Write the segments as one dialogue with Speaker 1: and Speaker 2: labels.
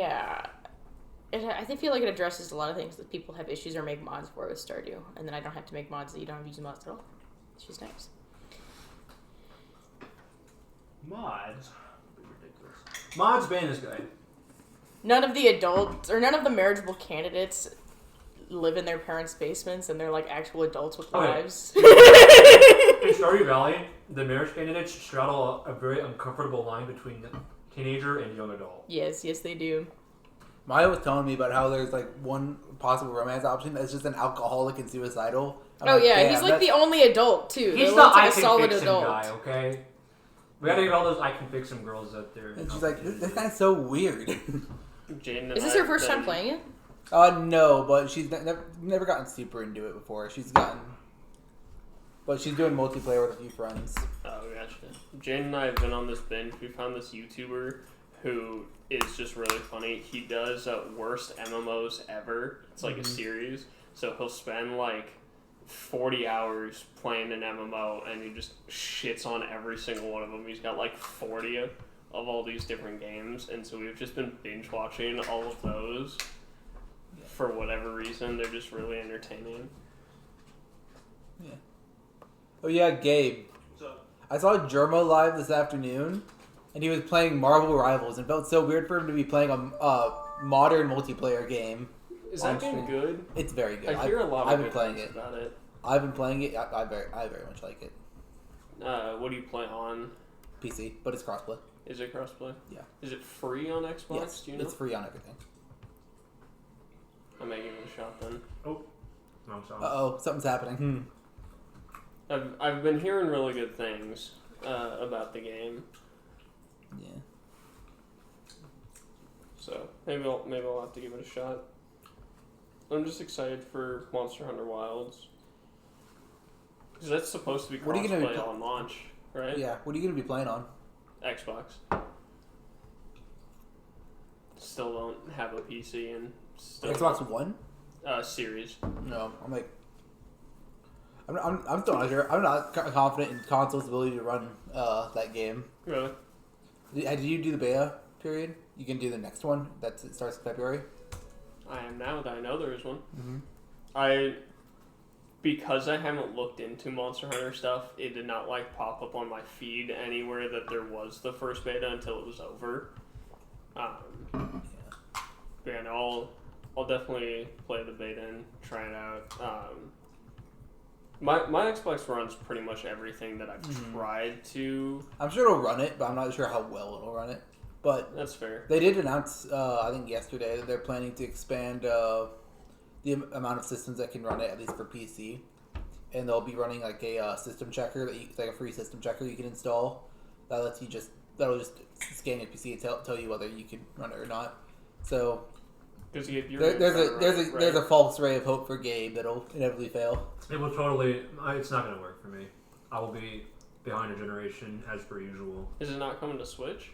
Speaker 1: Yeah. I feel like it addresses a lot of things that people have issues or make mods for with Stardew, and then I don't have to make mods that you don't have to use mods at all. It's just nice.
Speaker 2: Mods? Ridiculous. Mods ban is good.
Speaker 1: None of the adults, or none of the marriageable candidates live in their parents' basements, and they're like actual adults with lives.
Speaker 2: In Stardew Valley, the marriage candidates straddle a very uncomfortable line between teenager and young adult.
Speaker 1: Yes, they do.
Speaker 3: Maya was telling me about how there's like one possible romance option that's just an alcoholic and suicidal.
Speaker 1: He's like the only adult too.
Speaker 2: He's the
Speaker 1: like
Speaker 2: I
Speaker 1: a
Speaker 2: can
Speaker 1: solid
Speaker 2: fix him
Speaker 1: adult
Speaker 2: guy, okay? We gotta get all those I can fix him girls out there.
Speaker 3: And she's like, this guy's so weird.
Speaker 1: Is this her first time playing it?
Speaker 3: No, but she's never gotten super into it before. But she's doing multiplayer with a few friends.
Speaker 4: Oh, gotcha. Jane and I have been on this binge. We found this YouTuber who is just really funny. He does worst MMOs ever. It's like a series. So he'll spend like 40 hours playing an MMO and he just shits on every single one of them. He's got like 40 of all these different games. And so we've just been binge watching all of those. For whatever reason, they're just really entertaining.
Speaker 3: Yeah. Oh yeah, Gabe.
Speaker 2: What's up?
Speaker 3: I saw Germo live this afternoon, and he was playing Marvel Rivals, and it felt so weird for him to be playing a modern multiplayer game.
Speaker 4: Is that game good?
Speaker 3: It's very good.
Speaker 4: I hear a lot of good things about it.
Speaker 3: I've been playing it. I very much like it.
Speaker 4: What do you play on?
Speaker 3: PC, but it's crossplay.
Speaker 4: Is it crossplay?
Speaker 3: Yeah.
Speaker 4: Is it free on Xbox?
Speaker 3: Yes,
Speaker 4: do you know?
Speaker 3: it's free on everything.
Speaker 4: I may give it a shot then.
Speaker 2: Oh. No, sorry.
Speaker 3: Uh-oh, something's happening.
Speaker 4: I've been hearing really good things about the game.
Speaker 3: Yeah.
Speaker 4: So maybe I'll have to give it a shot. I'm just excited for Monster Hunter Wilds. Because that's supposed to be crossplay on launch, right?
Speaker 3: Yeah. What are you going to be playing on?
Speaker 4: Xbox. Still don't have a PC and still
Speaker 3: Xbox One?
Speaker 4: Series.
Speaker 3: No, I'm still not sure. I'm not confident in console's ability to run that game.
Speaker 4: Really?
Speaker 3: Did you do the beta period? You can do the next one. It starts in February.
Speaker 4: I am now that I know there is one.
Speaker 3: Mm-hmm.
Speaker 4: Because I haven't looked into Monster Hunter stuff, it did not like pop up on my feed anywhere that there was the first beta until it was over. Yeah, no, I'll definitely play the beta and try it out. My Xbox runs pretty much everything that I've tried to.
Speaker 3: I'm sure it'll run it, but I'm not sure how well it'll run it. But
Speaker 4: that's fair.
Speaker 3: They did announce, I think yesterday, that they're planning to expand the amount of systems that can run it, at least for PC. And they'll be running like a system checker, like a free system checker you can install. That'll just scan your PC and tell you whether you can run it or not. So there's a false ray of hope for Gabe that'll inevitably fail.
Speaker 2: It will totally. It's not going to work for me. I will be behind a generation as per usual.
Speaker 4: Is it not coming to Switch?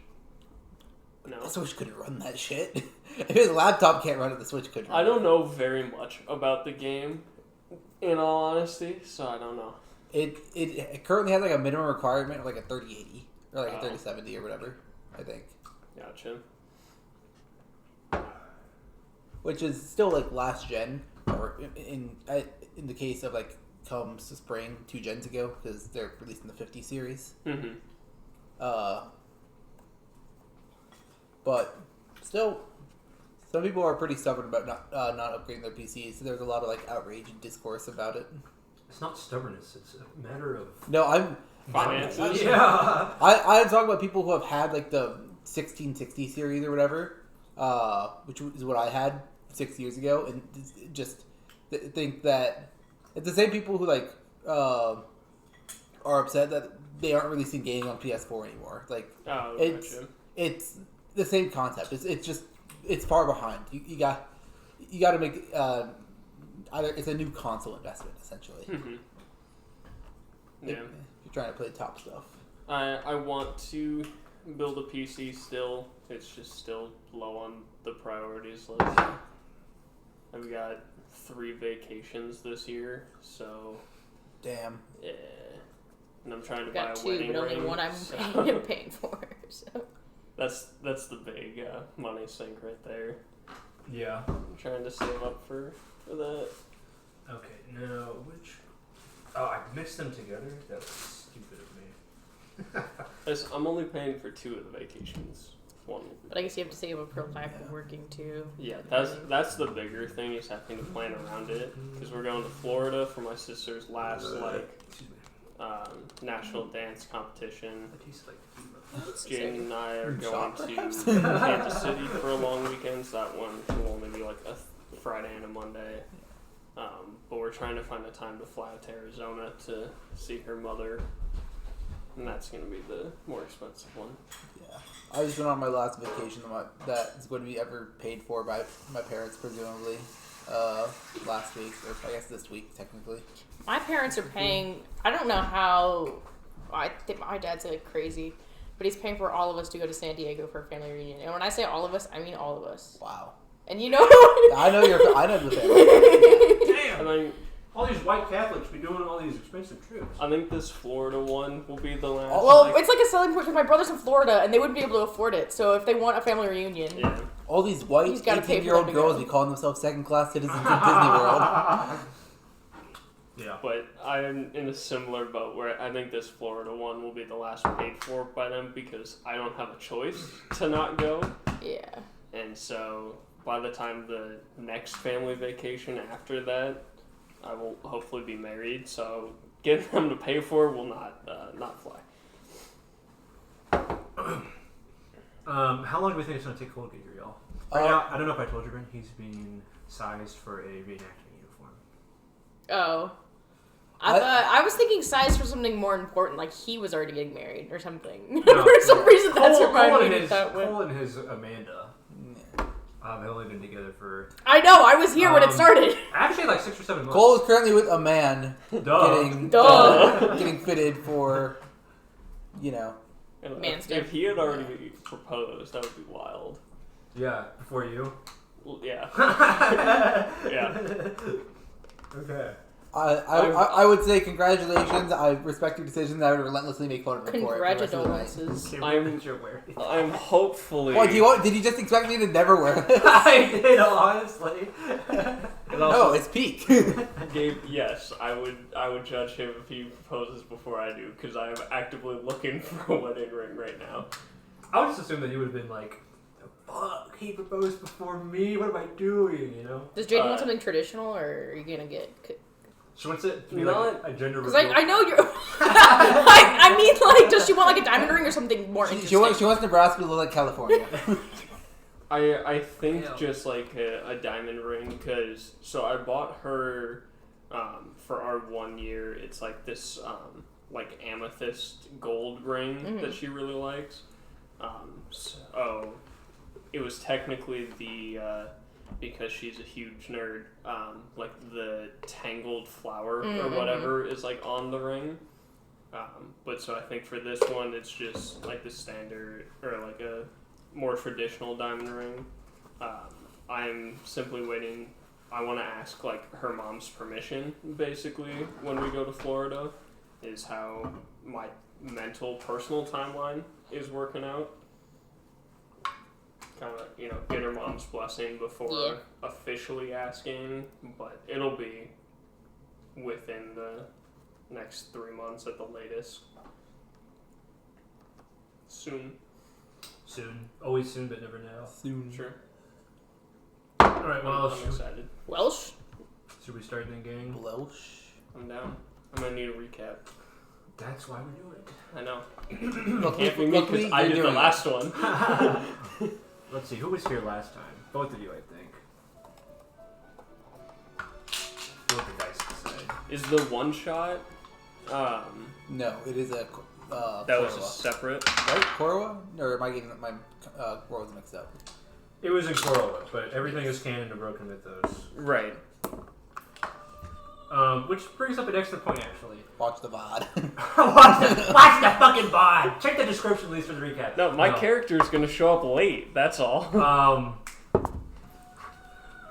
Speaker 4: No.
Speaker 3: The Switch couldn't run that shit. If his laptop can't run it, the Switch could run it.
Speaker 4: I don't know very much about the game, in all honesty, so I don't know.
Speaker 3: It currently has like a minimum requirement of like a 3080 or like a 3070 or whatever, I think.
Speaker 4: Gotcha.
Speaker 3: Which is still like last gen, or in the case of like comes spring 2 gens ago, because they're releasing the 50 series.
Speaker 4: Mm-hmm.
Speaker 3: But still, some people are pretty stubborn about not upgrading their PCs. So there's a lot of like outrage and discourse about it.
Speaker 2: It's not stubbornness. It's a matter of
Speaker 4: finances.
Speaker 2: Yeah.
Speaker 3: I'm talking about people who have had like the 1660 series or whatever, which is what I had 6 years ago, and just think that it's the same people who like are upset that they aren't releasing gaming on PS4 anymore. Like it's the same concept. It's far behind. You got to make either it's a new console investment essentially.
Speaker 4: Mm-hmm. Yeah.
Speaker 3: If you're trying to play top stuff.
Speaker 4: I want to build a PC still. It's just still low on the priorities list. I've got 3 vacations this year, so
Speaker 3: damn.
Speaker 4: Yeah. And I'm trying to buy a
Speaker 1: 2,
Speaker 4: wedding
Speaker 1: but only
Speaker 4: ring.
Speaker 1: one I'm paying for. So.
Speaker 4: That's the big money sink right there.
Speaker 2: Yeah.
Speaker 4: I'm trying to save up for that.
Speaker 2: Okay, now which... Oh, I mixed them together? That was stupid of me.
Speaker 4: I'm only paying for 2 of the vacations. One.
Speaker 1: But I guess you have to save up for life and working too.
Speaker 4: Yeah, that's the bigger thing is having to plan around it. Because we're going to Florida for my sister's last national dance competition.
Speaker 2: It tastes like
Speaker 4: Jane and I are
Speaker 3: Shop,
Speaker 4: going to
Speaker 3: perhaps?
Speaker 4: Kansas City for a long weekend. So that one will only be like a Friday and a Monday. But we're trying to find a time to fly out to Arizona to see her mother. And that's going to be the more expensive one.
Speaker 3: Yeah. I just went on my last vacation that is going to be ever paid for by my parents, presumably, last week, or I guess this week, technically.
Speaker 1: My parents are paying. I don't know how. I think my dad's like crazy, but he's paying for all of us to go to San Diego for a family reunion. And when I say all of us, I mean all of us.
Speaker 3: Wow.
Speaker 1: And you know,
Speaker 3: I know the family.
Speaker 2: Damn!
Speaker 4: I think,
Speaker 2: All these white Catholics be doing all these expensive trips.
Speaker 4: I think this Florida one will be the last.
Speaker 1: well, it's like a selling point because my brother's in Florida and they wouldn't be able to afford it. So if they want a family reunion,
Speaker 4: Yeah.
Speaker 3: All these white
Speaker 1: He's gotta pay for
Speaker 3: 18-year-old
Speaker 1: them to
Speaker 3: girls
Speaker 1: go.
Speaker 3: be calling themselves second-class citizens of Disney World.
Speaker 2: Yeah.
Speaker 4: But I'm in a similar boat where I think this Florida one will be the last paid for by them because I don't have a choice to not go.
Speaker 1: yeah.
Speaker 4: And so by the time the next family vacation after that, I will hopefully be married. So getting them to pay for will not fly.
Speaker 2: How long do we think it's going to take Cole to get here, y'all? Right now, I don't know if I told you, Brent, he's being sized for a reenactment uniform.
Speaker 1: Oh. I was thinking size for something more important, like he was already getting married or something.
Speaker 2: No.
Speaker 1: For some reason, that's
Speaker 2: Cole
Speaker 1: reminding me
Speaker 2: and
Speaker 1: of that one.
Speaker 2: Cole and his Amanda have only been together for...
Speaker 1: I know, I was here when it started.
Speaker 2: Actually, like 6 or 7 months.
Speaker 3: Cole is currently with a man
Speaker 2: Duh.
Speaker 3: getting fitted for,
Speaker 4: And
Speaker 1: Man's
Speaker 4: if he had already proposed, that would be wild.
Speaker 2: Yeah, before you.
Speaker 4: Well, yeah. Yeah.
Speaker 2: Okay.
Speaker 3: I would say congratulations. I respect your decision. I would relentlessly make fun of him for it. for the rest of the night.
Speaker 1: Congratulations.
Speaker 4: I'm hopefully.
Speaker 3: What, did you just expect me to never wear this?
Speaker 2: I did, honestly.
Speaker 3: No, it's peak.
Speaker 4: Gabe, yes, I would judge him if he proposes before I do, because I am actively looking for a wedding ring right now.
Speaker 2: I would just assume that you would have been like, fuck, he proposed before me, what am I doing, you know?
Speaker 1: Does Jaden want something traditional, or are you gonna get...
Speaker 2: She wants it to be
Speaker 4: Not-
Speaker 2: like a gender
Speaker 1: Because
Speaker 2: reveal.
Speaker 1: I know you're... I mean, like, does she want like a diamond ring or something more interesting?
Speaker 3: She wants Nebraska to look like California.
Speaker 4: I think
Speaker 2: Damn.
Speaker 4: just like a diamond ring, because so I bought her for our 1 year. It's like this like amethyst gold ring that she really likes. So it was technically the because she's a huge nerd, like the tangled flower or whatever is like on the ring. But so I think for this one it's just like the standard or like a more traditional diamond ring. I'm simply waiting. I want to ask like her mom's permission basically when we go to Florida is how my mental personal timeline is working out. Kind of, get her mom's blessing before officially asking, but it'll be within the next 3 months at the latest. Soon.
Speaker 2: Soon. Always soon, but never now.
Speaker 3: Soon.
Speaker 4: Sure.
Speaker 2: Alright, well,
Speaker 4: I'm excited.
Speaker 1: Welsh?
Speaker 2: should we start then, gang?
Speaker 3: Welsh.
Speaker 4: I'm down. I'm gonna need a recap.
Speaker 2: That's why we do it.
Speaker 4: I know.
Speaker 3: Look,
Speaker 4: Can't be me because I did the last one.
Speaker 2: Let's see, who was here last time? Both of you, I think. What the dice decide.
Speaker 4: Is the one shot?
Speaker 3: No, it is a
Speaker 4: That was
Speaker 3: Korwa.
Speaker 4: a separate.
Speaker 3: Right? Korwa? Or am I getting my worlds mixed up?
Speaker 2: It was in Swirl, but everything is canon to Broken Mythos.
Speaker 4: Right.
Speaker 2: Which brings up an extra point, actually.
Speaker 3: Watch the VOD.
Speaker 2: Watch the fucking VOD! Check the description, at least, for the recap.
Speaker 4: No, my character is gonna show up late. That's all.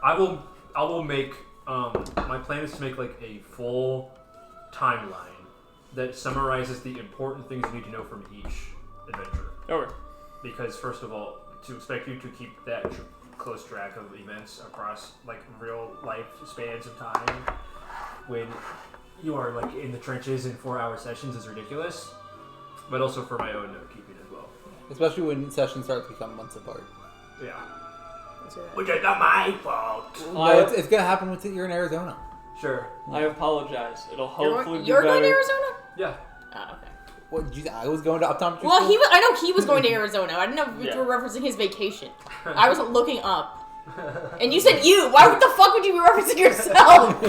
Speaker 2: I will make, my plan is to make, like, a full timeline that summarizes the important things you need to know from each adventure.
Speaker 4: Okay.
Speaker 2: because first of all, to expect you to keep that close track of events across like real life spans of time when you are like in the trenches in 4-hour sessions is ridiculous. But also for my own note keeping as well.
Speaker 3: Especially when sessions start to become months apart.
Speaker 2: Yeah.
Speaker 1: Right.
Speaker 2: Which is not my fault.
Speaker 3: No, it's gonna happen when you're in Arizona.
Speaker 2: Sure.
Speaker 4: I apologize. It'll hopefully
Speaker 1: You're
Speaker 4: be
Speaker 1: going to
Speaker 4: better.
Speaker 1: Arizona?
Speaker 2: Yeah.
Speaker 1: Oh, okay.
Speaker 3: What did you say? I was going to optometry
Speaker 1: Well,
Speaker 3: school?
Speaker 1: I know he was going to Arizona. I didn't know if you
Speaker 4: Yeah.
Speaker 1: were referencing his vacation. I was looking up. And you said you. Why the fuck would you be referencing yourself?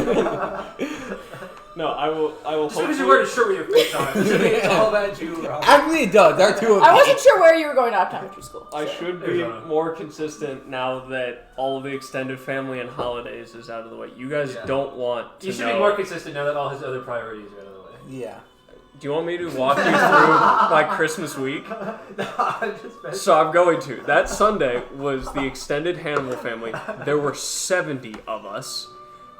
Speaker 4: No, I will.
Speaker 2: Just because you're wearing a shirt with your face on it doesn't mean it's all about you, Rob.
Speaker 3: Actually, it does. There are two of
Speaker 1: I
Speaker 3: them.
Speaker 1: wasn't sure where you were going to optometry school.
Speaker 4: I
Speaker 1: so.
Speaker 4: should be
Speaker 2: Arizona.
Speaker 4: more consistent now that all of the extended family and holidays is out of the way. You guys
Speaker 2: Yeah.
Speaker 4: don't want to
Speaker 2: You should
Speaker 4: know.
Speaker 2: be more consistent now that all his other priorities are out of the way.
Speaker 3: Yeah.
Speaker 4: Do you want me to walk you through my Christmas week? So I'm going to. That Sunday was the extended Hannibal family. There were 70 of us.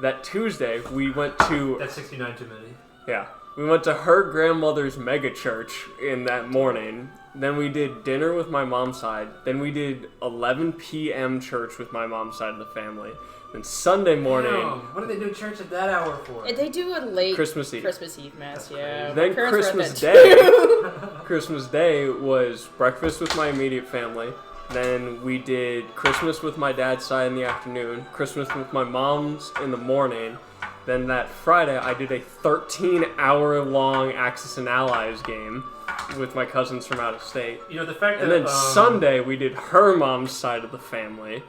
Speaker 4: That Tuesday, we went to...
Speaker 2: That's 69 too many.
Speaker 4: Yeah. We went to her grandmother's mega church in that morning. Then we did dinner with my mom's side. Then we did 11 p.m. church with my mom's side of the family. Then Sunday morning...
Speaker 2: Damn, what do they do church at that hour for?
Speaker 1: They do a late
Speaker 4: Christmas Eve.
Speaker 1: mass,
Speaker 2: That's
Speaker 1: yeah.
Speaker 4: Then
Speaker 1: My parents were at
Speaker 4: Christmas
Speaker 1: that
Speaker 4: Day.
Speaker 1: too.
Speaker 4: Christmas Day was breakfast with my immediate family. Then we did Christmas with my dad's side in the afternoon. Christmas with my mom's in the morning. Then that Friday, I did a 13-hour-long Axis and Allies game with my cousins from out of state.
Speaker 2: You know, the fact
Speaker 4: And
Speaker 2: that
Speaker 4: then Sunday, we did her mom's side of the family.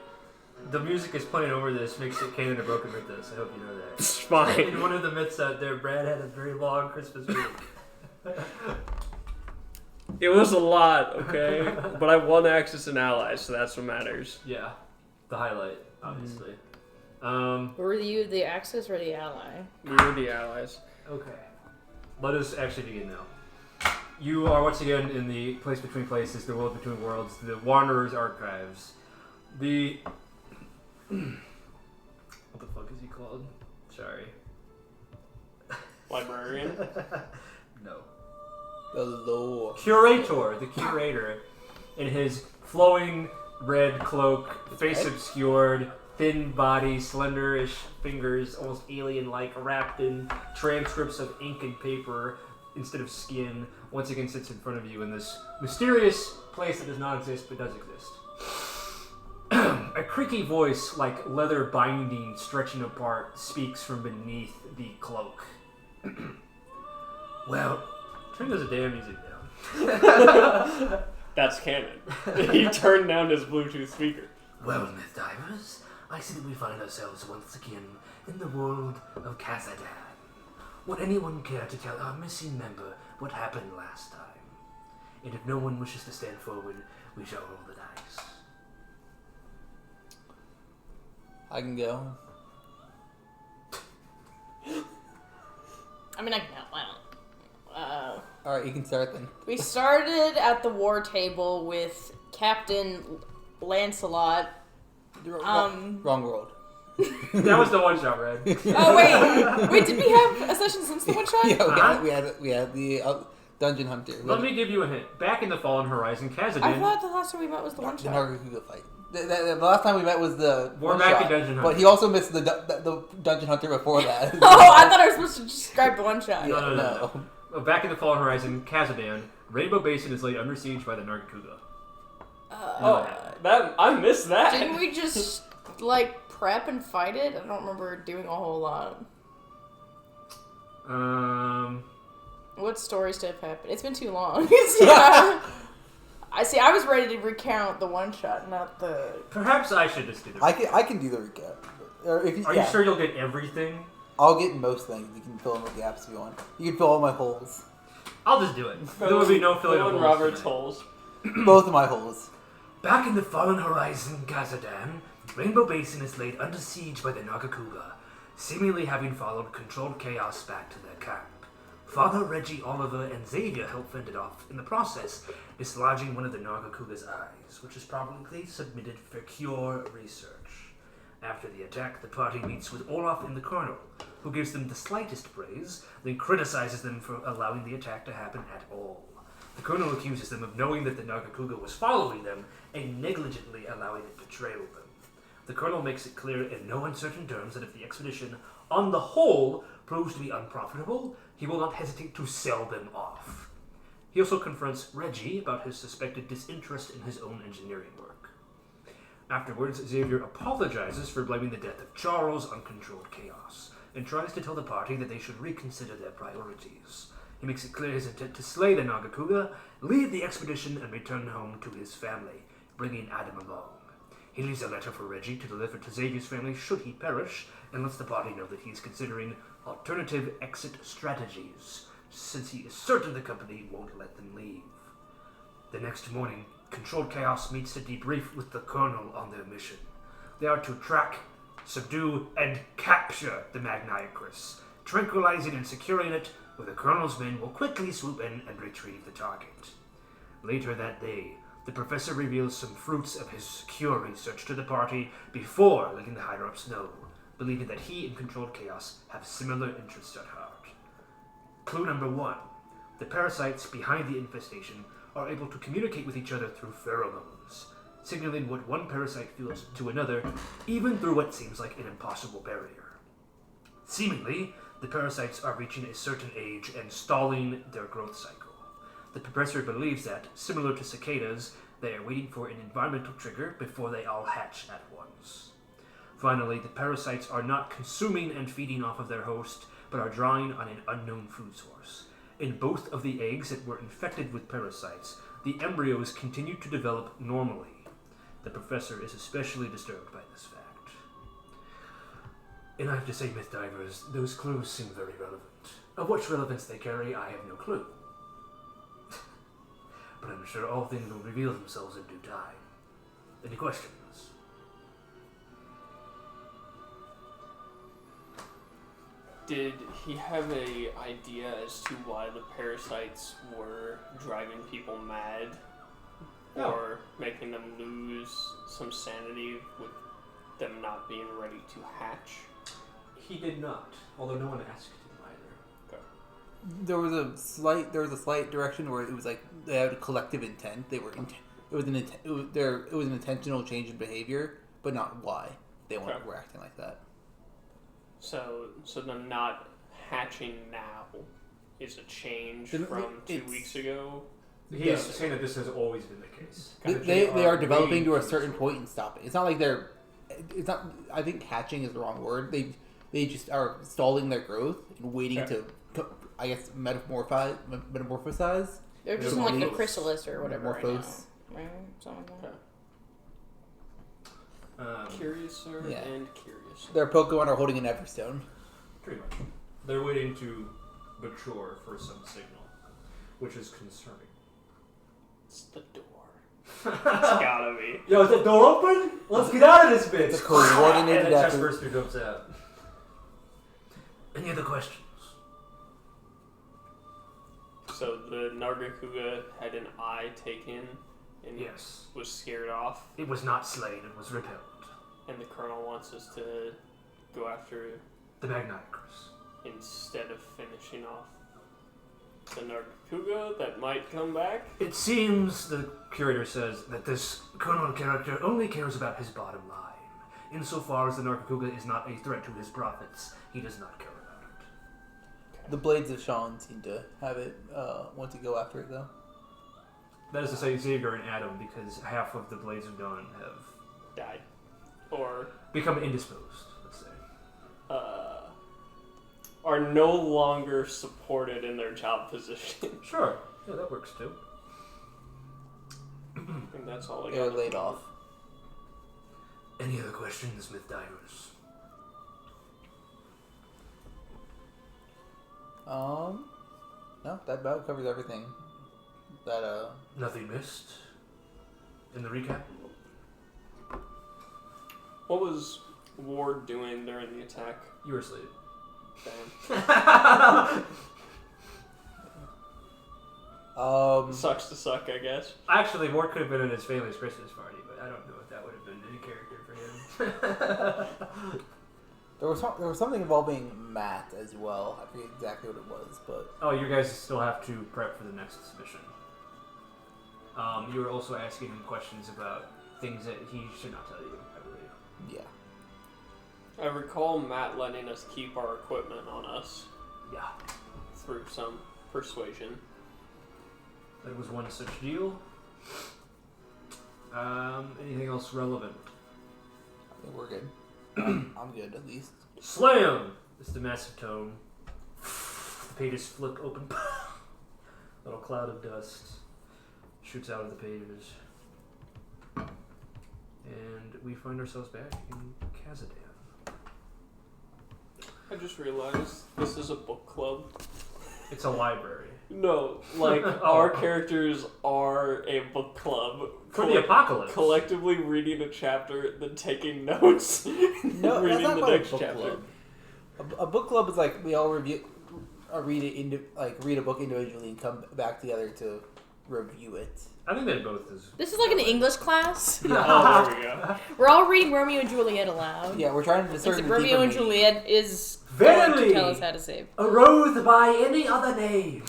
Speaker 2: the music is playing over this makes it canon to Broken Mythos. I hope you know that.
Speaker 4: It's fine.
Speaker 2: In one of the myths out there, Brad had a very long Christmas week.
Speaker 4: It was a lot, okay? But I won Axis and Allies, so that's what matters.
Speaker 2: Yeah, the highlight, obviously.
Speaker 1: Were you the Axis or the Ally?
Speaker 4: We were the Allies.
Speaker 2: Okay. Let us actually begin now. You are once again in the place between places, the world between worlds, the Wanderer's Archives. The... what the fuck is he called? Sorry.
Speaker 4: Librarian?
Speaker 2: No.
Speaker 3: The lore.
Speaker 2: Curator, the curator, in his flowing red cloak, face obscured, thin body, slenderish fingers, almost alien-like, wrapped in transcripts of ink and paper instead of skin, once again sits in front of you in this mysterious place that does not exist but does exist. A creaky voice, like leather binding stretching apart, speaks from beneath the cloak. Well, turn those damn music down.
Speaker 4: That's canon. He turned down his Bluetooth speaker.
Speaker 2: Well, Myth Divers, I see that we find ourselves once again in the world of Kazadan. Would anyone care to tell our missing member what happened last time? And if no one wishes to stand forward, we shall roll the dice.
Speaker 3: I can go.
Speaker 1: I mean, I can go. Why not?
Speaker 3: Alright, you can start then.
Speaker 1: We started at the war table with Captain Lancelot.
Speaker 3: Wrong world.
Speaker 2: That was the one shot, Red.
Speaker 1: Oh wait, did we have a session since the one shot?
Speaker 3: Yeah, we had the Dungeon Hunter.
Speaker 2: Let me give you a hint. Back in the Fallen Horizon,
Speaker 1: I
Speaker 2: Kazadan...
Speaker 1: thought the last time we met was the one
Speaker 3: the
Speaker 1: shot.
Speaker 3: Nargacuga fight. The last time we met was the
Speaker 2: We're
Speaker 3: one
Speaker 2: back
Speaker 3: shot,
Speaker 2: in Dungeon
Speaker 3: but
Speaker 2: Hunter.
Speaker 3: he also missed the Dungeon Hunter before that.
Speaker 1: Oh, I thought I was supposed to describe the one shot.
Speaker 2: No. Back in the Fallen Horizon, Kazadan, Rainbow Basin is laid under siege by the Nargacuga.
Speaker 4: I missed that.
Speaker 1: Didn't we just like prep and fight it? I don't remember doing a whole lot. What stories have happened? It's been too long. Yeah. I was ready to recount the one shot, not the.
Speaker 2: Perhaps I should just do the
Speaker 3: I can do the recap. Or if
Speaker 2: Are you sure you'll get everything?
Speaker 3: I'll get most things. You can fill in the gaps if you want. You can fill all my holes.
Speaker 2: I'll just do it. There will be no filling of
Speaker 4: Fill in
Speaker 2: holes
Speaker 4: Robert's
Speaker 2: tonight.
Speaker 4: holes.
Speaker 3: Both of my holes.
Speaker 2: Back in the Fallen Horizon, Kazadan, Rainbow Basin is laid under siege by the Nargacuga, seemingly having followed controlled chaos back to their camp. Father Reggie Oliver and Xavier help fend it off, in the process dislodging one of the Nargacuga's eyes, which is probably submitted for cure research. After the attack, the party meets with Olaf and the Colonel, who gives them the slightest praise, then criticizes them for allowing the attack to happen at all. The Colonel accuses them of knowing that the Nargacuga was following them and negligently allowing it to trail them. The Colonel makes it clear in no uncertain terms that if the expedition, on the whole, proves to be unprofitable, he will not hesitate to sell them off. He also confronts Reggie about his suspected disinterest in his own engineering work. Afterwards, Xavier apologizes for blaming the death of Charles on controlled chaos, and tries to tell the party that they should reconsider their priorities. He makes it clear his intent to slay the Nargacuga, lead the expedition, and return home to his family, bringing Adam along. He leaves a letter for Reggie to deliver to Xavier's family should he perish, and lets the party know that he is considering alternative exit strategies, since he is certain the company won't let them leave. The next morning, Controlled Chaos meets to debrief with the Colonel on their mission. They are to track, subdue, and capture the Magniacrus, tranquilizing and securing it, where the Colonel's men will quickly swoop in and retrieve the target. Later that day, the Professor reveals some fruits of his secure research to the party before letting the higher-ups know, believing that he and Controlled Chaos have similar interests at heart. Clue number 1. The parasites behind the infestation are able to communicate with each other through pheromones, signaling what one parasite feels to another, even through what seems like an impossible barrier. Seemingly, the parasites are reaching a certain age and stalling their growth cycle. The professor believes that, similar to cicadas, they are waiting for an environmental trigger before they all hatch at once. Finally, the parasites are not consuming and feeding off of their host, but are drawing on an unknown food source. In both of the eggs that were infected with parasites, the embryos continue to develop normally. The professor is especially disturbed by this fact. And I have to say, Myth Divers, those clues seem very relevant. Of which relevance they carry, I have no clue. But I'm sure all things will reveal themselves in due time. Any questions?
Speaker 4: Did he have a idea as to why the parasites were driving people mad?
Speaker 2: No.
Speaker 4: Or making them lose some sanity with them not being ready to hatch?
Speaker 2: He did not, although no one asked him either.
Speaker 3: There was a slight direction where it was like they had a collective intent. It was an intentional change in behavior, but not why they were acting like that.
Speaker 4: So them not hatching now is a change from 2 weeks ago.
Speaker 2: He is saying that this has always been the case.
Speaker 3: They are developing to a certain point and stopping. It's not like they're. It's not. I think hatching is the wrong word. They just are stalling their growth and waiting to, I guess, metamorphosize.
Speaker 1: They're just in like a chrysalis or whatever right now. Right? Something like that.
Speaker 4: Curiouser and curious.
Speaker 3: Their Pokemon are holding an Everstone.
Speaker 2: Pretty much. They're waiting to mature for some signal, which is concerning.
Speaker 4: It's the door. It's gotta be.
Speaker 2: Yo, is that door open? Let's get out of this bitch!
Speaker 3: It's a coordinated
Speaker 2: and the chest
Speaker 3: effort.
Speaker 2: burster jumps out. Any other questions?
Speaker 4: So the Nargacuga had an eye taken and
Speaker 2: Yes.
Speaker 4: was scared off,
Speaker 2: It was not slain, it was repelled.
Speaker 4: and the Colonel wants us to go after
Speaker 2: The Magniacrus.
Speaker 4: instead of finishing off the Nargacuga that might come back.
Speaker 2: It seems, the curator says, that this Colonel character only cares about his bottom line. Insofar as the Nargacuga is not a threat to his profits, he does not care about it.
Speaker 3: The Blades of Sean seem to have it, want to go after it, though.
Speaker 2: That is to say, Xavier and Adam, because half of the Blades of Dawn have
Speaker 4: Died. Or
Speaker 2: become indisposed, let's say.
Speaker 4: are no longer supported in their job position.
Speaker 2: Sure. Yeah, that works too.
Speaker 4: And that's all I
Speaker 3: They're
Speaker 4: got.
Speaker 3: laid off.
Speaker 2: Any other questions, Myth Divers?
Speaker 3: No, that about covers everything. That,
Speaker 2: Nothing missed in the recap?
Speaker 4: What was Ward doing during the attack?
Speaker 2: You were asleep.
Speaker 4: Damn. Sucks to suck, I guess.
Speaker 2: Actually, Ward could have been at his family's Christmas party, but I don't know if that would have been any character for him.
Speaker 3: there was something involving Matt as well. I forget exactly what it was, but...
Speaker 2: Oh, you guys still have to prep for the next mission. You were also asking him questions about things that he should not tell you, I believe.
Speaker 3: Yeah.
Speaker 4: I recall Matt letting us keep our equipment on us.
Speaker 2: Yeah.
Speaker 4: Through some persuasion.
Speaker 2: That was one such deal. Anything else relevant?
Speaker 3: I think we're good. I'm good, at least.
Speaker 2: Slam! It's the massive tone. The pages flick open. Little cloud of dust shoots out of the pages. And we find ourselves back in Kazadan.
Speaker 4: I just realized this is a book club.
Speaker 2: It's a library.
Speaker 4: No, like, our characters are a book club.
Speaker 2: For the apocalypse.
Speaker 4: Collectively reading a chapter, then taking notes,
Speaker 3: No,
Speaker 4: reading
Speaker 3: that's not
Speaker 4: the
Speaker 3: called
Speaker 4: next
Speaker 3: a book
Speaker 4: chapter.
Speaker 3: club. A book club is like we all read a book individually and come back together to review it.
Speaker 2: I think that both is.
Speaker 1: This is like an English class.
Speaker 4: Oh, there we go.
Speaker 1: We're all reading Romeo and Juliet aloud.
Speaker 3: Yeah, we're trying to discern the
Speaker 1: Romeo and
Speaker 3: deeper meaning.
Speaker 1: Juliet is going to tell us how to save.
Speaker 2: Arose by any other name.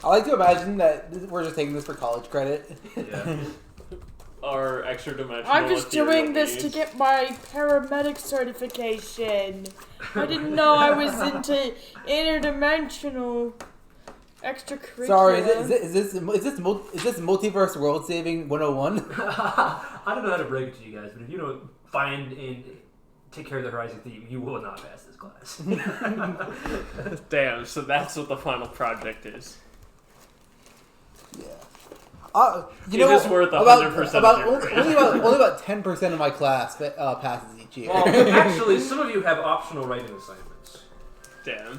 Speaker 3: I like to imagine that we're just taking this for college credit.
Speaker 2: Yeah.
Speaker 4: Our extra dimensional.
Speaker 1: I'm just doing this to
Speaker 4: needs.
Speaker 1: get my paramedic certification. I didn't know I was into interdimensional extracurricular.
Speaker 3: Sorry, is this multiverse world saving 101?
Speaker 2: I don't know how to break it to you guys, but if you don't find and take care of the Horizon theme, you will not pass this class.
Speaker 4: Damn, so that's what the final project is.
Speaker 3: Yeah.
Speaker 4: It is worth 100% of your grade.
Speaker 3: only about 10% of my class passes each year.
Speaker 2: Well, actually, some of you have optional writing assignments.
Speaker 4: Damn.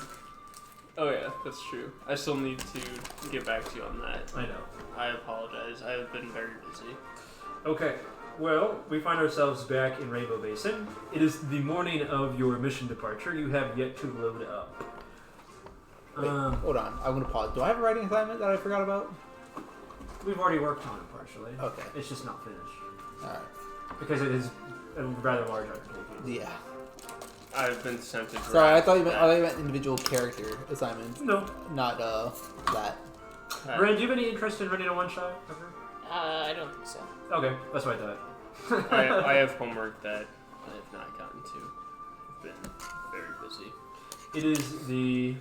Speaker 4: Oh yeah, that's true. I still need to get back to you on that.
Speaker 2: I know.
Speaker 4: I apologize. I have been very busy.
Speaker 2: Okay. Well, we find ourselves back in Rainbow Basin. It is the morning of your mission departure. You have yet to load up.
Speaker 3: Wait, hold on. I'm going to pause. Do I have a writing assignment that I forgot about?
Speaker 2: We've already worked on it partially.
Speaker 3: Okay.
Speaker 2: It's just not finished.
Speaker 3: Alright.
Speaker 2: Because it is a rather large undertaking.
Speaker 3: Yeah.
Speaker 4: I've been sent to draft.
Speaker 3: Sorry, I thought you meant individual character assignments.
Speaker 2: No.
Speaker 3: Not, that.
Speaker 2: Brand, do you have any interest in running a one-shot ever?
Speaker 1: I don't think so.
Speaker 2: Okay, that's what I thought.
Speaker 4: I have homework that I have not gotten to. I've been very busy.
Speaker 2: It is the...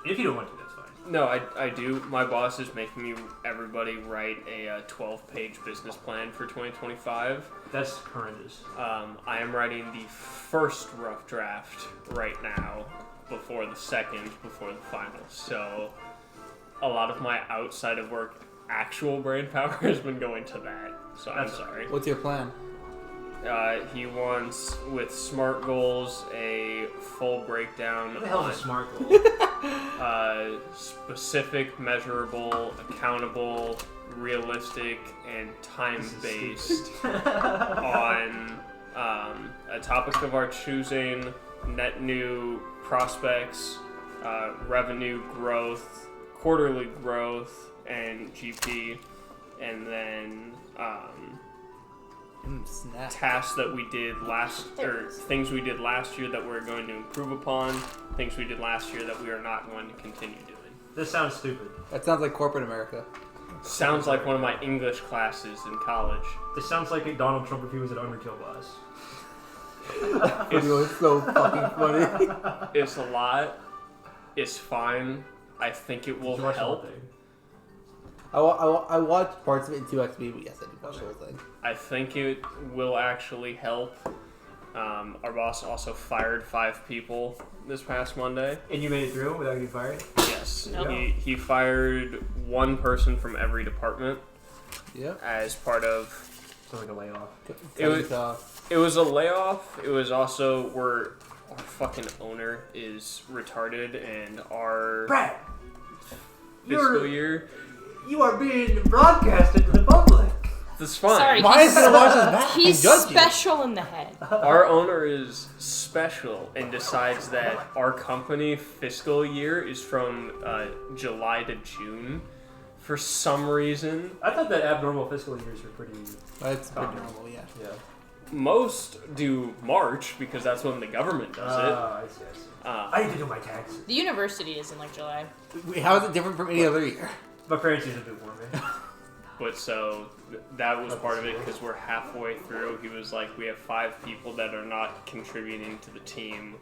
Speaker 2: if you don't want to, that's fine.
Speaker 4: No, I do. My boss is making everybody write a 12-page business plan for 2025.
Speaker 2: That's horrendous.
Speaker 4: I am writing the first rough draft right now, before the second, before the final. So, a lot of my outside of work actual brain power has been going to that. So I'm sorry.
Speaker 3: What's your plan?
Speaker 4: He wants, with SMART goals, a full breakdown
Speaker 2: What the hell
Speaker 4: on
Speaker 2: is a SMART goal?
Speaker 4: specific, measurable, accountable, realistic, and time-based on a topic of our choosing, net new prospects, revenue growth, quarterly growth, and GP, and then
Speaker 3: Snap.
Speaker 4: tasks that we did things we did last year that we're going to improve upon, things we did last year that we are not going to continue doing.
Speaker 2: This sounds stupid.
Speaker 3: That sounds like corporate America.
Speaker 4: Sounds like one of my English classes in college.
Speaker 2: This sounds like Donald Trump if he was an underkill boss.
Speaker 3: Video is so fucking funny.
Speaker 4: It's a lot. It's fine. I think it will
Speaker 2: Did you watch the whole
Speaker 4: help.
Speaker 2: thing?
Speaker 3: I watched parts of it in 2XB, but yes, I did watch the whole thing.
Speaker 4: I think it will actually help. Our boss also fired 5 people this past Monday.
Speaker 2: And you made it through without getting fired?
Speaker 4: Yes.
Speaker 1: Nope.
Speaker 4: He fired 1 person from every department
Speaker 3: Yep.
Speaker 4: as part of...
Speaker 2: Sounds like a layoff.
Speaker 4: It was a layoff. It was also our fucking owner is retarded, and our
Speaker 2: Brad!
Speaker 4: fiscal year...
Speaker 2: You are being broadcasted to the public!
Speaker 4: That's fine.
Speaker 1: Sorry,
Speaker 3: Why is gonna watch us back
Speaker 1: he's
Speaker 3: and judge you?
Speaker 1: special in the head.
Speaker 4: Our owner is special and decides that our company fiscal year is from July to June for some reason.
Speaker 2: I thought that abnormal fiscal years were pretty...
Speaker 3: That's pretty normal, yeah.
Speaker 2: Yeah.
Speaker 4: Most do March because that's when the government does
Speaker 2: I see, I see.
Speaker 4: it.
Speaker 2: I need to do my taxes.
Speaker 1: The university is in like July.
Speaker 3: Wait, how is it different from any other year?
Speaker 2: My parents used to do it for me.
Speaker 4: But so that was part of it because we're halfway through. He was like, we have 5 people that are not contributing to the team.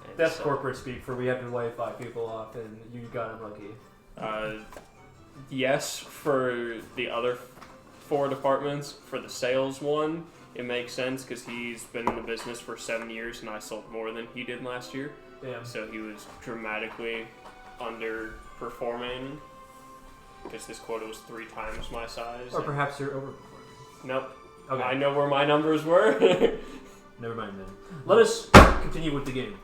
Speaker 4: And
Speaker 2: That's
Speaker 4: so,
Speaker 2: corporate speak for we have to lay 5 people off, and you got unlucky.
Speaker 4: Yes, for the other 4 departments, for the sales one, it makes sense because he's been in the business for 7 years and I sold more than he did last year.
Speaker 2: Damn.
Speaker 4: So he was dramatically underperforming because this quota was 3 times my size.
Speaker 2: Or perhaps you're overperforming.
Speaker 4: Nope.
Speaker 2: Okay.
Speaker 4: I know where my numbers were.
Speaker 2: Never mind then. Let us continue with the game.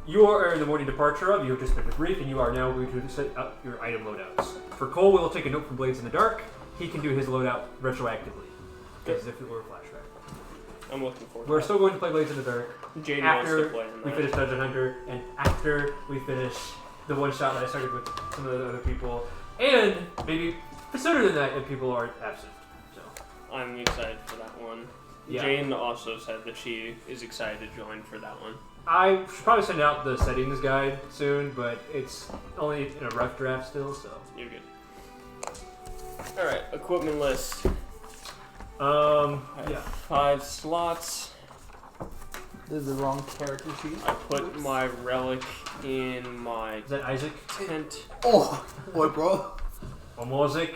Speaker 2: You are in the morning departure of, you have just been debriefed, and you are now going to set up your item loadouts. For Cole, we'll take a note from Blades in the Dark. He can do his loadout retroactively, as if it were a flashback.
Speaker 4: I'm looking forward to
Speaker 2: We're
Speaker 4: that.
Speaker 2: still going to play Blades in the Dark.
Speaker 4: JD wants to
Speaker 2: After
Speaker 4: play in
Speaker 2: we
Speaker 4: that.
Speaker 2: finish Dungeon Hunter, and after we finish the one shot that I started with some of the other people, and maybe sooner than that if people are absent. So
Speaker 4: I'm excited for that one.
Speaker 2: yeah.
Speaker 4: Jane also said that she is excited to join for that one.
Speaker 2: I should probably send out the settings guide soon, but it's only in a rough draft still, so.
Speaker 4: You're good. Alright, equipment list.
Speaker 2: Yeah.
Speaker 4: 5 slots.
Speaker 3: This is the wrong character sheet.
Speaker 4: I put my relic in my
Speaker 2: Is that Isaac?
Speaker 4: tent.
Speaker 3: Oh, what, bro?
Speaker 2: Omozic?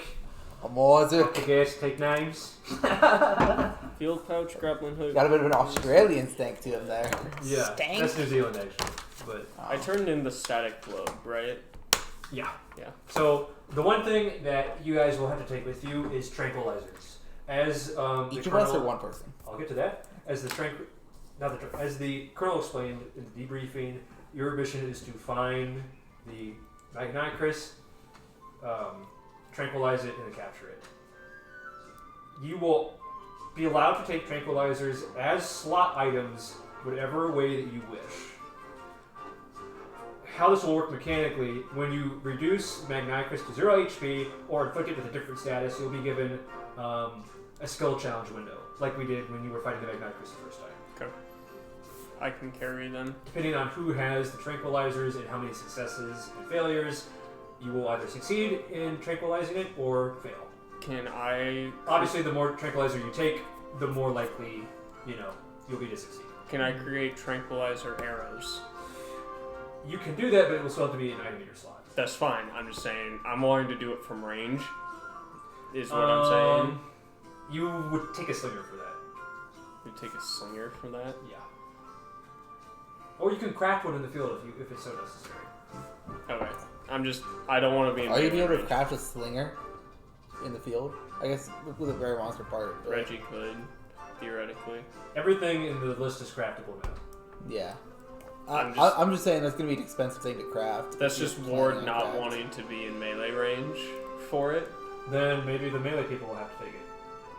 Speaker 3: Amazing.
Speaker 2: Guess take names.
Speaker 4: Field pouch, grappling hook.
Speaker 3: Got a bit of an Australian stank to him there.
Speaker 2: Yeah,
Speaker 1: Stank?
Speaker 2: that's New Zealand actually. But
Speaker 4: I turned in the static globe, right?
Speaker 2: yeah.
Speaker 4: Yeah.
Speaker 2: So the one thing that you guys will have to take with you is tranquilizers. As
Speaker 3: Each of us or one person?
Speaker 2: I'll get to that. As the colonel explained in the debriefing, your mission is to find the Magniacrus, tranquilize it, and capture it. You will be allowed to take tranquilizers as slot items, whatever way that you wish. How this will work mechanically, when you reduce Magniacrus to 0 HP or inflict it with a different status, you'll be given a skill challenge window, like we did when you were fighting the Magniacrus the first time.
Speaker 4: Okay. I can carry them.
Speaker 2: Depending on who has the tranquilizers and how many successes and failures, you will either succeed in tranquilizing it or fail.
Speaker 4: Can I...
Speaker 2: Obviously, the more tranquilizer you take, the more likely, you'll be to succeed.
Speaker 4: Can I create tranquilizer arrows?
Speaker 2: You can do that, but it will still have to be an item in your slot.
Speaker 4: That's fine. I'm just saying, I'm willing to do it from range, is what I'm saying.
Speaker 2: You would take a slinger for that.
Speaker 4: You take a slinger for that?
Speaker 2: Yeah. Or you can craft one in the field if it's so necessary.
Speaker 4: Okay. I don't want to be in
Speaker 3: Are you
Speaker 4: melee
Speaker 3: able to
Speaker 4: range.
Speaker 3: craft a slinger in the field? I guess with a very monster part. But
Speaker 4: Reggie could, theoretically.
Speaker 2: Everything in the list is craftable now.
Speaker 3: yeah.
Speaker 4: I'm
Speaker 3: I'm just saying that's going to be an expensive thing to craft.
Speaker 4: That's
Speaker 3: if you're
Speaker 4: just
Speaker 3: planning
Speaker 4: Ward
Speaker 3: on
Speaker 4: not
Speaker 3: craft.
Speaker 4: wanting to be in melee range for it.
Speaker 2: Then maybe the melee people will have to take it.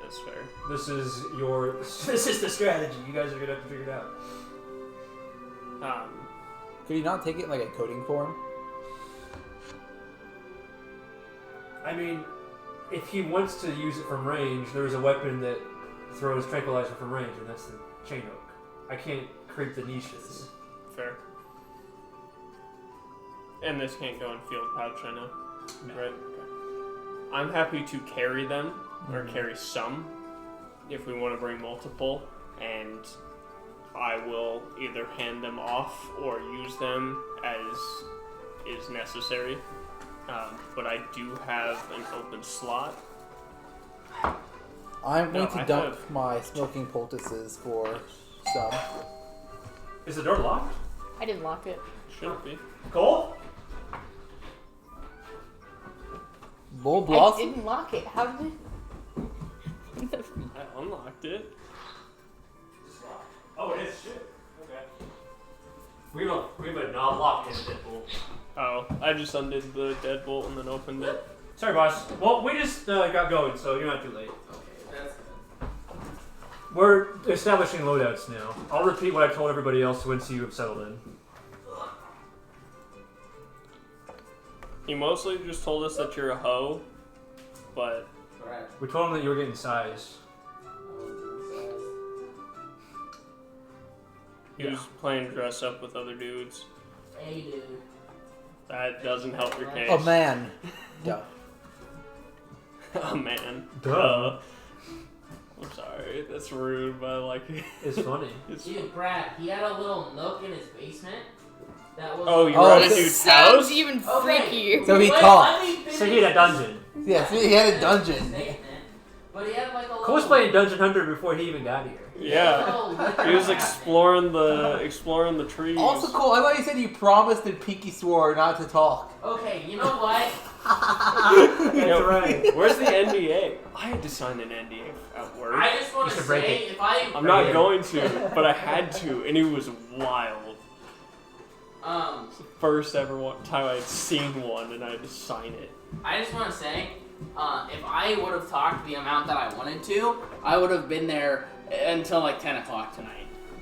Speaker 4: That's fair.
Speaker 2: This is the strategy. You guys are gonna have to figure it out.
Speaker 3: Could you not take it in like a coding form?
Speaker 2: I mean, if he wants to use it from range, there is a weapon that throws tranquilizer from range, and that's the chain hook. I can't create the niches.
Speaker 4: Fair. And this can't go in field pouch, I know.
Speaker 2: No.
Speaker 4: Right? Okay. I'm happy to carry them, or carry some, if we want to bring multiple, and I will either hand them off or use them as is necessary. But I do have an open slot.
Speaker 3: I'm going
Speaker 4: No,
Speaker 3: to
Speaker 4: I
Speaker 3: dump
Speaker 4: have-
Speaker 3: my smoking poultices for some.
Speaker 2: Is the door locked?
Speaker 1: I didn't lock it.
Speaker 4: Shouldn't be.
Speaker 2: Cole?
Speaker 3: Bull
Speaker 1: I
Speaker 3: Blossom?
Speaker 1: didn't lock it. How did it?
Speaker 4: I unlocked it.
Speaker 2: Oh, it is shit. Okay. We have a non-locked in Deadpool.
Speaker 4: Oh, I just undid the deadbolt and then opened it.
Speaker 2: Sorry, boss. Well, we just got going, so you're not too late. We're establishing loadouts now. I'll repeat what I told everybody else once you have settled in.
Speaker 4: He mostly just told us that you're a hoe, but
Speaker 2: We told him that you were getting size.
Speaker 4: he was playing dress up with other dudes.
Speaker 5: Hey, dude.
Speaker 4: That doesn't help your case.
Speaker 3: Oh man. Yeah.
Speaker 4: Oh man.
Speaker 2: Duh.
Speaker 4: I'm sorry, that's rude, but I like it.
Speaker 2: It's funny.
Speaker 5: Dude, Brad, he had a little nook in his basement. That was.
Speaker 4: Oh, you
Speaker 3: Oh,
Speaker 4: were at a
Speaker 3: this
Speaker 4: dude's
Speaker 1: Sounds
Speaker 4: house?
Speaker 1: even
Speaker 5: Okay.
Speaker 1: freakier.
Speaker 3: So he
Speaker 5: Wait,
Speaker 3: talked.
Speaker 5: let me finish
Speaker 2: So he had a dungeon.
Speaker 3: Yeah, see, he had a dungeon.
Speaker 5: statement. But he had like a little.
Speaker 2: Cole was playing Dungeon Hunter before he even got here.
Speaker 4: Yeah. He was exploring the trees.
Speaker 3: Also, Cole, I thought you said you promised and Pinky swore not to talk.
Speaker 5: Okay, you know what?
Speaker 2: That's right.
Speaker 4: Where's the NDA? I had to sign an NDA at work.
Speaker 5: I just want
Speaker 2: You
Speaker 5: to
Speaker 2: should break
Speaker 5: say,
Speaker 2: it.
Speaker 5: if I.
Speaker 4: I'm not going to, but I had to, and it was wild. First ever time I had seen one, and I had to sign it.
Speaker 5: I just want to say, if I would have talked the amount that I wanted to, I would have been there until like 10 o'clock tonight.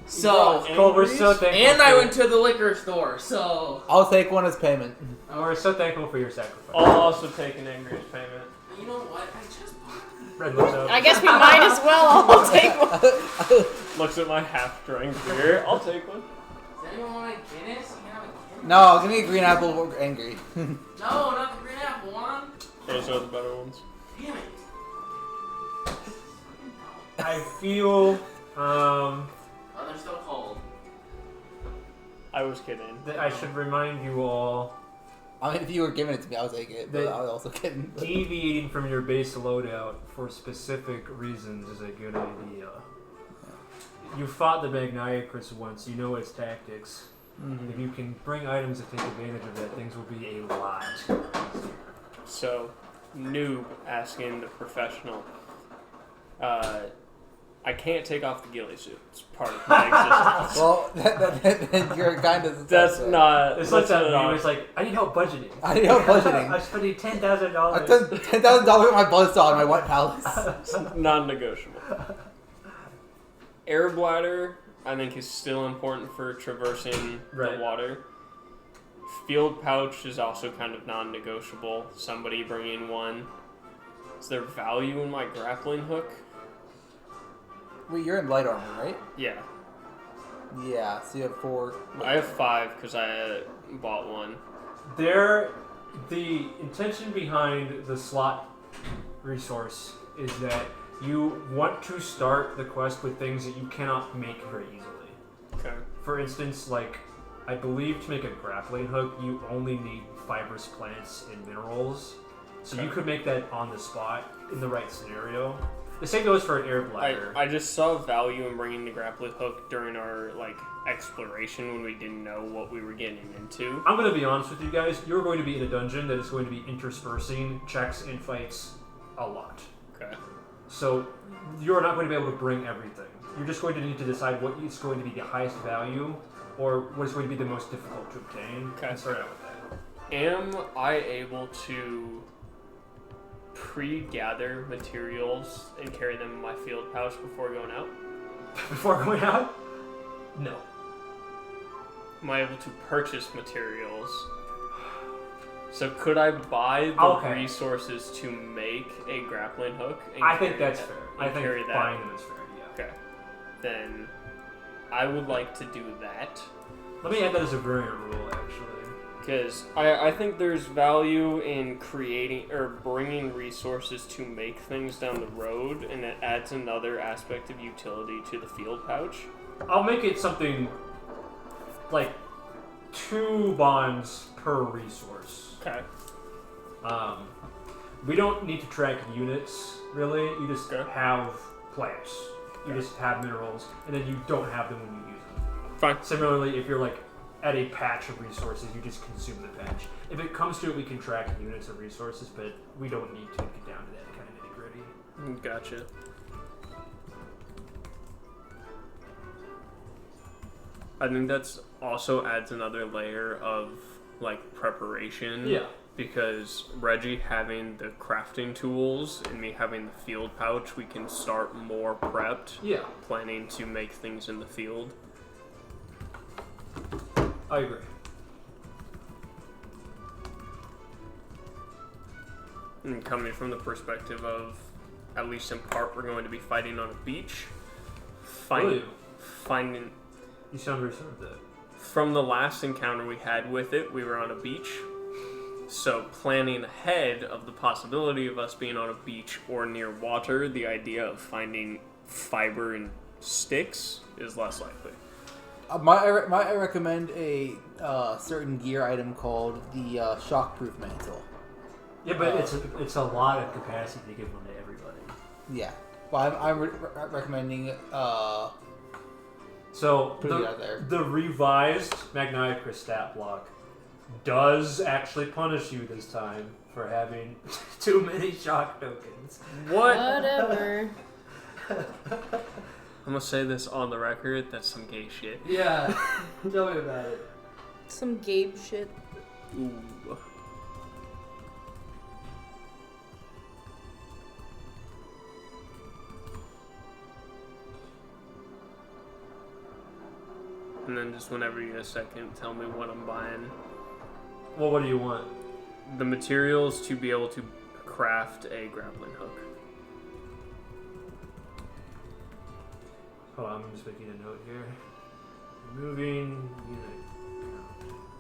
Speaker 5: So,
Speaker 2: Cole, we're so thankful.
Speaker 5: and I
Speaker 2: for-
Speaker 5: went to the liquor store, so.
Speaker 3: I'll take one as payment.
Speaker 2: We're so thankful for your sacrifice.
Speaker 4: I'll also take an angry payment.
Speaker 5: You know what? I just bought.
Speaker 2: Red looks up.
Speaker 1: I guess we might as well all take one.
Speaker 4: Looks at my half-drink beer. I'll take one.
Speaker 5: Does anyone want a Guinness? You have a Guinness?
Speaker 3: No, give me a green apple or angry.
Speaker 5: No, not the green apple one.
Speaker 4: Those are the better ones.
Speaker 5: Damn it.
Speaker 2: I feel
Speaker 5: Oh, they're still cold.
Speaker 4: I was kidding.
Speaker 2: that I should remind you all
Speaker 3: I mean, if you were giving it to me, I'll take it. But I was also kidding.
Speaker 2: deviating from your base loadout for specific reasons is a good idea. You fought the Magniacrus once, you know its tactics. If you can bring items that take advantage of that, things will be a lot easier.
Speaker 4: So, noob asking the professional. I can't take off the ghillie suit. It's part of my existence.
Speaker 3: Well, that you're kind of.
Speaker 4: That's not.
Speaker 2: It's
Speaker 4: that's
Speaker 2: like that
Speaker 4: not-
Speaker 2: meme. It's like, I need help budgeting.
Speaker 3: I need help budgeting.
Speaker 2: I'm spending
Speaker 3: I
Speaker 2: $10,000.
Speaker 3: spent $10,000 on my buzzsaw and my white palace.
Speaker 4: non-negotiable. Air bladder, I think, is still important for traversing
Speaker 2: Right.
Speaker 4: the water. Field pouch is also kind of non-negotiable. Somebody bringing one. Is there value in my grappling hook?
Speaker 3: Wait, you're in light armor, right?
Speaker 4: Yeah.
Speaker 3: Yeah, so you have 4.
Speaker 4: I have 5 because I bought one.
Speaker 2: The intention behind the slot resource is that you want to start the quest with things that you cannot make very easily.
Speaker 4: Okay.
Speaker 2: For instance, like, I believe to make a grappling hook, you only need fibrous plants and minerals. So you could make that on the spot in the right scenario. The same goes for an air bladder.
Speaker 4: I just saw value in bringing the grappling hook during our exploration when we didn't know what we were getting into.
Speaker 2: I'm going to be honest with you guys. You're going to be in a dungeon that is going to be interspersing checks and fights a lot.
Speaker 4: Okay.
Speaker 2: So you're not going to be able to bring everything. You're just going to need to decide what is going to be the highest value or what is going to be the most difficult to obtain.
Speaker 4: Okay.
Speaker 2: And start out with that.
Speaker 4: Am I able to pre-gather materials and carry them in my field pouch before going out?
Speaker 2: Before going out? No.
Speaker 4: Am I able to purchase materials? So could I buy the
Speaker 2: Okay.
Speaker 4: resources to make a grappling hook? And
Speaker 2: I think
Speaker 4: carry
Speaker 2: that's
Speaker 4: that-
Speaker 2: fair.
Speaker 4: and
Speaker 2: I think
Speaker 4: carry that?
Speaker 2: buying them is fair, yeah.
Speaker 4: Okay. Then I would like to do that.
Speaker 2: Let me add that as a variant rule, actually.
Speaker 4: Because I think there's value in creating or bringing resources to make things down the road, and it adds another aspect of utility to the field pouch.
Speaker 2: I'll make it something like 2 bonds per resource.
Speaker 4: Okay.
Speaker 2: We don't need to track units, really. You just
Speaker 4: Okay.
Speaker 2: have plants. You just have minerals, and then you don't have them when you use them.
Speaker 4: Fine.
Speaker 2: Similarly, if you're at a patch of resources, you just consume the patch. If it comes to it, we can track units of resources, but we don't need to get down to that kind of nitty-gritty.
Speaker 4: Gotcha. I think that's also adds another layer of preparation.
Speaker 2: Yeah.
Speaker 4: Because Reggie having the crafting tools and me having the field pouch, we can start more prepped,
Speaker 2: Yeah,
Speaker 4: planning to make things in the field.
Speaker 2: I agree.
Speaker 4: And coming from the perspective of, at least in part, we're going to be fighting on a beach.
Speaker 2: Really?
Speaker 4: Finding
Speaker 2: You sound very certain of that.
Speaker 4: from the last encounter we had with it, we were on a beach. So planning ahead of the possibility of us being on a beach or near water, the idea of finding fiber and sticks is less likely.
Speaker 3: I recommend a certain gear item called the shockproof mantle.
Speaker 2: Yeah, but it's a lot of capacity to give one to everybody.
Speaker 3: Yeah. Well, I'm recommending
Speaker 2: So
Speaker 3: putting it out there.
Speaker 2: the revised Magniacrus stat block does actually punish you this time for having too many shock tokens.
Speaker 4: What?
Speaker 1: Whatever.
Speaker 4: I'm gonna say this on the record. That's some gay shit.
Speaker 2: Yeah, tell me about it.
Speaker 1: Some Gabe shit.
Speaker 4: Ooh. And then just whenever you get a second, tell me what I'm buying.
Speaker 2: Well, what do you want?
Speaker 4: The materials to be able to craft a grappling hook.
Speaker 2: Hold on, I'm just making a note here. Removing unit.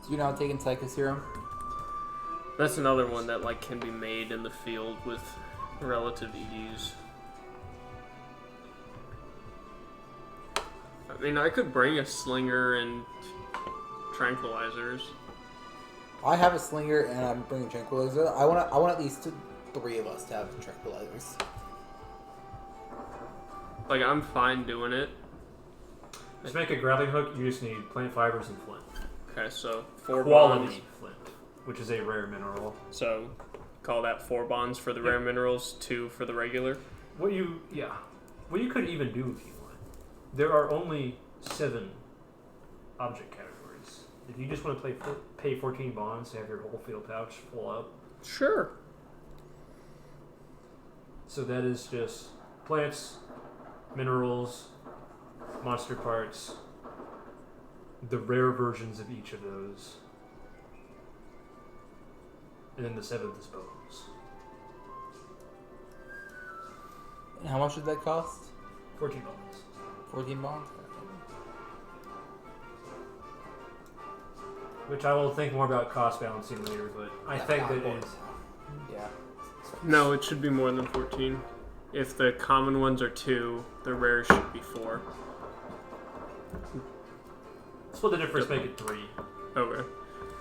Speaker 3: Do you now taking Psycho Serum?
Speaker 4: That's another one that like can be made in the field with relative ease. I mean, I could bring a slinger and tranquilizers.
Speaker 3: I have a slinger and I'm bringing tranquilizer. I want at least 3 of us to have tranquilizers.
Speaker 4: Like, I'm fine doing it.
Speaker 2: Just make a grappling hook. You just need plant fibers and flint.
Speaker 4: Okay, so 4
Speaker 2: Quality
Speaker 4: bonds.
Speaker 2: flint, which is a rare mineral.
Speaker 4: So call that 4 bonds for the rare minerals, 2 for the regular.
Speaker 2: What you could even do if you want. There are only 7 object categories. If you just want to pay 14 bonds to have your whole field pouch full up.
Speaker 4: Sure.
Speaker 2: So that is just plants, minerals, monster parts, the rare versions of each of those, and then the 7th is bones.
Speaker 3: And how much did that cost?
Speaker 2: 14 bones.
Speaker 3: 14 bonds?
Speaker 2: Which I will think more about cost balancing later, but I think that is.
Speaker 3: Yeah.
Speaker 4: No, it should be more than 14. If the common ones are 2, the rare should be 4.
Speaker 2: Split the difference, make it 3.
Speaker 4: Okay.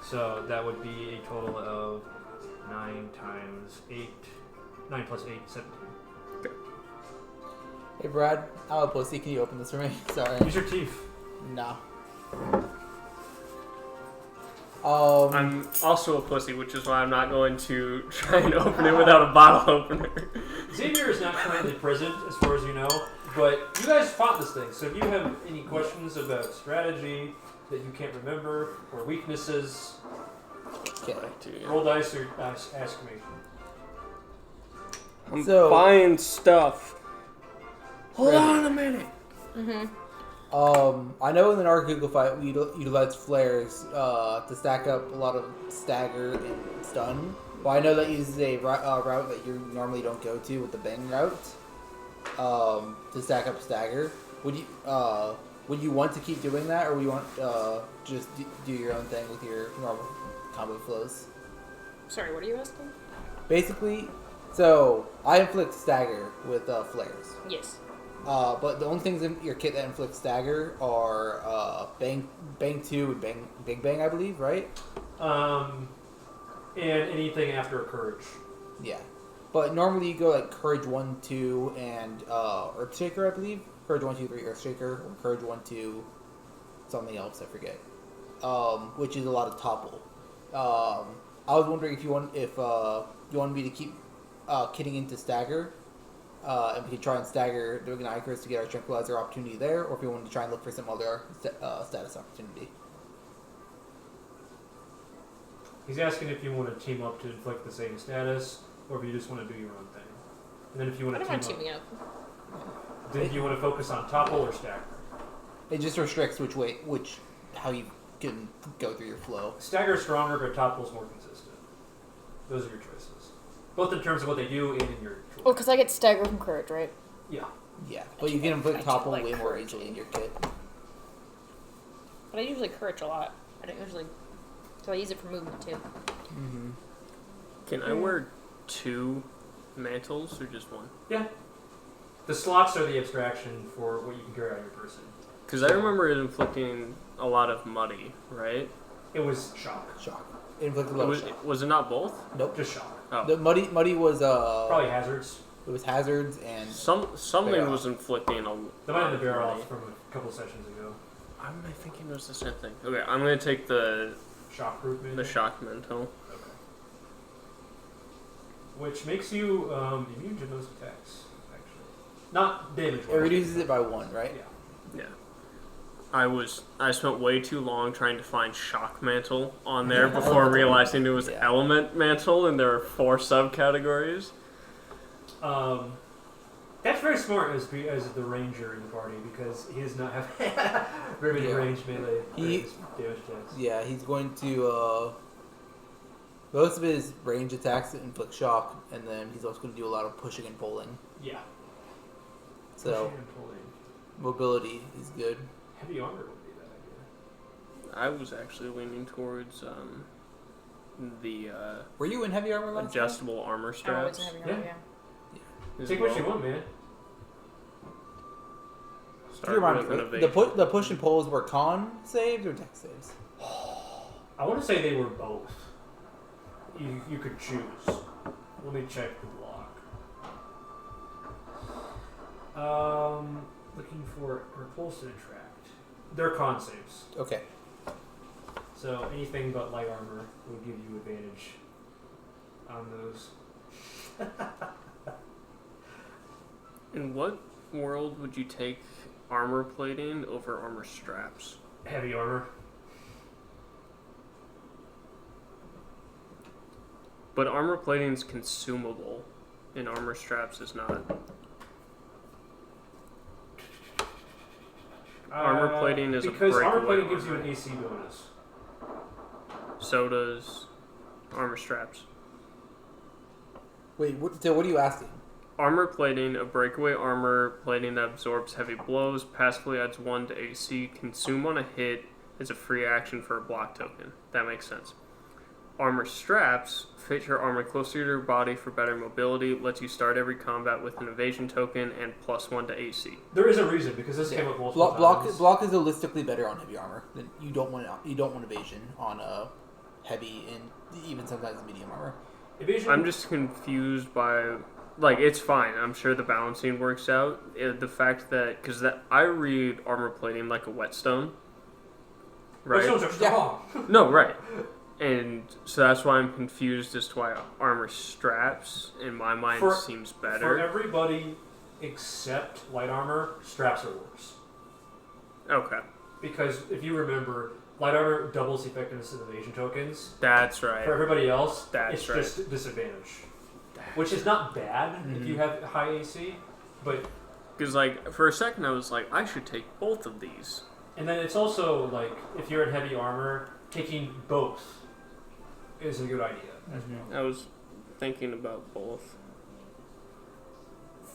Speaker 2: So that would be a total of 9 times 8. 9 plus 8, 17.
Speaker 3: Hey Brad, I'm a pussy. Can you open this for me? Sorry.
Speaker 2: Use your teeth.
Speaker 3: No.
Speaker 4: I'm also a pussy, which is why I'm not going to try and open it without a bottle opener.
Speaker 2: Xavier is not currently present, as far as you know, but you guys fought this thing, so if you have any questions about strategy that you can't remember, or weaknesses,
Speaker 3: Okay.
Speaker 2: roll dice or ask me.
Speaker 4: I'm
Speaker 3: So-
Speaker 4: buying stuff. Hold
Speaker 3: Ready.
Speaker 4: on a minute.
Speaker 3: I know in the Nargacuga fight we utilized flares to stack up a lot of stagger and stun. Well, I know that uses a route that you normally don't go to with the bang route to stack up stagger. Would you want to keep doing that, or would you want just do your own thing with your normal combo flows?
Speaker 1: Sorry, what are you asking?
Speaker 3: Basically, so I inflict stagger with flares.
Speaker 1: Yes.
Speaker 3: But the only things in your kit that inflict stagger are Bang 2 and Big Bang, I believe, right?
Speaker 2: And anything after a courage.
Speaker 3: Yeah. But normally you go like Courage 1, 2, and Earthshaker, I believe. Courage 1, 2, 3, Earthshaker, or Courage 1, 2, something else, I forget. Which is a lot of topple. I was wondering if you wanted me to keep kitting into stagger. And we could try and stagger the Magniacrus to get our tranquilizer opportunity there, or if we wanted to try and look for some other status opportunity.
Speaker 2: He's asking if you want to team up to inflict the same status, or if you just want to do your own thing. And then if you
Speaker 1: I
Speaker 2: want
Speaker 1: don't
Speaker 2: to
Speaker 1: mind
Speaker 2: team
Speaker 1: teaming
Speaker 2: up,
Speaker 1: up.
Speaker 2: then you want to focus on topple or stagger.
Speaker 3: It just restricts how you can go through your flow.
Speaker 2: Stagger is stronger, but topple is more consistent. Those are your choices. Both in terms of what they do and in your choice.
Speaker 1: Oh, because I get stagger from courage, right?
Speaker 2: Yeah.
Speaker 3: Yeah, but you can inflict
Speaker 1: I do
Speaker 3: topple
Speaker 1: like
Speaker 3: way more
Speaker 1: courage.
Speaker 3: easily in your kit.
Speaker 1: But I usually courage a lot. I don't usually... So I use it for movement, too.
Speaker 4: Can I wear 2 mantles or just 1?
Speaker 2: Yeah. The slots are the abstraction for what you can carry on your person.
Speaker 4: Because I remember it inflicting a lot of muddy, right?
Speaker 2: It was shock.
Speaker 3: Shock. It inflicted a lot of shock.
Speaker 4: Was it not both?
Speaker 3: Nope.
Speaker 2: Just shock.
Speaker 4: Oh.
Speaker 3: The muddy was
Speaker 2: Probably hazards.
Speaker 3: It was hazards and
Speaker 4: Something
Speaker 3: Barrel.
Speaker 4: was inflicting a.
Speaker 2: They might have the barrel off from a couple of sessions ago.
Speaker 4: I'm thinking it was the same thing. Okay, I'm gonna take the
Speaker 2: Shock proof, maybe.
Speaker 4: the shock mental.
Speaker 2: Okay. Which makes you immune to most attacks. Actually, not damage.
Speaker 3: it reduces it by 1, right?
Speaker 2: Yeah.
Speaker 4: Yeah. I spent way too long trying to find shock mantle on there before realizing it was
Speaker 3: Yeah.
Speaker 4: element mantle, and there are 4 subcategories.
Speaker 2: That's very smart as the ranger in the party because he does not have very many
Speaker 3: Yeah.
Speaker 2: ranged melee
Speaker 3: He-
Speaker 2: damage attacks.
Speaker 3: Yeah, he's going to most of his range attacks inflict shock, and then he's also going to do a lot of pushing and pulling.
Speaker 2: Yeah.
Speaker 3: So
Speaker 2: Pushing and pulling.
Speaker 3: mobility is good.
Speaker 2: Heavy armor would be that idea.
Speaker 4: I was actually leaning towards the
Speaker 3: Were you in heavy armor last time?
Speaker 4: adjustable armor
Speaker 1: Oh, it's
Speaker 4: straps.
Speaker 1: a heavy
Speaker 2: Yeah.
Speaker 1: armor, yeah.
Speaker 4: as
Speaker 2: Take
Speaker 4: well.
Speaker 2: what you want, man.
Speaker 4: Start
Speaker 3: Remind
Speaker 4: with
Speaker 3: me,
Speaker 4: innovation.
Speaker 3: the push and pulls were con saves or dex saves?
Speaker 2: I want to say they were both. You could choose. Let me check the block. Looking for repulse and attract. They're con saves.
Speaker 3: Okay.
Speaker 2: So anything but light armor will give you advantage on those.
Speaker 4: In what world would you take armor plating over armor straps?
Speaker 2: Heavy armor.
Speaker 4: But armor plating is consumable, and armor straps is not. Armor plating is a
Speaker 2: because armor
Speaker 4: breakaway
Speaker 2: plating gives you
Speaker 4: armor.
Speaker 2: an AC bonus.
Speaker 4: So does armor straps.
Speaker 3: Wait, so what are you asking?
Speaker 4: Armor plating, a breakaway armor plating that absorbs heavy blows, passively adds 1 to AC, consume on a hit, is a free action for a block token. That makes sense. Armor straps fit your armor closer to your body for better mobility, lets you start every combat with an evasion token, and +1 to AC.
Speaker 2: There is a reason because this came up multiple times.
Speaker 3: Block is holistically better on heavy armor. Then you don't want evasion on heavy and even sometimes medium armor.
Speaker 2: Evasion.
Speaker 4: I'm just confused by, like, it's fine. I'm sure the balancing works out. The fact that, because I read armor plating like a whetstone, right?
Speaker 2: Whetstones are strong.
Speaker 4: No, right. And so that's why I'm confused as to why armor straps, in my mind, seems
Speaker 2: For
Speaker 4: better.
Speaker 2: everybody except light armor, straps are worse.
Speaker 4: Okay,
Speaker 2: Because if you remember, light armor doubles the effectiveness of evasion tokens.
Speaker 4: that's right.
Speaker 2: For everybody else,
Speaker 4: That's
Speaker 2: it's
Speaker 4: right.
Speaker 2: just disadvantage. Which is not bad if you have high AC, but
Speaker 4: Because, like, for a second I was like, I should take both of these.
Speaker 2: and then it's also like if you're in heavy armor, taking both is a good idea.
Speaker 4: I was thinking about both.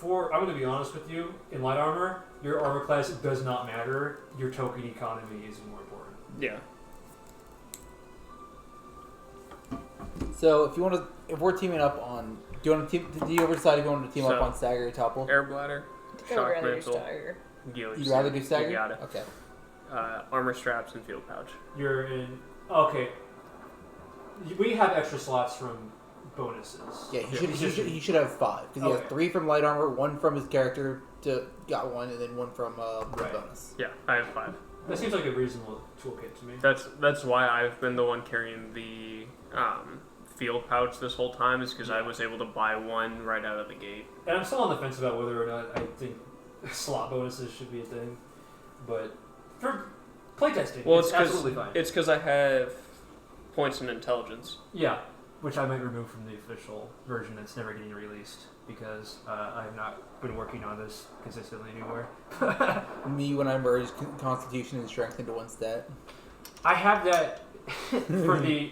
Speaker 2: I'm going to be honest with you, in light armor, your armor class does not matter. Your token economy is more important.
Speaker 4: Yeah.
Speaker 3: So if we're teaming up on, do you ever decide if you want to team up
Speaker 4: So-
Speaker 3: on stagger or topple?
Speaker 4: Air bladder,
Speaker 1: I think I would
Speaker 4: shock
Speaker 1: rather do
Speaker 4: mantle,
Speaker 1: stagger.
Speaker 3: You'd rather do stagger?
Speaker 4: You got it.
Speaker 3: Okay.
Speaker 4: Armor straps and field pouch.
Speaker 2: You're in. Okay. We have extra slots from bonuses.
Speaker 3: Yeah, he should have 5 because he has
Speaker 2: Okay.
Speaker 3: 3 from light armor, 1 from his character got 1, and then 1 from
Speaker 2: Right.
Speaker 3: bonus.
Speaker 4: Yeah, I have 5.
Speaker 2: That seems like a reasonable toolkit to me.
Speaker 4: That's why I've been the one carrying the field pouch this whole time, is because I was able to buy 1 right out of the gate.
Speaker 2: And I'm still on the fence about whether or not I think slot bonuses should be a thing. But for playtesting,
Speaker 4: Well,
Speaker 2: it's absolutely fine.
Speaker 4: It's because I have points in intelligence.
Speaker 2: Yeah, which I might remove from the official version that's never getting released because I have not been working on this consistently anymore.
Speaker 3: Me, when I merge Constitution and Strength into 1 stat.
Speaker 2: I have that for the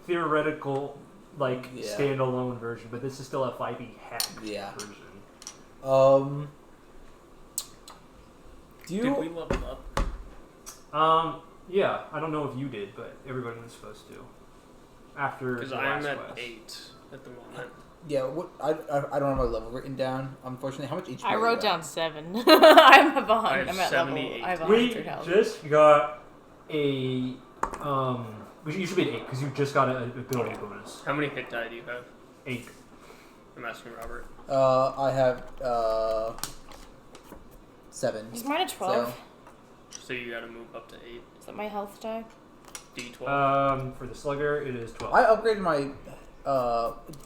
Speaker 2: theoretical,
Speaker 3: Yeah.
Speaker 2: standalone version, but this is still a 5e hack
Speaker 3: Yeah.
Speaker 2: version.
Speaker 4: Did we level up?
Speaker 2: Yeah, I don't know if you did, but everybody was supposed to. After
Speaker 4: Because
Speaker 2: the
Speaker 4: I'm
Speaker 2: last
Speaker 4: at
Speaker 2: quest.
Speaker 4: 8. at the moment.
Speaker 3: Yeah, I don't have my level written down. Unfortunately, how much HP?
Speaker 1: I
Speaker 3: are
Speaker 1: wrote
Speaker 3: you at?
Speaker 1: down 7. I'm behind.
Speaker 4: I have
Speaker 1: I'm at
Speaker 4: 78.
Speaker 1: level. I have
Speaker 2: We
Speaker 1: 100 health.
Speaker 2: just got a you should be at 8 because you just got a ability bonus.
Speaker 4: How many hit die do you have?
Speaker 2: 8.
Speaker 4: I'm asking Robert.
Speaker 3: I have 7.
Speaker 1: Is mine a 12?
Speaker 4: So you gotta move up to 8.
Speaker 1: Is that my health die?
Speaker 4: D12.
Speaker 2: For the slugger, it is 12.
Speaker 3: I upgraded my.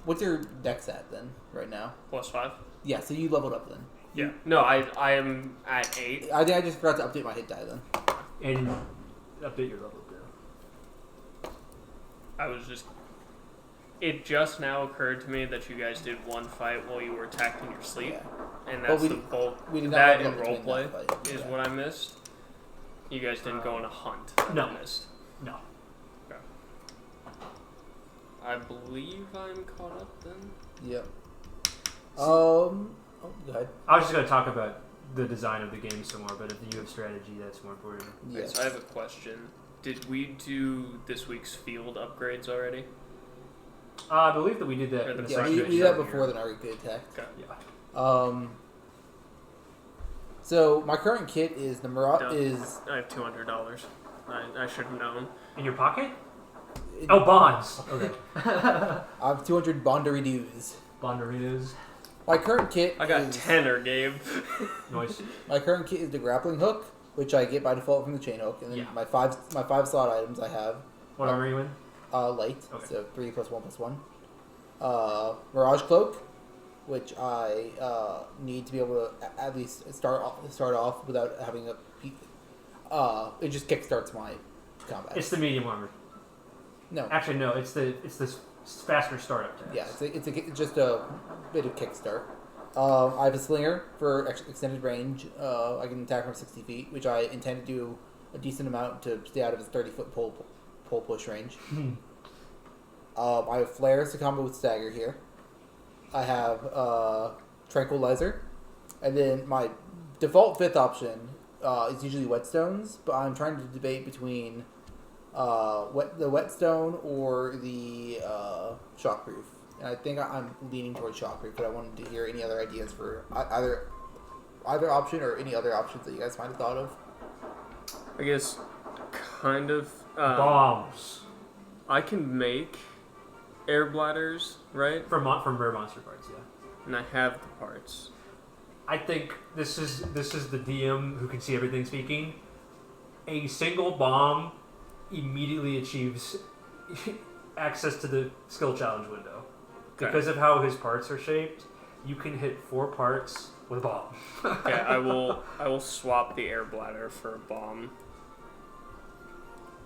Speaker 3: What's your dex at then? Right now?
Speaker 4: +5.
Speaker 3: Yeah, so you leveled up then.
Speaker 4: Yeah. No, I am at 8.
Speaker 3: I think I just forgot to update my hit die then.
Speaker 2: And update your level, yeah.
Speaker 4: I was just. It just now occurred to me that you guys did one fight while you were attacked in your sleep,
Speaker 3: Yeah.
Speaker 4: and
Speaker 3: But
Speaker 4: that's
Speaker 3: we-
Speaker 4: the bulk.
Speaker 3: we did not
Speaker 4: That
Speaker 3: level
Speaker 4: in
Speaker 3: up between
Speaker 4: roleplay
Speaker 3: that fight,
Speaker 4: is
Speaker 3: yeah.
Speaker 4: what I missed. You guys didn't go on a hunt.
Speaker 2: No.
Speaker 4: I missed.
Speaker 2: No.
Speaker 4: I believe I'm caught up then.
Speaker 3: Yep. Oh, go ahead.
Speaker 2: I was just going to talk about the design of the game some more, but if you have strategy, that's more important.
Speaker 4: Okay,
Speaker 3: Yes.
Speaker 4: so I have a question. Did we do this week's field upgrades already?
Speaker 2: I believe that we did that
Speaker 4: Or
Speaker 2: in
Speaker 4: the
Speaker 2: the
Speaker 3: Yeah,
Speaker 2: first
Speaker 3: we
Speaker 2: mission
Speaker 3: did that
Speaker 2: here.
Speaker 3: before the Narita attack.
Speaker 4: Okay.
Speaker 2: Yeah.
Speaker 3: So my current kit is the Mirage
Speaker 4: Done.
Speaker 3: is.
Speaker 4: I have $200. I should have known.
Speaker 2: In your pocket? Oh, bonds. Okay.
Speaker 3: I have 200 Bondary dues.
Speaker 2: Bondaritas.
Speaker 3: My current kit.
Speaker 4: I got
Speaker 3: is,
Speaker 4: tenner, Gabe.
Speaker 2: Noise.
Speaker 3: My current kit is the grappling hook, which I get by default from the chain hook, and then
Speaker 2: Yeah.
Speaker 3: my five slot items I have
Speaker 2: What armor are you in?
Speaker 3: light,
Speaker 2: Okay.
Speaker 3: so 3 + 1 + 1. Mirage cloak, which I need to be able to at least start off without having a. It just kickstarts my combat.
Speaker 2: It's the medium armor.
Speaker 3: No.
Speaker 2: Actually, no. It's this faster startup task.
Speaker 3: Yeah, it's just a bit of kickstart. I have a slinger for extended range. I can attack from 60 feet, which I intend to do a decent amount to stay out of his 30-foot pole push range. I have flares to combo with stagger here. I have tranquilizer, and then my default 5th option is usually whetstones, but I'm trying to debate between the whetstone or the shockproof. And I think I'm leaning towards shockproof, but I wanted to hear any other ideas for either option or any other options that you guys might have thought of.
Speaker 4: I guess, kind of.
Speaker 2: Bombs.
Speaker 4: I can make air bladders, right?
Speaker 2: From rare monster parts, yeah.
Speaker 4: And I have the parts.
Speaker 2: I think this is the DM who can see everything speaking. A single bomb immediately achieves access to the skill challenge window.
Speaker 4: Okay.
Speaker 2: Because of how his parts are shaped, you can hit 4 parts with a bomb.
Speaker 4: Okay, I will swap the air bladder for a bomb.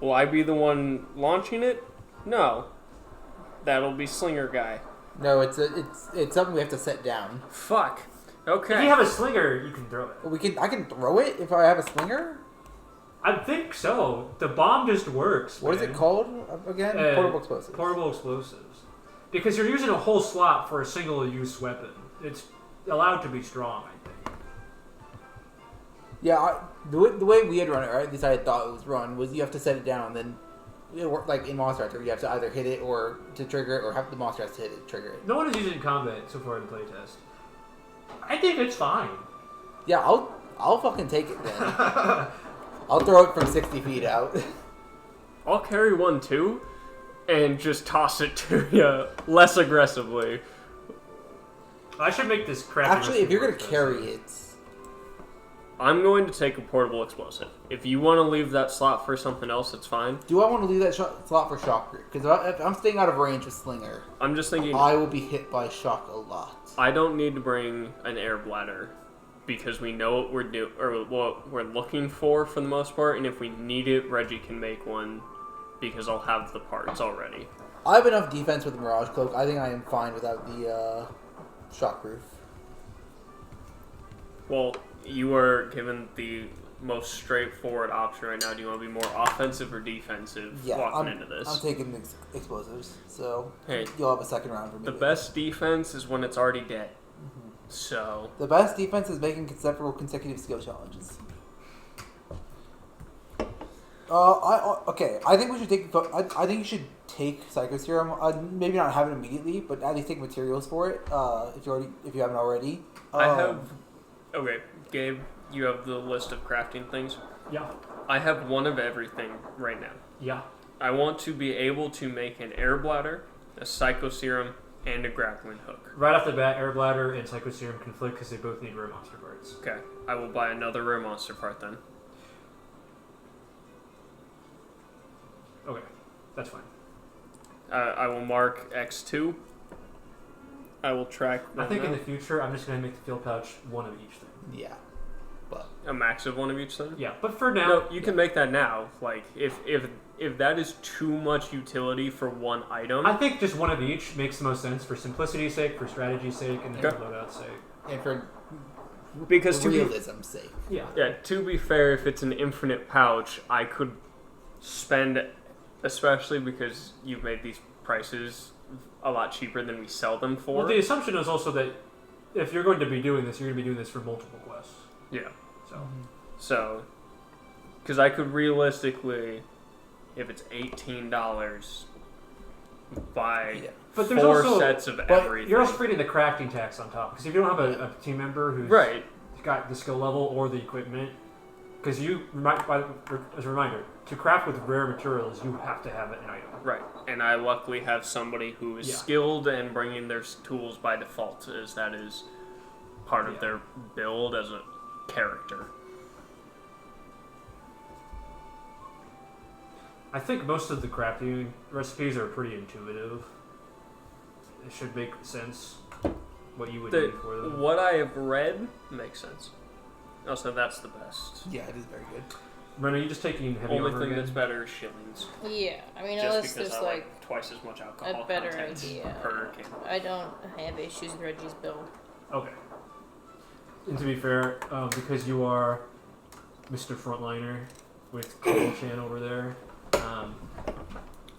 Speaker 4: Will I be the one launching it? No. That'll be Slinger Guy.
Speaker 3: No, it's something we have to set down.
Speaker 4: Fuck.
Speaker 2: If
Speaker 4: Okay.
Speaker 2: you have a slinger, you can throw it.
Speaker 3: I can throw it if I have a slinger.
Speaker 2: I think so. The bomb just works.
Speaker 3: What is
Speaker 2: man.
Speaker 3: it called again? Portable explosives.
Speaker 2: Portable explosives. Because you're using a whole slot for a single-use weapon. It's allowed to be strong, I think.
Speaker 3: Yeah, the way we had run it, or at least I thought it was run, was you have to set it down, and then it worked like in Monster Hunter. You have to either hit it or to trigger it, or have the monster has to hit it to trigger it.
Speaker 2: No one has used it in combat so far in the playtest. I think it's fine.
Speaker 3: Yeah, I'll fucking take it then. I'll throw it from 60 feet out.
Speaker 4: I'll carry one too, and just toss it to you less aggressively.
Speaker 2: I should make this crappy.
Speaker 3: Actually, if you're gonna
Speaker 2: recipe
Speaker 3: carry it,
Speaker 4: I'm going to take a portable explosive. If you want to leave that slot for something else, it's fine.
Speaker 3: do I want to leave that slot for shock group? Because if I'm staying out of range with Slinger,
Speaker 4: I'm just thinking,
Speaker 3: I will be hit by shock a lot.
Speaker 4: I don't need to bring an air bladder because we know what we're what we're looking for the most part, and if we need it, Reggie can make one because I'll have the parts already.
Speaker 3: I have enough defense with the Mirage Cloak. I think I am fine without the shockproof.
Speaker 4: Well, you are given the most straightforward option right now. Do you want to be more offensive or defensive
Speaker 3: Yeah,
Speaker 4: walking into this?
Speaker 3: I'm taking explosives, so
Speaker 4: Hey,
Speaker 3: you'll have a second round for me.
Speaker 4: the best defense is when it's already dead. So,
Speaker 3: The best defense is making several consecutive skill challenges. I think we should take. I think you should take Psycho Serum. Maybe not have it immediately, but at least take materials for it. If you haven't already.
Speaker 4: I have. Okay, Gabe, you have the list of crafting things.
Speaker 2: Yeah.
Speaker 4: I have one of everything right now.
Speaker 2: Yeah.
Speaker 4: I want to be able to make an air bladder, a Psycho Serum, and a grappling hook.
Speaker 2: Right off the bat, Air Bladder and Psycho Serum conflict because they both need rare monster parts.
Speaker 4: Okay, I will buy another rare monster part then.
Speaker 2: Okay, that's fine.
Speaker 4: I will mark X2. I will track them
Speaker 2: I think in
Speaker 4: down.
Speaker 2: the future, I'm just going to make the field pouch one of each thing.
Speaker 3: Yeah, but
Speaker 4: A max of one of each thing?
Speaker 2: Yeah, but for now...
Speaker 4: No, you can make that now. Like, if that is too much utility for one item...
Speaker 2: I think just one of each makes the most sense for simplicity's sake, for strategy's sake, and then for loadout's sake.
Speaker 3: and for
Speaker 4: because to be,
Speaker 3: realism's sake.
Speaker 2: Yeah.
Speaker 4: yeah, to be fair, if it's an infinite pouch, I could spend... Especially because you've made these prices a lot cheaper than we sell them for.
Speaker 2: Well, the assumption is also that if you're going to be doing this, you're going to be doing this for multiple quests.
Speaker 4: Yeah.
Speaker 2: So...
Speaker 4: So, because I could realistically, if it's $18, buy
Speaker 2: But there's
Speaker 4: 4
Speaker 2: also,
Speaker 4: sets of
Speaker 2: but
Speaker 4: everything.
Speaker 2: you're also creating the crafting tax on top. Because if you don't have a team member who's
Speaker 4: Right.
Speaker 2: got the skill level or the equipment, because as a reminder, to craft with rare materials, you have to have an item.
Speaker 4: Right. And I luckily have somebody who is skilled and bringing their tools by default, as that is part of their build as a character.
Speaker 2: I think most of the crafting recipes are pretty intuitive. It should make sense what you would need for them.
Speaker 4: What I have read makes sense. Also, that's the best.
Speaker 3: Yeah, it is very good.
Speaker 2: Ren, are you just taking heavy
Speaker 4: Only
Speaker 2: armor
Speaker 4: thing
Speaker 2: again?
Speaker 4: that's better is shillings.
Speaker 1: Yeah, I mean,
Speaker 4: Just
Speaker 1: unless
Speaker 4: because
Speaker 1: there's
Speaker 4: I
Speaker 1: like
Speaker 4: twice as much alcohol
Speaker 1: a better
Speaker 4: content
Speaker 1: idea.
Speaker 4: per can.
Speaker 1: I don't have issues with Reggie's build.
Speaker 2: Okay. And to be fair, because you are Mr. Frontliner with Cole Chan over there,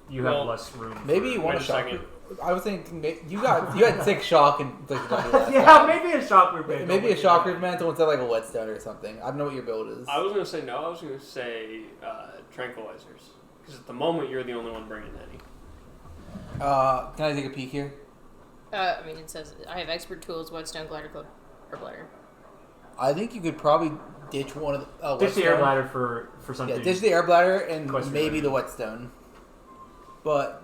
Speaker 2: you have less room.
Speaker 3: Maybe you want
Speaker 4: Wait
Speaker 3: a
Speaker 4: a
Speaker 3: shock.
Speaker 4: second.
Speaker 3: I was thinking you had 6 shock and
Speaker 2: Yeah, maybe a shock group.
Speaker 3: maybe a shock group mantle instead of like a whetstone or something. I don't know what your build is.
Speaker 4: I was going to say no. I was going to say tranquilizers. Because at the moment, you're the only one bringing any.
Speaker 3: Can I take a peek here?
Speaker 1: I mean, it says I have expert tools, whetstone, glider, cloak, or bladder.
Speaker 3: I think you could probably ditch one of the
Speaker 2: Ditch the air bladder for something.
Speaker 3: Yeah, ditch the air bladder and
Speaker 2: Quest
Speaker 3: maybe
Speaker 2: related.
Speaker 3: the whetstone. But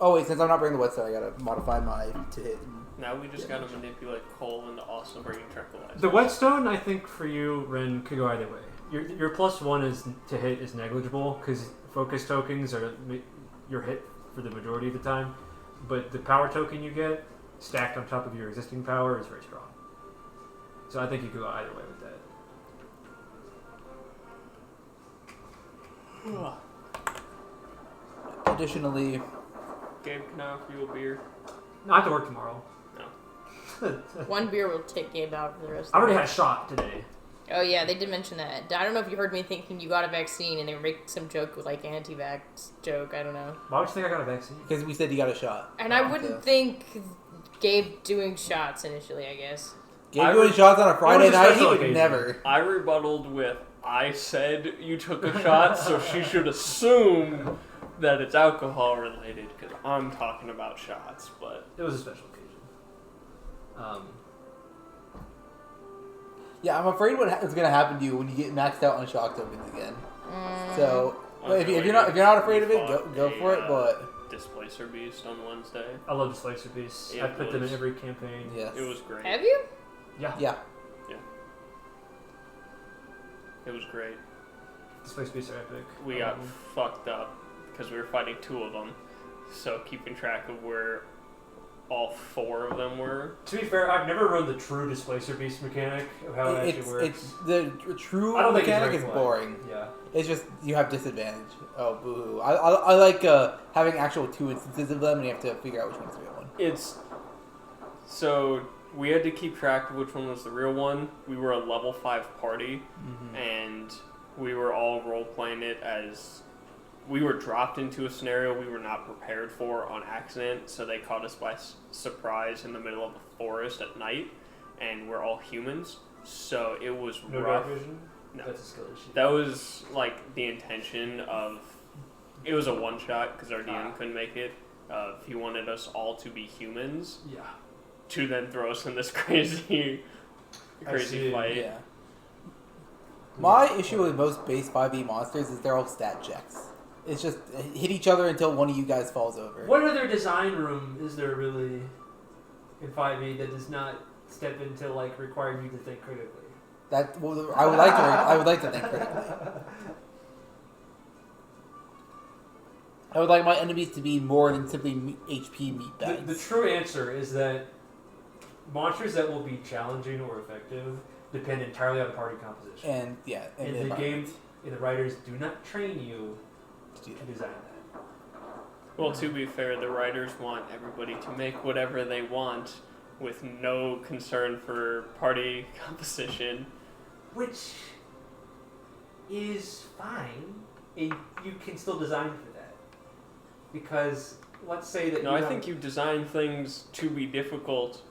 Speaker 3: wait, since I'm not bringing the whetstone, I gotta modify my to hit.
Speaker 4: Now we just got to manipulate Cole into also bringing tranquilizers.
Speaker 2: The whetstone, I think for you, Ren, could go either way. Your +1 is to hit is negligible because focus tokens are your hit for the majority of the time, but the power token you get stacked on top of your existing power is very strong. So I think you could go either way with that.
Speaker 3: Additionally,
Speaker 4: Gabe, can I offer you a beer?
Speaker 2: No, I have to work tomorrow.
Speaker 4: No.
Speaker 1: One beer will take Gabe out for the rest
Speaker 2: I
Speaker 1: of the
Speaker 2: already
Speaker 1: day.
Speaker 2: had a shot today.
Speaker 1: Oh yeah, they did mention that. I don't know if you heard me thinking you got a vaccine and they were making some joke with like anti-vax joke. I don't know.
Speaker 2: Why would you think I got a vaccine?
Speaker 3: because we said you got a shot.
Speaker 1: And I wouldn't think Gabe doing shots initially. I guess.
Speaker 3: Gabe doing shots on a Friday
Speaker 2: was a
Speaker 3: night, he
Speaker 2: special
Speaker 3: would
Speaker 2: occasion.
Speaker 3: never.
Speaker 4: I rebutted with, I said you took a shot, so she should assume that it's alcohol related, because I'm talking about shots, but...
Speaker 2: It was a special occasion.
Speaker 3: Yeah, I'm afraid what is going to happen to you when you get maxed out on shock tokens again. So if you're not afraid of it, go for it. But
Speaker 4: Displacer Beast on Wednesday.
Speaker 2: I love Displacer Beasts. I put them in every campaign.
Speaker 3: yes,
Speaker 4: It was great.
Speaker 1: Have you?
Speaker 3: yeah.
Speaker 4: It was great.
Speaker 2: Displacer Beasts are epic.
Speaker 4: We got fucked up because we were fighting 2 of them, so keeping track of where all 4 of them were.
Speaker 2: To be fair, I've never run the true Displacer Beast mechanic of how it actually works.
Speaker 3: It's the true
Speaker 2: I don't think it's
Speaker 3: mechanic
Speaker 2: very
Speaker 3: is
Speaker 2: fun.
Speaker 3: boring.
Speaker 2: Yeah.
Speaker 3: It's just you have disadvantage. Oh, boo! I like having actual 2 instances of them, and you have to figure out which one's the real one.
Speaker 4: It's so we had to keep track of which one was the real one. We were a level 5 party, and we were all role playing it as we were dropped into a scenario we were not prepared for on accident. So they caught us by surprise in the middle of the forest at night, and we're all humans. So it was
Speaker 2: No
Speaker 4: rough.
Speaker 2: dark vision?
Speaker 4: No.
Speaker 2: That's a skill issue.
Speaker 4: That was like the intention of. It was a one shot because our DM couldn't make it. He wanted us all to be humans.
Speaker 2: Yeah.
Speaker 4: To then throw us in this crazy fight.
Speaker 3: Yeah. My issue with most base 5e monsters is they're all stat checks. It's just hit each other until one of you guys falls over.
Speaker 2: What other design room is there really in 5e that does not step into like requiring you to think critically?
Speaker 3: I would like to think critically. I would like my enemies to be more than simply HP meatbags.
Speaker 2: The true answer is that monsters that will be challenging or effective depend entirely on party composition.
Speaker 3: And
Speaker 2: in the game, the writers do not train you to design that.
Speaker 4: Well, to be fair, the writers want everybody to make whatever they want with no concern for party composition.
Speaker 2: Which is fine. You can still design for that. Because let's say that
Speaker 4: No, I think you design things to be difficult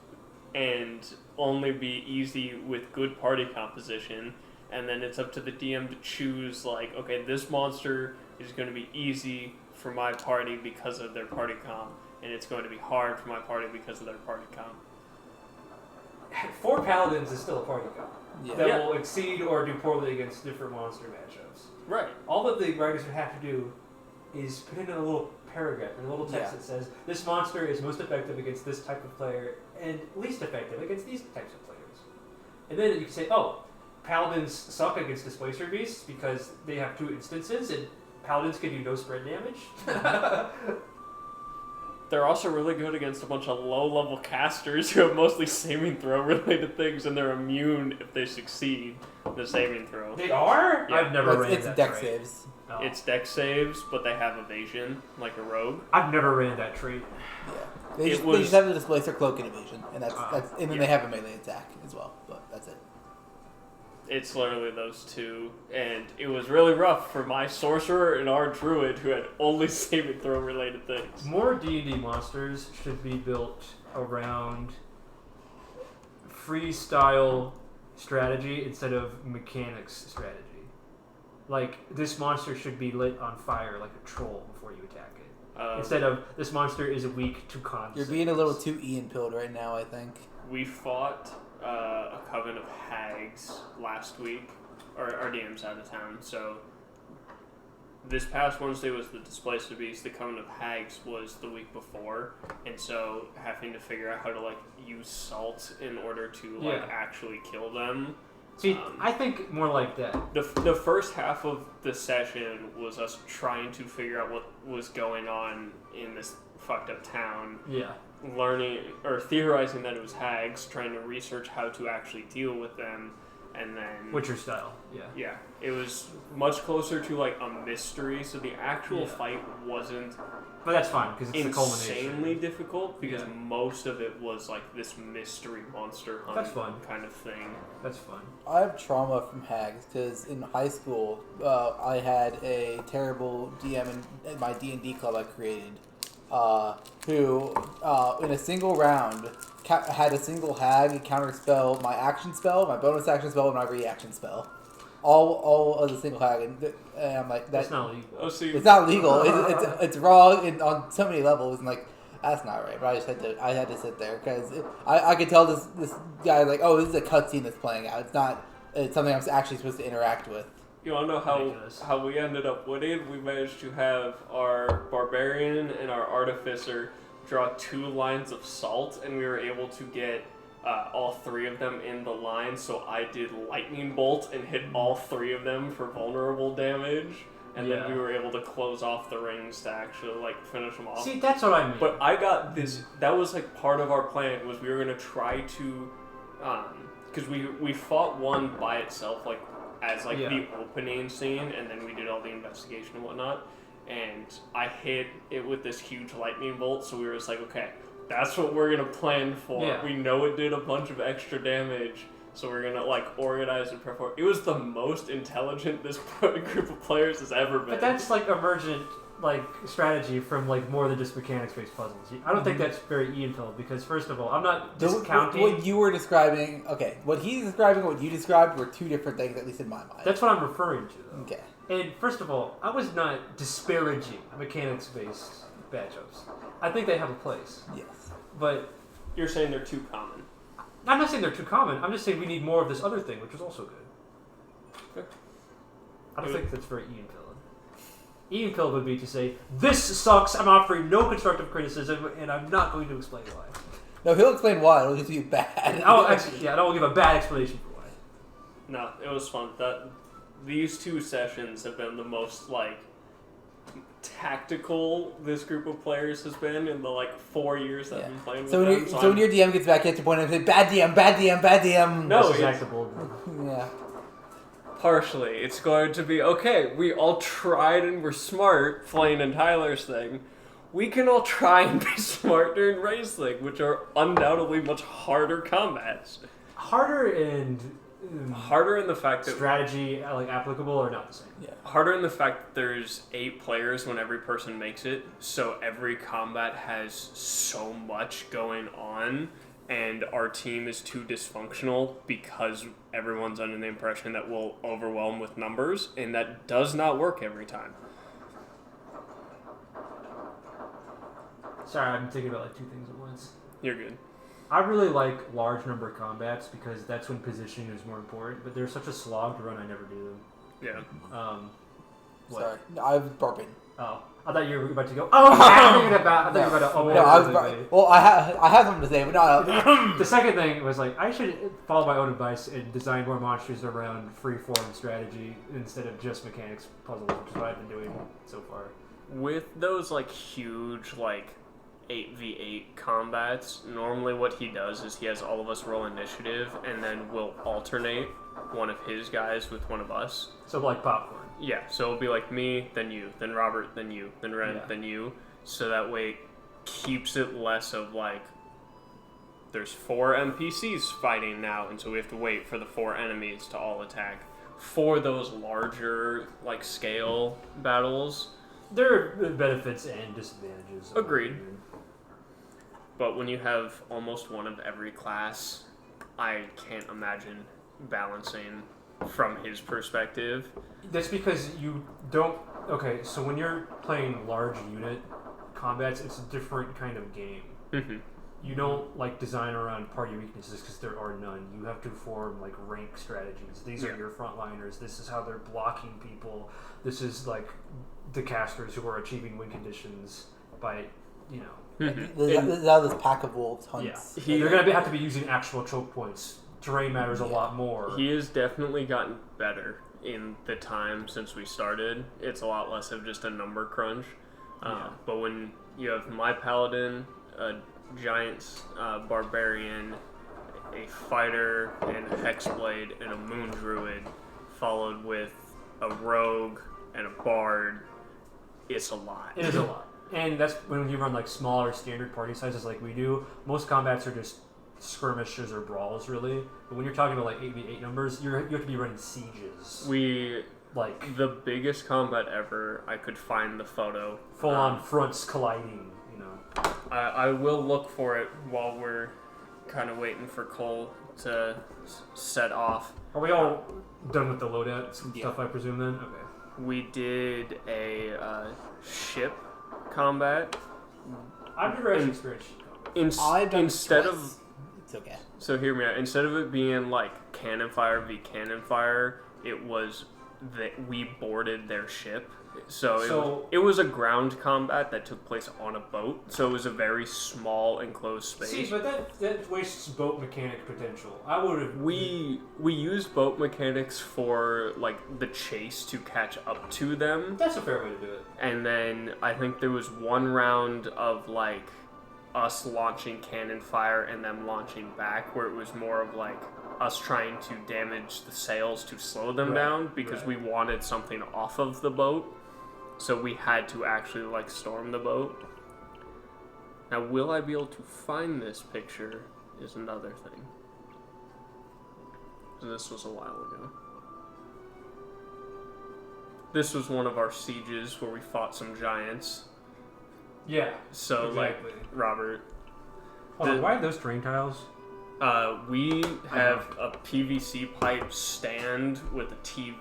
Speaker 4: and only be easy with good party composition, and then it's up to the DM to choose, like, okay, this monster is going to be easy for my party because of their party comp, and it's going to be hard for my party because of their party comp.
Speaker 2: 4 paladins is still a party comp.
Speaker 3: Yeah.
Speaker 2: That will exceed or do poorly against different monster matchups.
Speaker 4: Right.
Speaker 2: All that the writers would have to do is put in a little paragraph, or a little text that says, this monster is most effective against this type of player, and least effective against these types of players. And then you can say, oh, paladins suck against displacer beasts because they have 2 instances, and paladins can do no spread damage.
Speaker 4: They're also really good against a bunch of low-level casters who have mostly saving throw-related things, and they're immune if they succeed the saving throw.
Speaker 2: They are?
Speaker 4: Yeah.
Speaker 2: I've never ran
Speaker 3: It's
Speaker 2: that
Speaker 3: dex
Speaker 2: trait.
Speaker 3: saves.
Speaker 2: No.
Speaker 4: It's dex saves, but they have evasion, like a rogue.
Speaker 2: I've never ran that trait.
Speaker 3: Yeah. They
Speaker 4: It
Speaker 3: just
Speaker 4: was-
Speaker 3: have the displacer, cloak, and evasion, and that's and then
Speaker 4: yeah.
Speaker 3: they have a melee attack as well. But that's it.
Speaker 4: It's literally those two, and it was really rough for my sorcerer and our druid who had only saving throw related things.
Speaker 2: More D&D monsters should be built around freestyle strategy instead of mechanics strategy. Like, this monster should be lit on fire like a troll before you attack it. Instead of, this monster is weak to con.
Speaker 3: You're being a little too Ian-pilled right now, I think.
Speaker 4: We fought a coven of hags last week. Our DM's out of town, so this past Wednesday was the Displaced Beast. The coven of hags was the week before, and so having to figure out how to like use salt in order to like actually kill them.
Speaker 2: See, I think more like that.
Speaker 4: The first half of the session was us trying to figure out what was going on in this fucked up town.
Speaker 2: Yeah.
Speaker 4: Learning or theorizing that it was hags, trying to research how to actually deal with them, and then
Speaker 2: Witcher style. Yeah.
Speaker 4: yeah, it was much closer to like a mystery. So the actual fight wasn't
Speaker 2: But that's fine, because it's the culmination.
Speaker 4: insanely difficult because most of it was like this mystery monster hunt
Speaker 2: That's fun.
Speaker 4: kind of thing.
Speaker 2: That's fun.
Speaker 3: I have trauma from hags because in high school I had a terrible DM in my D&D club I created, who in a single round had a single hag counterspell my action spell, my bonus action spell, and my reaction spell. All of the single hag, and I'm like,
Speaker 2: That's not legal.
Speaker 4: Oh, so
Speaker 3: it's not legal. It's wrong on so many levels, and like that's not right. But I had to sit there because I could tell this guy like, oh, this is a cutscene that's playing out. It's something I'm actually supposed to interact with.
Speaker 4: You want to know how we ended up winning? We managed to have our barbarian and our artificer draw 2 lines of salt, and we were able to get all 3 of them in the line. So I did lightning bolt and hit all 3 of them for vulnerable damage, and then we were able to close off the rings to actually like finish them off.
Speaker 2: See, that's what I mean.
Speaker 4: But I got this. That was like part of our plan was we were gonna try to, because we fought one by itself like as like the opening scene, and then we did all the investigation and whatnot. And I hit it with this huge lightning bolt, so we were just like, okay, that's what we're gonna plan for.
Speaker 2: Yeah.
Speaker 4: We know it did a bunch of extra damage, so we're gonna like organize and prepare. It was the most intelligent this group of players has ever been.
Speaker 2: But that's like emergent like strategy from like more than just mechanics-based puzzles. I don't think that's very Ian-filled because first of all, I'm not discounting
Speaker 3: what you were describing. Okay, what he's describing and what you described were two different things, at least in my mind.
Speaker 2: That's what I'm referring to, though.
Speaker 3: Okay.
Speaker 2: And first of all, I was not disparaging mechanics-based matchups. I think they have a place.
Speaker 3: Yes.
Speaker 2: But
Speaker 4: You're saying they're too common.
Speaker 2: I'm not saying they're too common. I'm just saying we need more of this other thing, which is also good. I don't think that's very Ian-filled. Ian-filled would be to say, this sucks, I'm offering no constructive criticism, and I'm not going to explain why.
Speaker 3: No, he'll explain why. It'll just be bad.
Speaker 2: Oh, actually, yeah, I will give a bad explanation for why.
Speaker 4: No, it was fun. These 2 sessions have been the most, like, tactical this group of players has been in the, like, 4 years that I've been playing with them.
Speaker 3: So when your DM gets back, you have to point and say, bad DM, bad DM, bad DM.
Speaker 4: No,
Speaker 2: That's exactly bold.
Speaker 3: Yeah.
Speaker 4: partially. It's going to be, okay, we all tried and were smart playing in Tyler's thing. We can all try and be smart during Ray's thing, which are undoubtedly much harder combats.
Speaker 2: Harder and
Speaker 4: Harder in the fact that
Speaker 2: strategy like applicable or not the same.
Speaker 3: Yeah.
Speaker 4: harder in the fact that there's 8 players when every person makes it, so every combat has so much going on, and our team is too dysfunctional because everyone's under the impression that we'll overwhelm with numbers, and that does not work every time.
Speaker 2: Sorry, I'm thinking about like 2 things at once.
Speaker 4: You're good.
Speaker 2: I really like large number combats because that's when positioning is more important, but they're such a slog to run, I never do them.
Speaker 4: Yeah.
Speaker 2: What?
Speaker 3: Sorry. No, I was burping.
Speaker 2: Oh, I thought you were about to go, oh, I'm thinking about, I thought you were about to,
Speaker 3: No, I was burping. Well, I have something to say, but no.
Speaker 2: The second thing was like, I should follow my own advice and design more monsters around free-form strategy instead of just mechanics puzzles, which is what I've been doing so far.
Speaker 4: With those, like, huge, like, 8v8 combats, normally what he does is he has all of us roll initiative, and then we'll alternate one of his guys with one of us.
Speaker 2: So like popcorn.
Speaker 4: Yeah, so it'll be like me, then you, then Robert, then you, then Ren,
Speaker 2: Yeah.
Speaker 4: then you. So that way it keeps it less of like, there's 4 NPCs fighting now, and so we have to wait for the 4 enemies to all attack. For those larger, like, scale battles,
Speaker 2: There are benefits and disadvantages.
Speaker 4: Agreed. But when you have almost one of every class, I can't imagine balancing from his perspective.
Speaker 2: That's because you don't... Okay, so when you're playing large unit combats, it's a different kind of game.
Speaker 4: Mm-hmm.
Speaker 2: You don't like design around party weaknesses because there are none. You have to form like rank strategies. These are your frontliners. This is how they're blocking people. This is like the casters who are achieving win conditions by, you know...
Speaker 4: Mm-hmm.
Speaker 3: This is how this pack of wolves hunts.
Speaker 2: Yeah. They're going to have to be using actual choke points. Terrain matters a lot more.
Speaker 4: He has definitely gotten better in the time since we started. It's a lot less of just a number crunch. But when you have my paladin, a giant barbarian, a fighter, and a hexblade, and a moon druid, followed with a rogue and a bard, it's a lot.
Speaker 2: It is a lot. And that's when you run like smaller standard party sizes like we do. Most combats are just skirmishes or brawls, really. But when you're talking about like 8v8 numbers, you have to be running sieges.
Speaker 4: Like the biggest combat ever, I could find the photo.
Speaker 2: Full-on fronts colliding, you know.
Speaker 4: I will look for it while we're kind of waiting for Cole to set off.
Speaker 2: Are we all done with the loadout stuff, I presume, then? Okay.
Speaker 4: We did a ship combat.
Speaker 2: I've never actually experienced ship combat.
Speaker 3: I've done
Speaker 4: Instead
Speaker 3: twice.
Speaker 4: of...
Speaker 3: It's okay.
Speaker 4: So hear me out. Instead of it being like cannon fire v cannon fire, it was that we boarded their ship. So it was a ground combat that took place on a boat. So it was a very small enclosed space.
Speaker 2: See, but that wastes boat mechanic potential. I would have...
Speaker 4: We used boat mechanics for like the chase to catch up to them.
Speaker 2: That's a fair way to do it.
Speaker 4: And then I think there was one round of like us launching cannon fire and them launching back, where it was more of like us trying to damage the sails to slow them down because we wanted something off of the boat. So we had to actually like storm the boat. Now, will I be able to find this picture is another thing. This was a while ago. this was one of our sieges where we fought some giants.
Speaker 2: Yeah.
Speaker 4: So,
Speaker 2: exactly.
Speaker 4: like, Robert...
Speaker 2: why are those terrain tiles?
Speaker 4: We have a PVC pipe stand with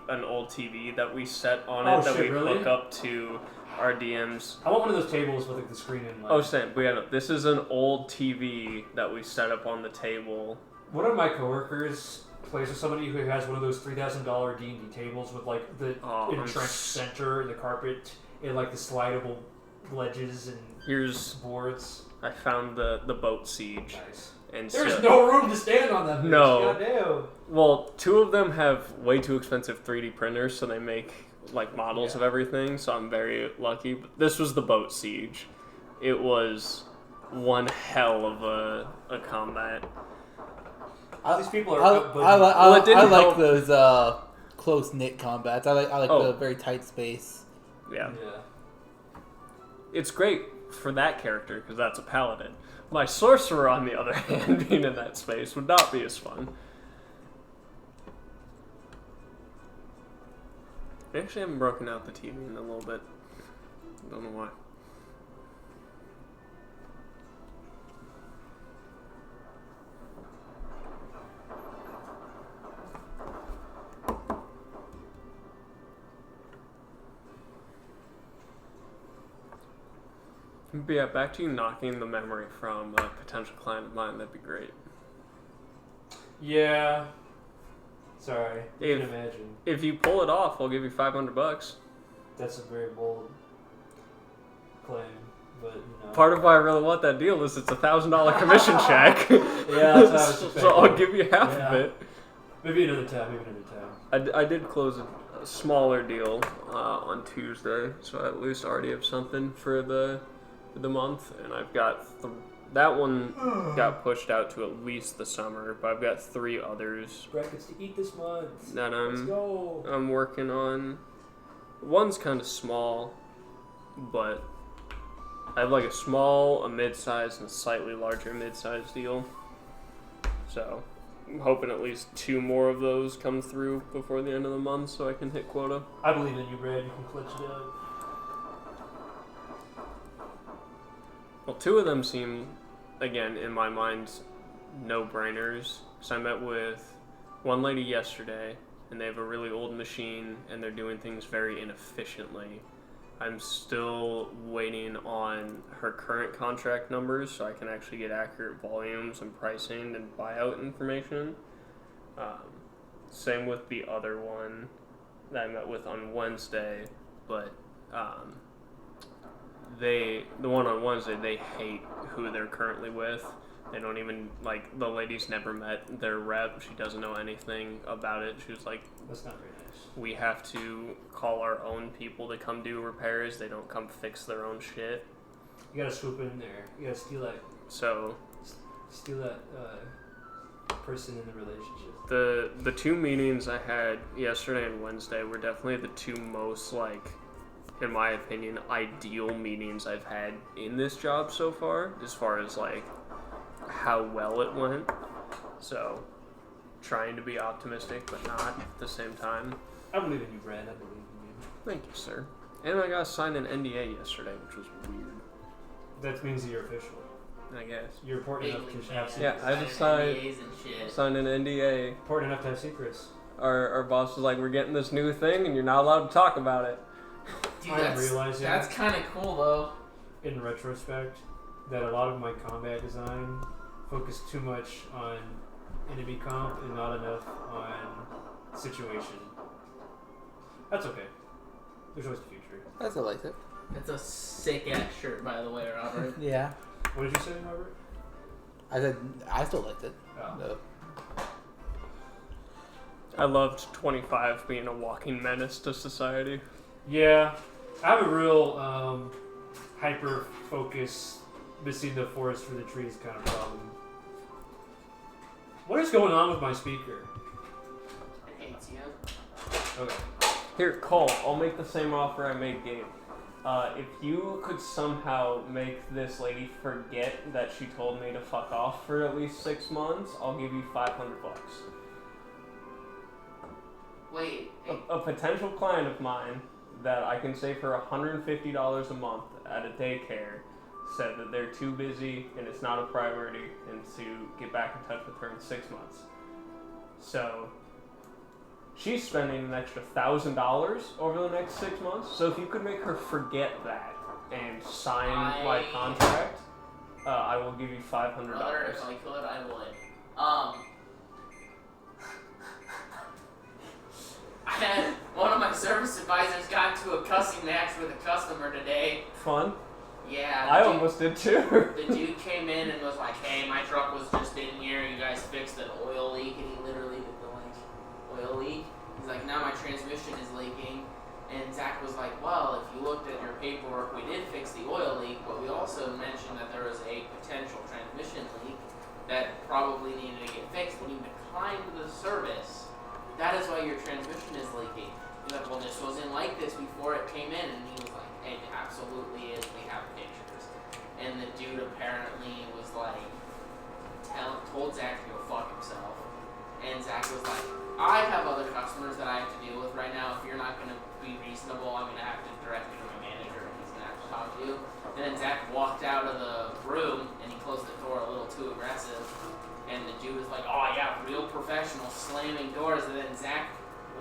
Speaker 4: an old TV that we set on it that we hook up to our DMs.
Speaker 2: I want one of those tables with like the screen in.
Speaker 4: Oh, Sam, this is an old TV that we set up on the table.
Speaker 2: One of my coworkers plays with somebody who has one of those $3,000 D&D tables with like the entrenched center, the carpet, and like the slidable ledges and boards.
Speaker 4: I found the boat siege.
Speaker 2: Nice.
Speaker 4: And
Speaker 2: there's no room to stand on that.
Speaker 4: No.
Speaker 2: Goddamn.
Speaker 4: Well, 2 of them have way too expensive 3D printers, so they make like models of everything. So I'm very lucky. But this was the boat siege. It was one hell of a combat.
Speaker 2: These people are.
Speaker 3: I like those close knit combats. I like the very tight space.
Speaker 4: Yeah. It's great for that character because that's a paladin. My sorcerer, on the other hand, being in that space would not be as fun. I actually haven't broken out the TV in a little bit. Don't know why. But yeah, back to you knocking the memory from a potential client of mine, that'd be great.
Speaker 2: Yeah. Sorry, I can imagine.
Speaker 4: If you pull it off, I'll give you $500.
Speaker 2: That's a very bold claim, but you know.
Speaker 4: Part of why I really want that deal is it's $1,000 commission check.
Speaker 2: Yeah, that's what I was
Speaker 4: so I'll give you half of it.
Speaker 2: Maybe another time.
Speaker 4: I did close a smaller deal on Tuesday, so I at least already have something for the month, and I've got that one got pushed out to at least the summer, but I've got 3 others
Speaker 2: brackets to eat this month
Speaker 4: that
Speaker 2: Let's go.
Speaker 4: I'm working on. One's kind of small, but I have like a small, a mid-sized, and a slightly larger mid-sized deal. So I'm hoping at least 2 more of those come through before the end of the month so I can hit quota.
Speaker 2: I believe in you, Brad. You can clutch it up.
Speaker 4: Well, 2 of them seem, again, in my mind, no-brainers. So I met with one lady yesterday, and they have a really old machine, and they're doing things very inefficiently. I'm still waiting on her current contract numbers so I can actually get accurate volumes and pricing and buyout information. Same with the other one that I met with on Wednesday, but the one on Wednesday, they hate who they're currently with. They don't even, like, the lady's never met their rep. She doesn't know anything about it. She was like,
Speaker 2: that's not very nice.
Speaker 4: We have to call our own people to come do repairs. They don't come fix their own shit.
Speaker 2: You gotta swoop in there. You gotta steal that.
Speaker 4: So,
Speaker 2: steal that person in the relationship.
Speaker 4: The 2 meetings I had yesterday and Wednesday were definitely the 2 most, like, in my opinion, ideal meetings I've had in this job so far as like how well it went. So, trying to be optimistic, but not at the same time.
Speaker 2: I believe in you, Brad. I believe in you.
Speaker 4: Thank you, sir. And I got signed an NDA yesterday, which was weird.
Speaker 2: That means that you're official.
Speaker 4: I guess.
Speaker 2: You're important enough to have secrets.
Speaker 4: Yeah, I just signed an NDA.
Speaker 2: Important enough to have secrets.
Speaker 4: Our boss was like, we're getting this new thing, and you're not allowed to talk about it.
Speaker 5: Dude, that's kind of cool, though.
Speaker 2: In retrospect, that a lot of my combat design focused too much on enemy comp and not enough on situation. That's okay. There's always the future.
Speaker 3: I still like it.
Speaker 5: It's a sick-ass shirt, by the way, Robert.
Speaker 3: Yeah.
Speaker 2: What did you say, Robert?
Speaker 3: I said I still liked it.
Speaker 2: Oh.
Speaker 3: No.
Speaker 4: I loved 25 being a walking menace to society.
Speaker 2: Yeah, I have a real hyper-focus, missing the forest for the trees kind of problem. What is going on with my speaker?
Speaker 5: It hates you.
Speaker 2: Okay.
Speaker 4: Here, Cole, I'll make the same offer I made Gabe. If you could somehow make this lady forget that she told me to fuck off for at least 6 months, I'll give you $500.
Speaker 5: Wait.
Speaker 4: A potential client of mine that I can save her $150 a month at a daycare said that they're too busy and it's not a priority and to get back in touch with her in 6 months. So she's spending an extra $1,000 over the next 6 months. So if you could make her forget that and sign my contract, I will give you $500.
Speaker 5: Brother, if I could, I would. I had one of my service advisors got into a cussing match with a customer today.
Speaker 4: Fun?
Speaker 5: Yeah.
Speaker 4: I almost did too.
Speaker 5: The dude came in and was like, "Hey, my truck was just in here. You guys fixed an oil leak," and he literally did the oil leak. He's like, "Now my transmission is leaking." And Zach was like, "Well, if you looked at your paperwork, we did fix the oil leak, but we also mentioned that there was a potential transmission leak that probably needed to get fixed. When you declined the service, that is why your transmission is leaking." He's like, "Well, this wasn't like this before it came in," and he was like, "It absolutely is. We have pictures." And the dude apparently was like, told Zach to go fuck himself. And Zach was like, "I have other customers that I have to deal with right now. If you're not going to be reasonable, I'm going to have to direct you to my manager, and he's going to have to talk to you." And then Zach walked out of the room, and he closed the door a little too aggressive. And the dude was like, "Oh yeah, real professional, slamming doors." And then Zach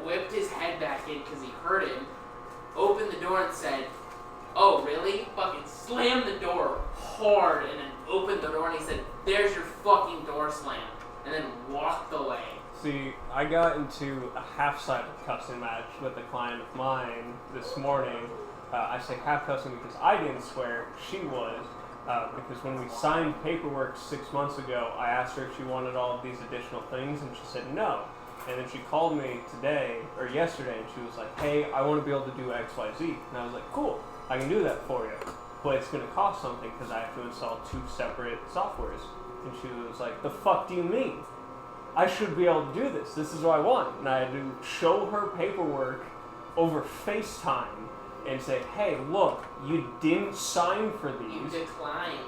Speaker 5: whipped his head back in because he heard him, opened the door and said, "Oh really?" Fucking slammed the door hard and then opened the door and he said, "There's your fucking door slam." And then walked away.
Speaker 4: See, I got into a half-sided cussing match with a client of mine this morning. I say half cussing because I didn't swear, she was. Because when we signed paperwork 6 months ago, I asked her if she wanted all of these additional things, and she said no. And then she called me yesterday, and she was like, "Hey, I want to be able to do X, Y, Z." And I was like, "Cool, I can do that for you. But it's going to cost something because I have to install 2 separate softwares." And she was like, "The fuck do you mean? I should be able to do this. This is what I want." And I had to show her paperwork over FaceTime and say, "Hey, look, you didn't sign for
Speaker 5: You
Speaker 4: these.
Speaker 5: declined.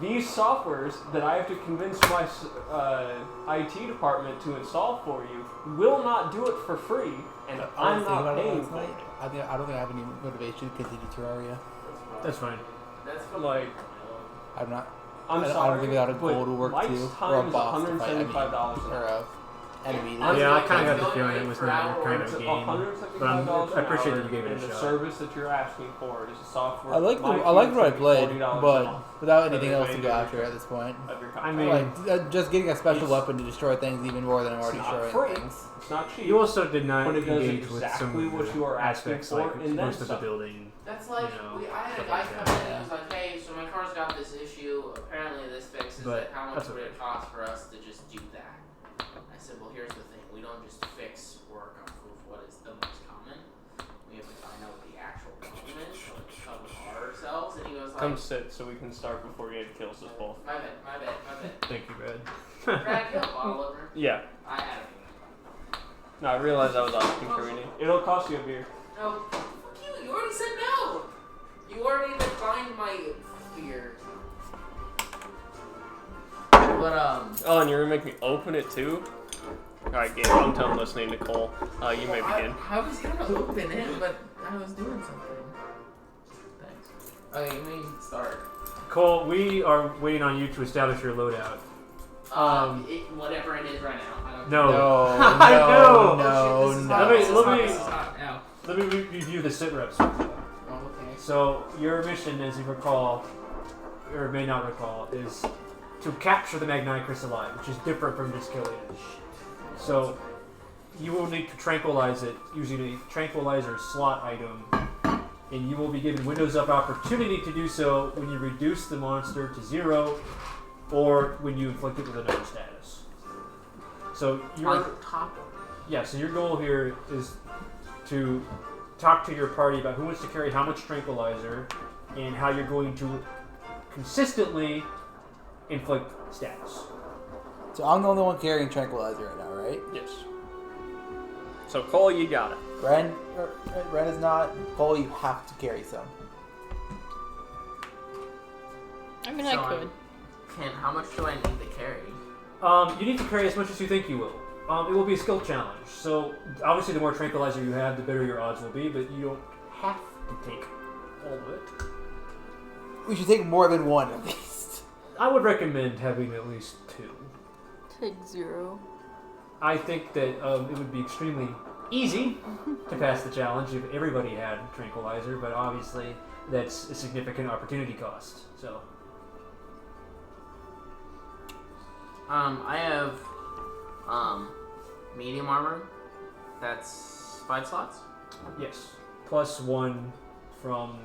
Speaker 4: These softwares that I have to convince my IT department to install for you will not do it for free, and I'm not paying for it."
Speaker 3: I don't think I have any motivation to continue Terraria.
Speaker 2: That's fine.
Speaker 5: That's
Speaker 4: Like,
Speaker 3: I'm not.
Speaker 4: I'm
Speaker 3: I don't
Speaker 4: sorry,
Speaker 3: think without a
Speaker 4: but
Speaker 3: goal to work
Speaker 4: Mike's
Speaker 3: to, or a
Speaker 4: time is
Speaker 3: boss to fight.
Speaker 4: $175
Speaker 3: Or a enemy.
Speaker 2: Yeah, I kind of got the
Speaker 5: Going
Speaker 2: feeling
Speaker 5: in
Speaker 2: it was
Speaker 5: for
Speaker 2: not your
Speaker 5: hours.
Speaker 2: kind
Speaker 4: It's
Speaker 2: of game.
Speaker 4: $175
Speaker 2: I appreciate that you
Speaker 4: an
Speaker 2: gave it
Speaker 4: hour,
Speaker 2: a
Speaker 4: and the
Speaker 2: shot.
Speaker 4: service that you're asking for is a software.
Speaker 3: I like
Speaker 4: My
Speaker 3: what I
Speaker 4: fees
Speaker 3: played,
Speaker 4: $40 a
Speaker 3: but
Speaker 4: month
Speaker 3: without
Speaker 4: for
Speaker 3: anything
Speaker 4: the
Speaker 3: else to go
Speaker 4: remainder
Speaker 3: after at this point.
Speaker 4: of your
Speaker 2: I
Speaker 4: contract.
Speaker 2: mean,
Speaker 3: Like just getting a special
Speaker 4: It's-
Speaker 3: weapon to destroy things even more than I'm already
Speaker 4: it's not
Speaker 3: destroying
Speaker 4: free.
Speaker 3: things.
Speaker 4: It's not cheap.
Speaker 2: you also did not
Speaker 4: But it does
Speaker 2: engage with some
Speaker 4: exactly
Speaker 2: of
Speaker 4: what
Speaker 2: the
Speaker 4: you are asking
Speaker 2: aspects,
Speaker 4: for,
Speaker 2: like
Speaker 4: and then
Speaker 2: most of the
Speaker 4: some.
Speaker 2: building.
Speaker 5: That's like,
Speaker 2: You know,
Speaker 5: I had a
Speaker 2: stuff
Speaker 5: guy
Speaker 2: like
Speaker 5: come
Speaker 2: that.
Speaker 5: in and he was like, "Hey, so my car's got this issue. Apparently this fixes
Speaker 2: But
Speaker 5: it. How much
Speaker 2: that's
Speaker 5: would
Speaker 2: okay.
Speaker 5: it cost for us to just do that?" I said, "Well, here's the thing. We don't just fix work off of what is the most common. We have to find out what the actual problem is so we can cover ourselves." And he was like,
Speaker 4: Come sit so we can start before Ed kills us both.
Speaker 5: "My bad, my bad, my bad."
Speaker 2: Thank you, Brad.
Speaker 5: Brad, you have a bottle over?
Speaker 4: Yeah.
Speaker 5: I had it.
Speaker 4: No, I realized I was asking for anything. It'll cost you a beer.
Speaker 5: No, fuck you. You already said no. You already declined my beer. But
Speaker 4: Oh, and you're gonna make me open it too? Alright, Gabe, I'm done listening to Cole. You may begin.
Speaker 5: I was gonna open it, but I was doing something. Thanks. Okay, you may start.
Speaker 2: Cole, we are waiting on you to establish your loadout.
Speaker 5: Whatever it is right now. I don't
Speaker 2: No.
Speaker 3: No,
Speaker 2: know.
Speaker 3: no,
Speaker 5: This is
Speaker 3: no.
Speaker 5: hot.
Speaker 2: Let me-
Speaker 5: This is
Speaker 2: let
Speaker 5: hot.
Speaker 2: me-
Speaker 5: This is hot now.
Speaker 2: Let me review the sit reps.
Speaker 5: Oh, okay.
Speaker 2: So, your mission, as you recall, or may not recall, is to capture the Magniacrus alive, which is different from just killing it. So, you will need to tranquilize it using a tranquilizer slot item, and you will be given windows of opportunity to do so when you reduce the monster to 0, or when you inflict it with another status. So, your
Speaker 5: top.
Speaker 2: yeah, so your goal here is to talk to your party about who wants to carry how much tranquilizer and how you're going to consistently inflict status.
Speaker 3: So I'm the only one carrying tranquilizer right now, right?
Speaker 4: Yes. So, Cole, you got it.
Speaker 3: Ren is not. Cole, you have to carry some.
Speaker 1: I mean,
Speaker 5: So
Speaker 1: I could.
Speaker 5: How much do I need to carry?
Speaker 2: You need to carry as much as you think you will. It will be a skill challenge. So obviously, the more tranquilizer you have, the better your odds will be. But you don't have to take all of it.
Speaker 3: We should take more than one at least.
Speaker 2: I would recommend having at least 2.
Speaker 1: Take 0.
Speaker 2: I think that it would be extremely easy to pass the challenge if everybody had tranquilizer, but obviously that's a significant opportunity cost. So
Speaker 5: I have medium armor. That's 5 slots.
Speaker 2: yes, plus 1 from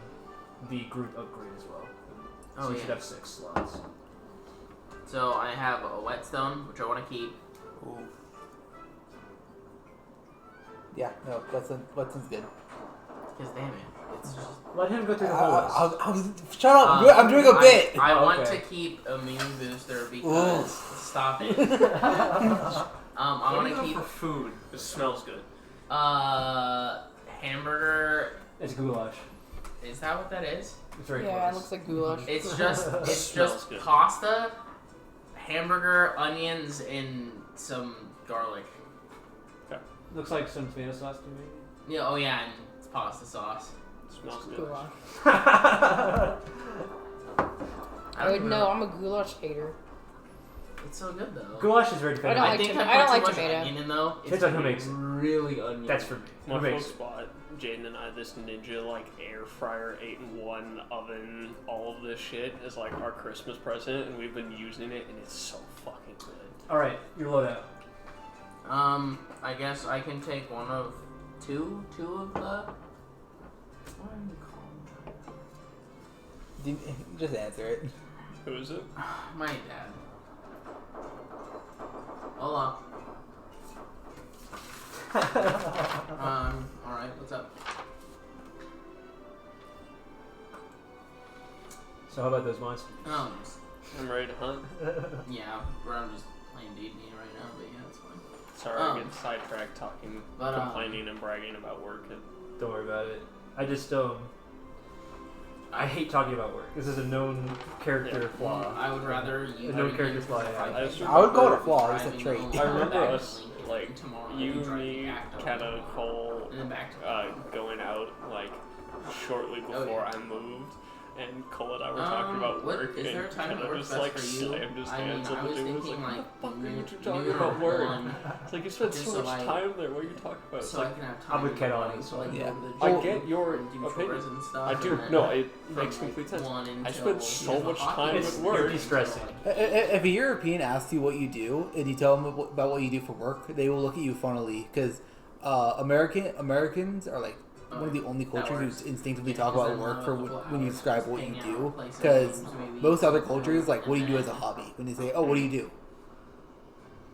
Speaker 2: the group upgrade as well. So you should have 6 slots.
Speaker 5: So I have a whetstone, which I want to keep.
Speaker 3: Ooh. Yeah, no, Wetson's good.
Speaker 5: Because damn it, it's just.
Speaker 2: Let him go through the holes.
Speaker 3: Shut up! I'm doing a bit!
Speaker 5: I want
Speaker 2: Okay.
Speaker 5: to keep immune booster because stop it. I want to keep
Speaker 4: for food. It smells good.
Speaker 5: hamburger.
Speaker 2: It's goulash.
Speaker 5: Is that what that is?
Speaker 2: It's very
Speaker 1: Yeah,
Speaker 2: close.
Speaker 1: it looks like goulash.
Speaker 5: It's just
Speaker 4: Smells good.
Speaker 5: pasta, hamburger, onions, and some garlic.
Speaker 2: Looks like some tomato sauce to me.
Speaker 5: Yeah. Oh yeah, and it's pasta sauce.
Speaker 4: Smells good.
Speaker 1: Goulash.
Speaker 5: I
Speaker 1: I would know. I'm a goulash hater.
Speaker 5: It's so good though.
Speaker 2: Goulash is very
Speaker 1: I
Speaker 2: definitive.
Speaker 1: don't like
Speaker 5: think
Speaker 1: tomato.
Speaker 5: I
Speaker 1: I don't
Speaker 5: put
Speaker 1: like
Speaker 5: too much
Speaker 1: tomato.
Speaker 5: onion in though.
Speaker 2: Depends on who makes it.
Speaker 5: really onion.
Speaker 2: That's for me.
Speaker 4: My
Speaker 2: Who makes
Speaker 4: folks
Speaker 2: it?
Speaker 4: bought Jaden and I this Ninja like air fryer 8-in-1 oven, all of this shit as like our Christmas present, and we've been using it, and it's so fucking good.
Speaker 2: All right, your loadout.
Speaker 5: I guess I can take one of two of the. What are you calling
Speaker 3: Just answer it.
Speaker 4: Who is it?
Speaker 5: them? My dad. Hola. Alright, what's up?
Speaker 2: So how about those monsters?
Speaker 4: I'm ready to hunt.
Speaker 5: Yeah, where I'm just playing D&D right now, but yeah, it's fine.
Speaker 4: Sorry, I get sidetracked talking,
Speaker 5: but,
Speaker 4: complaining, and bragging about work.
Speaker 2: Don't worry about it. I just I hate talking about work. This is a known character flaw.
Speaker 5: I would rather you.
Speaker 2: No character flaw, yeah.
Speaker 3: I would call it a flaw. It's a trait.
Speaker 4: I remember us, like, you, me, Kenna, Cole,
Speaker 5: and then back to
Speaker 4: going out, like, shortly before
Speaker 5: yeah.
Speaker 4: I moved, and Cole and I were talking about
Speaker 5: what,
Speaker 4: work,
Speaker 5: is there a
Speaker 4: and
Speaker 5: time that
Speaker 4: Kenna
Speaker 5: works
Speaker 4: just,
Speaker 5: best
Speaker 4: like,
Speaker 5: for you?
Speaker 4: slammed his
Speaker 5: I mean,
Speaker 4: hands
Speaker 5: I
Speaker 4: on the
Speaker 5: was
Speaker 4: table.
Speaker 5: thinking,
Speaker 4: Like,
Speaker 5: like,
Speaker 4: what the fuck are you
Speaker 5: noon
Speaker 4: talking
Speaker 5: or
Speaker 4: about work?
Speaker 5: one,
Speaker 4: It's like, you spent
Speaker 5: just
Speaker 4: so
Speaker 5: so,
Speaker 4: much
Speaker 5: like-
Speaker 4: time there, what are you talking about? It's
Speaker 5: so I
Speaker 4: like,
Speaker 5: can have time.
Speaker 2: I'm with
Speaker 5: to
Speaker 2: Ken
Speaker 5: do,
Speaker 2: on
Speaker 5: like,
Speaker 2: this
Speaker 5: so, like,
Speaker 2: one.
Speaker 5: go
Speaker 3: Yeah.
Speaker 5: to the
Speaker 4: I
Speaker 5: gym
Speaker 4: get your
Speaker 5: and do
Speaker 4: opinion.
Speaker 5: chores and stuff,
Speaker 4: I do.
Speaker 5: and then
Speaker 4: No, it
Speaker 5: from,
Speaker 4: makes
Speaker 5: like,
Speaker 4: complete sense.
Speaker 5: 1
Speaker 4: I
Speaker 5: until
Speaker 4: spent so
Speaker 5: the
Speaker 4: much
Speaker 5: hockey
Speaker 4: time
Speaker 5: game
Speaker 2: It's
Speaker 4: at work.
Speaker 2: de-stressing.
Speaker 3: If a European asks you what you do and you tell them about what you do for work, they will look at you funnily because Americans are like one of the only cultures who instinctively talk about work for when you describe what you do. Because most other cultures, like, what do you do as a hobby? When they say, "Oh, what do you do?"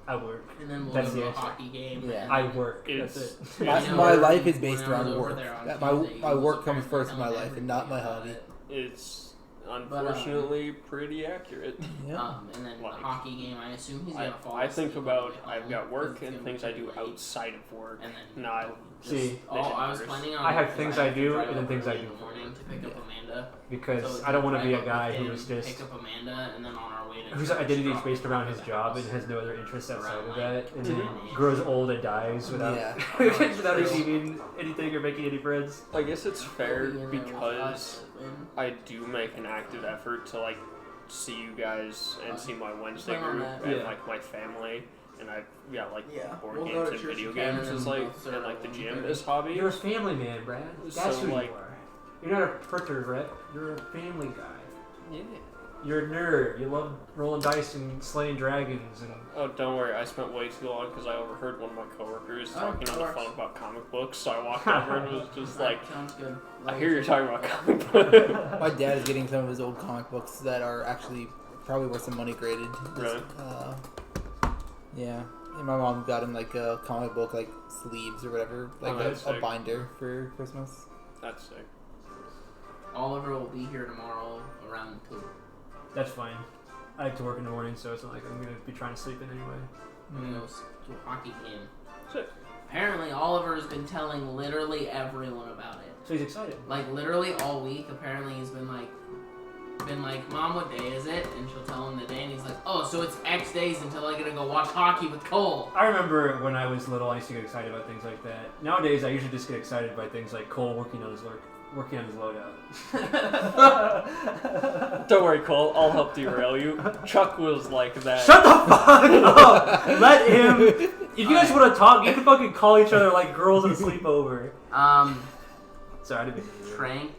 Speaker 2: I work.
Speaker 5: And then we'll
Speaker 2: That's
Speaker 5: go
Speaker 2: the
Speaker 5: to a
Speaker 2: answer.
Speaker 5: hockey game.
Speaker 3: Yeah.
Speaker 5: and
Speaker 2: I
Speaker 5: then-
Speaker 2: work. That's
Speaker 4: It's-
Speaker 2: it.
Speaker 3: My life is based
Speaker 5: when I was
Speaker 3: around
Speaker 5: over
Speaker 3: work.
Speaker 5: there on
Speaker 3: My
Speaker 5: Tuesday,
Speaker 3: work comes
Speaker 5: apparently
Speaker 3: first in my
Speaker 5: telling
Speaker 3: life and not my
Speaker 5: everybody
Speaker 3: hobby.
Speaker 5: about it.
Speaker 4: It's unfortunately pretty accurate.
Speaker 3: Yeah.
Speaker 5: And then
Speaker 4: Like,
Speaker 5: the hockey game, I assume he's gonna fall
Speaker 4: I think
Speaker 5: asleep
Speaker 4: about
Speaker 5: on the way
Speaker 4: I've
Speaker 5: home,
Speaker 4: got work
Speaker 5: 'cause it's
Speaker 4: and
Speaker 5: gonna
Speaker 4: things
Speaker 5: be
Speaker 4: I do
Speaker 5: late.
Speaker 4: outside of work.
Speaker 5: And then
Speaker 4: Not
Speaker 2: See,
Speaker 5: I was planning on.
Speaker 2: I have things I do
Speaker 5: drive
Speaker 2: and then
Speaker 5: over
Speaker 2: things I
Speaker 5: early
Speaker 2: do
Speaker 5: in the
Speaker 2: for
Speaker 5: morning to pick up Amanda.
Speaker 2: because
Speaker 5: So
Speaker 2: I don't want to be a
Speaker 5: drive up
Speaker 2: guy
Speaker 5: with
Speaker 2: who
Speaker 5: him,
Speaker 2: is just
Speaker 5: pick up Amanda, and then on our way to
Speaker 2: whose
Speaker 5: church,
Speaker 2: identity is
Speaker 5: drop
Speaker 2: based around
Speaker 5: her
Speaker 2: his
Speaker 5: off
Speaker 2: job
Speaker 5: at
Speaker 2: and
Speaker 5: the
Speaker 2: has no other interests outside
Speaker 5: around,
Speaker 2: of that, and then
Speaker 5: 10.
Speaker 2: grows old and dies without
Speaker 3: Yeah.
Speaker 2: without receiving anything or making any friends.
Speaker 4: I guess it's fair
Speaker 5: He'll be in there with
Speaker 4: because
Speaker 5: us, and-
Speaker 4: I do make an active effort to like see you guys and see my Wednesday
Speaker 5: Plan on
Speaker 4: group
Speaker 5: that.
Speaker 4: and
Speaker 2: Yeah.
Speaker 4: like my family, and I've got like
Speaker 5: Yeah.
Speaker 4: board
Speaker 5: We'll go
Speaker 4: games
Speaker 5: to
Speaker 4: and
Speaker 5: church
Speaker 4: video
Speaker 5: again
Speaker 4: games
Speaker 5: and
Speaker 4: is
Speaker 5: then
Speaker 4: like
Speaker 5: we'll serve
Speaker 4: and like the
Speaker 5: at
Speaker 4: gym
Speaker 5: 1:30.
Speaker 4: is hobby.
Speaker 2: You're a family man, Brad. That's
Speaker 4: So,
Speaker 2: who
Speaker 4: like-
Speaker 2: you are. You're not a printer, Brett. You're a family guy.
Speaker 4: Yeah.
Speaker 2: You're a nerd. You love rolling dice and slaying dragons and.
Speaker 4: Oh, don't worry. I spent way too long because I overheard one of my coworkers
Speaker 5: Oh,
Speaker 4: talking on the
Speaker 5: of course.
Speaker 4: phone about comic books. So I walked over and was just like,
Speaker 5: sounds good.
Speaker 4: "I hear you're talking about comic books."
Speaker 3: My dad is getting some of his old comic books that are actually probably worth some money graded.
Speaker 4: Really?
Speaker 3: Yeah. And my mom got him like a comic book like sleeves or whatever, like
Speaker 4: that's
Speaker 3: a
Speaker 4: sick.
Speaker 3: binder for Christmas.
Speaker 4: That's sick.
Speaker 5: Oliver will be here tomorrow around 2.
Speaker 2: That's fine. I like to work in the morning, so it's not like I'm gonna be trying to sleep in anyway.
Speaker 5: We're gonna go to a hockey game.
Speaker 4: Sick.
Speaker 5: Apparently, Oliver has been telling literally everyone about it.
Speaker 2: So he's excited.
Speaker 5: Like literally all week. Apparently, he's been like been like, Mom, what day is it? And she'll tell him the day, and he's like, oh, so it's X days until I gotta go watch hockey with Cole.
Speaker 2: I remember when I was little, I used to get excited about things like that. Nowadays, I usually just get excited by things like Cole working on his loadout.
Speaker 4: Don't worry, Cole. I'll help derail you. Chuck was like that.
Speaker 2: Shut the fuck up! Let him. If you guys want to talk, you can fucking call each other like girls and sleep over. Sorry, I didn't mean to do that.
Speaker 5: Trank.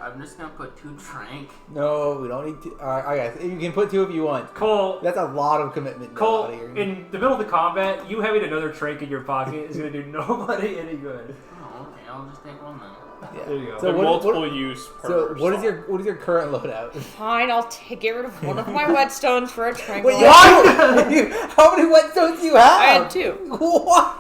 Speaker 5: I'm just gonna put 2 Trank.
Speaker 3: No, we don't need to. Alright, guys, you can put 2 if you want.
Speaker 2: Cole,
Speaker 3: That's a lot of commitment.
Speaker 2: Cole,
Speaker 3: out of here.
Speaker 2: in the middle of the combat, you having another trank in your pocket is gonna do nobody any good.
Speaker 5: Oh, okay. I'll just take one then.
Speaker 3: Yeah.
Speaker 2: There you go.
Speaker 3: So
Speaker 4: They're
Speaker 3: what-
Speaker 4: multiple
Speaker 3: what-
Speaker 4: use per
Speaker 3: So what is
Speaker 4: slot.
Speaker 3: your current loadout?
Speaker 1: Fine, I'll get rid of one of my whetstones for a
Speaker 3: Wait,
Speaker 1: tranquilizer.
Speaker 3: How many whetstones do you have?
Speaker 1: I had 2.
Speaker 3: What?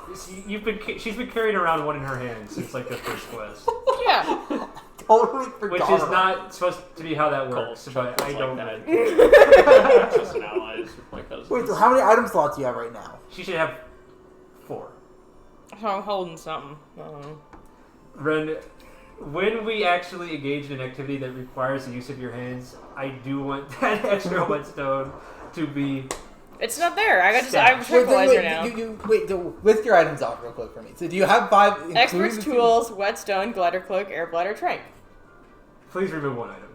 Speaker 2: She's been carrying around one in her hand since like the first quest,
Speaker 1: Yeah.
Speaker 3: Totally forgot.
Speaker 2: which is not supposed to be how that works.
Speaker 4: Cole,
Speaker 2: But
Speaker 4: Chuck
Speaker 2: I
Speaker 4: was
Speaker 2: don't.
Speaker 4: like
Speaker 2: know.
Speaker 4: that. Just an allies with my cousins.
Speaker 3: Wait, so how many item slots do you have right now?
Speaker 2: She should have 4.
Speaker 1: So I'm holding something.
Speaker 2: Ren, when we actually engage in an activity that requires the use of your hands, I do want that extra whetstone to be.
Speaker 1: It's not there. I have a tranquilizer now.
Speaker 3: List your items off real quick for me. So do you have 5? including
Speaker 1: Expert's
Speaker 3: the 2?
Speaker 1: tools, whetstone, glider cloak, air bladder, trank.
Speaker 2: Please remove one item.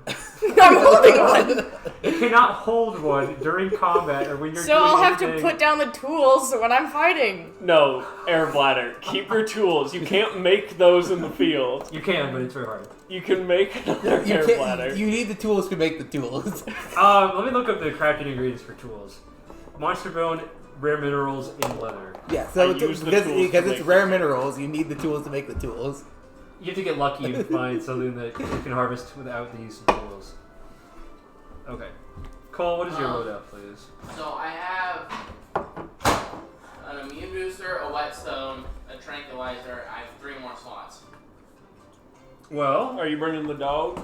Speaker 1: I'm holding one.
Speaker 2: You cannot hold one during combat or when you're
Speaker 1: So
Speaker 2: doing
Speaker 1: I'll have to
Speaker 2: anything.
Speaker 1: put down the tools when I'm fighting.
Speaker 4: No, air bladder. Keep your tools. You can't make those in the field.
Speaker 2: You can, but it's very hard.
Speaker 4: You can make another
Speaker 3: You,
Speaker 4: air
Speaker 3: can't-
Speaker 4: bladder.
Speaker 3: you need the tools to make the tools.
Speaker 2: Let me look up the crafting ingredients for tools. Monster bone, rare minerals, and leather.
Speaker 3: Yeah, so
Speaker 4: I use the
Speaker 3: because
Speaker 4: tools to
Speaker 3: it's
Speaker 4: make
Speaker 3: rare
Speaker 4: the
Speaker 3: minerals, you need the tools to make the tools.
Speaker 2: You have to get lucky and find something that you can harvest without the use of tools. Okay. Cole, what is your loadout, please?
Speaker 5: So I have an immune booster, a whetstone, a tranquilizer. I have 3 more slots.
Speaker 2: Well,
Speaker 4: Are you bringing the dog?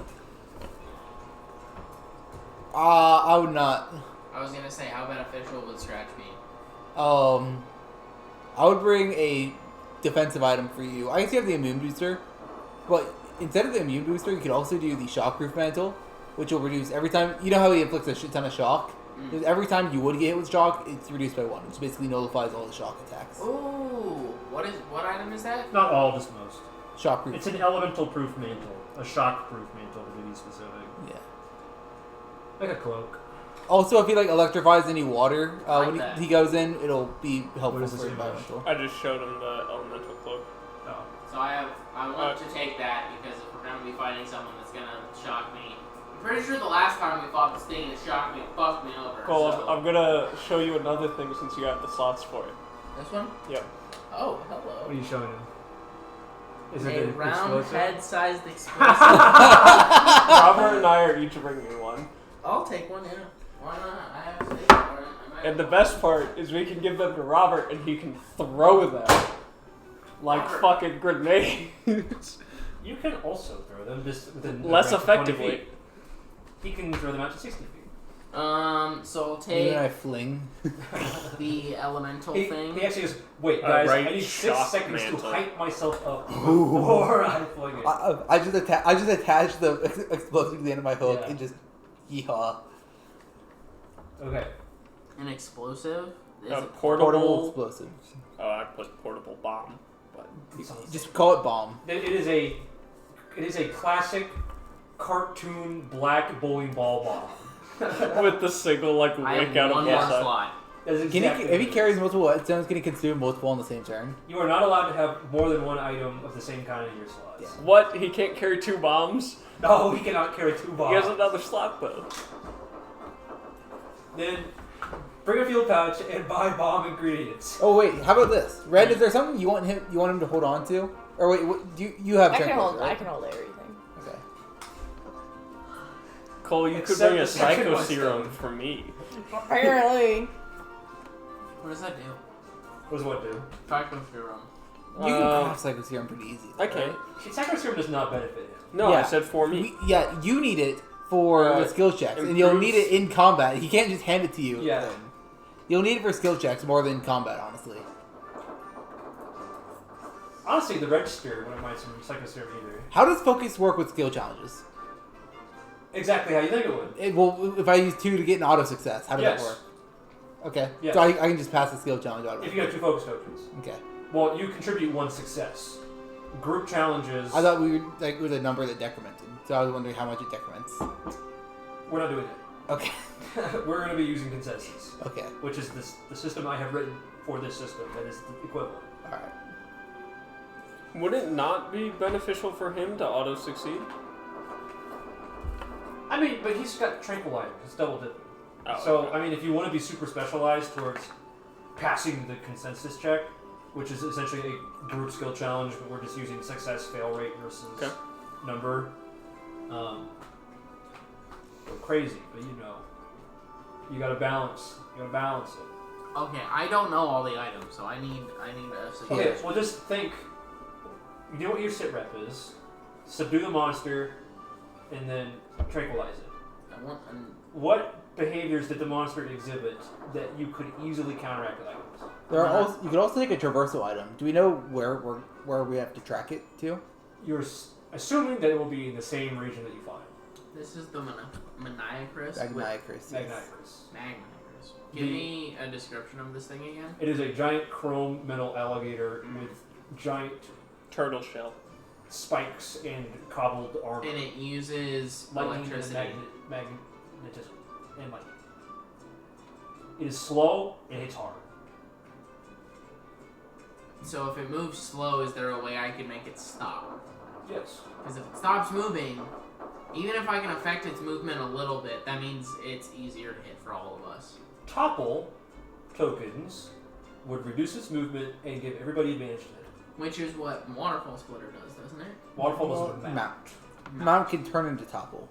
Speaker 3: I would not.
Speaker 5: I was gonna say, how beneficial would Scratch be?
Speaker 3: I would bring a defensive item for you. I guess you have the immune booster, but instead of the immune booster, you could also do the shockproof mantle, which will reduce every time. You know how he inflicts a shit ton of shock? Every time you would get hit with shock, it's reduced by 1, which basically nullifies all the shock attacks.
Speaker 5: Ooh, what item is that?
Speaker 2: not all, just most.
Speaker 3: Shockproof.
Speaker 2: It's an elemental proof mantle. A shock proof mantle to be specific.
Speaker 3: Yeah.
Speaker 2: Like a cloak.
Speaker 3: Also, if he electrifies any water
Speaker 5: Like
Speaker 3: when
Speaker 5: that.
Speaker 3: he goes in, it'll be helpful
Speaker 2: What is this
Speaker 3: for
Speaker 2: image?
Speaker 3: environmental.
Speaker 4: I just showed him the elemental cloak.
Speaker 2: Oh.
Speaker 5: So I want to take that because if we're gonna be fighting someone that's gonna shock me. I'm pretty sure the last time we fought this thing, it shocked me, fucked me over.
Speaker 4: Cole,
Speaker 5: so.
Speaker 4: I'm gonna show you another thing since you have the slots for it.
Speaker 5: This one?
Speaker 4: Yep.
Speaker 5: Oh,
Speaker 2: What
Speaker 5: hello.
Speaker 2: are you showing him? Is
Speaker 5: A
Speaker 2: it an
Speaker 5: round
Speaker 2: explosive?
Speaker 5: head-sized explosive.
Speaker 4: Robert and I are each bringing one.
Speaker 5: I'll take one, yeah. Why not? I have space for it. I might
Speaker 4: And the
Speaker 5: as
Speaker 4: best part is we can give them to Robert and he can throw them like
Speaker 5: Robert.
Speaker 4: fucking grenades.
Speaker 2: You can also throw them just within a
Speaker 4: Less
Speaker 2: range of 20
Speaker 4: effectively.
Speaker 2: feet. He can throw them out to 60 feet.
Speaker 5: So I'll
Speaker 3: You and I
Speaker 5: take
Speaker 3: fling.
Speaker 5: the elemental
Speaker 2: He
Speaker 5: thing.
Speaker 2: actually goes, wait, guys,
Speaker 4: right
Speaker 2: I need 6
Speaker 4: shock
Speaker 2: seconds
Speaker 4: mantle.
Speaker 2: to hype myself up before I fling it.
Speaker 3: I just attach the explosive to the end of my hook
Speaker 2: Yeah.
Speaker 3: and just yeehaw.
Speaker 2: Okay.
Speaker 5: An explosive? Is
Speaker 4: A
Speaker 5: it
Speaker 3: Portable explosive.
Speaker 4: Oh, I put portable bomb. But
Speaker 3: Just call it bomb.
Speaker 2: It is a classic cartoon black bowling ball bomb.
Speaker 4: with the single like
Speaker 5: I
Speaker 4: wick
Speaker 5: have
Speaker 4: out of
Speaker 5: one
Speaker 4: the
Speaker 5: more
Speaker 4: side.
Speaker 5: slot.
Speaker 2: That is
Speaker 3: Can
Speaker 2: exactly
Speaker 3: if
Speaker 2: what
Speaker 3: he
Speaker 2: it
Speaker 3: carries
Speaker 2: is.
Speaker 3: multiple whetstones, can he consume multiple on the same turn?
Speaker 2: You are not allowed to have more than one item of the same kind in your slots.
Speaker 3: Yeah.
Speaker 4: What? He can't carry 2 bombs?
Speaker 2: No, he cannot carry 2 bombs.
Speaker 4: He has another slot though.
Speaker 2: Then bring a fuel pouch and buy bomb ingredients.
Speaker 3: Oh wait, how about this? Red, is there something you want him to hold on to? Or wait, what, do you have?
Speaker 1: I can
Speaker 3: tranquilizer,
Speaker 1: hold.
Speaker 3: right?
Speaker 1: I can hold everything.
Speaker 3: Okay.
Speaker 4: Cole, you could
Speaker 2: Except
Speaker 4: bring a
Speaker 2: the second
Speaker 4: psycho
Speaker 2: one
Speaker 4: serum
Speaker 2: still.
Speaker 4: for me.
Speaker 1: Apparently.
Speaker 5: What does that do?
Speaker 2: What does what do?
Speaker 5: Psycho serum.
Speaker 3: You can
Speaker 4: Um,
Speaker 3: craft psycho serum pretty easy.
Speaker 4: I can't.
Speaker 2: Psycho serum does not benefit him.
Speaker 4: No,
Speaker 3: Yeah.
Speaker 4: I said for me.
Speaker 3: You need it for the skill checks, and you'll need it in combat. He can't just hand it to you.
Speaker 2: Yeah.
Speaker 3: You'll need it for skill checks more than combat, honestly.
Speaker 2: Honestly, the register wouldn't mind some psycho serum either.
Speaker 3: How does focus work with skill challenges?
Speaker 2: exactly how you think it would.
Speaker 3: Well, if I use 2 to get an auto success, how does
Speaker 2: Yes.
Speaker 3: that work? Okay.
Speaker 2: Yes.
Speaker 3: So I can just pass the skill challenge
Speaker 2: If
Speaker 3: automatically.
Speaker 2: you got 2 focus tokens.
Speaker 3: Okay.
Speaker 2: Well, you contribute 1 success. Group challenges.
Speaker 3: I thought we were like it was a number that decremented, so I was wondering how much it decrements.
Speaker 2: We're not doing it.
Speaker 3: Okay.
Speaker 2: We're going to be using consensus,
Speaker 3: Okay.
Speaker 2: which is the system I have written for this system. That is the equivalent.
Speaker 3: All right.
Speaker 4: Would it not be beneficial for him to auto succeed?
Speaker 2: I mean, but he's got tranquilizer. It's double dipping.
Speaker 4: Oh,
Speaker 2: So,
Speaker 4: okay.
Speaker 2: I mean, if you want to be super specialized towards passing the consensus check, which is essentially a group skill challenge, but we're just using success fail rate versus number. Go crazy, but you gotta balance. You gotta balance it.
Speaker 5: Okay, I don't know all the items, so I need a suggestion.
Speaker 2: Okay, well, just think. You know what your sit rep is. Subdue the monster, and then tranquilize it.
Speaker 5: I want
Speaker 2: What behaviors did the monster exhibit that you could easily counteract with items?
Speaker 3: There are also, you could also take a traversal item. Do we know where we have to track it to?
Speaker 2: You're assuming that it will be in the same region that you find.
Speaker 5: This is the Magniacrus.
Speaker 3: Magniacrus. Yes.
Speaker 2: Magniacrus.
Speaker 5: Magniacrus. Give me a description of this thing again.
Speaker 2: It is a giant chrome metal alligator with giant
Speaker 4: Turtle shell.
Speaker 2: spikes and cobbled armor.
Speaker 5: And it uses
Speaker 2: Lightning
Speaker 5: electricity.
Speaker 2: and magnetism and lightning. It is slow and it's hard.
Speaker 5: So if it moves slow, is there a way I can make it stop?
Speaker 2: Yes.
Speaker 5: Because if it stops moving, even if I can affect its movement a little bit, that means it's easier to hit for all of us.
Speaker 2: Topple tokens would reduce its movement and give everybody advantage to it.
Speaker 5: Which is what Waterfall Splitter does, doesn't it?
Speaker 2: Waterfall
Speaker 3: Well,
Speaker 2: doesn't mount.
Speaker 3: Mount. Mount can turn into topple,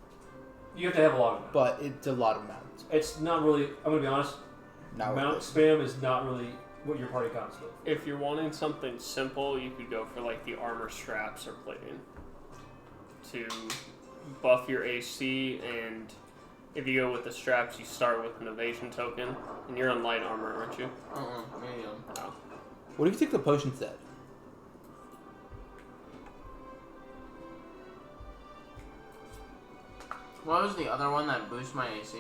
Speaker 2: You have to have a lot of mount.
Speaker 3: but it's a lot of mount.
Speaker 2: It's not really, I'm going to be honest,
Speaker 3: Not
Speaker 2: mount
Speaker 3: worth
Speaker 2: spam is not really what your party counts with.
Speaker 4: If you're wanting something simple, you could go for like the armor straps or plating to buff your AC. And if you go with the straps, you start with an evasion token, and you're on light armor, aren't you?
Speaker 5: Maybe.
Speaker 4: Oh.
Speaker 3: What if you take the potion set?
Speaker 5: What was the other one that boosts my AC?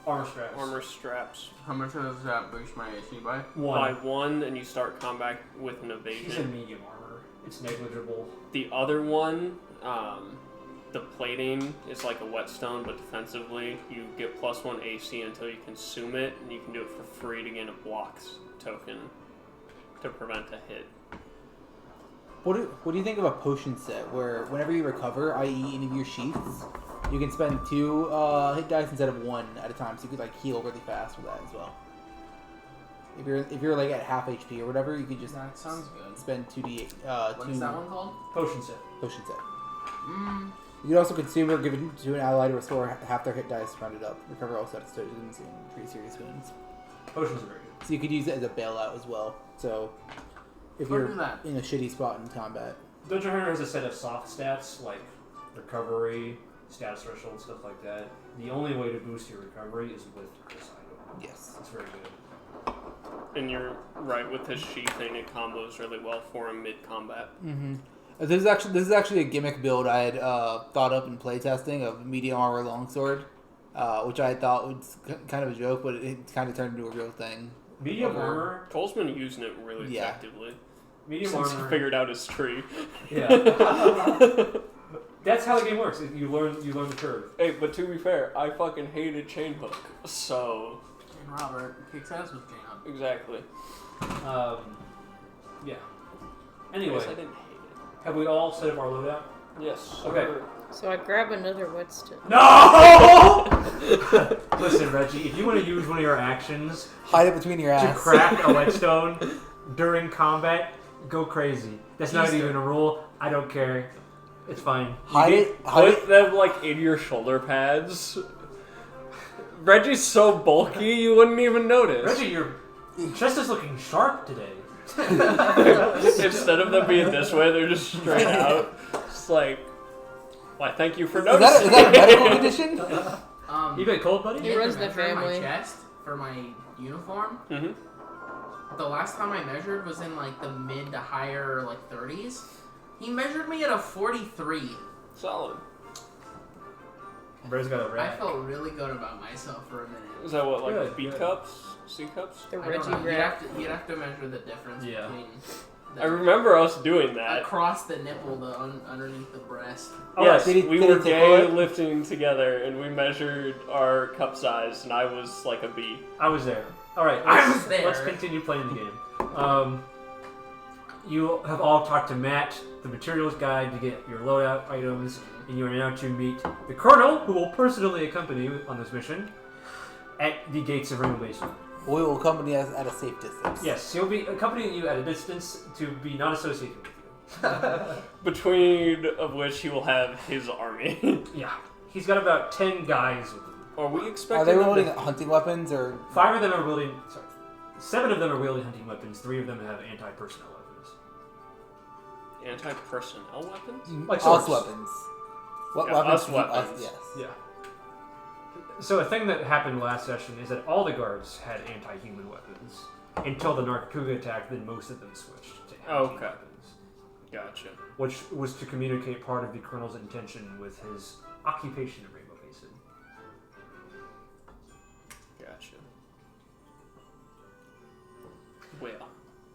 Speaker 2: Armor straps.
Speaker 4: Armor straps.
Speaker 5: How much does that boost my AC by?
Speaker 4: By
Speaker 2: One.
Speaker 4: 1, and you start combat with an
Speaker 2: He's in
Speaker 4: evasion.
Speaker 2: medium armor. It's negligible.
Speaker 4: The other one, the plating is like a whetstone, but defensively, you get +1 AC until you consume it, and you can do it for free to gain a blocks token to prevent a hit.
Speaker 3: What do you think of a potion set where whenever you recover, i.e. any of your sheaths, you can spend 2 hit dice instead of 1 at a time, so you could like heal really fast with that as well. If you're like at half HP or whatever, you could just
Speaker 5: That sounds good.
Speaker 3: spend 2d8.
Speaker 5: What is that one called?
Speaker 2: Potion set.
Speaker 3: Potion set.
Speaker 5: Mm.
Speaker 3: You can also consume or give it to an ally to restore half their hit dice rounded up. Recover all sets tokens and treat serious wounds.
Speaker 2: Potions are very good.
Speaker 3: So you could use it as a bailout as well. So if
Speaker 5: Don't
Speaker 3: you're
Speaker 5: do that.
Speaker 3: in a shitty spot in combat.
Speaker 2: Dungeon Hunter has a set of soft stats like recovery, status threshold, stuff like that. The only way to boost your recovery is with this item.
Speaker 3: Yes.
Speaker 2: It's very good.
Speaker 4: And you're right with his sheathing, it combos really well for him mid-combat.
Speaker 3: Mm-hmm. This is actually a gimmick build I had thought up in playtesting of medium armor longsword, which I thought was kind of a joke, but it kind of turned into a real thing.
Speaker 2: Medium
Speaker 3: Okay.
Speaker 2: armor.
Speaker 4: Cole's been using it really
Speaker 3: Yeah.
Speaker 4: effectively
Speaker 2: Medium
Speaker 4: since
Speaker 2: armor.
Speaker 4: he figured out his tree.
Speaker 2: Yeah. That's how the game works. You learn the curve.
Speaker 4: Hey, but to be fair, I fucking hated chain hook, so
Speaker 5: And Robert kicks ass with Jam.
Speaker 4: exactly.
Speaker 2: Yeah.
Speaker 4: I
Speaker 2: Anyway,
Speaker 4: guess I didn't hate
Speaker 2: have we all set up our loadout?
Speaker 4: it. Yes.
Speaker 2: Okay.
Speaker 1: So I grab another whetstone.
Speaker 2: No! Listen, Reggie, if you want to use one of your actions
Speaker 3: Hide it between your
Speaker 2: to
Speaker 3: ass.
Speaker 2: crack a whetstone during combat, go crazy. That's not
Speaker 5: Easter.
Speaker 2: even a rule. I don't care. It's fine.
Speaker 3: Hide it. Hide
Speaker 4: Put
Speaker 3: it.
Speaker 4: them like in your shoulder pads. Reggie's so bulky you wouldn't even notice.
Speaker 2: Reggie, your chest is looking sharp today.
Speaker 4: Instead of them being this way, they're just straight out. It's like, why? Thank you for
Speaker 3: Is
Speaker 4: noticing.
Speaker 3: that a medical condition?
Speaker 2: You got cold, buddy?
Speaker 1: He runs the
Speaker 5: measure in
Speaker 1: family.
Speaker 5: my chest for my uniform.
Speaker 4: Mm-hmm.
Speaker 5: The last time I measured was in like the mid to higher like 30s. He measured me at a 43.
Speaker 4: Solid.
Speaker 2: Bear's got a
Speaker 5: I
Speaker 2: rat.
Speaker 5: felt really good about myself for a minute.
Speaker 4: Is that what, like
Speaker 2: Good,
Speaker 4: B
Speaker 2: good.
Speaker 4: cups? C cups?
Speaker 1: The
Speaker 5: I don't
Speaker 1: Reggie
Speaker 5: know.
Speaker 1: rat.
Speaker 5: You'd have to measure the difference
Speaker 2: Yeah.
Speaker 5: between
Speaker 4: I remember us doing that.
Speaker 5: across the nipple, underneath the breast.
Speaker 4: Yes,
Speaker 3: did he
Speaker 4: we
Speaker 3: take
Speaker 4: were
Speaker 3: a
Speaker 4: gay
Speaker 3: look?
Speaker 4: lifting together, and we measured our cup size, and I was like a B.
Speaker 2: I was there. All right,
Speaker 5: I was there.
Speaker 2: Let's continue playing the game. You have all talked to Matt, the materials guide, to get your loadout items, and you are now to meet the Colonel, who will personally accompany you on this mission, at the gates of Revelation.
Speaker 3: We will accompany us at a safe distance.
Speaker 2: Yes, he'll be accompanying you at a distance to be not associated with you.
Speaker 4: Between of which he will have his army.
Speaker 2: Yeah, he's got about 10 guys with him.
Speaker 4: Are we expecting
Speaker 3: Are they
Speaker 4: them to-
Speaker 3: wielding hunting weapons or?
Speaker 2: 5 of them are wielding. Sorry, 7 of them are wielding hunting weapons. 3 of them have anti-personnel weapons.
Speaker 4: anti-personnel weapons?
Speaker 2: Like
Speaker 3: us
Speaker 2: swords.
Speaker 3: weapons? What
Speaker 4: Yeah,
Speaker 3: weapons?
Speaker 4: us
Speaker 3: do
Speaker 4: weapons.
Speaker 3: yes.
Speaker 2: Yeah. So a thing that happened last session is that all the guards had anti-human weapons until the Narkuga attack. Then most of them switched to anti-human
Speaker 4: Okay.
Speaker 2: weapons,
Speaker 4: Gotcha.
Speaker 2: which was to communicate part of the Colonel's intention with his occupation of Rainbow Basin.
Speaker 4: Gotcha. Well,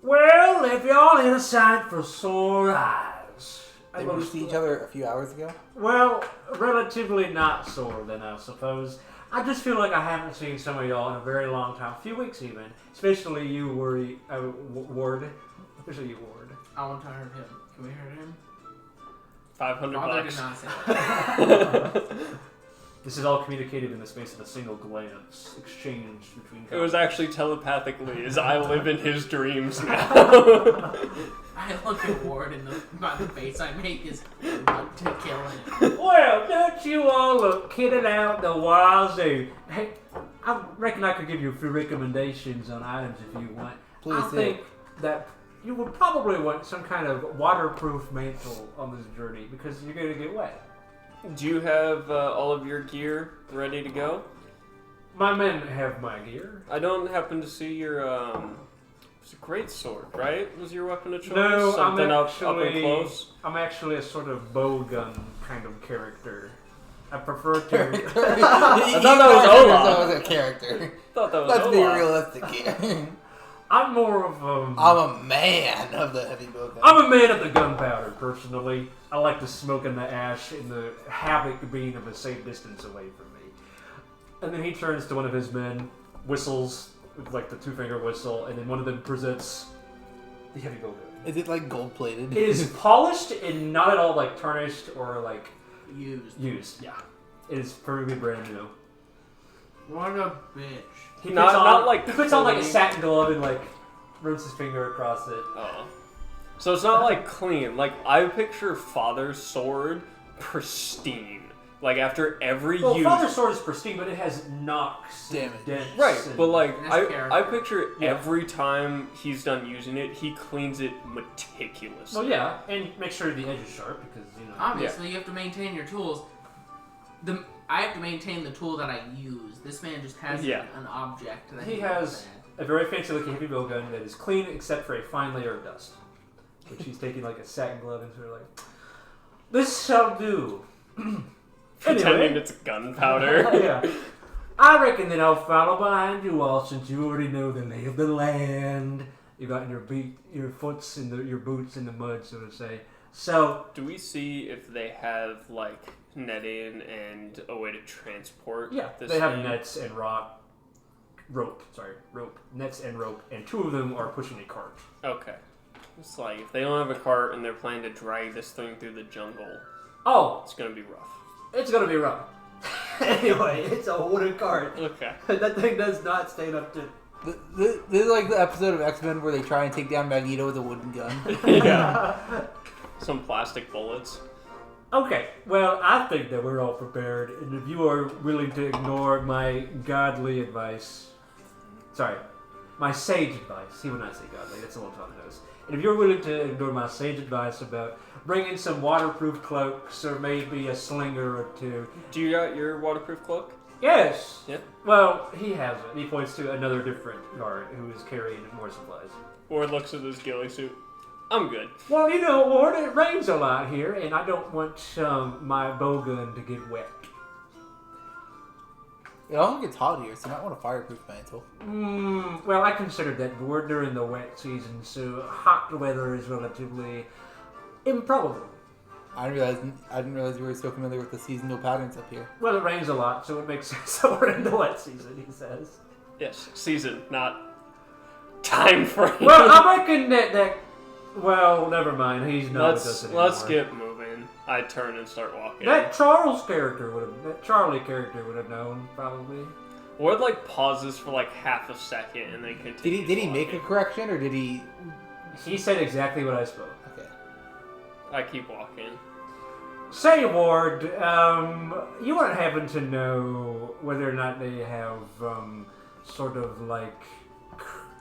Speaker 2: Well, if y'all in a sight for sore eyes,
Speaker 3: Did we see each other a few hours ago?
Speaker 2: Well, relatively not sore then, I suppose. I just feel like I haven't seen some of y'all in a very long time, a few weeks even. Especially you, Ward. Especially you, Ward.
Speaker 5: I want to hurt him. Can we hurt him?
Speaker 4: 500
Speaker 5: Father
Speaker 4: bucks.
Speaker 5: did not say that.
Speaker 2: This is all communicated in the space of a single glance, exchanged between.
Speaker 4: It was actually telepathically, as I live in his dreams now.
Speaker 5: I look at Ward and by the face I make is want to kill him.
Speaker 2: Well, don't you all look kitted out in the wazoo. Hey, I reckon I could give you a few recommendations on items if you want.
Speaker 3: Please
Speaker 2: I
Speaker 3: do.
Speaker 2: think that you would probably want some kind of waterproof mantle on this journey because you're going to get wet.
Speaker 4: Do you have all of your gear ready to go?
Speaker 2: My men have my gear.
Speaker 4: I don't happen to see your, it's a great sword, right? Was your weapon of choice?
Speaker 2: No,
Speaker 4: Something
Speaker 2: I'm
Speaker 4: up
Speaker 2: actually
Speaker 4: and close?
Speaker 2: I'm actually a sort of bow gun kind of character. I prefer to.
Speaker 3: I
Speaker 4: thought that was Olaf.
Speaker 3: was a character.
Speaker 4: Thought that was
Speaker 3: Let's be
Speaker 4: Olaf.
Speaker 3: realistic here.
Speaker 2: I'm more of a.
Speaker 3: I'm a man of the heavy bow gun.
Speaker 2: I'm a man of the gunpowder, personally. I like to smoke in the ash and the havoc being of a safe distance away from me. And then he turns to one of his men, whistles with like the 2-finger whistle, and then one of them presents the heavy bow gun.
Speaker 3: Is it like gold plated?
Speaker 2: It is polished and not at all like tarnished or like
Speaker 5: Used.
Speaker 2: Yeah, it is perfectly brand new.
Speaker 5: What a bitch.
Speaker 2: He
Speaker 4: Not-
Speaker 2: puts on,
Speaker 4: not like
Speaker 2: he puts on like a
Speaker 4: clean.
Speaker 2: satin glove and like runs his finger across it.
Speaker 4: Oh. So it's not like clean. Like, I picture Father's sword pristine. Like, after every
Speaker 2: Well,
Speaker 4: use.
Speaker 2: Father's sword is pristine, but it has knocks, and
Speaker 3: Damage.
Speaker 2: dents,
Speaker 4: Right,
Speaker 2: and-
Speaker 4: but like,
Speaker 5: That's
Speaker 4: I
Speaker 5: character.
Speaker 4: picture
Speaker 2: Yeah.
Speaker 4: every time he's done using it, he cleans it meticulously.
Speaker 2: Well, yeah, and make sure the edge is sharp because
Speaker 5: Obviously, you have to maintain your tools. I have to maintain the tool that I use. This man just has
Speaker 4: Yeah.
Speaker 5: an object that
Speaker 2: He
Speaker 5: he
Speaker 2: has a very fancy-looking heavy bow gun that is clean except for a fine layer of dust, which he's taking like a satin glove and sort of like, this shall do.
Speaker 4: Pretending
Speaker 2: Anyway.
Speaker 4: it's gunpowder.
Speaker 2: Yeah. I reckon that I'll follow behind you all since you already know the lay of the land. You got your foots in your boots in the mud, so to say. So
Speaker 4: Do we see if they have, like, netting and a way to transport
Speaker 2: yeah,
Speaker 4: this
Speaker 2: they have
Speaker 4: thing?
Speaker 2: nets and rope, nets and rope, and 2 of them are pushing a cart.
Speaker 4: Okay. It's like, if they don't have a cart and they're planning to drag this thing through the jungle,
Speaker 2: Oh,
Speaker 4: it's gonna be rough.
Speaker 2: it's gonna be rough. Anyway, it's a wooden cart.
Speaker 4: Okay.
Speaker 2: That thing does not stand up to.
Speaker 3: This is like the episode of X-Men where they try and take down Magneto with a wooden gun.
Speaker 4: Yeah. Some plastic bullets.
Speaker 2: Okay, well, I think that we're all prepared, and if you are willing to ignore my godly advice, my sage advice, he would not say godly, that's a little on the nose, and if you're willing to ignore my sage advice about bringing some waterproof cloaks or maybe a slinger or 2,
Speaker 4: Do you got your waterproof cloak?
Speaker 2: yes,
Speaker 4: Yeah.
Speaker 2: well, he has it, he points to another different guard who is carrying more supplies.
Speaker 4: Ward looks at his ghillie suit. I'm good.
Speaker 2: Well, you know, Ward, it rains a lot here, and I don't want my bow gun to get wet.
Speaker 3: It also gets hot here, so you might want a fireproof mantle.
Speaker 2: Well, I considered that we're during the wet season, so hot weather is relatively improbable.
Speaker 3: I didn't realize you were so familiar with the seasonal patterns up here.
Speaker 2: Well, it rains a lot, so it makes sense that we're in the wet season, he says.
Speaker 4: Yes, season, not time frame.
Speaker 2: Well, I reckon that well, never mind. He's not with us anymore.
Speaker 4: Let's get moving. I turn and start walking.
Speaker 2: That Charlie character would have known, probably.
Speaker 4: Ward like pauses for like half a second and then continues.
Speaker 3: Did he make a correction, or did he?
Speaker 2: He said exactly what I spoke.
Speaker 3: Okay.
Speaker 4: I keep walking.
Speaker 2: Say, Ward, you wouldn't happen to know whether or not they have sort of like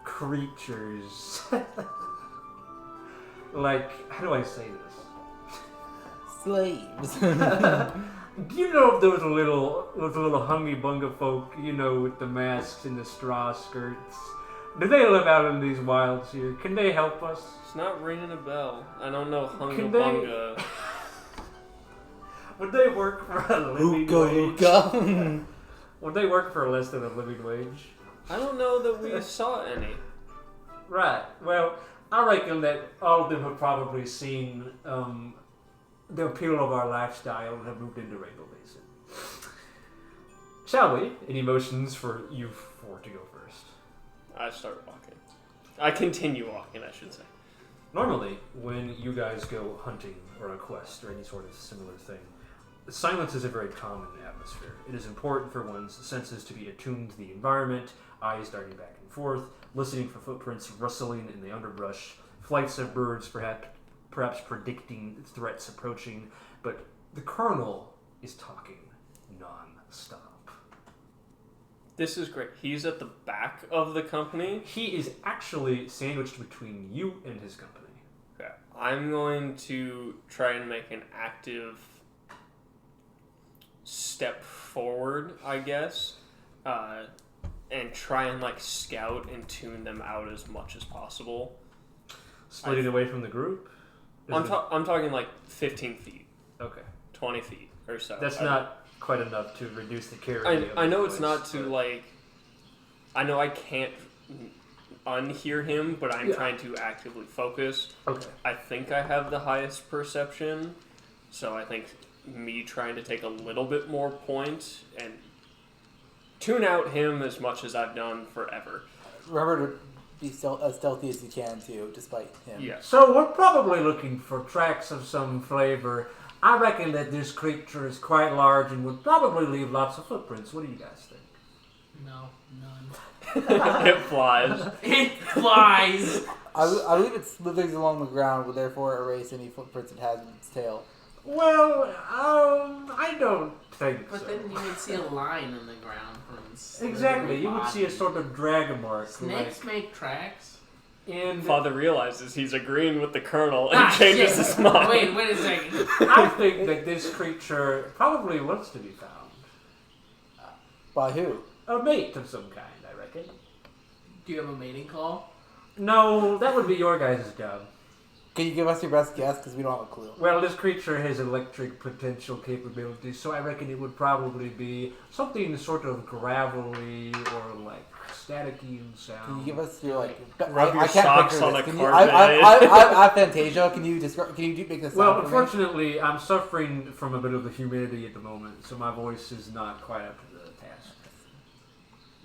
Speaker 2: creatures. Like, how do I say this?
Speaker 3: Slaves.
Speaker 2: Do you know if those little hungy bunga folk, with the masks and the straw skirts? Do they live out in these wilds here? Can they help us?
Speaker 4: It's not ringing a bell. I don't know
Speaker 2: Can
Speaker 4: Hunga
Speaker 2: they-
Speaker 4: Bunga.
Speaker 2: Would they work for a living wage?
Speaker 3: Hookah.
Speaker 2: Would they work for less than a living wage?
Speaker 4: I don't know that we saw any.
Speaker 2: Right. Well, I reckon that all of them have probably seen the appeal of our lifestyle and have moved into Rainbow Basin. Shall we? Any motions for you four to go first?
Speaker 4: I start walking. I continue walking, I should say.
Speaker 2: Normally, when you guys go hunting or on a quest or any sort of similar thing, silence is a very common atmosphere. It is important for one's senses to be attuned to the environment, eyes darting back and forth, listening for footprints rustling in the underbrush, flights of birds perhaps predicting threats approaching, but the Colonel is talking non-stop.
Speaker 4: This is great. He's at the back of the company.
Speaker 2: He is actually sandwiched between you and his company.
Speaker 4: Okay. I'm going to try and make an active step forward, I guess, and try and scout and tune them out as much as possible.
Speaker 2: Splitting away from the group?
Speaker 4: I'm talking 15 feet,
Speaker 2: Okay.
Speaker 4: 20 feet or so.
Speaker 2: That's not quite enough to reduce the carry.
Speaker 4: I know it's not to I know I can't unhear him, but I'm trying to actively focus.
Speaker 2: Okay.
Speaker 4: I think I have the highest perception, so I think me trying to take a little bit more point and tune out him as much as I've done forever.
Speaker 3: Remember to be as stealthy as you can too, despite him.
Speaker 4: Yeah.
Speaker 2: So we're probably looking for tracks of some flavor. I reckon that this creature is quite large and would probably leave lots of footprints. What do you guys think?
Speaker 5: No, none.
Speaker 4: It flies.
Speaker 5: It flies!
Speaker 3: I believe it slithers along the ground, will therefore erase any footprints it has in its tail.
Speaker 2: Well, I don't think
Speaker 5: But
Speaker 2: so.
Speaker 5: then you would see a line in the ground from its
Speaker 2: Exactly, you would
Speaker 5: body.
Speaker 2: see a sort of drag mark.
Speaker 5: Snakes make tracks.
Speaker 2: And
Speaker 4: Father realizes he's agreeing with the Colonel and
Speaker 5: Ah,
Speaker 4: changes
Speaker 5: shit.
Speaker 4: his mind.
Speaker 5: Wait a second.
Speaker 2: I think that this creature probably wants to be found.
Speaker 3: By who?
Speaker 2: A mate of some kind, I reckon.
Speaker 5: Do you have a mating call?
Speaker 2: No, that would be your guys' job.
Speaker 3: Can you give us your best guess? Because we don't have a clue.
Speaker 2: Well, this creature has electric potential capabilities, so I reckon it would probably be something sort of gravelly or staticky in sound.
Speaker 3: Can you give us your
Speaker 4: Rub your
Speaker 3: I can't
Speaker 4: socks
Speaker 3: picture
Speaker 4: on
Speaker 3: this.
Speaker 4: a
Speaker 3: Can you,
Speaker 4: carpet.
Speaker 3: I have Fantasia. Can you describe? Can you make this?
Speaker 2: Well,
Speaker 3: sound for me?
Speaker 2: unfortunately, I'm suffering from a bit of the humidity at the moment, so my voice is not quite up to the task.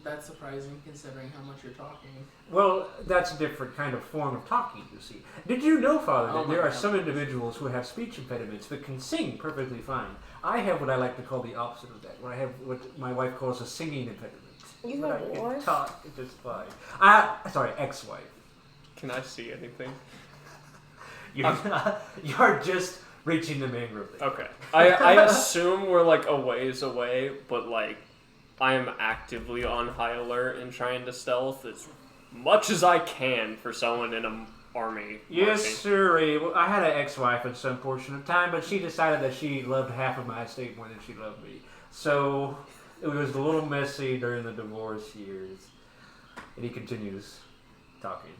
Speaker 5: That's surprising considering how much you're talking.
Speaker 2: Well, that's a different kind of form of talking, you see. Did you know, Father,
Speaker 5: Oh
Speaker 2: that
Speaker 5: my
Speaker 2: there are
Speaker 5: God.
Speaker 2: some individuals who have speech impediments but can sing perfectly fine? I have what I like to call the opposite of that, where I have what my wife calls a singing impediment.
Speaker 1: You
Speaker 2: But
Speaker 1: have
Speaker 2: I
Speaker 1: a
Speaker 2: can
Speaker 1: wife?
Speaker 2: talk just fine. Sorry, ex-wife.
Speaker 4: Can I see anything?
Speaker 2: You're just reaching the mangrove thing.
Speaker 4: Okay. I assume we're a ways away, but I am actively on high alert and trying to stealth as much as I can for someone in an army.
Speaker 2: Yes,
Speaker 4: marching.
Speaker 2: sir. Well, I had an ex-wife at some portion of time, but she decided that she loved half of my estate more than she loved me. So it was a little messy during the divorce years. And he continues talking.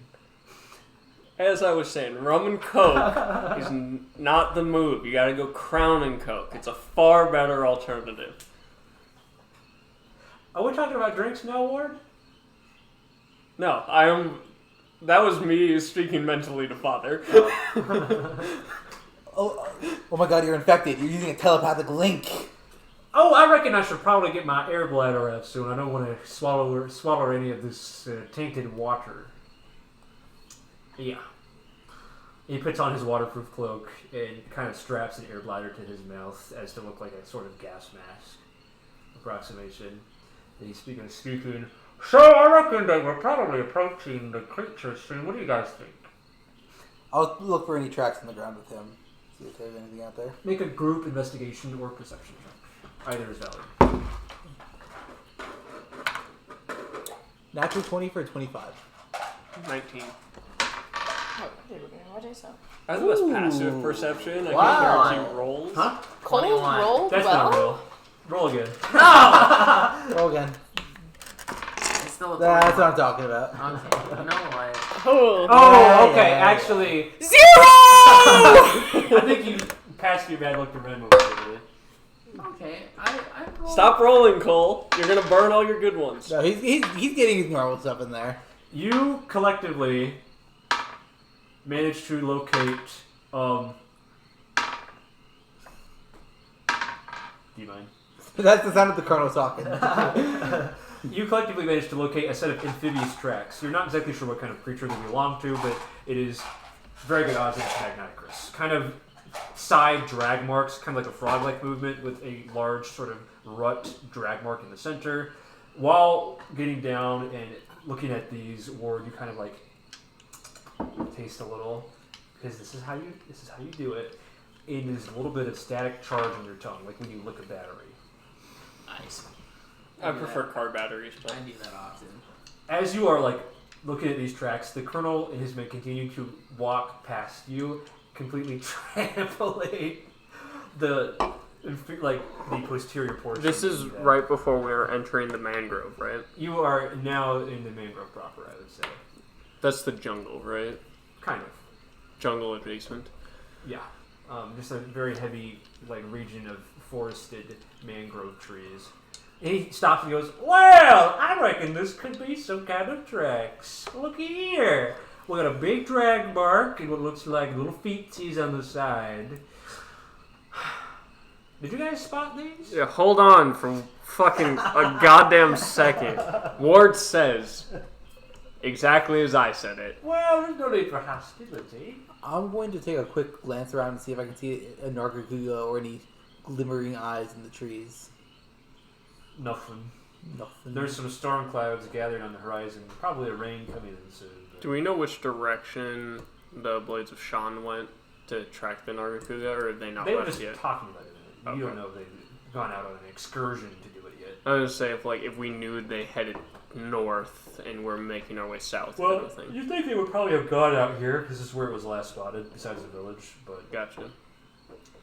Speaker 4: As I was saying, rum and coke is not the move. You gotta go Crown and Coke. It's a far better alternative.
Speaker 2: Are we talking about drinks now, Ward?
Speaker 4: No, that was me speaking mentally to Father.
Speaker 3: Oh my god, you're infected. You're using a telepathic link.
Speaker 2: Oh, I reckon I should probably get my air bladder out soon. I don't want to swallow any of this tainted water. Yeah. He puts on his waterproof cloak and kind of straps an air bladder to his mouth as to look like a sort of gas mask approximation. And he's speaking. So I reckon that we're probably approaching the creature soon. What do you guys think?
Speaker 3: I'll look for any tracks on the ground with him. See if there's anything out there.
Speaker 2: Make a group investigation or perception check. Either is valid.
Speaker 3: Natural 20 for 25.
Speaker 4: 19.
Speaker 1: Oh, what did I say?
Speaker 4: I have the best passive perception. I
Speaker 5: Wow.
Speaker 4: can't guarantee rolls.
Speaker 2: Huh?
Speaker 1: Cole
Speaker 5: 21.
Speaker 1: rolled
Speaker 2: That's
Speaker 1: well.
Speaker 2: not real. Roll again.
Speaker 3: Roll again.
Speaker 5: It's still a
Speaker 3: That's
Speaker 5: 21.
Speaker 3: what I'm talking about.
Speaker 5: Okay, you know what?
Speaker 1: Oh.
Speaker 2: Oh,
Speaker 3: Yeah,
Speaker 2: okay.
Speaker 3: yeah.
Speaker 2: Actually,
Speaker 1: 0!
Speaker 2: I think you passed your bad luck to Ren over there.
Speaker 5: Okay, I rolled.
Speaker 4: Stop rolling, Cole. You're gonna burn all your good ones.
Speaker 3: No, he's getting his normal stuff in there.
Speaker 2: You collectively managed to locate. Do you mind?
Speaker 3: That's the sound of the Colonel talking.
Speaker 2: You collectively managed to locate a set of amphibious tracks. You're not exactly sure what kind of creature they belong to, but it is very good odds that it's Magniacrus. Kind of side drag marks, kind of like a frog-like movement with a large sort of rut drag mark in the center. While getting down and looking at these, Ward, you kind of like taste a little, because this is how you do it. It is a little bit of static charge in your tongue, like when you lick a battery.
Speaker 5: Nice.
Speaker 4: I prefer car batteries, but
Speaker 5: I do that often.
Speaker 2: As you are like looking at these tracks, the Colonel and his men continue to walk past you, completely trampling the posterior portion.
Speaker 4: this is
Speaker 2: of that.
Speaker 4: right before we are entering the mangrove, right?
Speaker 2: You are now in the mangrove proper, I would say.
Speaker 4: That's the jungle, right?
Speaker 2: Kind of.
Speaker 4: Jungle adjacent.
Speaker 2: Yeah. Just a very heavy region of forested mangrove trees. And he stops and goes, "Well, I reckon this could be some kind of tracks. Looky here. We got a big drag mark and what looks like little feetsies on the side. Did you guys spot these?"
Speaker 4: Yeah, hold on for fucking a goddamn second. Ward says exactly as I said it.
Speaker 2: Well, there's no need for hostility.
Speaker 3: I'm going to take a quick glance around and see if I can see a Nargacuga or any glimmering eyes in the trees.
Speaker 2: Nothing.
Speaker 3: Nothing.
Speaker 2: There's some storm clouds gathering on the horizon. Probably a rain coming in soon. But
Speaker 4: Do we know which direction the Blades of Sean went to track the Nargacuga, or have they not
Speaker 2: they were
Speaker 4: left
Speaker 2: just
Speaker 4: yet?
Speaker 2: talking about it. You
Speaker 4: Okay.
Speaker 2: don't know if they've gone out on an excursion to do it yet.
Speaker 4: I was gonna say if we knew they headed north and we're making our way south. kind
Speaker 2: Well,
Speaker 4: of thing.
Speaker 2: you'd think they would probably have gone out here because this is where it was last spotted, besides the village. But
Speaker 4: Gotcha.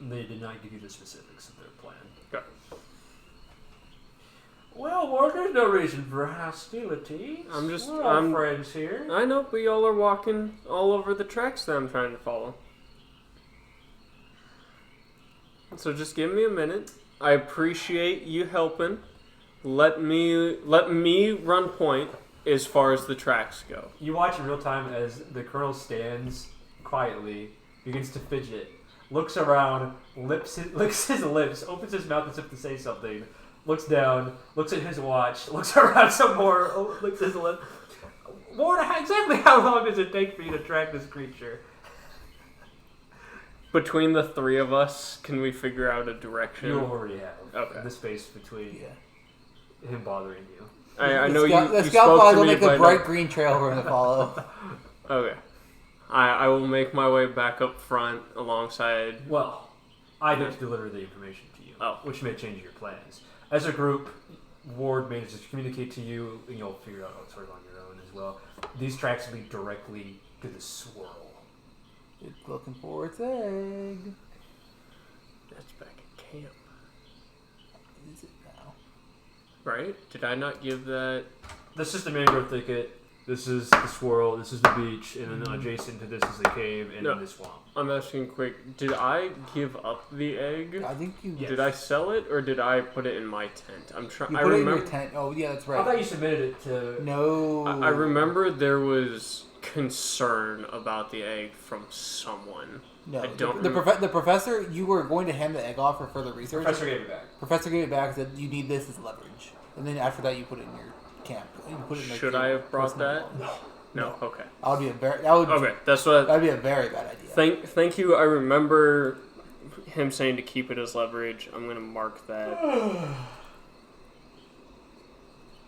Speaker 2: they did not give you the specifics of their plan.
Speaker 4: Got
Speaker 2: Well, Ward, there's no reason for hostility. We're all friends here.
Speaker 4: I know, but y'all are walking all over the tracks that I'm trying to follow. So just give me a minute. I appreciate you helping. Let me run point as far as the tracks go.
Speaker 2: You watch in real time as the Colonel stands quietly, begins to fidget, looks around, licks his lips, opens his mouth as if to say something, looks down, looks at his watch, looks around some more, licks his lip. Ward, exactly how long does it take for you to track this creature?
Speaker 4: Between the three of us, can we figure out a direction?
Speaker 2: You already have
Speaker 4: Okay.
Speaker 2: the space between him bothering you.
Speaker 4: I know
Speaker 3: The
Speaker 4: you
Speaker 3: scout
Speaker 4: spoke
Speaker 3: flag
Speaker 4: to
Speaker 3: will
Speaker 4: me,
Speaker 3: make
Speaker 4: but
Speaker 3: a bright green trail for him to follow.
Speaker 4: Okay. I will make my way back up front alongside.
Speaker 2: Well, I get to deliver the information to you, which may change your plans. As a group, Ward manages to communicate to you, and you'll figure out sort of on your own as well. These tracks lead directly to the Swirl.
Speaker 3: It's looking for its egg.
Speaker 4: That's back at camp.
Speaker 3: Is it now?
Speaker 4: Right? Did I not give that?
Speaker 2: This is the mangrove thicket. This is the Swirl, this is the beach, and then adjacent to this is the cave and the swamp.
Speaker 4: I'm asking quick, did I give up the egg?
Speaker 3: I think you.
Speaker 2: Yes.
Speaker 4: Did I sell it or did I put it in my tent? I'm trying.
Speaker 3: You
Speaker 4: I
Speaker 3: put it in
Speaker 4: remember.
Speaker 3: your tent. Oh yeah, that's
Speaker 2: I
Speaker 3: right.
Speaker 2: thought you submitted it to...
Speaker 3: No.
Speaker 4: I remember there was concern about the egg from someone.
Speaker 3: No.
Speaker 4: I don't
Speaker 3: The professor. You were going to hand the egg off for further research.
Speaker 2: Professor gave it back.
Speaker 3: Professor gave it back. Said you need this as leverage, and then after that you put it in your camp. You put it in, like,
Speaker 4: Should
Speaker 3: your
Speaker 4: I have brought
Speaker 3: personal
Speaker 4: that?
Speaker 3: belongings.
Speaker 4: No. Okay.
Speaker 3: That would be a very. That would.
Speaker 4: Okay. That's what.
Speaker 3: That'd be a very bad idea.
Speaker 4: Thank you. I remember him saying to keep it as leverage. I'm gonna mark that.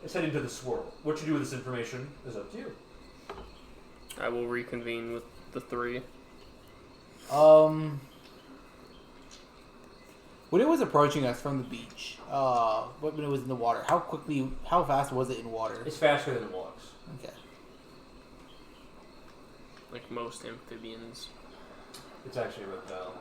Speaker 2: It's heading to the Swirl. What you do with this information is up to you.
Speaker 4: I will reconvene with the three.
Speaker 3: When it was approaching us from the beach, when it was in the water, how fast was it in water?
Speaker 2: It's faster than it walks.
Speaker 3: Okay.
Speaker 4: Like most amphibians.
Speaker 2: It's actually a reptile.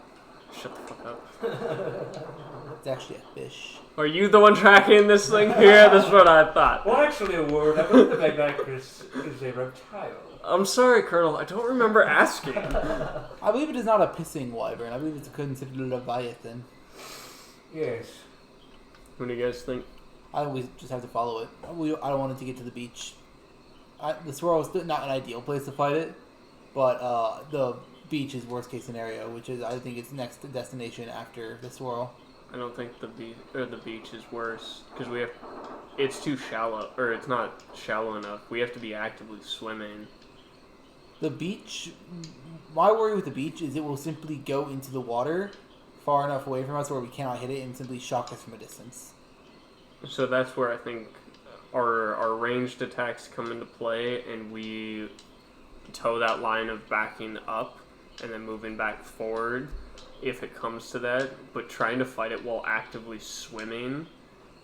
Speaker 4: Shut the fuck up.
Speaker 3: It's actually a fish.
Speaker 4: Are you the one tracking this thing here? That's what I thought.
Speaker 2: Well, actually, a word. I believe the Magniacrus is a reptile.
Speaker 4: I'm sorry, Colonel. I don't remember asking.
Speaker 3: I believe it is not a pissing wyvern. I believe it's considered a leviathan.
Speaker 2: Yes.
Speaker 4: What do you guys think?
Speaker 3: I think we just have to follow it. I don't want it to get to the beach. The Swirl is not an ideal place to fight it, but the beach is worst case scenario, which is I think its next destination after the Swirl.
Speaker 4: I don't think the beach is worse because we have. It's too shallow, or it's not shallow enough. We have to be actively swimming.
Speaker 3: The beach. My worry with the beach is it will simply go into the water far enough away from us where we cannot hit it and simply shock us from a distance.
Speaker 4: So that's where I think our ranged attacks come into play, and we toe that line of backing up and then moving back forward if it comes to that. But trying to fight it while actively swimming,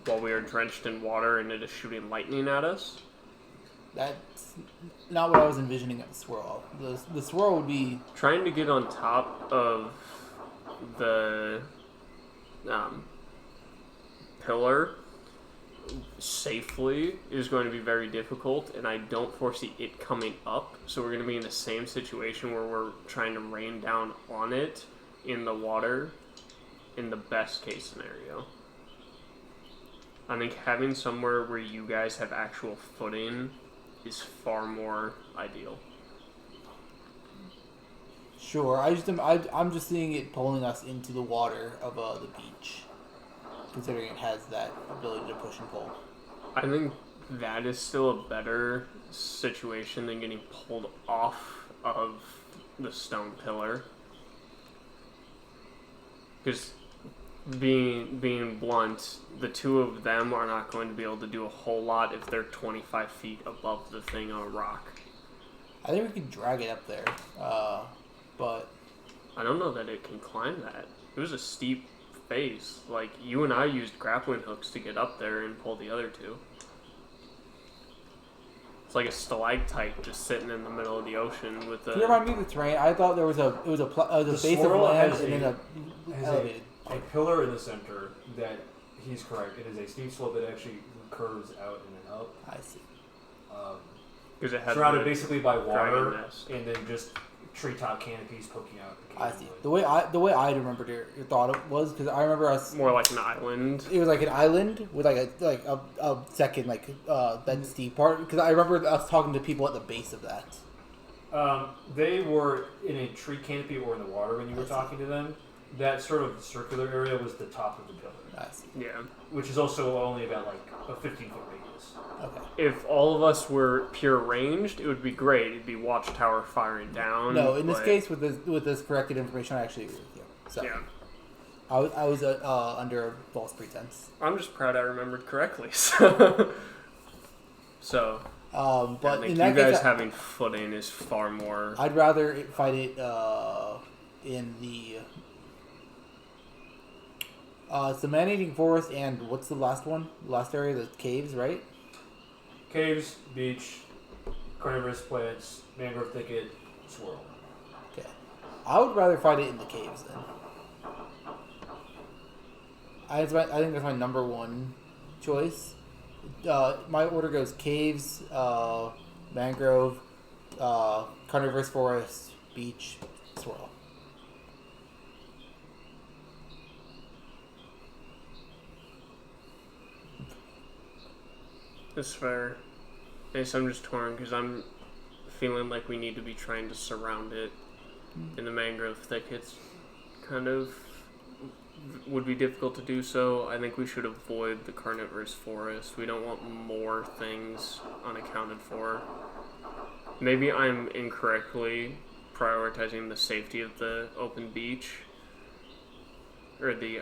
Speaker 4: while we are drenched in water and it is shooting lightning at us.
Speaker 3: That's not what I was envisioning at the Swirl. The Swirl would be
Speaker 4: Trying to get on top of the pillar safely is going to be very difficult, and I don't foresee it coming up. So we're going to be in the same situation where we're trying to rain down on it in the water in the best case scenario. I think having somewhere where you guys have actual footing is far more ideal.
Speaker 3: sure. I'm just seeing it pulling us into the water of the beach, considering it has that ability to push and pull.
Speaker 4: I think that is still a better situation than getting pulled off of the stone pillar. Because being blunt, the two of them are not going to be able to do a whole lot if they're 25 feet above the thing on a rock.
Speaker 3: I think we could drag it up there, but
Speaker 4: I don't know that it can climb that. It was a steep face. Like, you and I used grappling hooks to get up there and pull the other two. It's like a stalactite just sitting in the middle of the ocean with
Speaker 3: can you remind me of the terrain? I thought there was a base of
Speaker 2: Swirl
Speaker 3: land
Speaker 2: has
Speaker 3: and then
Speaker 2: has
Speaker 3: elevated.
Speaker 2: a pillar in the center that he's correct. It is a steep slope that actually curves out and then up.
Speaker 3: I see.
Speaker 4: because it had
Speaker 2: Surrounded basically by water
Speaker 4: dragon nest.
Speaker 2: and then just treetop canopies poking out.
Speaker 3: I see. The way I remembered your thought it was because I remember us.
Speaker 4: more like an island.
Speaker 3: It was like an island with like a second that steep part because I remember us talking to people at the base of that.
Speaker 2: They were in a tree canopy or in the water when you were talking to them. That sort of circular area was the top of the pillar,
Speaker 3: I see.
Speaker 4: Yeah.
Speaker 2: which is also only about like a 15-foot radius.
Speaker 3: Okay.
Speaker 4: If all of us were pure ranged, it would be great. It'd be watchtower firing down.
Speaker 3: No, in this
Speaker 4: but-
Speaker 3: case, with this corrected information, I actually agree with you. So
Speaker 4: Yeah.
Speaker 3: I was under a false pretense.
Speaker 4: I'm just proud I remembered correctly. So I
Speaker 3: But
Speaker 4: think
Speaker 3: in
Speaker 4: you
Speaker 3: that
Speaker 4: guys
Speaker 3: case,
Speaker 4: having footing is far more.
Speaker 3: I'd rather fight it in the it's the man-eating forest and what's the last one? The last area, the caves, right?
Speaker 2: Caves, beach, carnivorous plants, mangrove thicket, swirl.
Speaker 3: Okay. I would rather fight it in the caves then. I think that's my number one choice. My order goes caves, mangrove, carnivorous forest, beach, swirl.
Speaker 4: That's fair. I guess I'm just torn because I'm feeling like we need to be trying to surround it in the mangrove thickets. Kind of would be difficult to do so. I think we should avoid the carnivorous forest. We don't want more things unaccounted for. Maybe I'm incorrectly prioritizing the safety of the open beach or the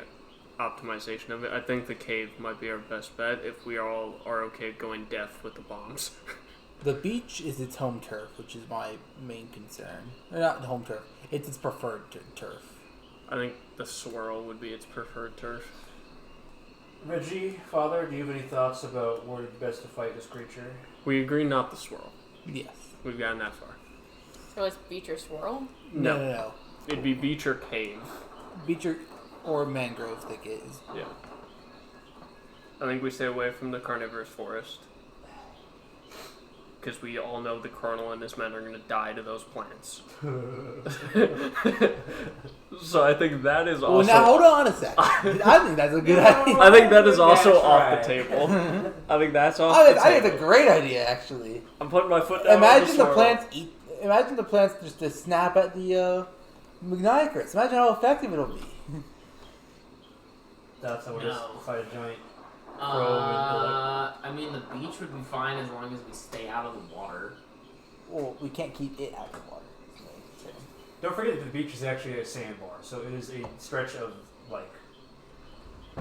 Speaker 4: optimization of it. I think the cave might be our best bet if we all are okay going deaf with the bombs.
Speaker 3: The beach is its home turf, which is my main concern. Or not home turf. It's its preferred turf.
Speaker 4: I think the swirl would be its preferred turf.
Speaker 2: Reggie, Father, do you have any thoughts about where it's best to fight this creature?
Speaker 4: We agree not the swirl.
Speaker 3: Yes.
Speaker 4: We've gotten that far.
Speaker 1: So it's beach or swirl?
Speaker 3: No.
Speaker 4: It'd be beach or cave.
Speaker 3: Beach or mangrove thicket is.
Speaker 4: Yeah. I think we stay away from the carnivorous forest. Because we all know the colonel and his men are going to die to those plants. So I think that is also...
Speaker 3: Well, now hold on a second. I think that's a good idea.
Speaker 4: I think that is also
Speaker 2: That's
Speaker 4: off
Speaker 2: right.
Speaker 4: the table. I think that's off the table.
Speaker 3: I think it's a great idea, actually.
Speaker 4: I'm putting my foot down.
Speaker 3: Imagine the
Speaker 4: swirl.
Speaker 3: plants eat. Imagine the plants just to snap at the Magniacrus. Imagine how effective it'll be.
Speaker 2: That's how we're
Speaker 5: No.
Speaker 2: just fight a giant.
Speaker 5: I mean, the beach would be fine as long as we stay out of the water.
Speaker 3: Well, we can't keep it out of the water. So.
Speaker 2: Don't forget that the beach is actually a sandbar, so it is a stretch of like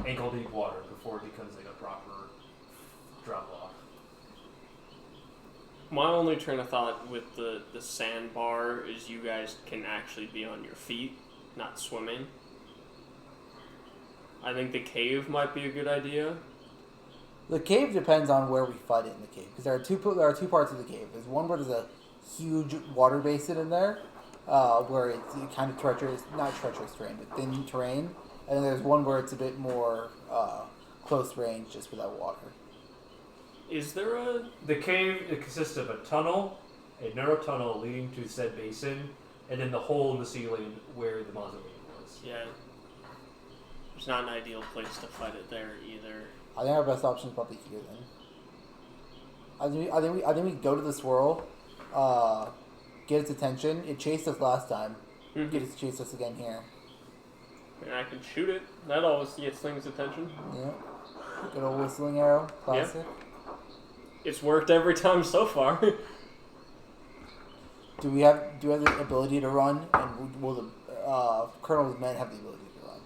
Speaker 2: ankle deep water before it becomes like a proper drop off.
Speaker 4: My only train of thought with the sandbar is you guys can actually be on your feet, not swimming. I think the cave might be a good idea.
Speaker 3: The cave depends on where we fight it in the cave, because there are two parts of the cave. There's one where there's a huge water basin in there, where it's kind of treacherous, not treacherous terrain, but thin terrain, and then there's one where it's a bit more close range, just without water.
Speaker 4: Is there a...
Speaker 2: The cave it consists of a tunnel, a narrow tunnel leading to said basin, and then the hole in the ceiling where the mausoleum was.
Speaker 4: Yeah. It's not an ideal place to fight it there either.
Speaker 3: I think our best option is probably here then. I think we go to the swirl, get its attention. It chased us last time.
Speaker 4: Mm-hmm.
Speaker 3: Get it to chase us again here.
Speaker 4: And I can shoot it. That always gets things' attention.
Speaker 3: Yeah. Good old whistling arrow, classic.
Speaker 4: It's worked every time so far.
Speaker 3: Do we have the ability to run? And will the Colonel's men have the ability to run?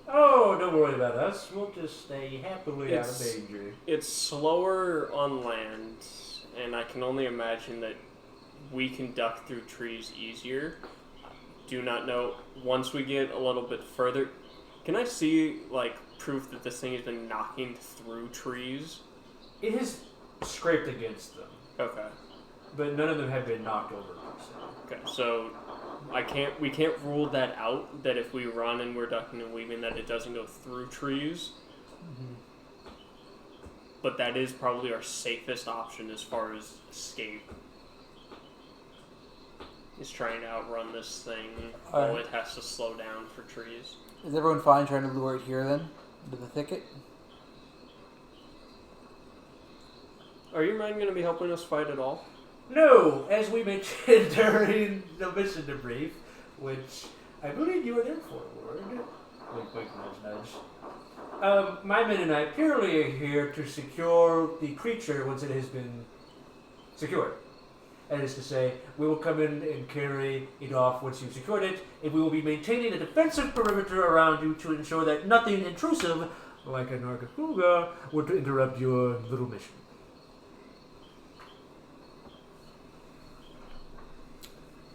Speaker 2: Oh, don't worry about us. We'll just stay happily out of danger.
Speaker 4: It's slower on land, and I can only imagine that we can duck through trees easier. Do not know. Once we get a little bit further, can I see like proof that this thing has been knocking through trees?
Speaker 2: It has scraped against them,
Speaker 4: Okay.
Speaker 2: but none of them have been knocked over per se.
Speaker 4: Okay. So we can't rule that out. That if we run and we're ducking and weaving, that it doesn't go through trees.
Speaker 3: Mm-hmm.
Speaker 4: But that is probably our safest option as far as escape. Is trying to outrun this thing while it has to slow down for trees.
Speaker 3: Is everyone fine trying to lure it here then? Into the thicket?
Speaker 4: Are your men going to be helping us fight at all?
Speaker 2: No, as we mentioned during the mission debrief, which I believe you were there for, Lord. Wink, wink, nudge, nudge. My men and I purely are here to secure the creature once it has been secured. That is to say, we will come in and carry it off once you've secured it, and we will be maintaining a defensive perimeter around you to ensure that nothing intrusive, like a Nargacuga, would interrupt your little mission.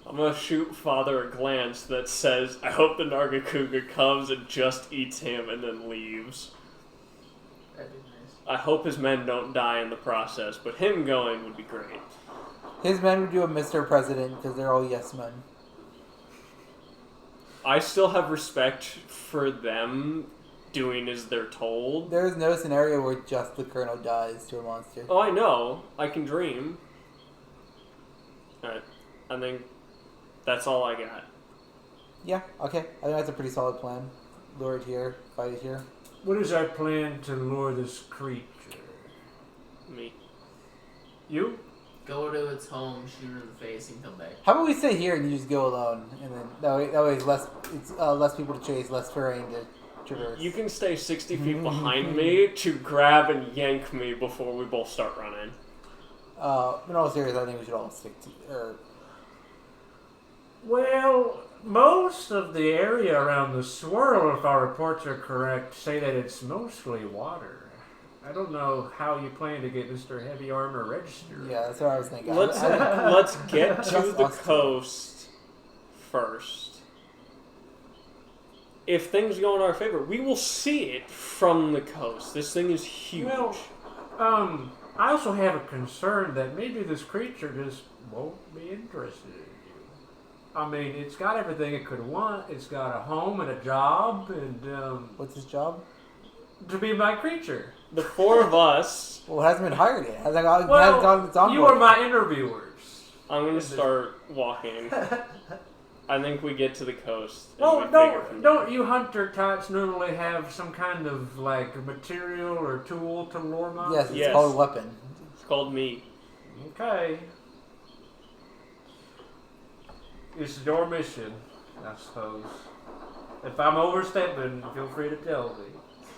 Speaker 4: I'm going to shoot Father a glance that says, I hope the Nargacuga comes and just eats him and then leaves.
Speaker 5: That'd be nice.
Speaker 4: I hope his men don't die in the process, but him going would be great.
Speaker 3: His men would do a Mr. President because they're all yes men.
Speaker 4: I still have respect for them doing as they're told.
Speaker 3: There is no scenario where just the Colonel dies to a monster.
Speaker 4: Oh, I know. I can dream. Alright. I think that's all I got.
Speaker 3: Yeah, okay. I think that's a pretty solid plan. Lure it here, fight it here.
Speaker 2: What is our plan to lure this creature?
Speaker 4: Me.
Speaker 2: You?
Speaker 5: Go to its home, shoot her in the face, and come back.
Speaker 3: How about we stay here and you just go alone, and then that way it's less people to chase, less terrain to traverse.
Speaker 4: You can stay 60 feet behind me to grab and yank me before we both start running.
Speaker 3: In all seriousness, I think we should all stick to.
Speaker 2: Well, most of the area around the Swirl, if our reports are correct, say that it's mostly water. I don't know how you plan to get Mr. Heavy Armor registered.
Speaker 3: Yeah, that's what I was thinking.
Speaker 4: Let's get to
Speaker 3: Just
Speaker 4: the
Speaker 3: us two.
Speaker 4: coast first. If things go in our favor, we will see it from the coast. This thing is huge.
Speaker 2: Well, I also have a concern that maybe this creature just won't be interested in you. I mean, it's got everything it could want. It's got a home and a job, and
Speaker 3: What's his job?
Speaker 2: to be my creature.
Speaker 4: The four of us,
Speaker 3: Well, it hasn't been hired yet. Hasn't gotten its
Speaker 2: Well, you are my interviewers.
Speaker 4: I'm going to start walking. I think we get to the coast. And
Speaker 2: Well,
Speaker 4: we figure from
Speaker 2: don't you hunter types normally have some kind of like material or tool to lure monsters?
Speaker 3: Yes, it's
Speaker 4: Yes.
Speaker 3: called a weapon.
Speaker 4: It's called meat.
Speaker 2: Okay. It's your mission, I suppose. If I'm overstepping, feel free to tell me.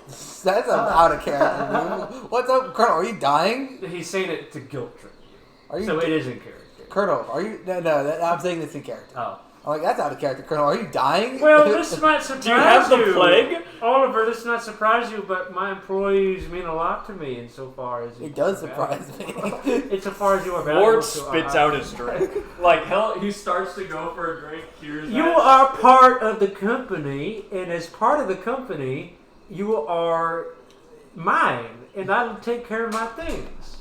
Speaker 3: That's out of character. Dude. What's up, Colonel? Are you dying?
Speaker 2: He's saying it to guilt trip you.
Speaker 3: Are you?
Speaker 2: So it is in character.
Speaker 3: Colonel, are you? No, I'm saying this in character.
Speaker 2: Oh.
Speaker 3: I'm like, that's out of character, Colonel. Are you dying?
Speaker 2: Well, this might surprise you.
Speaker 4: Do you have the plague?
Speaker 2: Oliver, this might surprise you, but my employees mean a lot to me insofar as...
Speaker 3: It does surprise me.
Speaker 2: Insofar as you are valuable
Speaker 4: Ward
Speaker 2: to
Speaker 4: spits
Speaker 2: our-
Speaker 4: out his drink. Like, hell, he starts to go for a drink. Here's
Speaker 2: You are part of the company, and as part of the company, you are mine, and I'll take care of my things.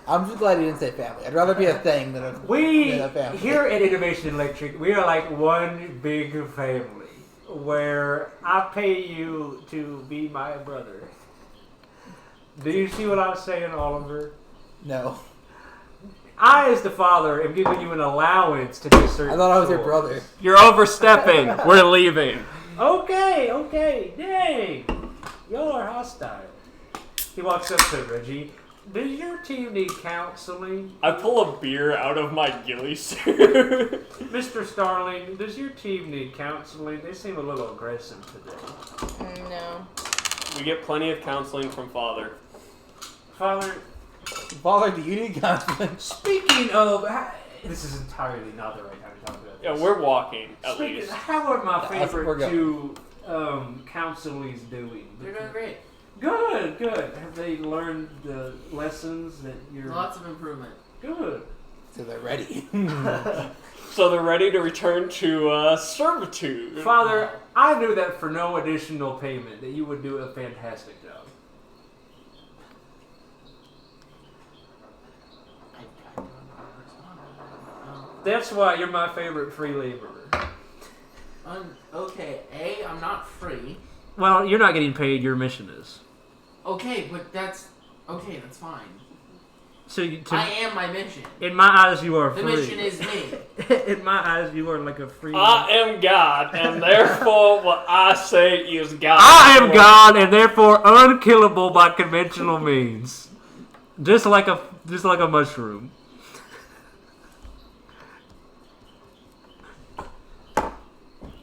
Speaker 3: I'm just glad you didn't say family. I'd rather be a thing than a family.
Speaker 2: Here at Innovation Electric, we are like one big family, where I pay you to be my brother. Do you see what I'm saying, Oliver?
Speaker 3: No.
Speaker 2: I, as the father, am giving you an allowance to do certain
Speaker 3: I thought I was your
Speaker 2: chores.
Speaker 3: brother.
Speaker 4: You're overstepping. We're leaving.
Speaker 2: Okay, dang. Y'all are hostile. He walks up to Reggie. Does your team need counseling?
Speaker 4: I pull a beer out of my ghillie suit.
Speaker 2: Mr. Starling, does your team need counseling? They seem a little aggressive today.
Speaker 1: No.
Speaker 4: We get plenty of counseling from Father.
Speaker 2: Father,
Speaker 3: Father, do you need counseling?
Speaker 2: speaking of... This is entirely not the right time to talk about
Speaker 4: Yeah,
Speaker 2: this.
Speaker 4: we're walking, at
Speaker 2: Speaking,
Speaker 4: least.
Speaker 2: how are my
Speaker 3: That's where we're
Speaker 2: favorite two counselees doing?
Speaker 5: They're doing great.
Speaker 2: Good. Have they learned the lessons that you're...
Speaker 5: Lots of improvement.
Speaker 2: Good.
Speaker 3: So they're ready.
Speaker 4: So they're ready to return to servitude.
Speaker 2: Father, I knew that for no additional payment, that you would do a fantastic job.
Speaker 5: I don't know what's on.
Speaker 2: That's why you're my favorite free laborer.
Speaker 5: Okay, I'm not free.
Speaker 2: Well, you're not getting paid, your mission is.
Speaker 5: Okay, but that's fine.
Speaker 2: So
Speaker 5: I am my mission.
Speaker 2: in my eyes, you are
Speaker 5: The
Speaker 2: free.
Speaker 5: mission is me.
Speaker 2: In my eyes, you are like a free...
Speaker 4: I am God, and therefore what I say is God.
Speaker 2: I am God, and therefore unkillable by conventional means. Just like a mushroom.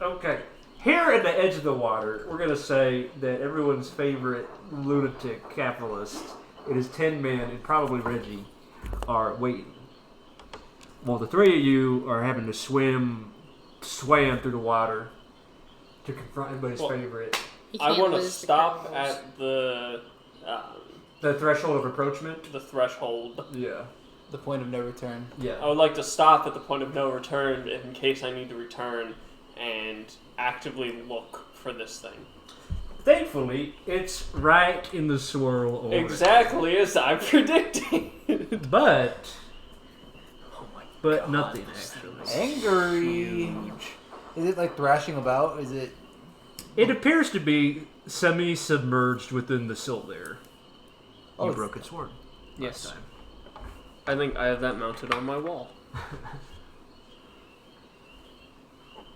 Speaker 2: Okay. Here at the edge of the water, we're gonna say that everyone's favorite lunatic capitalist, it is 10 men, and probably Reggie, are waiting. Well, the three of you are having to swam through the water to confront everybody's favorite.
Speaker 1: He
Speaker 4: I
Speaker 1: can't
Speaker 4: want to
Speaker 1: lose the
Speaker 4: stop
Speaker 1: criminals.
Speaker 4: at the
Speaker 2: The threshold of approachment?
Speaker 4: the threshold.
Speaker 2: Yeah.
Speaker 3: The point of no return.
Speaker 2: Yeah.
Speaker 4: I would like to stop at the point of no return in case I need to return and actively look for this thing.
Speaker 2: Thankfully, it's right in the swirl order.
Speaker 4: Exactly as I predicted.
Speaker 2: But nothing actually.
Speaker 3: Angry. Is it like thrashing about? Is it?
Speaker 2: It appears to be semi-submerged within the silt there. You
Speaker 3: Oh,
Speaker 2: broke its sword.
Speaker 4: Yes.
Speaker 2: Last time.
Speaker 4: I think I have that mounted on my wall.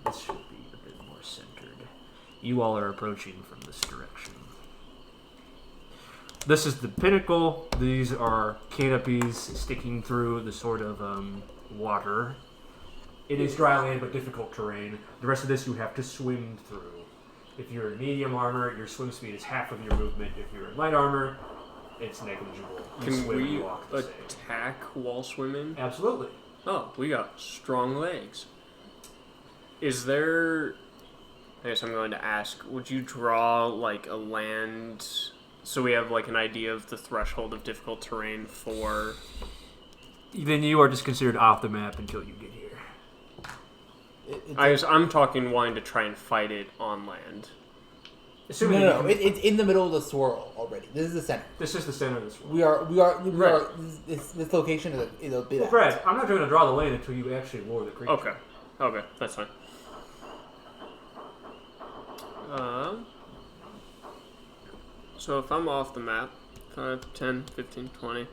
Speaker 2: This should be a bit more centered. You all are approaching from this direction. This is the pinnacle. These are canopies sticking through the sort of water. It is dry land but difficult terrain. The rest of this you have to swim through. If you're in medium armor, your swim speed is half of your movement. If you're in light armor, it's negligible. You
Speaker 4: Can
Speaker 2: swim,
Speaker 4: we
Speaker 2: you walk the same.
Speaker 4: attack while swimming?
Speaker 2: Absolutely.
Speaker 4: Oh, we got strong legs. Is there... I guess I'm going to ask, would you draw, like, a land... So we have, like, an idea of the threshold of difficult terrain for...
Speaker 2: Then you are just considered off the map until you get here.
Speaker 4: I'm talking wanting to try and fight it on land.
Speaker 2: Assuming
Speaker 3: No. It's in the middle of the swirl already. This is the center.
Speaker 2: This is the center of this world.
Speaker 3: We are.
Speaker 2: Right.
Speaker 3: This location is a bit.
Speaker 2: Well, Brad, I'm not going to draw the lane until you actually lure the creature.
Speaker 4: Okay, that's fine. So if I'm off the map, 5, 10, 15, 20,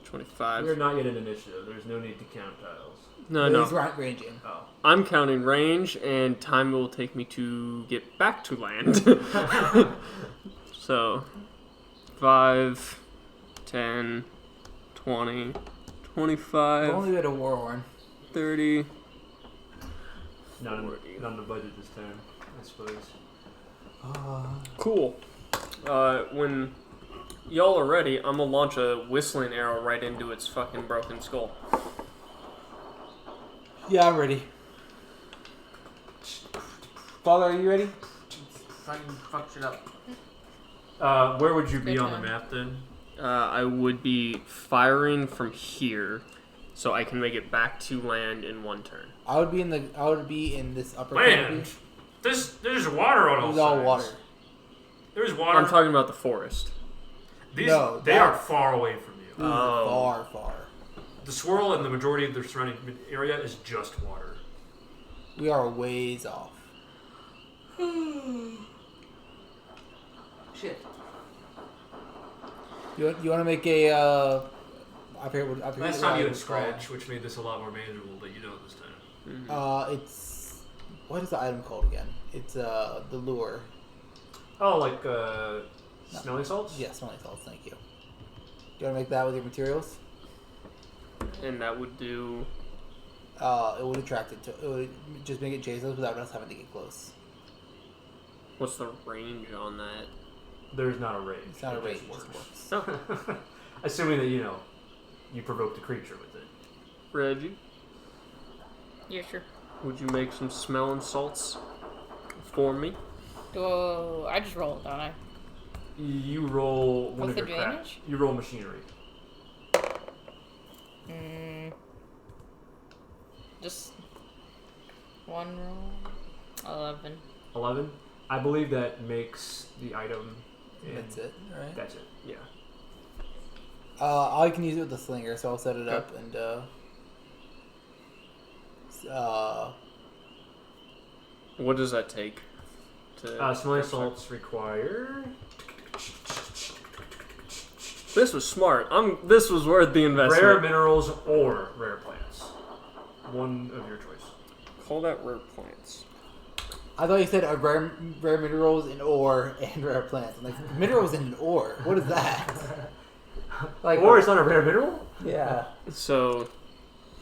Speaker 4: 25.
Speaker 2: We're not yet in initiative. There's no need to count tiles.
Speaker 4: No.
Speaker 3: He's ranging.
Speaker 2: Oh.
Speaker 4: I'm counting range, and time will take me to get back to land. So, 5, 10, 20, 25,
Speaker 3: Only bit of Warhorn.
Speaker 4: 30.
Speaker 2: Not in the budget this time, I suppose.
Speaker 4: Cool. When y'all are ready, I'm gonna launch a whistling arrow right into its fucking broken skull.
Speaker 3: Yeah, I'm ready. Father, are you ready?
Speaker 5: Fucking fuck shit up.
Speaker 2: Where would you be
Speaker 1: Good
Speaker 2: on the
Speaker 1: time.
Speaker 2: map then?
Speaker 4: I would be firing from here, so I can make it back to land in one turn.
Speaker 3: I would be in this upper
Speaker 2: Land?
Speaker 3: canopy.
Speaker 2: There's water on
Speaker 3: It
Speaker 2: all
Speaker 3: was
Speaker 2: sides.
Speaker 3: all water.
Speaker 2: There's water.
Speaker 4: I'm talking about the forest.
Speaker 2: They
Speaker 3: No,
Speaker 2: are far away from you.
Speaker 3: This is
Speaker 4: Oh.
Speaker 3: far.
Speaker 2: The swirl and the majority of the surrounding area is just water.
Speaker 3: We are a ways off.
Speaker 5: Shit.
Speaker 3: You want to make a? I forget what.
Speaker 2: Last time you had Scratch, which made this a lot more manageable, but you know it this time.
Speaker 3: It's what is the item called again? It's the lure.
Speaker 2: Oh, like smelling salts?
Speaker 3: Yeah, smelling salts. Thank you. You want to make that with your materials?
Speaker 4: And that would do...
Speaker 3: It would attract it to. It would just make it chase us without us having to get close.
Speaker 4: What's the range on that?
Speaker 2: There's not a range.
Speaker 3: It's not a
Speaker 2: It
Speaker 3: range.
Speaker 2: just
Speaker 3: It just
Speaker 2: works.
Speaker 3: works.
Speaker 2: Assuming that, you provoke the creature with it.
Speaker 4: Reggie,
Speaker 1: Yeah, sure.
Speaker 4: would you make some smelling salts for me?
Speaker 1: I just roll it, don't I?
Speaker 2: You roll one
Speaker 1: With
Speaker 2: of your
Speaker 1: advantage?
Speaker 2: You roll machinery.
Speaker 1: Just one roll. 11.
Speaker 2: 11. I believe that makes the item.
Speaker 3: That's it, right?
Speaker 2: That's it. Yeah.
Speaker 3: I can use it with the slinger, so I'll set it up and
Speaker 4: What does that take?
Speaker 2: Smelling salts require.
Speaker 4: This was smart. This was worth the investment.
Speaker 2: Rare minerals or rare plants. One of your choice.
Speaker 4: Call that rare plants.
Speaker 3: I thought you said rare minerals in ore and rare plants. I'm like, minerals in an ore? What is that? Like,
Speaker 2: Ore is not a rare mineral?
Speaker 3: yeah.
Speaker 4: So,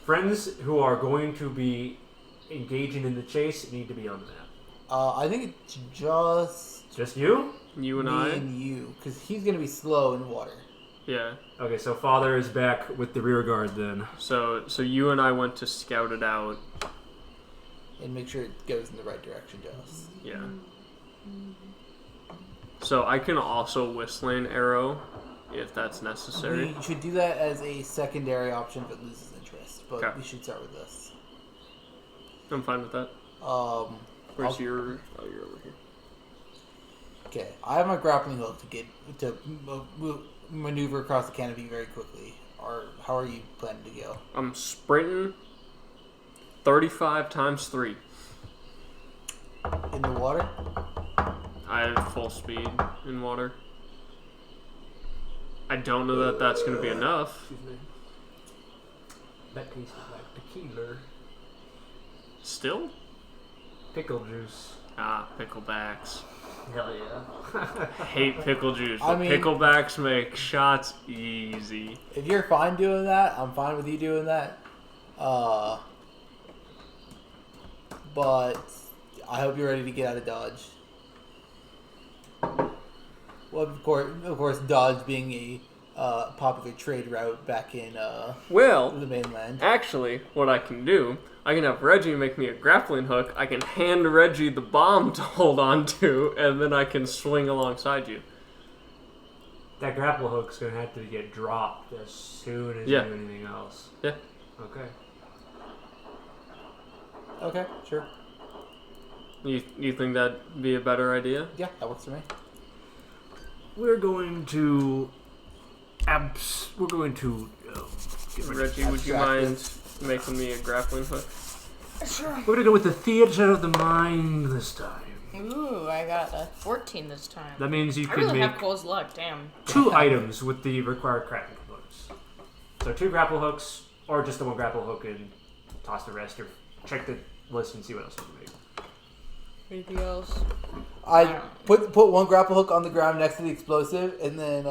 Speaker 2: Friends who are going to be engaging in the chase need to be on the map.
Speaker 3: I think it's just
Speaker 2: Just you?
Speaker 4: you and
Speaker 3: me
Speaker 4: I?
Speaker 3: and you, because he's gonna be slow in water.
Speaker 4: Yeah.
Speaker 2: Okay, so Father is back with the rear guard then.
Speaker 4: So you and I went to scout it out.
Speaker 3: And make sure it goes in the right direction to us.
Speaker 4: Yeah. So I can also whistling arrow if that's necessary.
Speaker 3: We should do that as a secondary option if it loses interest, but
Speaker 4: Okay.
Speaker 3: we should start with this.
Speaker 4: I'm fine with that. Where's
Speaker 3: I'll-
Speaker 4: your... Oh, you're over here.
Speaker 3: Okay, I have my grappling hook to maneuver across the canopy very quickly. Or how are you planning to go?
Speaker 4: I'm sprinting 35 times 3.
Speaker 3: In the water?
Speaker 4: I have full speed in water. I don't know that that's going to be enough.
Speaker 2: Excuse me. That tasted like tequila.
Speaker 4: Still?
Speaker 2: Pickle juice.
Speaker 4: Ah, picklebacks.
Speaker 2: Hell yeah.
Speaker 4: Hate pickle juice.
Speaker 3: I
Speaker 4: But
Speaker 3: mean-
Speaker 4: picklebacks make shots easy.
Speaker 3: If you're fine doing that, I'm fine with you doing that. But I hope you're ready to get out of Dodge. Well, of course, Dodge being a popular trade route back in
Speaker 4: Well,
Speaker 3: the mainland.
Speaker 4: actually, what I can do, I can have Reggie make me a grappling hook. I can hand Reggie the bomb to hold on to, and then I can swing alongside you.
Speaker 2: That grapple hook's gonna have to get dropped as soon as
Speaker 4: Yeah.
Speaker 2: you do anything else.
Speaker 4: Yeah.
Speaker 2: Okay.
Speaker 3: Okay, sure.
Speaker 4: You think that'd be a better idea?
Speaker 3: Yeah, that works for me.
Speaker 2: We're going to get rid of
Speaker 4: Reggie, would you mind making me a grappling hook?
Speaker 1: Sure.
Speaker 2: We're gonna go with the theater of the mind this time.
Speaker 1: Ooh, I got a 14 this time.
Speaker 2: That means you
Speaker 1: I
Speaker 2: can
Speaker 1: really
Speaker 2: make
Speaker 1: have Cole's luck, damn.
Speaker 2: 2 items with the required grappling hooks. So 2 grapple hooks, or just the 1 grapple hook and toss the rest, or check the list and see what else you can make.
Speaker 1: Anything else?
Speaker 3: I put 1 grapple hook on the ground next to the explosive, and then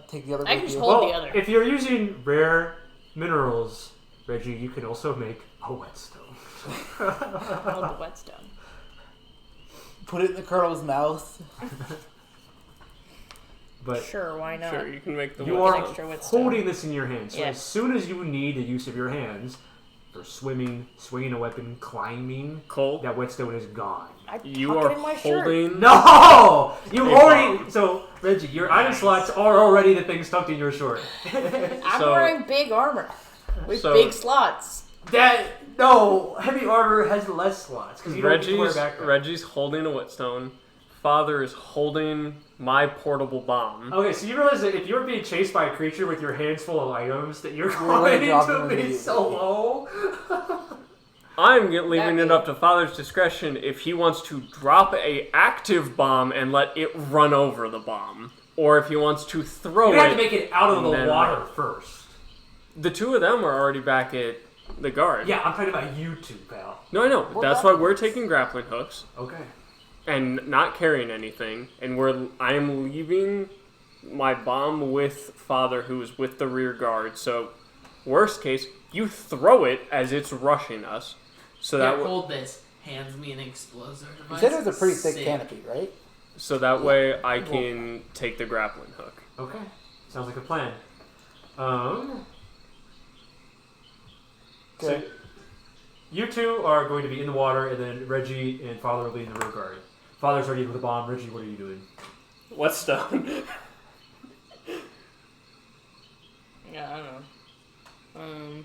Speaker 3: take the other.
Speaker 1: I
Speaker 3: with
Speaker 1: can just
Speaker 3: you.
Speaker 1: hold
Speaker 2: Well,
Speaker 1: the other.
Speaker 2: if you're using rare minerals, Reggie, you can also make a whetstone.
Speaker 1: Hold the whetstone.
Speaker 3: Put it in the colonel's mouth.
Speaker 2: But
Speaker 1: Sure, why not?
Speaker 4: Sure, you can make the
Speaker 2: you
Speaker 4: whetstone.
Speaker 2: are
Speaker 1: extra whetstone.
Speaker 2: holding this in your hands. So
Speaker 1: Yeah.
Speaker 2: as soon as you need the use of your hands for swimming, swinging a weapon, climbing,
Speaker 4: Cole,
Speaker 2: that whetstone is gone.
Speaker 1: I
Speaker 4: you
Speaker 1: tuck
Speaker 4: are
Speaker 1: it in my shirt.
Speaker 4: holding...
Speaker 2: No! You
Speaker 4: Hey,
Speaker 2: already...
Speaker 4: Bob.
Speaker 2: So, Reggie, your item slots are already the things tucked in your short.
Speaker 1: I'm
Speaker 4: So-
Speaker 1: wearing big armor with
Speaker 4: So-
Speaker 1: big slots.
Speaker 2: No! Heavy armor has less slots, because you don't get to wear backpack.
Speaker 4: Reggie's holding a whetstone. Father is holding my portable bomb.
Speaker 2: Okay, so you realize that if you're being chased by a creature with your hands full of items, that you're
Speaker 3: gonna
Speaker 2: going
Speaker 3: drop
Speaker 2: to
Speaker 3: them
Speaker 2: be
Speaker 3: immediately.
Speaker 2: so low.
Speaker 4: I'm leaving it up to Father's discretion if he wants to drop a active bomb and let it run over the bomb, or if he wants to throw
Speaker 2: You
Speaker 4: it.
Speaker 2: have to make it out of the
Speaker 4: and then
Speaker 2: water
Speaker 4: run.
Speaker 2: first.
Speaker 4: The 2 of them are already back at the guard.
Speaker 2: Yeah, I'm talking about you two, pal.
Speaker 4: No, I know. That's why we're taking grappling hooks
Speaker 2: Okay.
Speaker 4: and not carrying anything, and I'm leaving my bomb with Father, who is with the rear guard. So, worst case, you throw it as it's rushing us. So
Speaker 5: Here,
Speaker 4: that
Speaker 5: hold this. Hands me an explosive
Speaker 3: You
Speaker 5: device.
Speaker 3: said it was a pretty thick
Speaker 5: Sick.
Speaker 3: canopy, right?
Speaker 4: way I can take the grappling hook.
Speaker 2: Okay. Sounds like a plan. So
Speaker 3: Okay.
Speaker 2: you two are going to be in the water, and then Reggie and Father will be in the rear guard. Father's already with the bomb. Reggie, what are you doing?
Speaker 4: Whetstone.
Speaker 1: Yeah, I don't know.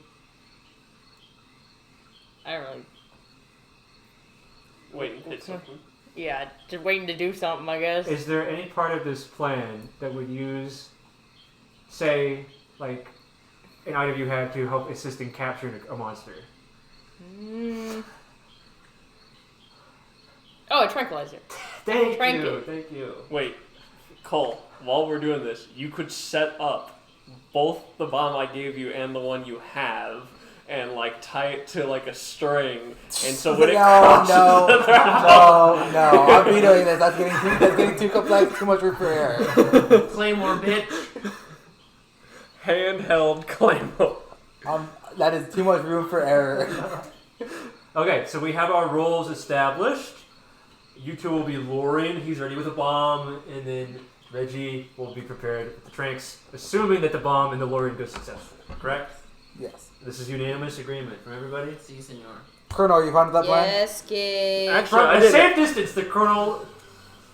Speaker 1: I don't really.
Speaker 4: Wait and hit something.
Speaker 1: Yeah, just waiting to do something, I guess.
Speaker 2: Is there any part of this plan that would use, say, like, an item you have to help assist in capturing a monster?
Speaker 1: Oh, a tranquilizer.
Speaker 2: Thank
Speaker 1: Trank
Speaker 2: you.
Speaker 1: it.
Speaker 2: Thank you.
Speaker 4: Wait, Cole, while we're doing this, you could set up both the bomb I gave you and the one you have, and like tie it to like a string, and so when it crosses the threshold,
Speaker 3: no, I'm vetoing this. That's getting too complex, too much room for error.
Speaker 5: Claymore, bitch.
Speaker 4: handheld Claymore.
Speaker 3: That is too much room for error.
Speaker 2: Okay, so we have our roles established. You two will be luring. He's ready with a bomb, and then Reggie will be prepared with the tranks, assuming that the bomb and the luring go successful. Correct?
Speaker 3: Yes.
Speaker 2: This is unanimous agreement from everybody.
Speaker 5: Si, senor.
Speaker 3: Colonel, are you fine with that plan?
Speaker 1: Yes, kid.
Speaker 4: Actually,
Speaker 2: From
Speaker 4: I
Speaker 2: a
Speaker 4: didn't,
Speaker 2: safe distance, the colonel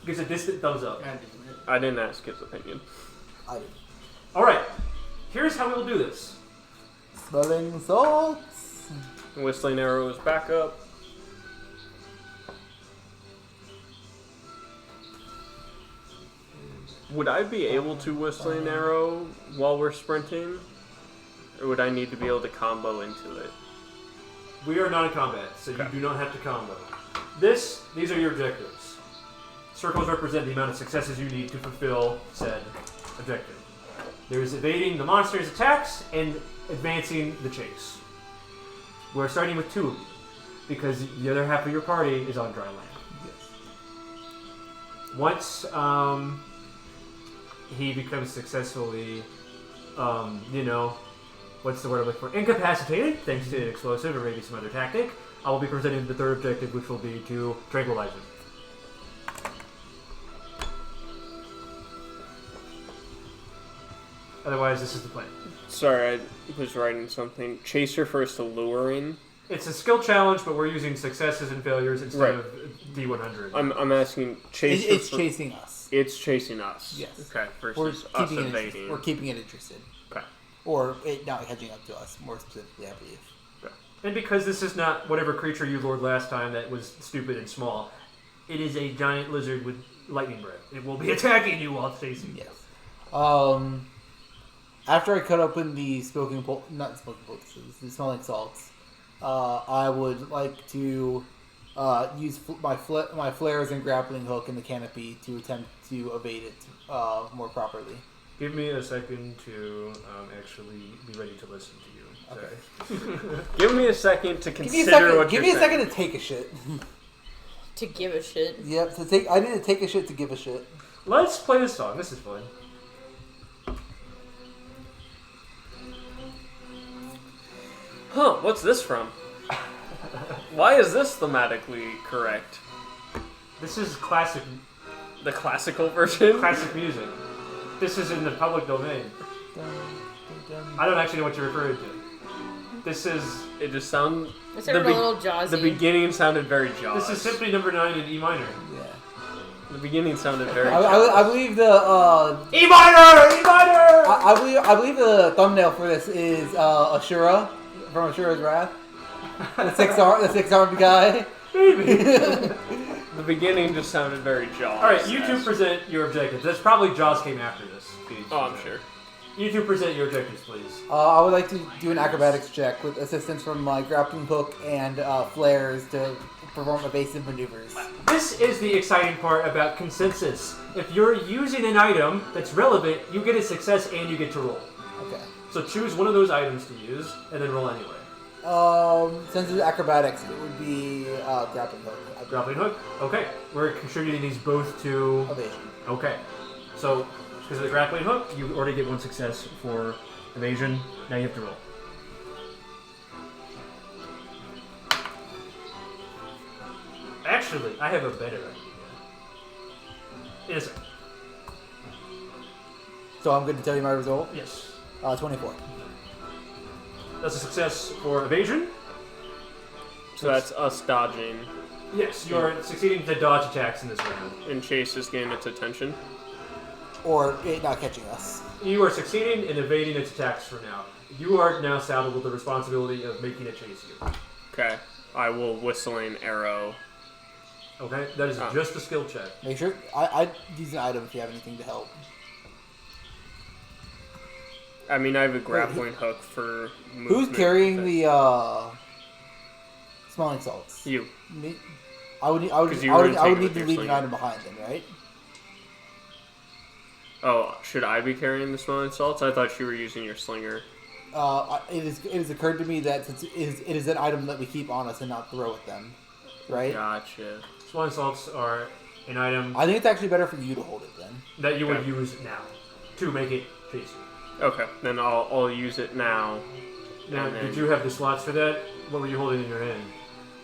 Speaker 2: gives a distant thumbs up.
Speaker 5: God damn it.
Speaker 4: I didn't ask his opinion.
Speaker 3: I do.
Speaker 2: All right, here's how we will do this.
Speaker 3: Smelling salts.
Speaker 4: Whistling arrow is back up. Would I be able to whistling arrow while we're sprinting? Or would I need to be able to combo into it?
Speaker 2: We are not in combat, so you do not have to combo. These are your objectives. Circles represent the amount of successes you need to fulfill said objective. There's evading the monster's attacks and advancing the chase. We're starting with 2 of you. because the other half of your party is on dry land.
Speaker 3: Yes.
Speaker 2: Once he becomes successfully, what's the word I'm looking for? Incapacitated, thanks to an explosive or maybe some other tactic, I will be presenting the third objective, which will be to tranquilize him. Otherwise, this is the plan.
Speaker 4: Sorry, I was writing something. Chaser first alluring.
Speaker 2: It's a skill challenge, but we're using successes and failures instead of D100.
Speaker 4: I'm asking chaser.
Speaker 3: It's chasing us.
Speaker 4: It's chasing us.
Speaker 3: Yes.
Speaker 4: Okay. Versus us evading.
Speaker 3: We're keeping it interested.
Speaker 4: Okay.
Speaker 3: Or it not catching up to us, more specifically, I believe.
Speaker 2: Okay. And because this is not whatever creature you lured last time that was stupid and small, it is a giant lizard with lightning breath. It will be attacking you while chasing you.
Speaker 3: Yes. After I cut open the the smelling salts, I would like to use my flares and grappling hook in the canopy to attempt to evade it more properly.
Speaker 2: Give me a second to actually be ready to listen to you.
Speaker 3: Okay.
Speaker 4: Give me a second to consider what
Speaker 3: Give me a second to take a shit.
Speaker 1: To give a shit.
Speaker 3: Yep. I need to take a shit to give a shit.
Speaker 2: Let's play this song. This is fun.
Speaker 4: Huh, what's this from? Why is this thematically correct?
Speaker 2: This is classic
Speaker 4: The classical version?
Speaker 2: classic music. This is in the public domain. I don't actually know what you're referring to. This is
Speaker 4: It just sounds...
Speaker 1: It's a little Jawsy.
Speaker 4: The beginning sounded very Jaws.
Speaker 2: this is Symphony Number 9 in E minor.
Speaker 3: Yeah.
Speaker 4: The beginning sounded very
Speaker 3: I believe the
Speaker 2: E minor! E minor!
Speaker 3: I believe the thumbnail for this is Ashura from Ashura's Wrath. The six-armed guy.
Speaker 2: Maybe.
Speaker 4: The beginning just sounded very Jaws.
Speaker 2: Alright, you two present your objectives. That's probably Jaws came after this.
Speaker 4: Oh, I'm sure.
Speaker 2: You two present your objectives, please.
Speaker 3: I would like to do an acrobatics check with assistance from my grappling hook and flares to perform evasive maneuvers.
Speaker 2: This is the exciting part about consensus. If you're using an item that's relevant, you get a success and you get to roll.
Speaker 3: Okay.
Speaker 2: So choose one of those items to use, and then roll anyway.
Speaker 3: Since it's acrobatics, it would be grappling hook.
Speaker 2: Grappling hook? Okay. We're contributing these both to...
Speaker 3: Evasion.
Speaker 2: Okay. So, because of the grappling hook, you already get one success for evasion. Now you have to roll. Actually, I have a better idea. In a second.
Speaker 3: So I'm going to tell you my result.
Speaker 2: Yes.
Speaker 3: 24.
Speaker 2: That's a success for evasion.
Speaker 4: So that's us dodging.
Speaker 2: Yes, you're succeeding to dodge attacks in this round.
Speaker 4: And Chase is getting its attention.
Speaker 3: Or it not catching us.
Speaker 2: You are succeeding in evading its attacks for now. You are now saddled with the responsibility of making it chase you.
Speaker 4: Okay. I will whistling arrow.
Speaker 2: Okay? That is just a skill check.
Speaker 3: Make sure I'd use an item if you have anything to help.
Speaker 4: I mean, I have a grappling hook for movement.
Speaker 3: Who's carrying the smelling salts?
Speaker 4: You.
Speaker 3: Me? I would need to
Speaker 4: with
Speaker 3: leave
Speaker 4: your
Speaker 3: an
Speaker 4: slinger.
Speaker 3: item behind them, right?
Speaker 4: Oh, should I be carrying the smelling salts? I thought you were using your slinger.
Speaker 3: It has occurred to me that since it is an item that we keep on us and not throw at them, right?
Speaker 4: Gotcha.
Speaker 2: Smelling salts are an item
Speaker 3: I think it's actually better for you to hold it then.
Speaker 2: that you would
Speaker 4: Okay.
Speaker 2: use now to make it chase you.
Speaker 4: Okay, then I'll use it now.
Speaker 2: Now,
Speaker 4: And then-
Speaker 2: did you have the slots for that? What were you holding in your hand?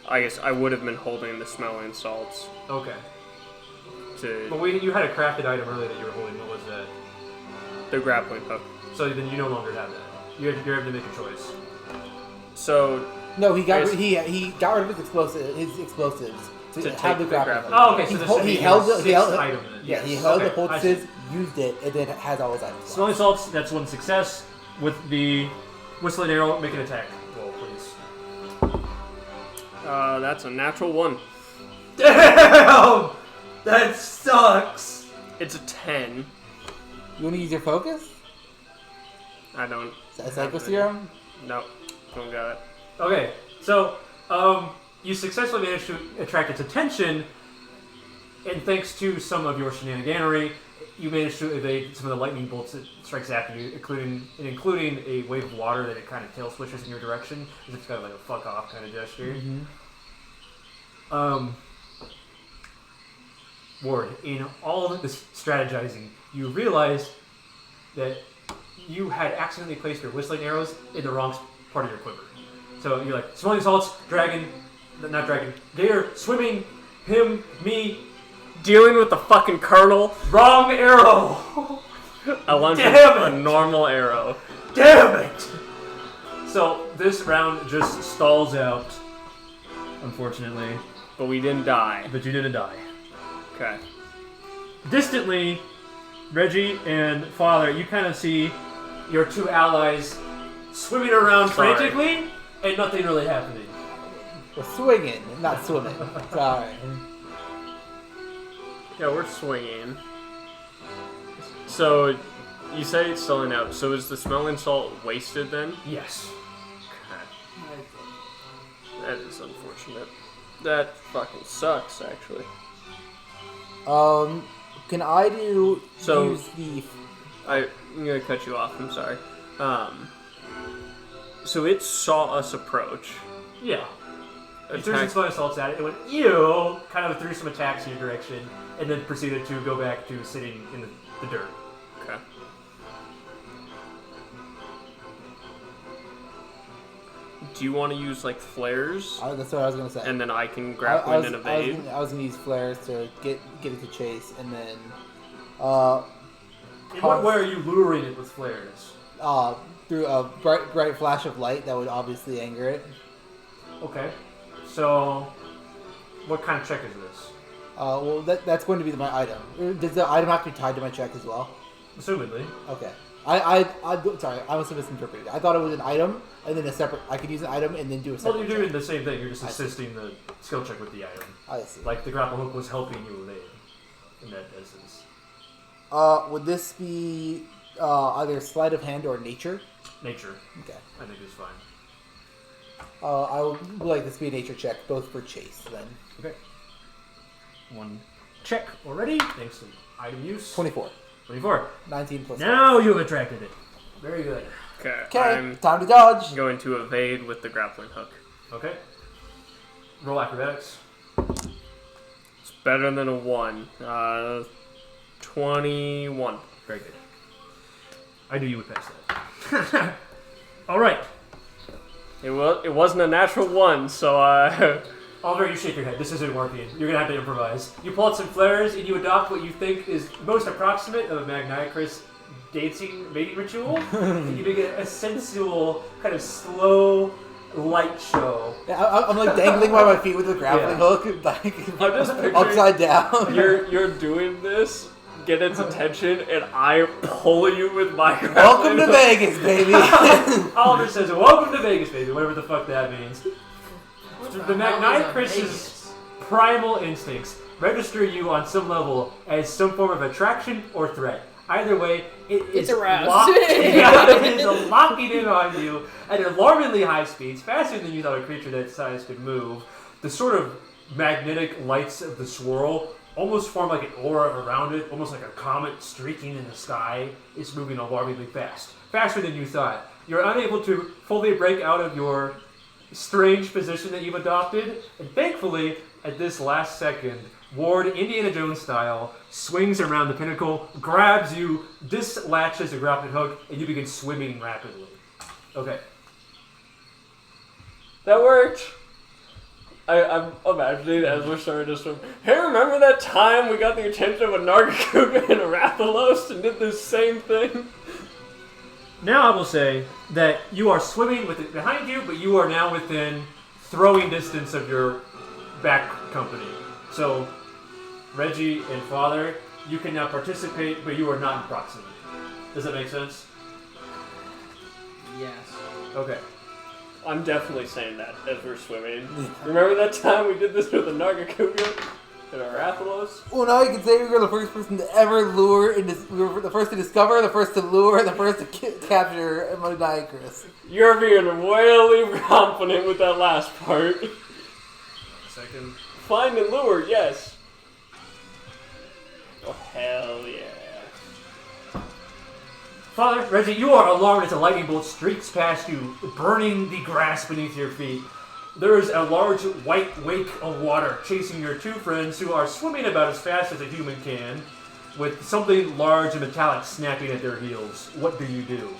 Speaker 4: I guess I would have been holding the smelling salts
Speaker 2: Okay.
Speaker 4: to
Speaker 2: But you had a crafted item earlier that you were holding. What was that?
Speaker 4: the grappling hook.
Speaker 2: So then you no longer have that. You're having to make a choice.
Speaker 4: So
Speaker 3: No, he got
Speaker 4: Yes.
Speaker 3: he got rid of his explosives to
Speaker 4: To
Speaker 3: have
Speaker 4: take
Speaker 3: the
Speaker 4: the
Speaker 3: grappling
Speaker 4: grappling
Speaker 3: hook.
Speaker 2: Oh, okay. So
Speaker 3: He
Speaker 2: this
Speaker 3: held-
Speaker 2: should
Speaker 3: he
Speaker 2: be
Speaker 3: held
Speaker 2: your
Speaker 3: the- he held-
Speaker 2: sixth item then.
Speaker 3: Yeah,
Speaker 2: Yes.
Speaker 3: he held
Speaker 2: Okay,
Speaker 3: the
Speaker 2: I see.
Speaker 3: poultices, used it, and then has all his items.
Speaker 2: Smelling salts, that's one success. With the whistling arrow, make an attack roll, please.
Speaker 4: that's a natural 1.
Speaker 2: Damn! That sucks!
Speaker 4: It's a 10.
Speaker 3: You want to use your focus?
Speaker 4: I don't.
Speaker 3: Psycho serum?
Speaker 4: No, don't got it.
Speaker 2: Okay, so, you successfully managed to attract its attention, and thanks to some of your shenaniganery, you managed to evade some of the lightning bolts that strikes after you, including a wave of water that it kind of tail swishes in your direction, as if it's kind of like a fuck off kind of gesture. Ward, in all of this strategizing, you realized that you had accidentally placed your whistling arrows in the wrong part of your quiver. So you're like, smelling salts, deer, swimming, him, me,
Speaker 4: Dealing with the fucking colonel.
Speaker 2: wrong arrow!
Speaker 4: I launched
Speaker 2: Damn
Speaker 4: a
Speaker 2: it.
Speaker 4: normal arrow.
Speaker 2: Damn it! So this round just stalls out, unfortunately,
Speaker 4: But we didn't die.
Speaker 2: but you didn't die.
Speaker 4: Okay.
Speaker 2: Distantly, Reggie and Father, you kind of see your two allies swimming around
Speaker 4: Sorry.
Speaker 2: frantically, and nothing really happening.
Speaker 3: We're swinging, not swimming. Sorry.
Speaker 4: Yeah, we're swinging. So, you say it's selling out. So is the smelling salt wasted then?
Speaker 2: Yes.
Speaker 4: Okay. That is unfortunate. That fucking sucks, actually.
Speaker 3: Can I
Speaker 4: So-
Speaker 3: use the...
Speaker 4: I'm gonna cut you off. I'm sorry. So it saw us approach.
Speaker 2: Yeah. You threw some
Speaker 4: Attack.
Speaker 2: smelling salts at it, it went, ew, kind of threw some attacks in your direction, and then proceeded to go back to sitting in the dirt.
Speaker 4: Okay. Do you want to use like flares,
Speaker 3: That's what I was gonna say.
Speaker 4: and then I can grapple and evade?
Speaker 3: I was gonna use flares to get it to chase, and then
Speaker 2: In what way are you luring it with flares?
Speaker 3: through a bright flash of light that would obviously anger it.
Speaker 2: Okay. So, what kind of check is this?
Speaker 3: Well, that's going to be my item. Does the item have to be tied to my check as well?
Speaker 2: Assumedly.
Speaker 3: Okay. Sorry, I must have misinterpreted. I thought it was an item, and then a separate. I could use an item and then do a separate.
Speaker 2: Well, you're doing the same thing, you're just
Speaker 3: I see.
Speaker 2: assisting the skill check with the item.
Speaker 3: I see.
Speaker 2: Like the grapple hook was helping you evade, in that essence.
Speaker 3: Would this be either sleight of hand or nature?
Speaker 2: Nature,
Speaker 3: Okay.
Speaker 2: I think is fine.
Speaker 3: I would like this to be a nature check, both for chase. Then
Speaker 2: Okay. One check already, thanks to item use.
Speaker 3: 24,
Speaker 2: 24.
Speaker 3: 19 plus.
Speaker 2: Now you've attracted it. Very good.
Speaker 4: Okay.
Speaker 3: Okay,
Speaker 4: I'm
Speaker 3: time to dodge.
Speaker 4: going to evade with the grappling hook.
Speaker 2: Okay. Roll acrobatics.
Speaker 4: It's better than a 1. 21.
Speaker 2: Very good. I knew you would pass that. Alright.
Speaker 4: It wasn't a natural 1, so
Speaker 2: Oliver, you shake your head. This isn't working. You're gonna have to improvise. You pull out some flares and you adopt what you think is most approximate of a Magniacrus dancing mating ritual. And you make a sensual, kind of slow light show.
Speaker 3: Yeah, I'm like dangling by my feet with the grappling hook, like
Speaker 4: I'm just picturing
Speaker 3: upside down.
Speaker 4: you're doing this, get its attention, and I pull you with my
Speaker 3: Welcome to
Speaker 4: grappling hook.
Speaker 3: Vegas, baby.
Speaker 2: Oliver says, "Welcome to Vegas, baby," whatever the fuck that means. The Magniacrus's primal instincts register you on some level as some form of attraction or threat. Either way, it's
Speaker 1: aroused.
Speaker 2: It is locking in on you at alarmingly high speeds, faster than you thought a creature that size could move. The sort of magnetic lights of the swirl almost form like an aura around it, almost like a comet streaking in the sky. It's moving alarmingly fast, faster than you thought. You're unable to fully break out of your strange position that you've adopted, and thankfully, at this last second, Ward, Indiana Jones style, swings around the pinnacle, grabs you, dislatches the grappling hook, and you begin swimming rapidly. Okay.
Speaker 4: That worked. I'm imagining as we're starting to swim. Hey, remember that time we got the attention of a Nargacuga and a Rathalos and did the same thing?
Speaker 2: Now I will say that you are swimming with it behind you, but you are now within throwing distance of your back company. So, Reggie and Father, you can now participate, but you are not in proximity. Does that make sense?
Speaker 5: Yes.
Speaker 2: Okay.
Speaker 4: I'm definitely saying that as we're swimming. Remember that time we did this with a Nargacuga and a Rathalos?
Speaker 3: Well, now you can say we were the first person to ever lure, we were the first to discover, the first to lure, the first to capture Magniacrus.
Speaker 4: You're being wildly confident with that last part.
Speaker 2: Second.
Speaker 4: Find and lure, yes. Oh, hell yeah.
Speaker 2: Father, Reggie, you are alarmed as a lightning bolt streaks past you, burning the grass beneath your feet. There is a large white wake of water chasing your two friends who are swimming about as fast as a human can, with something large and metallic snapping at their heels. What do you do?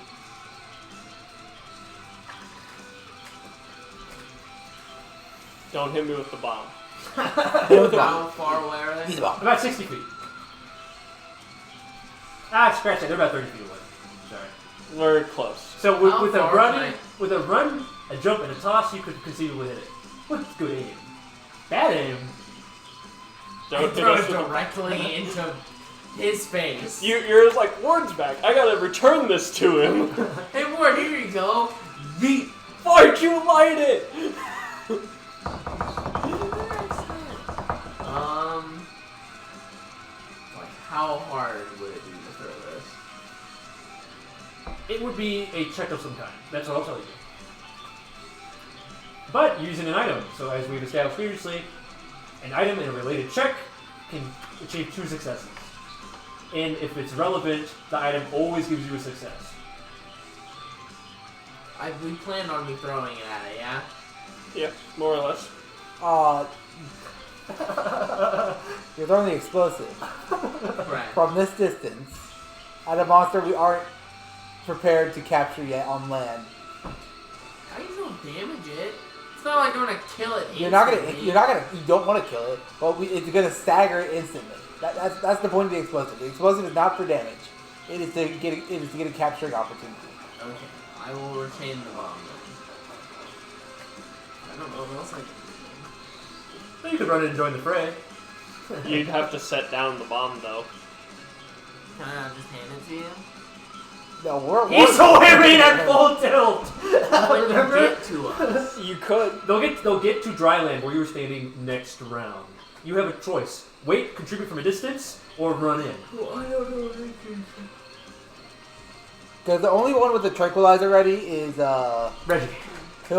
Speaker 4: Don't hit me with the bomb.
Speaker 5: How far away are they?
Speaker 2: About 60 feet. Ah, scratch that. They're about 30 feet away. Sorry.
Speaker 4: We're close.
Speaker 2: So
Speaker 5: How
Speaker 2: with a
Speaker 5: far
Speaker 2: run,
Speaker 5: can I-
Speaker 2: with a run, a jump, and a toss, you could conceivably hit it. With good aim. Bad aim.
Speaker 5: I
Speaker 4: Don't hit
Speaker 5: throw
Speaker 4: us
Speaker 5: it
Speaker 4: with
Speaker 5: directly into his face.
Speaker 4: You're like, Ward's back. I gotta return this to him.
Speaker 5: Hey, Ward, here you go. Yeet.
Speaker 4: Why'd you light it?
Speaker 5: Like, how hard would it be to throw this?
Speaker 2: It would be a check of some kind. That's what I'll tell you. But using an item. So as we've established previously, an item in a related check can achieve 2 successes. And if it's relevant, the item always gives you a success.
Speaker 5: We planned on me throwing it at it, yeah?
Speaker 4: Yeah, more or less.
Speaker 3: You're throwing the explosive
Speaker 5: Right.
Speaker 3: from this distance at a monster we aren't prepared to capture yet on land.
Speaker 5: How do you don't damage it? It's not like I'm gonna kill it instantly.
Speaker 3: You don't want to kill it, but it's gonna stagger it instantly. That's the point of the explosive. The explosive is not for damage. It is to get a capturing opportunity.
Speaker 5: Okay, I will retain the bomb then. I don't know what else I can do.
Speaker 2: Well, you could run in and join the fray.
Speaker 4: You'd have to set down the bomb, though.
Speaker 5: Can I not just hand it to you?
Speaker 3: No, we're
Speaker 2: He's swimming at full tilt!
Speaker 5: When you
Speaker 2: Remember?
Speaker 5: get to us.
Speaker 4: You could.
Speaker 2: They'll get to dry land where you were standing next round. You have a choice. Wait, contribute from a distance, or run in.
Speaker 5: Well, I don't know what I can.
Speaker 3: Because the only one with the tranquilizer ready is
Speaker 2: Reggie.
Speaker 3: who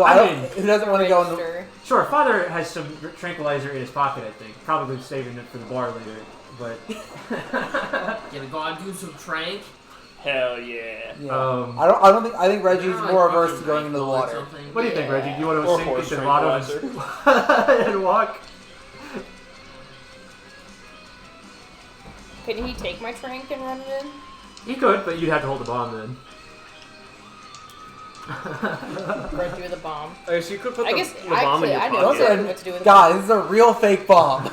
Speaker 3: doesn't want to go in the.
Speaker 1: Register.
Speaker 2: Sure, father has some tranquilizer in his pocket, I think. Probably saving it for the bar later, but...
Speaker 5: Gonna go out and do some trank?
Speaker 4: Hell yeah.
Speaker 3: Yeah. I think Reggie's more averse to going into the water.
Speaker 2: What do you think, Reggie? Do you want to
Speaker 4: Or
Speaker 2: sink
Speaker 4: horse
Speaker 2: into the bottom and walk?
Speaker 1: Can he take my trank and run it in?
Speaker 2: He could, but you'd have to hold the bomb then.
Speaker 1: Run through the bomb.
Speaker 4: I guess you could put
Speaker 1: I guess
Speaker 4: the bomb in your
Speaker 1: I know
Speaker 4: pocket.
Speaker 3: Listen,
Speaker 1: what to do with the
Speaker 3: God, this is a real fake bomb.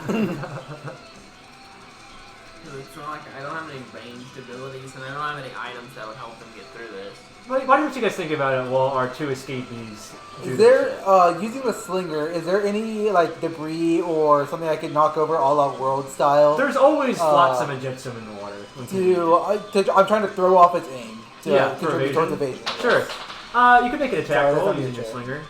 Speaker 5: It's not like I don't have any ranged abilities, and I don't have any items that would help them get through this.
Speaker 2: Why don't you guys think about it while our 2 escapees do
Speaker 3: Is
Speaker 2: this
Speaker 3: there,
Speaker 2: shit?
Speaker 3: using the slinger, is there any, like, debris or something I could knock over all out world style?
Speaker 2: There's always flotsam and jetsam in the water.
Speaker 3: I'm trying to throw off its aim. To
Speaker 2: Yeah, for
Speaker 3: contribute towards
Speaker 2: evasion.
Speaker 3: evasion.
Speaker 2: Sure. You can make an attack
Speaker 3: Sorry,
Speaker 2: roll
Speaker 3: that's not
Speaker 2: using your
Speaker 3: me,
Speaker 2: slinger.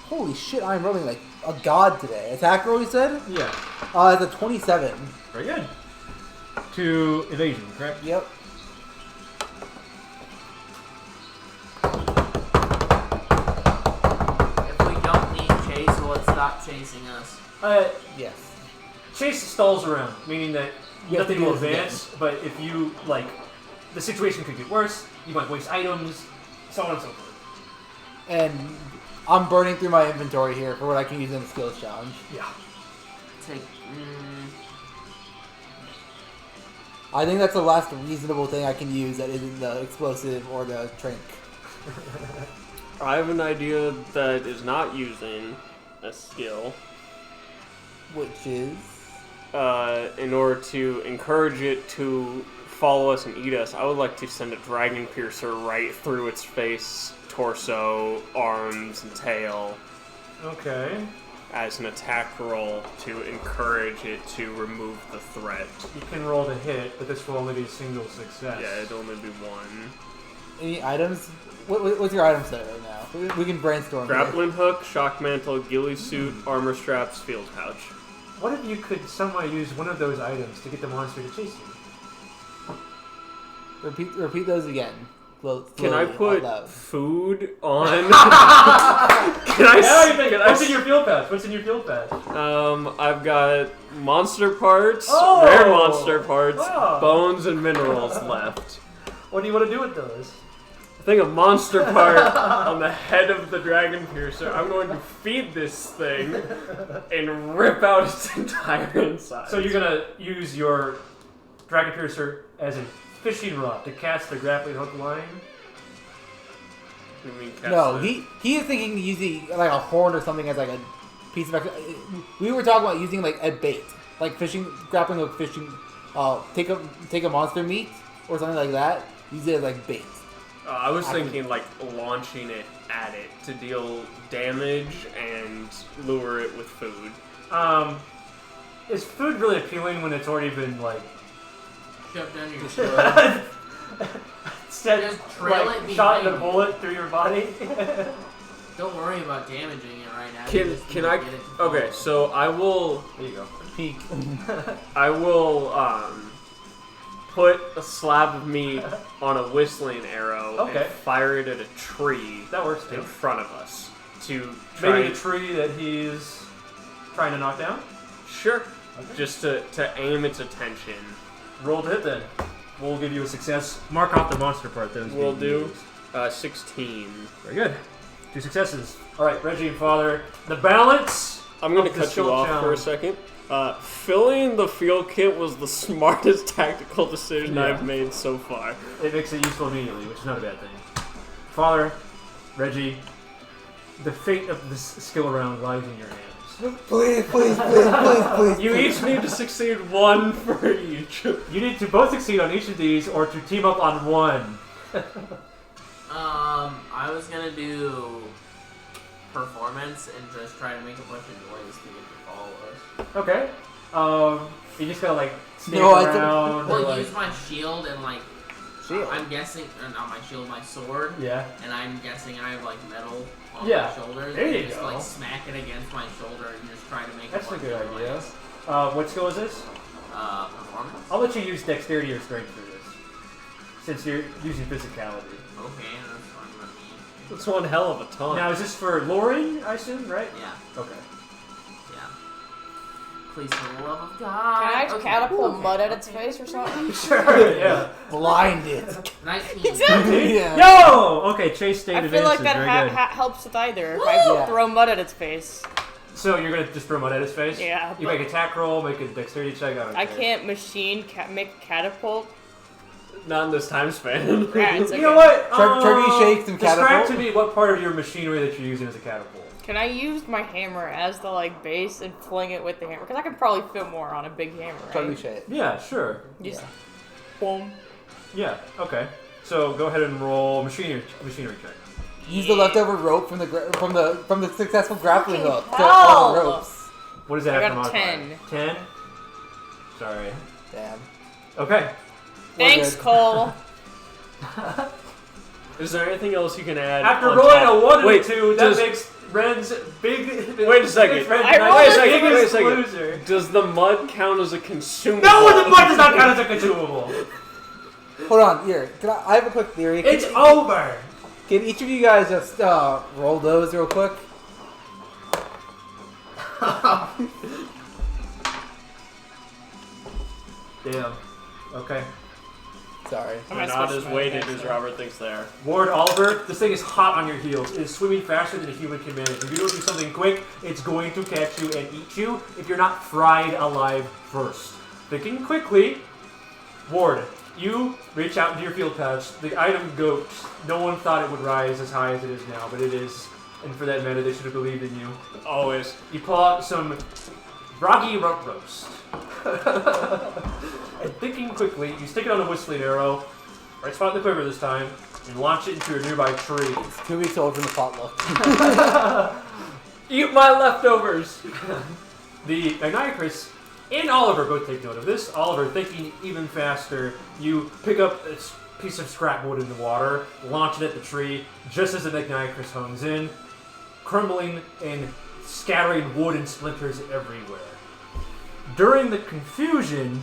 Speaker 3: Holy shit, I'm rolling like a god today. Attack roll, you said?
Speaker 2: Yeah.
Speaker 3: It's a 27.
Speaker 2: Very good. To evasion, correct?
Speaker 3: Yep.
Speaker 5: If we don't need chase, will it stop chasing us?
Speaker 3: Yes.
Speaker 2: Chase stalls around, meaning that
Speaker 3: You have to
Speaker 2: nothing
Speaker 3: do
Speaker 2: will
Speaker 3: this
Speaker 2: advance, but if you, like, the situation could get worse, you might waste items, so on and so forth.
Speaker 3: And I'm burning through my inventory here for what I can use in the skills challenge.
Speaker 2: Yeah.
Speaker 5: Take.
Speaker 3: I think that's the last reasonable thing I can use that isn't the explosive or the trank.
Speaker 4: I have an idea that is not using a skill.
Speaker 3: Which is...
Speaker 4: In order to encourage it to follow us and eat us, I would like to send a dragon piercer right through its face, torso, arms, and tail
Speaker 2: Okay.
Speaker 4: as an attack roll to encourage it to remove the threat.
Speaker 2: You can roll to hit, but this will only be a single success.
Speaker 4: Yeah, it'd only be one.
Speaker 3: Any items? What's your item set right now? We can brainstorm. here.
Speaker 4: Grappling hook, shock mantle, ghillie suit, armor straps, field pouch.
Speaker 2: What if you could somehow use one of those items to get the monster to chase you?
Speaker 3: Repeat those again.
Speaker 4: Can I
Speaker 3: Slowly,
Speaker 4: put
Speaker 3: out loud.
Speaker 4: food on?
Speaker 2: What's in your field pass?
Speaker 4: I've got monster parts,
Speaker 2: Oh!
Speaker 4: rare monster parts,
Speaker 2: Oh.
Speaker 4: bones, and minerals left.
Speaker 2: What do you want to do with those?
Speaker 4: thing of monster part on the head of the dragon piercer. I'm going to feed this thing and rip out its entire inside.
Speaker 2: So you're gonna use your dragon piercer as a fishing rod to cast the grappling hook line.
Speaker 4: You mean
Speaker 3: No, he is thinking using like a horn or something as like a piece of extra. We were talking about using like a bait, like fishing, grappling hook fishing. Take a monster meat or something like that. Use it as like bait.
Speaker 4: I was thinking like launching it at it to deal damage and lure it with food.
Speaker 2: Is food really appealing when it's already been like
Speaker 5: Shoved down your throat. Just trail it
Speaker 2: shot in
Speaker 5: behind
Speaker 2: a
Speaker 5: you.
Speaker 2: bullet through your body?
Speaker 5: Don't worry about damaging it right now.
Speaker 4: Can I? Okay, so I will.
Speaker 2: There you go.
Speaker 3: Peek.
Speaker 4: I will put a slab of meat on a whistling arrow and fire it at a tree
Speaker 2: That works
Speaker 4: in
Speaker 2: too.
Speaker 4: front of us to try.
Speaker 2: Maybe the tree that he's trying to knock down?
Speaker 4: Sure. Just to aim its attention.
Speaker 2: Roll to hit then. We'll give you a success. Mark off the monster part that was
Speaker 4: We'll
Speaker 2: being
Speaker 4: do
Speaker 2: used.
Speaker 4: 16.
Speaker 2: Very good. 2 successes. Alright, Reggie and Father. The balance.
Speaker 4: I'm going to
Speaker 2: of the
Speaker 4: cut you
Speaker 2: skill
Speaker 4: off for a
Speaker 2: challenge.
Speaker 4: second. Filling the field kit was the smartest tactical decision
Speaker 2: Yeah.
Speaker 4: I've made so far.
Speaker 2: It makes it useful immediately, which is not a bad thing. Father, Reggie, the fate of this skill round lies in your hands.
Speaker 3: Please, please, please, please, please.
Speaker 4: You each need to succeed one for each.
Speaker 2: You need to both succeed on each of these or to team up on one.
Speaker 5: I was gonna do performance and just try to make a bunch of noise to get to follow us.
Speaker 2: Okay. You just gotta like sneak
Speaker 3: No, I think-
Speaker 2: around. or,
Speaker 5: Well,
Speaker 2: like,
Speaker 5: use my shield and like
Speaker 3: Shield.
Speaker 5: I'm guessing, or not my shield, my sword.
Speaker 2: Yeah.
Speaker 5: And I'm guessing I have like metal on
Speaker 2: Yeah.
Speaker 5: my shoulders.
Speaker 2: There
Speaker 5: and
Speaker 2: you
Speaker 5: just
Speaker 2: go.
Speaker 5: like smack it against my shoulder and just try to make
Speaker 2: That's a
Speaker 5: bunch
Speaker 2: good
Speaker 5: of
Speaker 2: idea.
Speaker 5: noise.
Speaker 2: What skill is this?
Speaker 5: Performance.
Speaker 2: I'll let you use dexterity or strength for this, since you're using physicality.
Speaker 5: Okay, that's fine with me.
Speaker 4: That's one hell of a ton.
Speaker 2: Now, is this for luring, I assume, right?
Speaker 5: Yeah,
Speaker 2: Okay.
Speaker 5: yeah. Please, for the love of God.
Speaker 1: Can I
Speaker 5: Okay.
Speaker 1: catapult mud at its face or something?
Speaker 2: Sure, yeah.
Speaker 3: Blind it.
Speaker 5: 19.
Speaker 1: Exactly.
Speaker 3: Yeah.
Speaker 2: Yo! Okay, Chase stayed
Speaker 1: I feel
Speaker 2: advances.
Speaker 1: like that
Speaker 2: Very good.
Speaker 1: helps with either. If
Speaker 5: Woo!
Speaker 1: I
Speaker 3: Yeah.
Speaker 1: throw mud at its face.
Speaker 2: So you're gonna just throw mud at his face?
Speaker 1: Yeah.
Speaker 2: You make a attack roll, make a dexterity check.
Speaker 1: I can't make a catapult.
Speaker 4: Not in this time span.
Speaker 1: Yeah, it's
Speaker 2: You
Speaker 1: okay.
Speaker 2: know what?
Speaker 3: Turkey shakes and
Speaker 2: Describe
Speaker 3: catapult.
Speaker 2: to me what part of your machinery that you're using as a catapult.
Speaker 1: Can I use my hammer as the like base and fling it with the hammer? Because I could probably fit more on a big hammer, right?
Speaker 3: Trebuchet.
Speaker 2: Yeah, sure.
Speaker 1: Just
Speaker 3: Yeah.
Speaker 1: boom.
Speaker 2: Yeah, okay. So go ahead and roll machinery check.
Speaker 3: Use the leftover rope from the successful grappling hook to
Speaker 1: hell!
Speaker 3: all the ropes.
Speaker 2: What is that
Speaker 1: I
Speaker 2: after
Speaker 1: got a
Speaker 2: modifier?
Speaker 1: 10.
Speaker 2: 10? Sorry.
Speaker 3: Damn.
Speaker 2: Okay.
Speaker 1: Thanks,
Speaker 3: good.
Speaker 1: Cole.
Speaker 4: Is there anything else you can add?
Speaker 2: After
Speaker 4: on
Speaker 2: rolling
Speaker 4: top?
Speaker 2: a 1 and
Speaker 4: Wait,
Speaker 2: a 2, that
Speaker 4: does-
Speaker 2: makes Ren's big...
Speaker 4: Wait a second.
Speaker 2: makes Ren's
Speaker 1: I rolled
Speaker 2: nice
Speaker 1: a-
Speaker 2: biggest
Speaker 4: wait a second.
Speaker 2: loser.
Speaker 4: Does the mud count as a consumable?
Speaker 2: No, the mud does not count as a consumable.
Speaker 3: Hold on, here. I have a quick theory.
Speaker 2: It's over.
Speaker 3: Can each of you guys just roll those real quick?
Speaker 2: Damn. Okay.
Speaker 3: Sorry.
Speaker 1: I
Speaker 4: They're
Speaker 1: might
Speaker 4: not
Speaker 1: switch
Speaker 4: as
Speaker 1: my
Speaker 4: weighted
Speaker 1: attacks
Speaker 4: as
Speaker 1: now.
Speaker 4: Robert thinks they are.
Speaker 2: Ward Oliver, this thing is hot on your heels. It is swimming faster than a human can manage. If you don't do something quick, it's going to catch you and eat you if you're not fried alive first. Thinking quickly, Ward, you reach out into your field pouch. The item goat, no one thought it would rise as high as it is now, but it is. And for that matter, they should have believed in you.
Speaker 4: Always.
Speaker 2: You pull out some groggy rump roast. And thinking quickly, you stick it on a whistling arrow, right spot in the quiver this time, and launch it into a nearby tree.
Speaker 3: It's 2 weeks old from the potluck.
Speaker 4: Eat my leftovers.
Speaker 2: The Magniacrus and Oliver both take note of this. Oliver, thinking even faster, you pick up a piece of scrap wood in the water, launch it at the tree, just as the Magniacrus hones in, crumbling and scattering wood and splinters everywhere. During the confusion,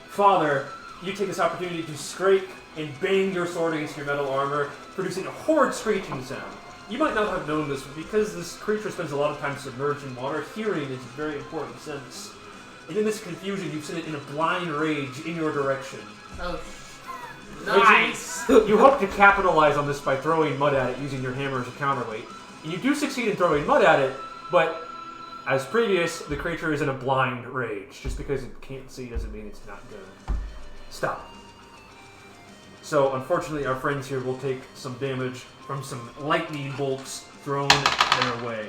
Speaker 2: Father, you take this opportunity to scrape and bang your sword against your metal armor, producing a horrid screeching sound. You might not have known this, but because this creature spends a lot of time submerged in water, hearing is a very important sense. And in this confusion, you send it in a blind rage in your direction.
Speaker 5: Oh, nice.
Speaker 2: You hope to capitalize on this by throwing mud at it using your hammer as a counterweight. And you do succeed in throwing mud at it, but as previous, the creature is in a blind rage. Just because it can't see doesn't mean it's not gonna stop. So unfortunately, our friends here will take some damage from some lightning bolts thrown their way.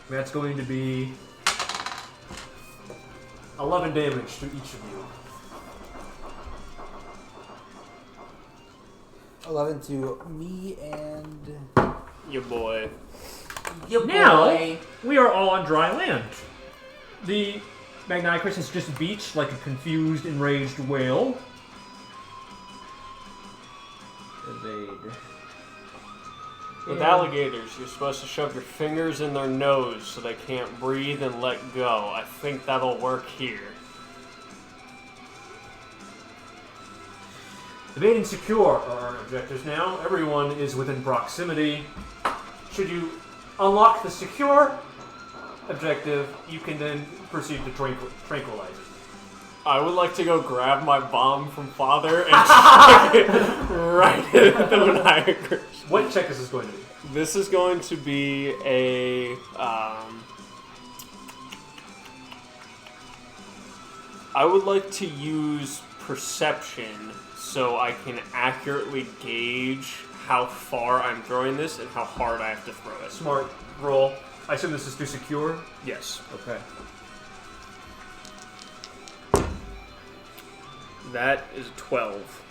Speaker 2: That's going to be 11 damage to each of you.
Speaker 3: 11 to me and...
Speaker 4: Your boy.
Speaker 2: Now, we are all on dry land. The Magniacrus has just beached like a confused, enraged whale. Evade.
Speaker 4: With alligators, you're supposed to shove your fingers in their nose so they can't breathe and let go. I think that'll work here.
Speaker 2: Evade and secure are our objectives now. Everyone is within proximity. Should you unlock the secure objective, you can then proceed to tranquilize it.
Speaker 4: I would like to go grab my bomb from Father and chuck it right at the Magniacrus.
Speaker 2: What check is this going to be?
Speaker 4: This is going to be a... I would like to use perception so I can accurately gauge how far I'm throwing this and how hard I have to throw it.
Speaker 2: Smart roll. I assume this is to secure?
Speaker 4: Yes.
Speaker 2: Okay.
Speaker 4: That is 12.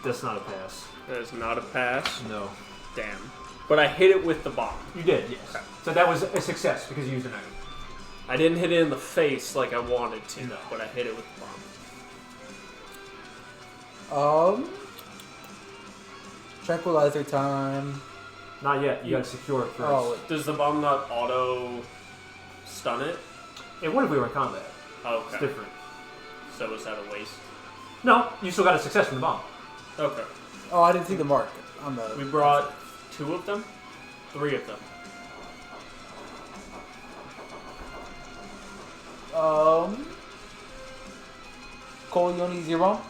Speaker 2: That's not a pass.
Speaker 4: That is not a pass.
Speaker 2: No.
Speaker 4: Damn. But I hit it with the bomb.
Speaker 2: You did, yes.
Speaker 4: Okay.
Speaker 2: So that was a success because you used an item.
Speaker 4: I didn't hit it in the face like I wanted to,
Speaker 2: No.
Speaker 4: but I hit it with the bomb.
Speaker 3: Tranquilizer time.
Speaker 2: Not yet. You gotta secure it first.
Speaker 3: Oh, wait.
Speaker 4: Does the bomb not auto stun it?
Speaker 2: And what if we were in combat?
Speaker 4: Okay.
Speaker 2: It's different.
Speaker 4: So is that a waste?
Speaker 2: No, you still got a success from the bomb.
Speaker 4: Okay.
Speaker 3: Oh, I didn't see the mark on the...
Speaker 4: We brought 2 of them? 3 of them.
Speaker 3: Cole, you only use your bomb?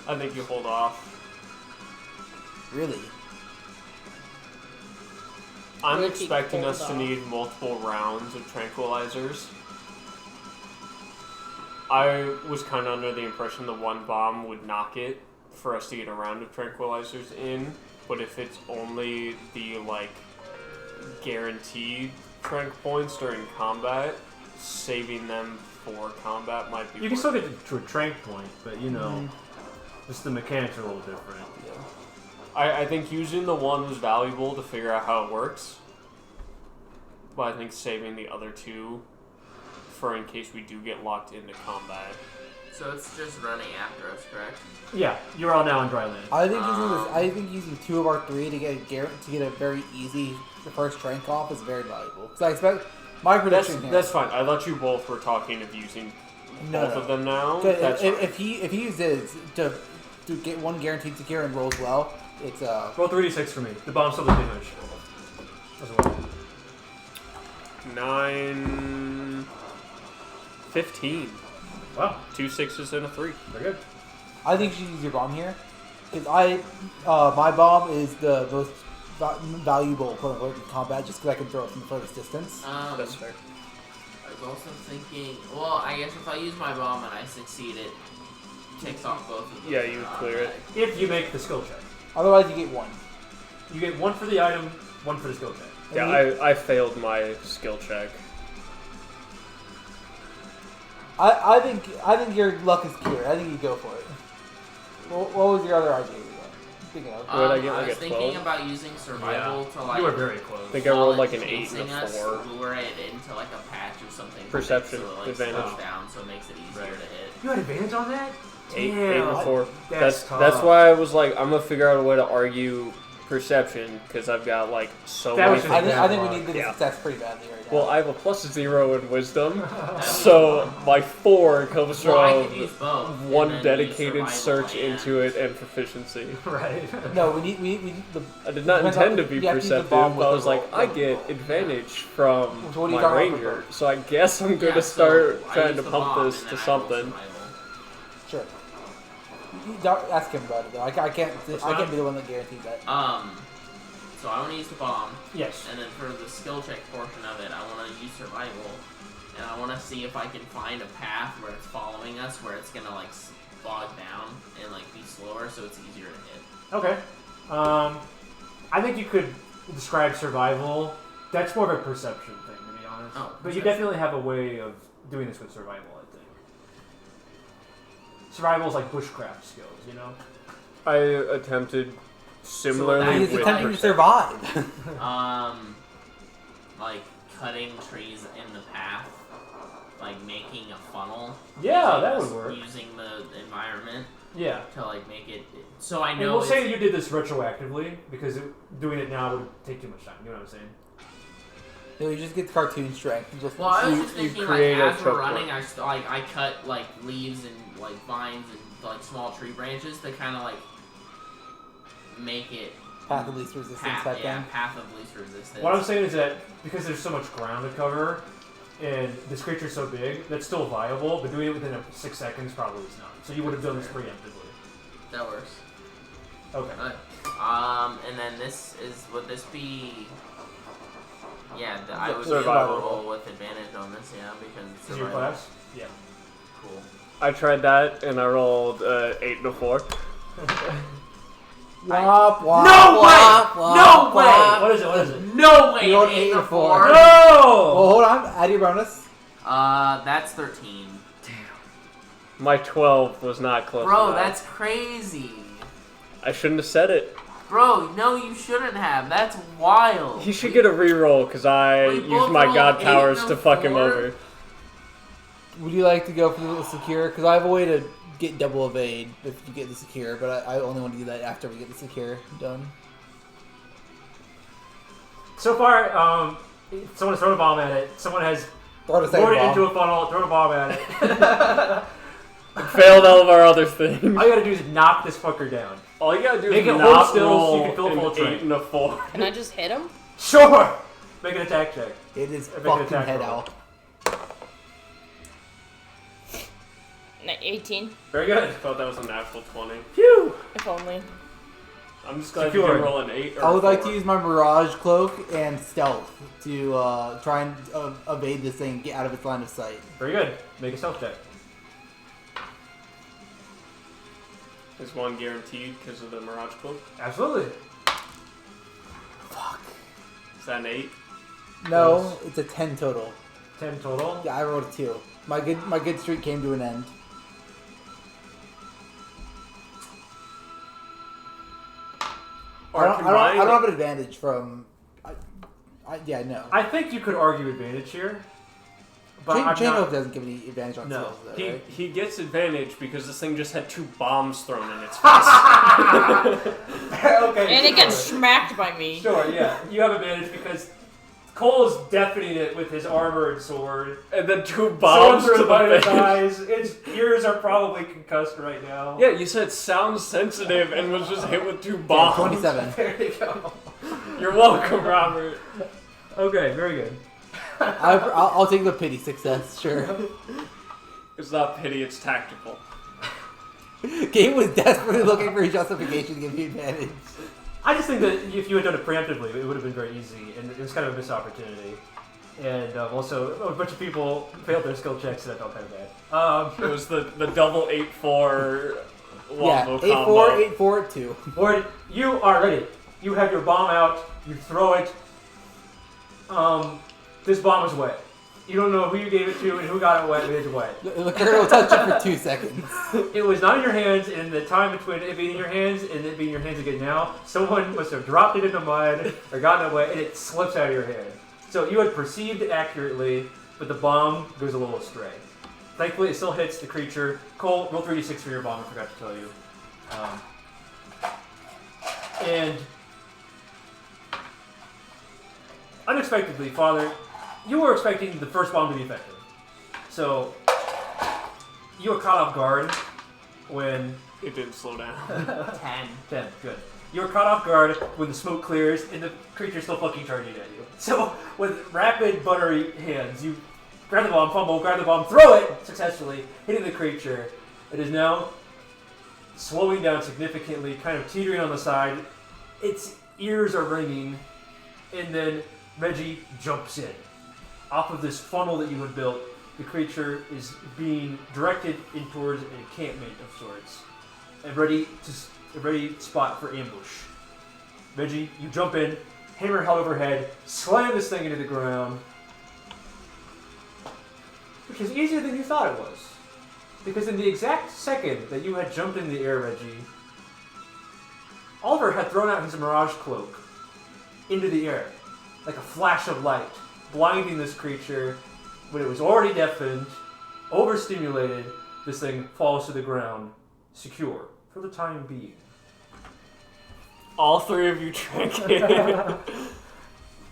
Speaker 4: I think you hold off.
Speaker 3: Really?
Speaker 4: I'm
Speaker 1: Really
Speaker 4: expecting
Speaker 1: hold
Speaker 4: us to
Speaker 1: off.
Speaker 4: need multiple rounds of tranquilizers. I was kind of under the impression the one bomb would knock it for us to get a round of tranquilizers in, but if it's only the, like, guaranteed tranq points during combat, saving them for combat might be
Speaker 2: You can
Speaker 4: worth
Speaker 2: still
Speaker 4: it.
Speaker 2: get to a trank point, but you know, just the mechanics are a little different.
Speaker 4: I think using the one was valuable to figure out how it works, but I think saving the other 2 for in case we do get locked into combat.
Speaker 5: So it's just running after us, correct?
Speaker 2: Yeah, you're all now on dry land.
Speaker 3: I think using this, I think using 2 of our 3 to get a very easy first trank off is very valuable. Because I expect my prediction here.
Speaker 4: That's fine. I thought you both were talking of using both of them now. That's fine.
Speaker 3: if he uses to get one guaranteed secure and rolls well, it's
Speaker 2: Roll 3d6 for me. The bomb still does damage. As well.
Speaker 4: 9, 15.
Speaker 2: Wow,
Speaker 4: 2 6s and a 3.
Speaker 2: very good.
Speaker 3: I think you should use your bomb here because my bomb is the most valuable quote unquote in combat just because I can throw it from the furthest distance.
Speaker 4: That's fair.
Speaker 5: I was also thinking, well, I guess if I use my bomb and I succeed, it takes off both of them.
Speaker 4: Yeah, you clear it.
Speaker 2: If you make the skill check.
Speaker 3: Otherwise, you get 1.
Speaker 2: You get 1 for the item, 1 for the skill check.
Speaker 4: Yeah, I failed my skill check.
Speaker 3: I think your luck is clear. I think you go for it. What was your other idea? Thinking of?
Speaker 4: What did I get, like
Speaker 5: I was
Speaker 4: a
Speaker 5: thinking
Speaker 4: 12?
Speaker 5: about using survival to like.
Speaker 2: You were very close.
Speaker 4: I think I rolled
Speaker 5: while
Speaker 4: like an
Speaker 5: it's
Speaker 4: 8 and
Speaker 5: chasing
Speaker 4: a
Speaker 5: us,
Speaker 4: 4.
Speaker 5: lure it into like a patch or something.
Speaker 4: Perception,
Speaker 5: so it, like,
Speaker 4: advantage.
Speaker 5: slows down, so it makes it easier
Speaker 2: Right.
Speaker 5: to hit.
Speaker 2: You had advantage on that?
Speaker 4: 8
Speaker 2: Damn.
Speaker 4: and a 4.
Speaker 2: That's
Speaker 4: That's why I was like, I'm gonna figure out a way to argue perception because I've got like so
Speaker 2: That
Speaker 4: many
Speaker 2: was just
Speaker 4: things.
Speaker 3: I think we need the
Speaker 4: Yeah.
Speaker 3: success pretty badly right now.
Speaker 4: Well, I have a +0 in wisdom, so my 4 comes
Speaker 5: Well, I
Speaker 4: from
Speaker 5: could use both. and
Speaker 4: one
Speaker 5: then use
Speaker 4: dedicated
Speaker 5: survival
Speaker 4: search
Speaker 5: and-
Speaker 4: into it and proficiency.
Speaker 2: Right.
Speaker 3: no, we need the.
Speaker 4: I did not
Speaker 3: Depends
Speaker 4: intend
Speaker 3: on-
Speaker 4: to be
Speaker 3: you have to use the
Speaker 4: perceptive,
Speaker 3: bomb
Speaker 4: but
Speaker 3: with
Speaker 4: I
Speaker 3: the
Speaker 4: was like,
Speaker 3: roll.
Speaker 4: I get advantage from
Speaker 3: So what are you
Speaker 4: my
Speaker 3: talking about
Speaker 4: ranger,
Speaker 3: for
Speaker 4: so I guess I'm
Speaker 5: Yeah,
Speaker 4: gonna
Speaker 5: so
Speaker 4: start
Speaker 5: I
Speaker 4: trying
Speaker 5: use
Speaker 4: to
Speaker 5: the
Speaker 4: pump
Speaker 5: bomb
Speaker 4: this
Speaker 5: and
Speaker 4: to
Speaker 5: then I roll
Speaker 4: something.
Speaker 5: survival.
Speaker 3: Sure. You don't ask him about it though. I can't be the one that guarantees that.
Speaker 5: So I want to use the bomb,
Speaker 2: Yes.
Speaker 5: and then for the skill check portion of it, I want to use survival, and I want to see if I can find a path where it's following us, where it's gonna like bog down and like be slower, so it's easier to hit.
Speaker 2: Okay. I think you could describe survival. That's more of a perception thing, to be honest.
Speaker 5: Oh,
Speaker 2: But you
Speaker 5: perception.
Speaker 2: definitely have a way of doing this with survival, I think. Survival is like bushcraft skills, you know?
Speaker 4: I attempted similarly
Speaker 3: He's
Speaker 5: with
Speaker 3: attempting to
Speaker 5: perception.
Speaker 3: survive.
Speaker 5: Like cutting trees in the path, like making a funnel.
Speaker 2: Yeah,
Speaker 5: using
Speaker 2: that
Speaker 5: this-
Speaker 2: would work.
Speaker 5: Using the environment
Speaker 2: Yeah.
Speaker 5: to like make it, so I
Speaker 2: And
Speaker 5: know.
Speaker 2: we'll say
Speaker 5: it's-
Speaker 2: you did this retroactively, because doing it now would take too much time, you know what I'm saying?
Speaker 3: No, you just get cartoon strength. And just
Speaker 5: Well, I was
Speaker 4: You-
Speaker 5: just
Speaker 4: you
Speaker 5: thinking,
Speaker 4: create
Speaker 5: like,
Speaker 4: a
Speaker 5: as we're
Speaker 4: choke
Speaker 5: running,
Speaker 4: point.
Speaker 5: I cut like leaves and like vines and like small tree branches to kind of like make it
Speaker 3: path of least resistance type thing.
Speaker 5: path of least resistance.
Speaker 2: What I'm saying is that because there's so much ground to cover, and this creature's so big, that's still viable, but doing it within 6 seconds probably is not. So you would have done this preemptively.
Speaker 5: That works.
Speaker 2: Okay.
Speaker 5: And then would this be? Yeah, I
Speaker 3: Yeah,
Speaker 5: would
Speaker 4: survival.
Speaker 5: roll with advantage on this, yeah, because it's
Speaker 2: Is your
Speaker 5: survival.
Speaker 2: class? Yeah.
Speaker 5: Cool.
Speaker 4: I tried that and I rolled 8 and a 4.
Speaker 3: Womp, womp,
Speaker 5: No way!
Speaker 3: womp, womp,
Speaker 5: No way!
Speaker 3: womp.
Speaker 2: What is it? What is it?
Speaker 5: No way!
Speaker 3: You rolled
Speaker 5: an
Speaker 3: 8 and a 4.
Speaker 5: four.
Speaker 2: No!
Speaker 3: Well, hold on. Add your bonus.
Speaker 5: That's 13.
Speaker 4: My 12 was not close
Speaker 5: Bro,
Speaker 4: enough.
Speaker 5: that's crazy.
Speaker 4: I shouldn't have said it.
Speaker 5: Bro, no, you shouldn't have. That's wild.
Speaker 4: He should get a reroll because I
Speaker 5: We
Speaker 4: used
Speaker 5: both
Speaker 4: my
Speaker 5: rolled
Speaker 4: god
Speaker 5: 8
Speaker 4: powers
Speaker 5: and
Speaker 4: to
Speaker 5: a
Speaker 4: fuck him
Speaker 5: 4.
Speaker 4: over.
Speaker 3: Would you like to go for the secure? Because I have a way to get double evade if you get the secure, but I only want to do that after we get the secure done.
Speaker 2: So far, someone has thrown a bomb at it. Someone has
Speaker 3: Throw the second
Speaker 2: poured it
Speaker 3: bomb.
Speaker 2: into a funnel, thrown a bomb at it.
Speaker 4: Failed all of our other things.
Speaker 2: All you gotta do is knock this fucker down.
Speaker 4: All you gotta do
Speaker 2: Make
Speaker 4: is
Speaker 2: it hold
Speaker 4: not
Speaker 2: still so
Speaker 4: roll
Speaker 2: you can fill it full of
Speaker 4: an
Speaker 2: train.
Speaker 4: 8 and a 4.
Speaker 1: Can I just hit him?
Speaker 2: Sure! Make an attack check.
Speaker 3: It is
Speaker 2: Make an
Speaker 3: fucking
Speaker 2: attack
Speaker 3: head
Speaker 2: roll.
Speaker 3: out.
Speaker 1: 18.
Speaker 2: Very good.
Speaker 4: I thought that was a natural 20.
Speaker 2: Phew!
Speaker 1: If only.
Speaker 4: I'm just glad you
Speaker 2: Secured.
Speaker 4: can roll an 8 or
Speaker 3: I would
Speaker 4: a
Speaker 3: like
Speaker 4: 4.
Speaker 3: to use my Mirage Cloak and Stealth to try and evade this thing and get out of its line of sight.
Speaker 2: Very good. Make a stealth check.
Speaker 4: Is one guaranteed because of the Mirage Cloak?
Speaker 2: Absolutely.
Speaker 3: Fuck.
Speaker 4: Is that an 8?
Speaker 3: No,
Speaker 2: Close.
Speaker 3: it's a 10 total.
Speaker 2: 10 total.
Speaker 3: Yeah, I rolled a 2. My good streak came to an end. I don't have an advantage from. Yeah, no.
Speaker 2: I think you could argue advantage here. But I'm
Speaker 3: Chain
Speaker 2: not-
Speaker 3: Oak doesn't give any advantage on
Speaker 2: No.
Speaker 3: skills, though,
Speaker 4: He,
Speaker 3: right?
Speaker 4: he gets advantage because this thing just had 2 bombs thrown in its face.
Speaker 2: Okay.
Speaker 1: And it
Speaker 2: sure.
Speaker 1: gets smacked by me.
Speaker 2: Sure, yeah. You have advantage because Cole is deafening it with his armored sword.
Speaker 4: And then 2
Speaker 2: Someone
Speaker 4: bombs
Speaker 2: threw
Speaker 4: to
Speaker 2: the bite
Speaker 4: the
Speaker 2: of his
Speaker 4: face.
Speaker 2: eyes. Its ears are probably concussed right now.
Speaker 4: Yeah, you said sound sensitive and was just hit with 2
Speaker 3: Yeah,
Speaker 4: bombs.
Speaker 3: 27.
Speaker 2: There you go.
Speaker 4: You're welcome, Robert.
Speaker 2: Okay, very good.
Speaker 3: I'll take the pity success, sure.
Speaker 4: It's not pity, it's tactical.
Speaker 3: Game was desperately looking for a justification to give you advantage.
Speaker 2: I just think that if you had done it preemptively, it would have been very easy, and it was kind of a missed opportunity. And also, a bunch of people failed their skill checks, and I felt kind of bad.
Speaker 4: It was the double 8-4
Speaker 3: Yeah,
Speaker 4: wombo
Speaker 3: 8-4,
Speaker 4: combo.
Speaker 3: 8-4, 2.
Speaker 2: Or you are ready. You have your bomb out. You throw it. This bomb is wet. You don't know who you gave it to and who got it wet, but it's wet.
Speaker 3: The current will touch it for 2 seconds.
Speaker 2: It was not in your hands, and the time between it being in your hands and it being in your hands again now, someone must have dropped it into mud or gotten it wet, and it slips out of your hand. So you had perceived accurately, but the bomb goes a little astray. Thankfully, it still hits the creature. Cole, roll 3d6 for your bomb, I forgot to tell you. And unexpectedly, Father, you were expecting the first bomb to be effective. So, you were caught off guard when...
Speaker 4: It didn't slow down.
Speaker 5: 10.
Speaker 2: Good. You were caught off guard when the smoke clears and the creature's still fucking charging at you. So, with rapid, buttery hands, you grab the bomb, fumble, grab the bomb, throw it successfully, hitting the creature. It is now slowing down significantly, kind of teetering on the side. Its ears are ringing, and then Reggie jumps in. Off of this funnel that you had built, the creature is being directed in towards an encampment of sorts, and ready spot for ambush. Reggie, you jump in, hammer held overhead, slam this thing into the ground, which is easier than you thought it was. Because in the exact second that you had jumped in the air, Reggie, Oliver had thrown out his Mirage Cloak into the air, like a flash of light, blinding this creature. When it was already deafened, overstimulated, this thing falls to the ground, secure, for the time being.
Speaker 4: All three of you drank it.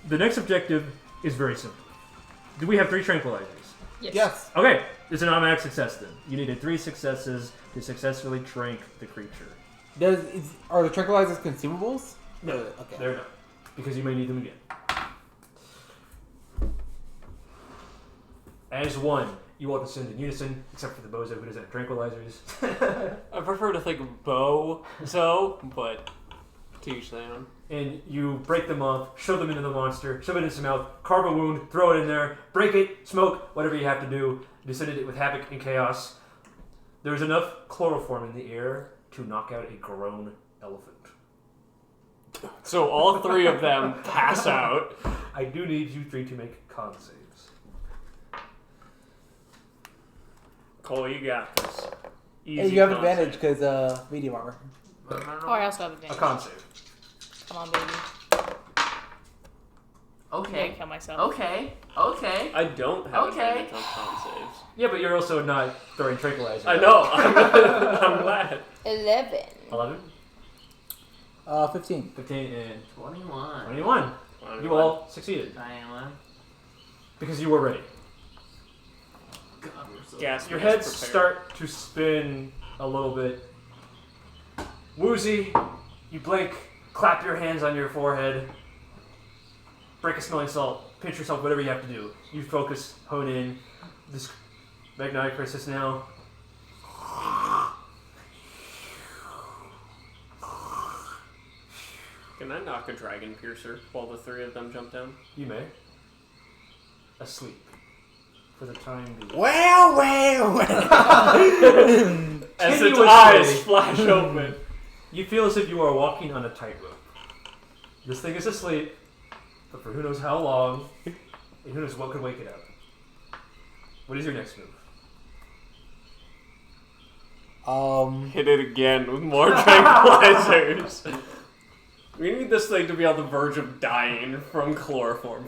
Speaker 2: The next objective is very simple. Do we have 3 tranquilizers?
Speaker 3: Yes.
Speaker 2: Okay, it's an automatic success then. You needed 3 successes to successfully trank the creature.
Speaker 3: Are the tranquilizers consumables?
Speaker 2: No,
Speaker 3: Okay.
Speaker 2: they're not, because you may need them again. As one, you all descend in unison, except for the bozo who doesn't have tranquilizers.
Speaker 4: I prefer to think bozo, but to each their own.
Speaker 2: And you break them off, shove them into the monster, shove it in its mouth, carve a wound, throw it in there, break it, smoke, whatever you have to do. Descend it with havoc and chaos. There's enough chloroform in the air to knock out a grown elephant.
Speaker 4: So all 3 of them pass out.
Speaker 2: I do need you 3 to make con saves.
Speaker 4: Cole, you got this. Easy
Speaker 3: And you have
Speaker 4: con
Speaker 3: advantage
Speaker 4: save.
Speaker 3: because medium armor.
Speaker 1: Oh, I also have
Speaker 2: A
Speaker 1: advantage.
Speaker 2: con save.
Speaker 1: Come on, baby. I'm gonna
Speaker 5: Okay.
Speaker 1: kill myself.
Speaker 5: Okay.
Speaker 4: I don't have
Speaker 5: Okay.
Speaker 4: advantage on con saves.
Speaker 2: Yeah, but you're also not throwing tranquilizers.
Speaker 4: I know. I'm glad.
Speaker 1: 11.
Speaker 2: 11,
Speaker 3: 15.
Speaker 2: 15, and
Speaker 5: 21.
Speaker 2: 21. You all succeeded.
Speaker 5: Diana.
Speaker 2: Because you were ready.
Speaker 5: God, we're so
Speaker 4: Gas
Speaker 2: Your
Speaker 4: mask
Speaker 2: heads
Speaker 4: prepared.
Speaker 2: start to spin a little bit. Woozy, you blink, clap your hands on your forehead, break a smelling salt, pinch yourself, whatever you have to do. You focus, hone in. This Magniacrus is now.
Speaker 4: Can I knock a dragon piercer while the 3 of them jump down?
Speaker 2: You may. Asleep. For the time being.
Speaker 3: Well.
Speaker 4: As its
Speaker 2: Continuously.
Speaker 4: eyes flash open.
Speaker 2: You feel as if you are walking on a tightrope. This thing is asleep, but for who knows how long, and who knows what could wake it up. What is your next move?
Speaker 4: Hit it again with more tranquilizers. We need this thing to be on the verge of dying from chloroform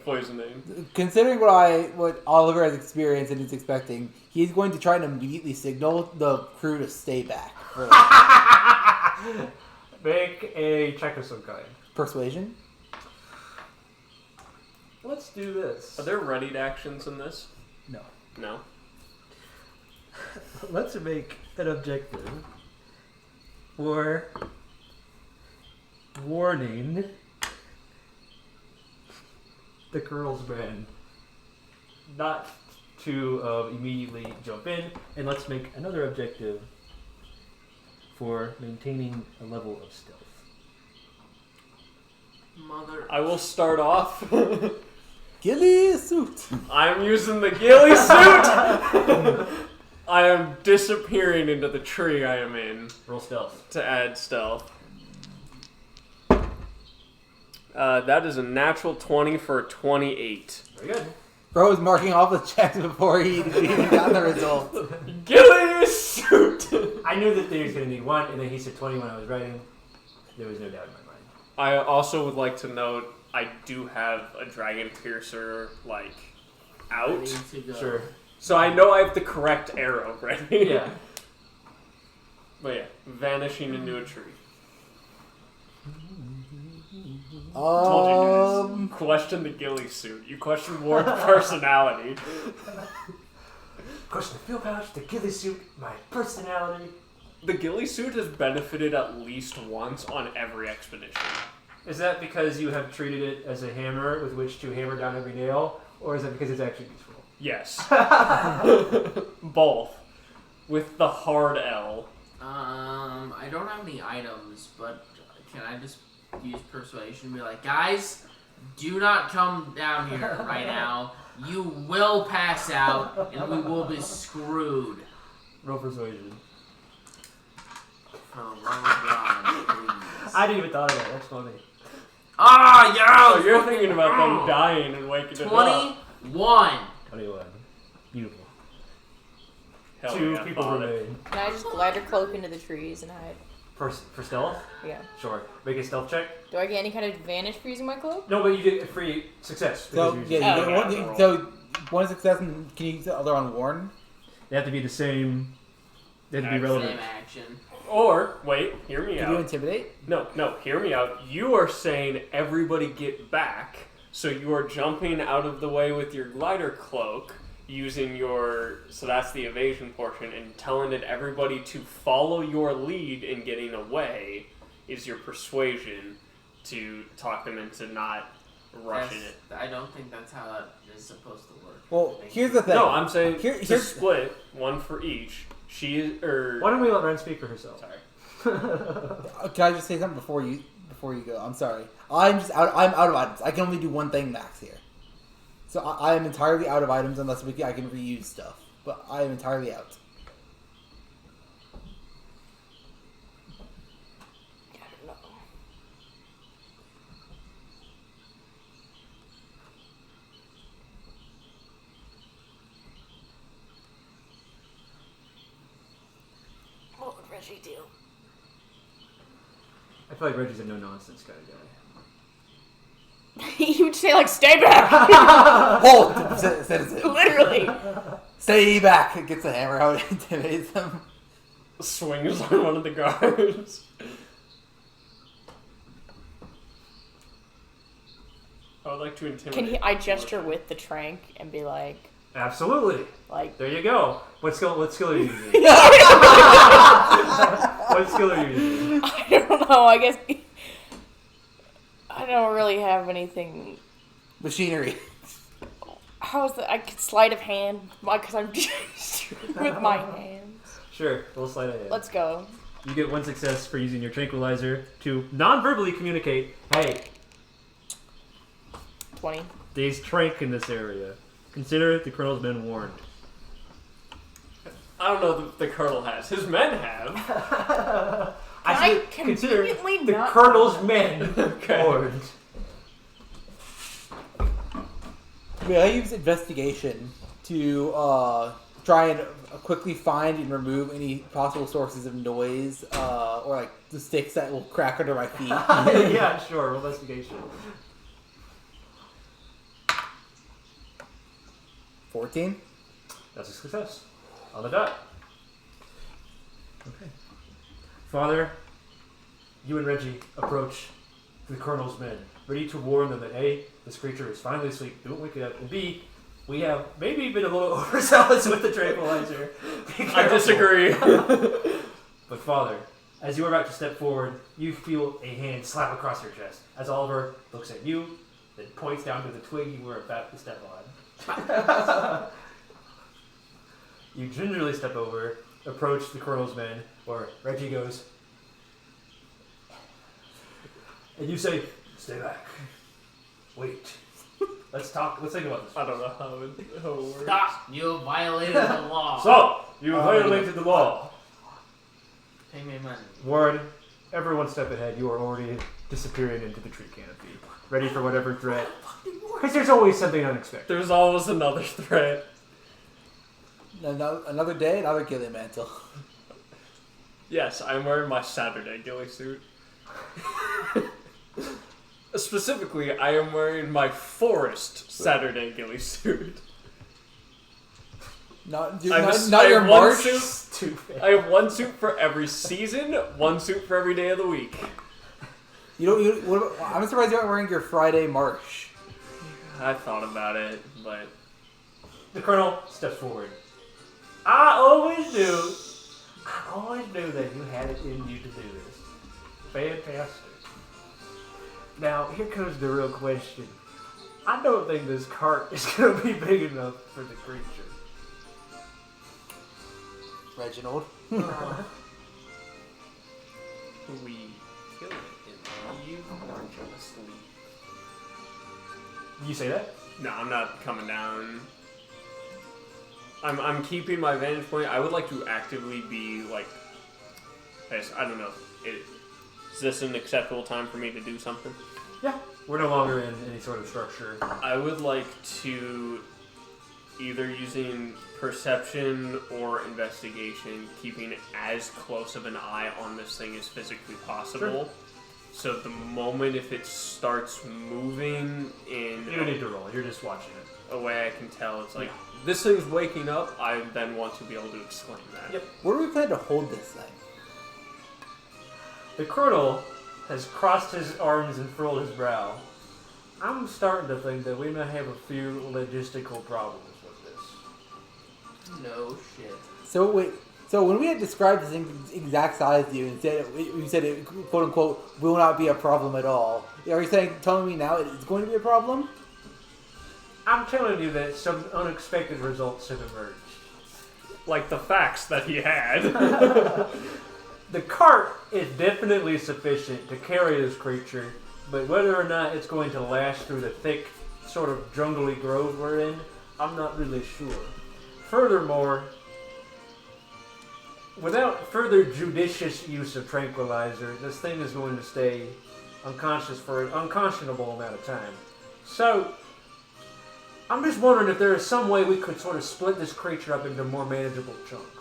Speaker 4: poisoning.
Speaker 3: Considering what Oliver has experienced and is expecting, he's going to try and immediately signal the crew to stay back.
Speaker 2: Make a check of some kind.
Speaker 3: Persuasion?
Speaker 2: Let's do this.
Speaker 4: Are there readied actions in this?
Speaker 3: No.
Speaker 4: No.
Speaker 2: Let's make an objective for warning the girls' band not to immediately jump in, and let's make another objective for maintaining a level of stealth.
Speaker 5: Mother.
Speaker 4: I will start off.
Speaker 3: Ghillie suit!
Speaker 4: I'm using the ghillie suit! I am disappearing into the tree I am in
Speaker 2: Roll stealth.
Speaker 4: to add stealth. That is a natural 20 for a 28.
Speaker 2: Very good.
Speaker 3: Bro was marking off the checks before he even got the result.
Speaker 4: Ghillie suit!
Speaker 2: I knew that they was going to need one, and then he said 20 when I was writing. There was no doubt in my mind.
Speaker 4: I also would like to note I do have a dragon piercer, out.
Speaker 5: Ready to go.
Speaker 2: Sure.
Speaker 4: So I know I have the correct arrow ready.
Speaker 2: Yeah.
Speaker 4: But yeah, vanishing into a tree. Told you guys. Question the ghillie suit. You question Ward's personality.
Speaker 2: Question the field pouch, the ghillie suit, my personality.
Speaker 4: The ghillie suit has benefited at least once on every expedition.
Speaker 2: Is that because you have treated it as a hammer with which to hammer down every nail, or is that because it's actually useful?
Speaker 4: Yes. Both. With the hard L.
Speaker 5: I don't have any items, but can I just use persuasion and be like, guys, do not come down here right now. You will pass out, and we will be screwed.
Speaker 2: Roll persuasion.
Speaker 5: For the love of God, please.
Speaker 2: I didn't even thought of that. That's funny.
Speaker 5: Ah, yeah!
Speaker 4: So you're thinking about them dying and waking it up.
Speaker 5: 21.
Speaker 2: 21. Beautiful.
Speaker 4: Hell
Speaker 2: Two
Speaker 4: yeah,
Speaker 2: people
Speaker 4: thought it.
Speaker 2: remain.
Speaker 1: Can I just glider cloak into the trees and hide?
Speaker 2: For stealth?
Speaker 1: Yeah.
Speaker 2: Sure. Make a stealth check.
Speaker 1: Do I get any kind of advantage for using my cloak?
Speaker 2: No, but you get a free success.
Speaker 3: So
Speaker 2: because
Speaker 3: yeah,
Speaker 2: you're
Speaker 3: you
Speaker 2: using-
Speaker 3: get one. So one success, and can you use the other on Warren?
Speaker 2: They have to be the same. They have to be
Speaker 4: Excellent.
Speaker 2: relevant.
Speaker 5: Same action.
Speaker 4: Or, wait, hear me
Speaker 3: Can you
Speaker 4: out.
Speaker 3: intimidate?
Speaker 4: No, hear me out. You are saying everybody get back, so you are jumping out of the way with your glider cloak, using your, so that's the evasion portion, and telling it everybody to follow your lead in getting away is your persuasion to talk them into not rushing it.
Speaker 5: I don't think that's how it is supposed to work.
Speaker 3: Well, here's the thing.
Speaker 4: No, I'm saying to
Speaker 3: here's
Speaker 4: split, one for each. She is,
Speaker 2: Why don't we let Ren speak for herself?
Speaker 4: sorry.
Speaker 3: Can I just say something before you go? I'm sorry. I'm out of items. I can only do one thing max here. So I am entirely out of items unless I can reuse stuff. But I am entirely out.
Speaker 1: I don't know. What would Reggie do?
Speaker 2: I feel like Reggie's a no-nonsense kind of guy.
Speaker 1: He would say like, "Stay back!"
Speaker 3: Hold! Citizen.
Speaker 1: Literally.
Speaker 3: Stay back! Gets the hammer out and intimidates them.
Speaker 4: Swings on one of the guards. I would like to intimidate.
Speaker 1: I gesture with the trank and be like,
Speaker 2: Absolutely. There you go. What skill are you using? What skill are you using?
Speaker 1: I don't know. I guess I don't really have anything.
Speaker 3: Machinery.
Speaker 1: How's that? I could sleight of hand because I'm just with my hands.
Speaker 2: Sure, we'll slide ahead.
Speaker 1: Let's go.
Speaker 2: You get one success for using your tranquilizer to non-verbally communicate, hey,
Speaker 1: 20.
Speaker 2: there's trank in this area. Consider the colonel's men warned.
Speaker 4: I don't know if the colonel has. His men have.
Speaker 1: I
Speaker 2: said consider
Speaker 1: conveniently
Speaker 2: the
Speaker 1: not-
Speaker 2: colonel's men
Speaker 4: Okay.
Speaker 2: warned.
Speaker 3: I use investigation to try and quickly find and remove any possible sources of noise or like the sticks that will crack under my feet.
Speaker 2: Yeah, sure, investigation.
Speaker 3: 14.
Speaker 2: That's a success. On the dot. Okay. Father, you and Reggie approach the colonel's men, ready to warn them that A, this creature is finally asleep, don't wake it up, and B, we have maybe been a little overzealous with the tranquilizer.
Speaker 4: I disagree.
Speaker 2: But Father, as you are about to step forward, you feel a hand slap across your chest as Oliver looks at you, then points down to the twig you were about to step on. You gingerly step over, approach the colonel's men, where Reggie goes, and you say, "Stay back. Wait. Let's talk. Let's think about this."
Speaker 4: I don't know how it works.
Speaker 5: Stop! You have violated the law.
Speaker 2: So, you violated the law.
Speaker 5: Pay me money.
Speaker 2: Warren, every one step ahead, you are already disappearing into the tree canopy, ready for whatever threat. Because there's always something unexpected.
Speaker 4: There's always another threat.
Speaker 3: Another day, another ghillie mantle.
Speaker 4: Yes, I'm wearing my Saturday ghillie suit. Specifically, I am wearing my forest Saturday ghillie suit.
Speaker 3: Not
Speaker 4: I have
Speaker 3: your
Speaker 4: one
Speaker 3: march.
Speaker 4: suit. I have one suit for every season, one suit for every day of the week.
Speaker 3: I'm surprised you aren't wearing your Friday marsh.
Speaker 4: I thought about it, but
Speaker 2: The Colonel steps forward. I always knew that you had it in you to do this. Fantastic. Now, here comes the real question. I don't think this cart is going to be big enough for the creature.
Speaker 3: Reginald.
Speaker 4: we kill it and leave or just leave?
Speaker 2: You say that?
Speaker 4: No, I'm not coming down. I'm keeping my vantage point. I would like to actively be like, I don't know. Is this an acceptable time for me to do something?
Speaker 2: Yeah. We're no longer in any sort of structure.
Speaker 4: I would like to either using perception or investigation, keeping as close of an eye on this thing as physically possible.
Speaker 2: Sure.
Speaker 4: So the moment if it starts moving in
Speaker 2: You don't need to roll. You're just watching it.
Speaker 4: a way I can tell, it's like, this thing's waking up, I then want to be able to exclaim that.
Speaker 2: Yep.
Speaker 3: Where do we plan to hold this thing?
Speaker 2: The Colonel has crossed his arms and furrowed his brow. I'm starting to think that we may have a few logistical problems with this.
Speaker 5: No shit.
Speaker 3: So wait. So when we had described this thing's exact size to you and said it quote unquote will not be a problem at all, are you telling me now it's going to be a problem?
Speaker 2: I'm telling you that some unexpected results have emerged.
Speaker 4: Like the facts that he had.
Speaker 2: The cart is definitely sufficient to carry this creature, but whether or not it's going to last through the thick, sort of jungly grove we're in, I'm not really sure. Furthermore, without further judicious use of tranquilizer, this thing is going to stay unconscious for an unconscionable amount of time. So, I'm just wondering if there is some way we could sort of split this creature up into more manageable chunks.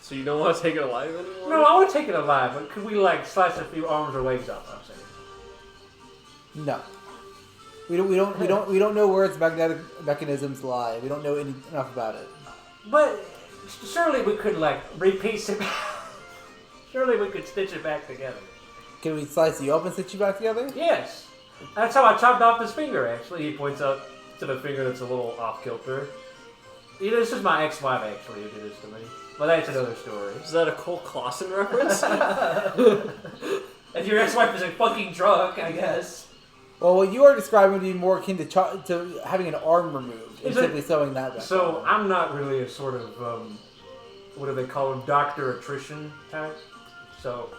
Speaker 4: So you don't want to take it alive anymore?
Speaker 2: No, I would take it alive, but could we slice a few arms or legs off? I'm saying.
Speaker 3: No. We don't know where its magnetic mechanisms lie. We don't know enough about it.
Speaker 2: But surely we could repiece it. Surely we could stitch it back together.
Speaker 3: Can we slice you up and stitch you back together?
Speaker 2: Yes, that's how I chopped off his finger. Actually, he points up to the finger that's a little off kilter. This is my ex-wife actually who did this to me. But that's another story.
Speaker 4: Is that a Cole Clausen reference?
Speaker 2: If your ex-wife is a fucking drunk, I guess.
Speaker 3: Well, what you are describing would be more akin to having an arm removed and simply sewing that back.
Speaker 2: So I'm not really a sort of what do they call him, doctor attrition type. So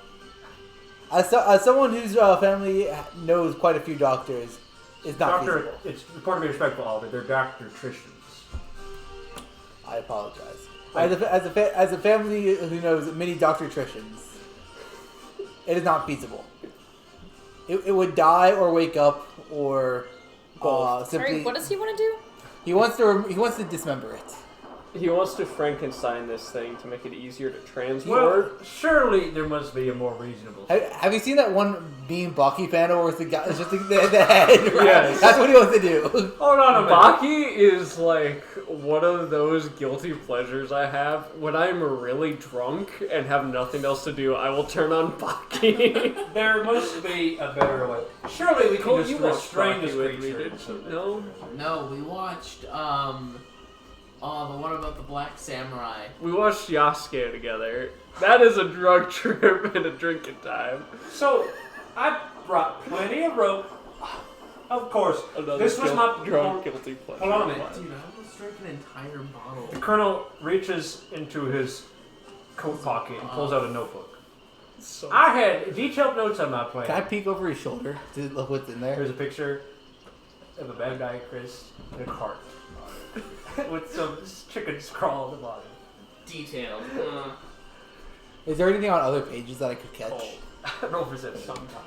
Speaker 3: as someone whose family knows quite a few doctors, it's not feasible.
Speaker 2: It's important to be respectful of it. They're doctor-tricians.
Speaker 3: I apologize. As a family who knows many doctor-tricians, it is not feasible. It would die or wake up or simply.
Speaker 1: Sorry, what does he want to do?
Speaker 3: He wants to dismember it.
Speaker 4: He wants to Frankenstein this thing to make it easier to transport.
Speaker 2: Well, surely there must be a more reasonable.
Speaker 3: Have you seen that one Bean Baki panel where it's just the head? Right?
Speaker 4: Yes.
Speaker 3: That's what he wants to do.
Speaker 2: Hold on a minute.
Speaker 4: Baki is like one of those guilty pleasures I have. When I'm really drunk and have nothing else to do, I will turn on Baki.
Speaker 2: There must be a better way. Surely we can
Speaker 4: Cole,
Speaker 2: just
Speaker 4: you watched
Speaker 2: restrain
Speaker 4: Baki
Speaker 2: this
Speaker 4: with me,
Speaker 2: creature.
Speaker 4: didn't you? No?
Speaker 5: No, we watched the one about the Black Samurai.
Speaker 4: We watched Yasuke together. That is a drug trip and a drinking time.
Speaker 2: So, I brought plenty of rope. Of course, this was my
Speaker 4: drunk guilty pleasure.
Speaker 2: Hold on a minute.
Speaker 5: Dude, I almost drank an entire bottle.
Speaker 2: The Colonel reaches into his coat pocket and pulls out a notebook.
Speaker 4: So
Speaker 2: I had detailed notes on my plan.
Speaker 3: Can I peek over his shoulder to look what's in there?
Speaker 2: There's a picture of a Magniacrus in a cart with some chicken scrawl on the bottom.
Speaker 5: Detailed.
Speaker 3: Is there anything on other pages that I could catch?
Speaker 2: Roll perception.
Speaker 4: sometime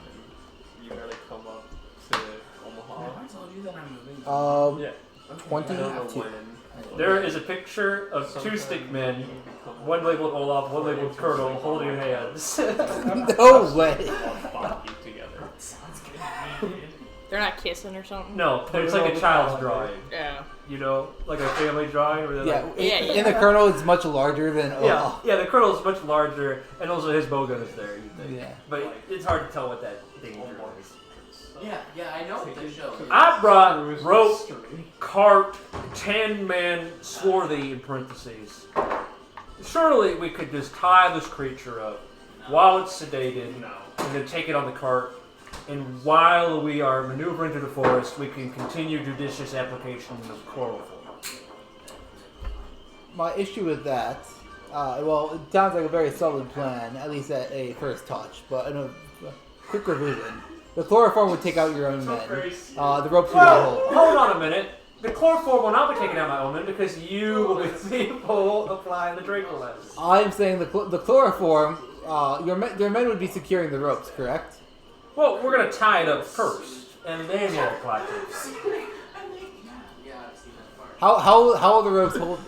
Speaker 4: you gotta come up to Omaha.
Speaker 5: I told you that I'm moving.
Speaker 4: Yeah.
Speaker 5: Okay,
Speaker 3: 20.
Speaker 4: I don't know
Speaker 3: Two.
Speaker 4: when.
Speaker 2: There is a picture of two stick men, one labeled Olaf, one labeled Colonel, holding hands.
Speaker 3: No way.
Speaker 4: Baki together.
Speaker 5: Sounds good to me, dude.
Speaker 1: They're not kissing or something?
Speaker 2: No, it's like a child's drawing.
Speaker 1: Yeah.
Speaker 2: You know, like a family drawing where they're
Speaker 3: Yeah,
Speaker 2: like...
Speaker 3: in the kernel, it's much larger than...
Speaker 2: Yeah, the kernel is much larger, and also his bowgun is there, you think.
Speaker 3: Yeah.
Speaker 2: But it's hard to tell what that thing is.
Speaker 5: Yeah, I know what the show is.
Speaker 2: I brought rope, cart, 10-man swarthy in parentheses. Surely we could just tie this creature up while it's sedated, and then take it on the cart. And while we are maneuvering through the forest, we can continue judicious application of chloroform.
Speaker 3: My issue with that, well, it sounds like a very solid plan, at least at a first touch, but in a quick revision, the chloroform would take out your own men. The ropes would not hold.
Speaker 2: Hold on a minute. The chloroform will not be taking out my own men because you will be the people applying the Dracolas.
Speaker 3: I'm saying the chloroform, your men would be securing the ropes, correct?
Speaker 2: Well, we're going to tie it up first, and then we'll apply it.
Speaker 5: Yeah, I've seen that part.
Speaker 3: How will the ropes hold it?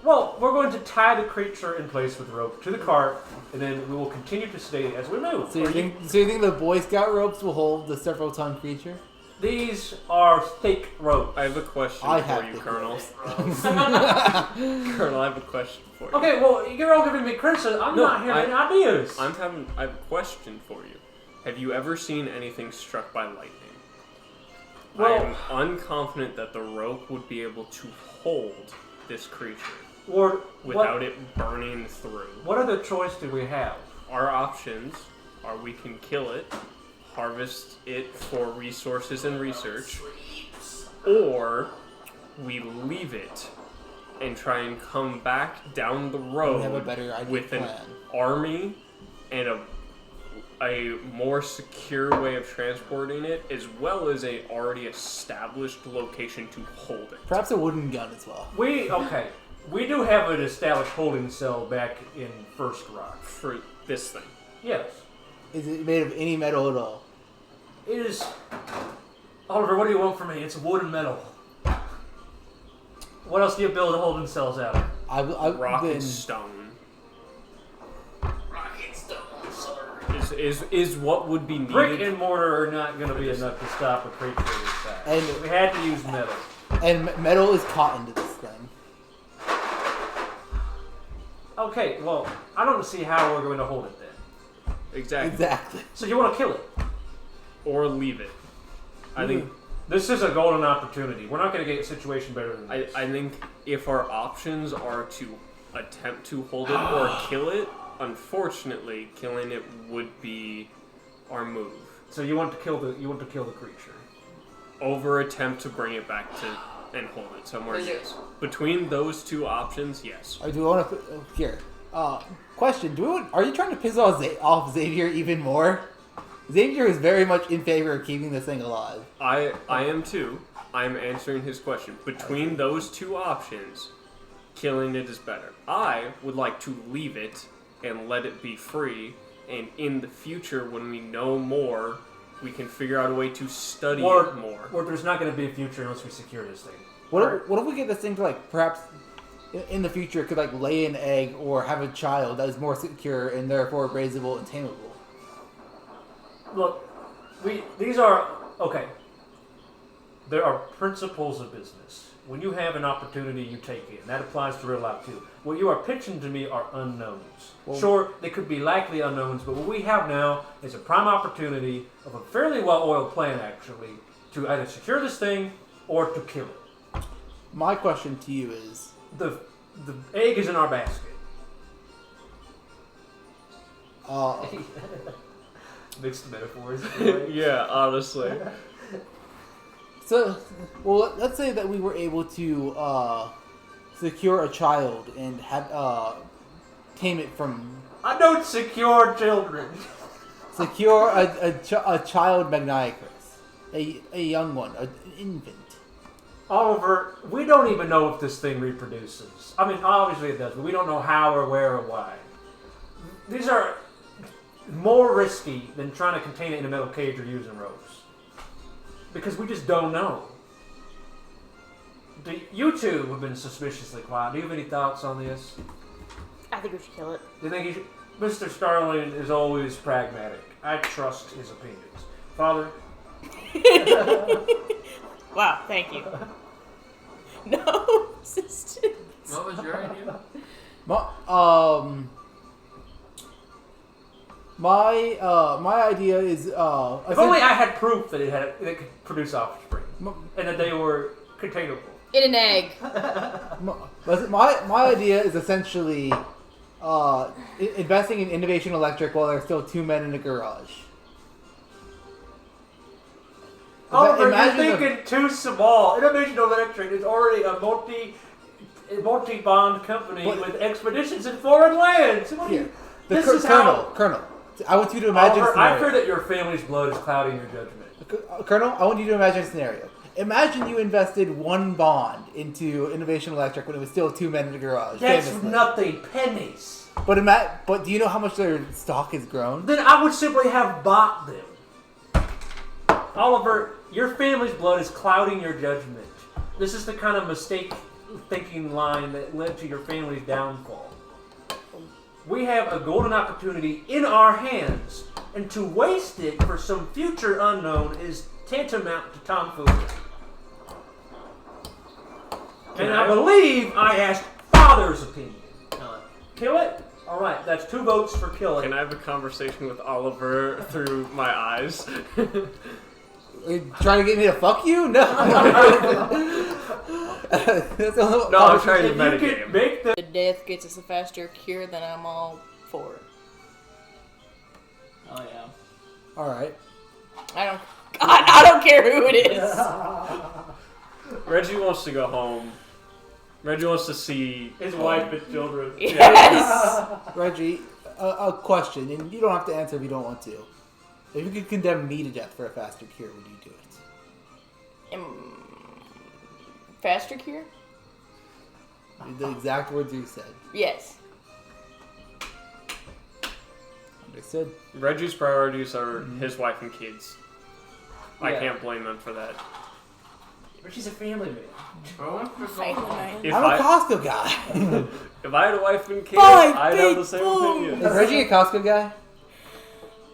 Speaker 2: Well, we're going to tie the creature in place with the rope to the cart, and then we will continue to sedate it as we move.
Speaker 3: So you think the Boy Scout ropes will hold the several-ton creature?
Speaker 2: These are fake ropes.
Speaker 4: I have a question for you, Colonel. Colonel, I have a question for you.
Speaker 2: Okay, well, you're all giving me criticism. I'm not hearing ideas.
Speaker 4: I have a question for you. Have you ever seen anything struck by lightning?
Speaker 2: Well,
Speaker 4: I am unconfident that the rope would be able to hold this creature without it burning through.
Speaker 2: What other choice do we have?
Speaker 4: Our options are we can kill it, harvest it for resources and research, or we leave it and try and come back down the road
Speaker 3: have a better idea
Speaker 4: with
Speaker 3: plan.
Speaker 4: an army and a more secure way of transporting it, as well as a already established location to hold it.
Speaker 3: Perhaps a wooden gun as well.
Speaker 2: We do have an established holding cell back in First Rock.
Speaker 4: For this thing.
Speaker 2: Yes.
Speaker 3: Is it made of any metal at all?
Speaker 2: It is... Oliver, what do you want from me? It's wood and metal. What else do you build holding cells out of?
Speaker 4: Rock and stone. Is what would be needed.
Speaker 2: Brick and mortar are not going to be enough to stop a creature of this size.
Speaker 3: And
Speaker 2: we had to use metal.
Speaker 3: And metal is cotton to this thing.
Speaker 2: Okay, well, I don't see how we're going to hold it then.
Speaker 3: Exactly.
Speaker 2: So you want to kill it?
Speaker 4: Or leave it. I think
Speaker 2: this is a golden opportunity. We're not going to get a situation better than this.
Speaker 4: I think if our options are to attempt to hold it or kill it, unfortunately, killing it would be our move.
Speaker 2: So you want to kill the creature.
Speaker 4: Over attempt to bring it back to and hold it somewhere. Yes. Between those two options, yes.
Speaker 3: Do we want to here? Question: are you trying to piss off Xavier even more? Xavier is very much in favor of keeping this thing alive.
Speaker 4: I am too. I'm answering his question. Between those two options, killing it is better. I would like to leave it and let it be free, and in the future, when we know more, we can figure out a way to study it more.
Speaker 2: Or there's not going to be a future unless we secure this thing.
Speaker 3: What if we get this thing to, like, perhaps in the future it could, like, lay an egg or have a child that is more secure and therefore raisable and tameable?
Speaker 2: Look, these are... Okay. There are principles of business. When you have an opportunity, you take it. And that applies to real life, too. What you are pitching to me are unknowns. Well, sure, they could be likely unknowns, but what we have now is a prime opportunity of a fairly well-oiled plan, actually, to either secure this thing or to kill it.
Speaker 3: My question to you is...
Speaker 2: The egg is in our basket. Mixed metaphors.
Speaker 4: Yeah, honestly.
Speaker 3: So, well, let's say that we were able to secure a child and have tame it from.
Speaker 2: I don't secure children.
Speaker 3: Secure a child Magniacrus, a young one, an infant.
Speaker 2: Oliver, we don't even know if this thing reproduces. I mean, obviously it does, but we don't know how or where or why. These are more risky than trying to contain it in a metal cage or using ropes. Because we just don't know. You two have been suspiciously quiet. Do you have any thoughts on this?
Speaker 1: I think we should kill it.
Speaker 2: Do you think you should? Mr. Starling is always pragmatic. I trust his opinions. Father?
Speaker 1: Wow, thank you. No assistance.
Speaker 5: What was your idea?
Speaker 3: My idea is
Speaker 2: If only I had proof that it could produce offspring and that they were containable.
Speaker 1: In an egg.
Speaker 3: my idea is essentially investing in Innovation Electric while there's still two men in a garage.
Speaker 2: However, you're thinking too small. Innovation Electric is already a multi-bond company with expeditions in foreign lands.
Speaker 3: Colonel, I want you to imagine a scenario.
Speaker 2: I fear that your family's blood is clouding your judgment.
Speaker 3: Colonel, I want you to imagine a scenario. Imagine you invested one bond into Innovation Electric when it was still two men in the garage.
Speaker 2: That's
Speaker 3: famously.
Speaker 2: nothing. Pennies.
Speaker 3: But do you know how much their stock has grown?
Speaker 2: Then I would simply have bought them. Oliver, your family's blood is clouding your judgment. This is the kind of mistake-thinking line that led to your family's downfall. We have a golden opportunity in our hands, and to waste it for some future unknown is tantamount to tomfoolery. And I believe I asked Father's opinion.
Speaker 5: Kill it.
Speaker 2: Kill it? Alright, that's 2 votes for kill it.
Speaker 4: Can I have a conversation with Oliver through my eyes?
Speaker 3: Are you trying to get me to fuck you? No.
Speaker 4: No, I'm trying to metagame.
Speaker 2: Make the
Speaker 1: The death gets us a faster cure, then I'm all for it.
Speaker 5: Oh yeah.
Speaker 3: Alright.
Speaker 1: I don't care who it is.
Speaker 4: Reggie wants to go home. Reggie wants to see
Speaker 2: his wife and children.
Speaker 1: Yes.
Speaker 3: Reggie, a question, and you don't have to answer if you don't want to. If you could condemn me to death for a faster cure, would you do it?
Speaker 1: Faster cure?
Speaker 3: The exact words you said.
Speaker 1: Yes.
Speaker 3: Understood.
Speaker 4: Reggie's priorities are his wife and kids. I
Speaker 3: Yeah.
Speaker 4: can't blame them for that.
Speaker 2: But she's a family man.
Speaker 4: If
Speaker 3: I'm a
Speaker 4: I,
Speaker 3: Costco guy.
Speaker 4: if I had a wife and kids,
Speaker 1: Five
Speaker 4: I'd have the
Speaker 1: big
Speaker 4: same
Speaker 1: boom.
Speaker 4: opinion.
Speaker 3: Is Reggie a Costco guy?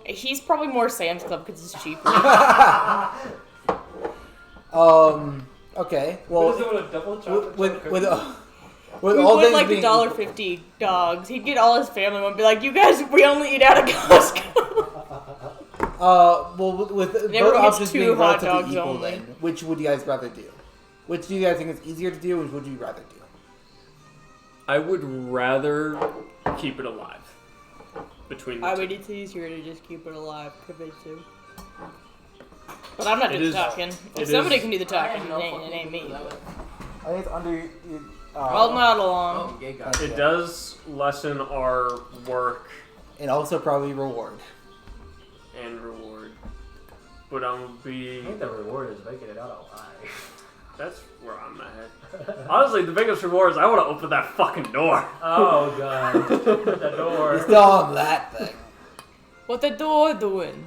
Speaker 1: He's probably more Sam's Club because it's cheaper.
Speaker 3: Okay. Well,
Speaker 2: a double chocolate
Speaker 3: with
Speaker 1: We
Speaker 3: all
Speaker 1: would
Speaker 3: things
Speaker 1: like
Speaker 3: being
Speaker 1: the $1.50 dogs. He'd get all his family and be like, "You guys, we only eat out of Costco."
Speaker 3: well, with
Speaker 1: Never
Speaker 3: both
Speaker 1: gets
Speaker 3: options
Speaker 1: 2
Speaker 3: being
Speaker 1: hot
Speaker 3: relatively
Speaker 1: dogs
Speaker 3: equal,
Speaker 1: only.
Speaker 3: then which would you guys rather do? Which do you guys think is easier to do, and would you rather do?
Speaker 4: I would rather keep it alive. Between the
Speaker 1: I
Speaker 4: two.
Speaker 1: mean, it's easier to just keep it alive, commit to. But I'm not
Speaker 4: It
Speaker 1: doing the
Speaker 4: is-
Speaker 1: talking.
Speaker 4: it
Speaker 1: If somebody
Speaker 4: is-
Speaker 1: can do the talking, it ain't me.
Speaker 3: I think it's under.
Speaker 1: I'll nod along.
Speaker 5: Oh, gay guy.
Speaker 4: It does lessen our work
Speaker 3: and also probably reward.
Speaker 4: and reward. But I'm gonna
Speaker 2: I
Speaker 4: be.
Speaker 2: think the reward is making it out alive.
Speaker 4: That's where I'm at. Honestly, the biggest reward is I want to open that fucking door.
Speaker 2: Oh god. The door.
Speaker 3: Still on that thing.
Speaker 1: What the door doing?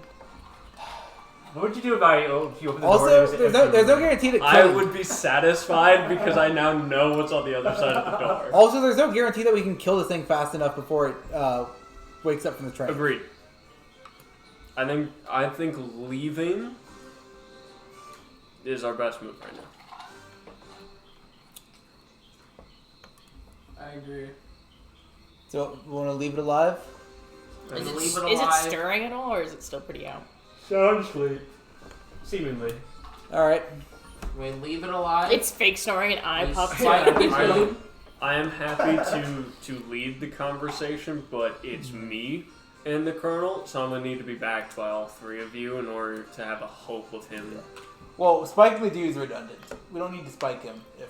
Speaker 2: What would you do if you opened the door?
Speaker 3: Also,
Speaker 2: and it was
Speaker 3: there's no
Speaker 2: empty?
Speaker 3: guarantee that
Speaker 4: I
Speaker 3: killing.
Speaker 4: would be satisfied because I now know what's on the other side of the door.
Speaker 3: Also, there's no guarantee that we can kill this thing fast enough before it wakes up from the train.
Speaker 4: Agreed. I think leaving is our best move right now.
Speaker 5: I agree.
Speaker 3: So, we want to leave it alive?
Speaker 1: Is it,
Speaker 5: Leave it
Speaker 1: is it
Speaker 5: alive.
Speaker 1: stirring at all, or is it still pretty out?
Speaker 2: Sound asleep. Seemingly.
Speaker 3: All right.
Speaker 5: We leave it alive.
Speaker 1: It's fake snoring and eye
Speaker 5: We
Speaker 1: puffs.
Speaker 5: spike
Speaker 1: out.
Speaker 5: it.
Speaker 4: I am happy to lead the conversation, but it's me and the Colonel, so I'm gonna need to be backed by all 3 of you in order to have a hope with him.
Speaker 3: Well, spiking the dude is redundant. We don't need to spike him if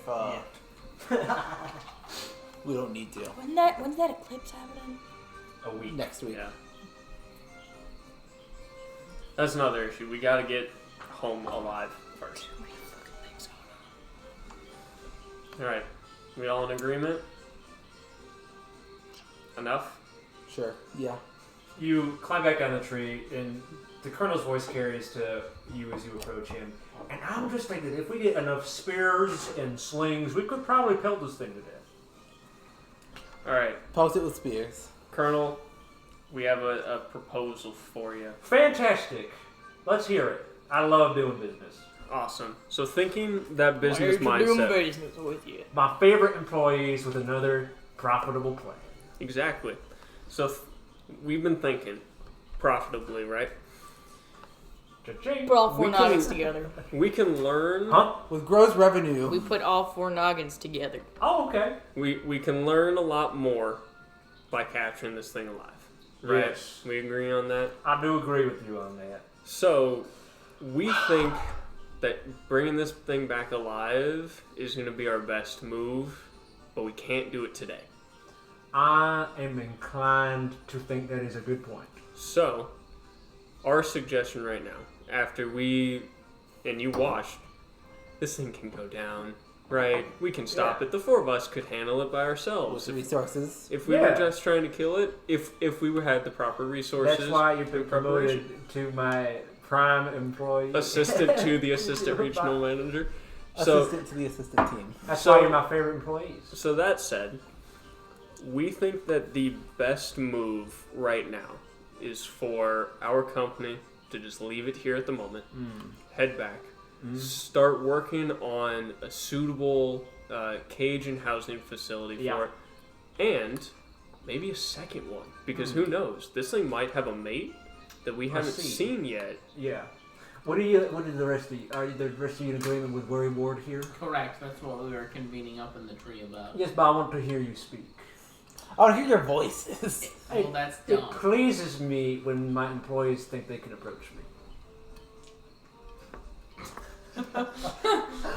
Speaker 3: we don't need to.
Speaker 1: When's that eclipse happening?
Speaker 2: A week.
Speaker 3: Next week.
Speaker 4: Yeah. That's another issue. We gotta get home alive first. Alright. We all in agreement? Enough?
Speaker 3: Sure. Yeah.
Speaker 2: You climb back down the tree, and the Colonel's voice carries to you as you approach him. And I'm just thinking that if we get enough spears and slings, we could probably pelt this thing to death.
Speaker 4: Alright.
Speaker 3: Post it with spears.
Speaker 4: Colonel, we have a proposal for you.
Speaker 2: Fantastic. Let's hear it. I love doing business.
Speaker 4: Awesome. So thinking that business
Speaker 1: Why are you doing
Speaker 4: mindset.
Speaker 1: business with you?
Speaker 2: My favorite employees with another profitable plan.
Speaker 4: Exactly. So we've been thinking profitably, right?
Speaker 2: Cha-ching.
Speaker 1: Put all four
Speaker 4: We can-
Speaker 1: noggins together.
Speaker 4: We can learn.
Speaker 2: Huh?
Speaker 3: With gross revenue.
Speaker 1: We put all four noggins together.
Speaker 2: Oh, okay.
Speaker 4: We can learn a lot more by capturing this thing alive. Right?
Speaker 2: Yes.
Speaker 4: We agree on that.
Speaker 2: I do agree with you on that.
Speaker 4: So we think that bringing this thing back alive is going to be our best move, but we can't do it today.
Speaker 2: I am inclined to think that is a good point.
Speaker 4: So, our suggestion right now, after we, and you watched, this thing can go down, right? We can stop it. The four of us could handle it by ourselves.
Speaker 3: With resources.
Speaker 4: If we were just trying to kill it, if we had the proper resources.
Speaker 2: That's why you've been
Speaker 4: and preparation.
Speaker 2: promoted to my prime employee.
Speaker 4: Assistant to the assistant regional manager. So,
Speaker 3: Assistant to the assistant team.
Speaker 2: That's why you're my favorite employees.
Speaker 4: So that said, we think that the best move right now is for our company to just leave it here at the moment, head back, start working on a suitable cage and housing facility for it, and maybe a second one, because who knows? This thing might have a mate that we haven't seen yet.
Speaker 2: Yeah. What are the rest of you? Are the rest of you in agreement with Worry Ward here?
Speaker 5: Correct. That's what we were convening up in the tree about.
Speaker 2: Yes, but I want to hear you speak.
Speaker 3: I want to hear your voices.
Speaker 5: Well, that's
Speaker 2: It
Speaker 5: dumb.
Speaker 2: pleases me when my employees think they can approach me.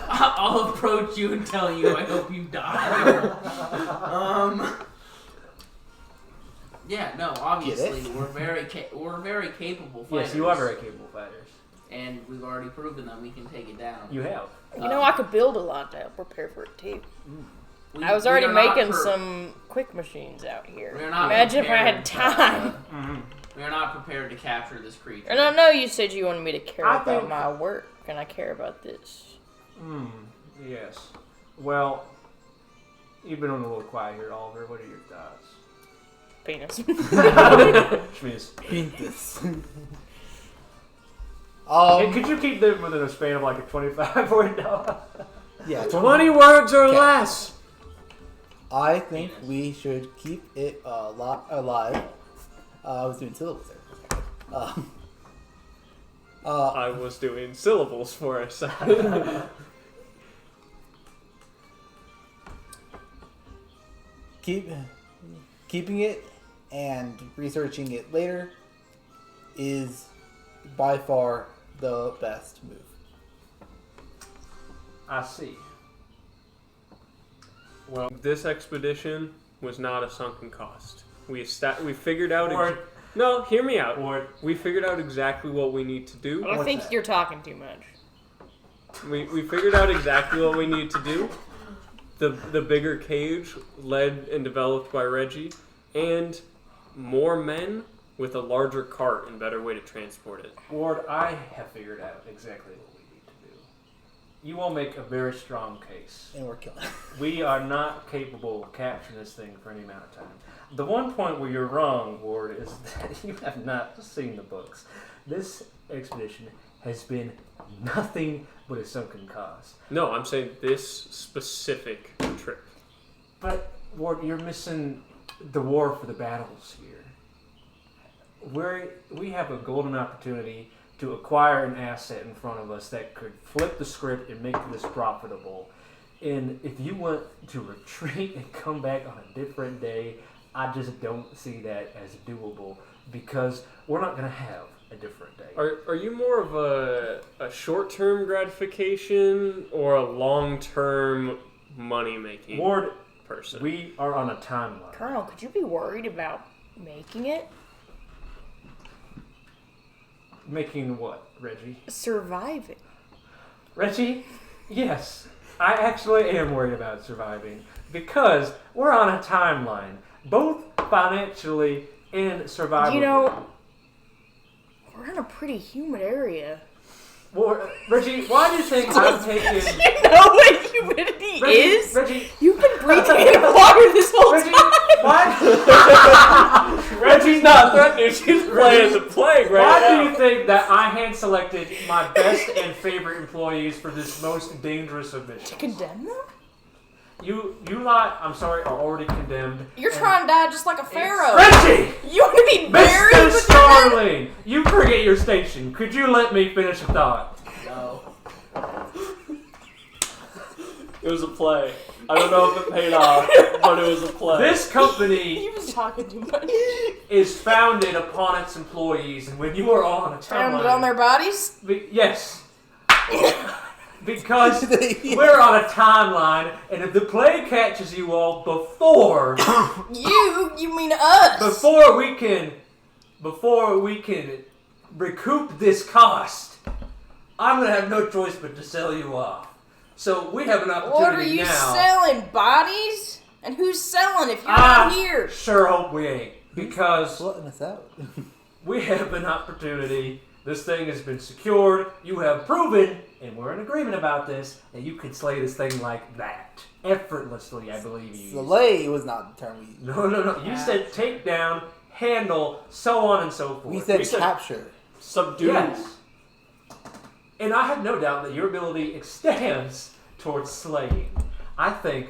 Speaker 5: I'll approach you and tell you I hope you die. Yeah, no, obviously we're very capable fighters.
Speaker 2: Yes, you are very capable fighters.
Speaker 5: And we've already proven that we can take it down.
Speaker 2: You have.
Speaker 1: You know, I could build a lot to prepare for it too. I was
Speaker 5: We
Speaker 1: already
Speaker 5: are not
Speaker 1: making some quick machines out here.
Speaker 5: We're not
Speaker 1: Imagine if I had
Speaker 5: prepared,
Speaker 1: time.
Speaker 5: We are not prepared to capture this creature.
Speaker 1: And I know you said you wanted me to care
Speaker 2: I
Speaker 1: about
Speaker 2: think-
Speaker 1: my work, and I care about this.
Speaker 2: Yes. Well, you've been on a little quiet here, Oliver. What are your thoughts?
Speaker 1: Penis.
Speaker 2: Schmiz.
Speaker 3: Penis.
Speaker 2: Hey, could you keep them within a span of like a 25 word?
Speaker 3: Yeah,
Speaker 4: 20 words or
Speaker 3: Okay.
Speaker 4: less!
Speaker 3: I think we should keep it alive. I was doing syllables there.
Speaker 4: I was doing syllables for a second.
Speaker 3: Keeping it and researching it later is by far the best move.
Speaker 2: I see.
Speaker 4: Well, this expedition was not a sunken cost. We figured out...
Speaker 2: Ward.
Speaker 4: No, hear me out.
Speaker 2: Ward.
Speaker 4: We figured out exactly what we need to do.
Speaker 1: I think
Speaker 2: that?
Speaker 1: you're talking too much.
Speaker 4: We figured out exactly what we need to do. The bigger cage, led and developed by Reggie, and more men with a larger cart and better way to transport it.
Speaker 2: Ward, I have figured out exactly what we need to do. You will make a very strong case.
Speaker 3: And we're killing it.
Speaker 2: We are not capable of capturing this thing for any amount of time. The one point where you're wrong, Ward, is that you have not seen the books. This expedition has been nothing but a sunken cost.
Speaker 4: No, I'm saying this specific trip.
Speaker 2: But, Ward, you're missing the war for the battles here. We have a golden opportunity to acquire an asset in front of us that could flip the script and make this profitable. And if you want to retreat and come back on a different day, I just don't see that as doable because we're not going to have a different day.
Speaker 4: Are you more of a short-term gratification or a long-term money-making
Speaker 2: Ward,
Speaker 4: person?
Speaker 2: we are on a timeline.
Speaker 1: Colonel, could you be worried about making it?
Speaker 2: Making what, Reggie?
Speaker 1: Surviving.
Speaker 2: Reggie, yes, I actually am worried about surviving because we're on a timeline, both financially and survivability.
Speaker 1: You know, we're in a pretty humid area.
Speaker 2: Well, Reggie, why do you think I'm taking...
Speaker 1: You know what humidity is?
Speaker 2: Reggie,
Speaker 1: You've been breathing in water this whole
Speaker 2: Reggie,
Speaker 1: time.
Speaker 2: why...
Speaker 4: she's not threatening. She's playing the plague right now.
Speaker 2: Why do you think that I hand-selected my best and favorite employees for this most dangerous of missions?
Speaker 1: To condemn them?
Speaker 2: You lot, I'm sorry, are already condemned.
Speaker 1: You're trying to die just like a pharaoh.
Speaker 2: Reggie!
Speaker 1: You want to be buried
Speaker 2: Mr.
Speaker 1: with them?
Speaker 2: Starling! You forget your station. Could you let me finish a thought?
Speaker 5: No.
Speaker 4: It was a play. I don't know if it paid off, but it was a play.
Speaker 2: This company
Speaker 1: He was talking too much.
Speaker 2: is founded upon its employees, and when you are on a
Speaker 1: Found
Speaker 2: timeline...
Speaker 1: it on their bodies?
Speaker 2: Yes. Because we're on a timeline, and if the plague catches you all before...
Speaker 1: You mean us?
Speaker 2: Before we can recoup this cost, I'm gonna have no choice but to sell you off. So we have an opportunity now.
Speaker 1: What are you selling? Bodies? And who's selling if you're not here?
Speaker 2: Sure hope we ain't, because
Speaker 3: Letting us out.
Speaker 2: we have an opportunity. This thing has been secured. You have proven, and we're in agreement about this, that you can slay this thing like that. Effortlessly, I believe you used.
Speaker 3: Slay was not the term we used.
Speaker 2: No. You said take down, handle, so on and so forth.
Speaker 3: We said capture.
Speaker 4: Subdue.
Speaker 2: Yes. And I have no doubt that your ability extends towards slaying. I think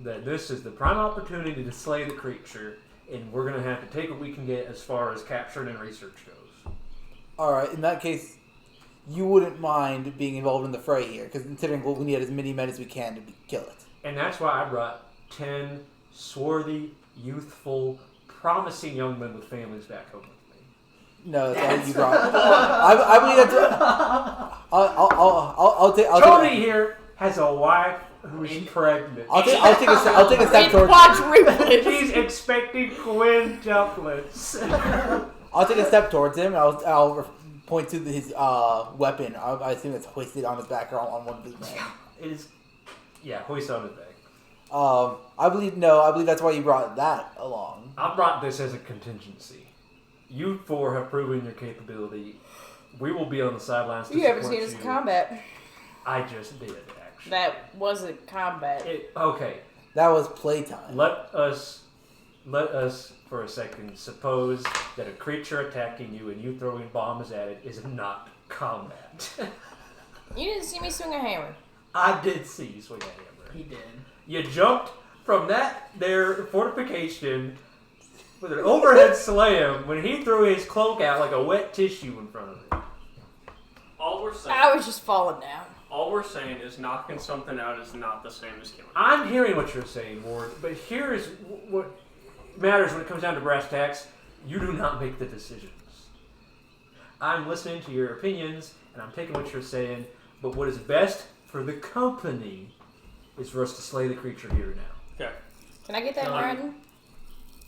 Speaker 2: that this is the prime opportunity to slay the creature, and we're going to have to take what we can get as far as capturing and research goes.
Speaker 3: Alright, in that case, you wouldn't mind being involved in the fray here, because considering what we need as many men as we can to kill it.
Speaker 2: And that's why I brought 10 swarthy, youthful, promising young men with families back home with me.
Speaker 3: No, that's all you brought. I believe that's. I'll take.
Speaker 2: Tony here has a wife who's pregnant.
Speaker 3: I'll take a step towards.
Speaker 1: Quadruplets.
Speaker 2: She's expecting quintuplets.
Speaker 3: I'll take a step towards him. And I'll point to his weapon. I assume it's hoisted on his back or on one of his men.
Speaker 2: It is, yeah, hoist on his back.
Speaker 3: I believe that's why you brought that along.
Speaker 2: I brought this as a contingency. You four have proven your capability. We will be on the sidelines to
Speaker 1: You haven't
Speaker 2: support
Speaker 1: seen us
Speaker 2: you.
Speaker 1: in combat.
Speaker 2: I just did, actually.
Speaker 1: That wasn't combat.
Speaker 2: Okay,
Speaker 3: That was playtime.
Speaker 2: let us for a second suppose that a creature attacking you and you throwing bombs at it is not combat.
Speaker 1: You didn't see me swing a hammer.
Speaker 2: I did see you swing a hammer.
Speaker 5: He did.
Speaker 2: You jumped from that there fortification with an overhead slam when he threw his cloak out like a wet tissue in front of it.
Speaker 4: All we're saying.
Speaker 1: I was just falling down.
Speaker 4: All we're saying is knocking something out is not the same as killing.
Speaker 2: I'm hearing what you're saying, Ward, but here's what matters when it comes down to brass tacks. You do not make the decisions. I'm listening to your opinions, and I'm taking what you're saying, but what is best for the company is for us to slay the creature here now.
Speaker 4: Okay.
Speaker 1: Can I get that in writing?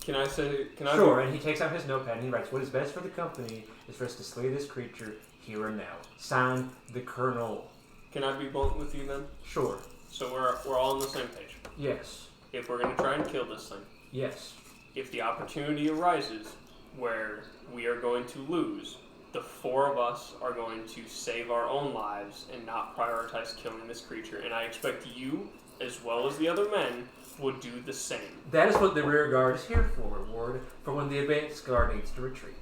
Speaker 4: Can I say? Can I?
Speaker 2: Sure, and he takes out his notepad and he writes, what is best for the company is for us to slay this creature here and now. Signed, the Colonel.
Speaker 4: Can I be blunt with you then?
Speaker 2: Sure.
Speaker 4: So we're all on the same page.
Speaker 2: Yes.
Speaker 4: If we're gonna try and kill this thing,
Speaker 2: Yes.
Speaker 4: if the opportunity arises where we are going to lose, the four of us are going to save our own lives and not prioritize killing this creature. And I expect you, as well as the other men, would do the same.
Speaker 2: That is what the rear guard is here for, Ward, for when the advance guard needs to retreat.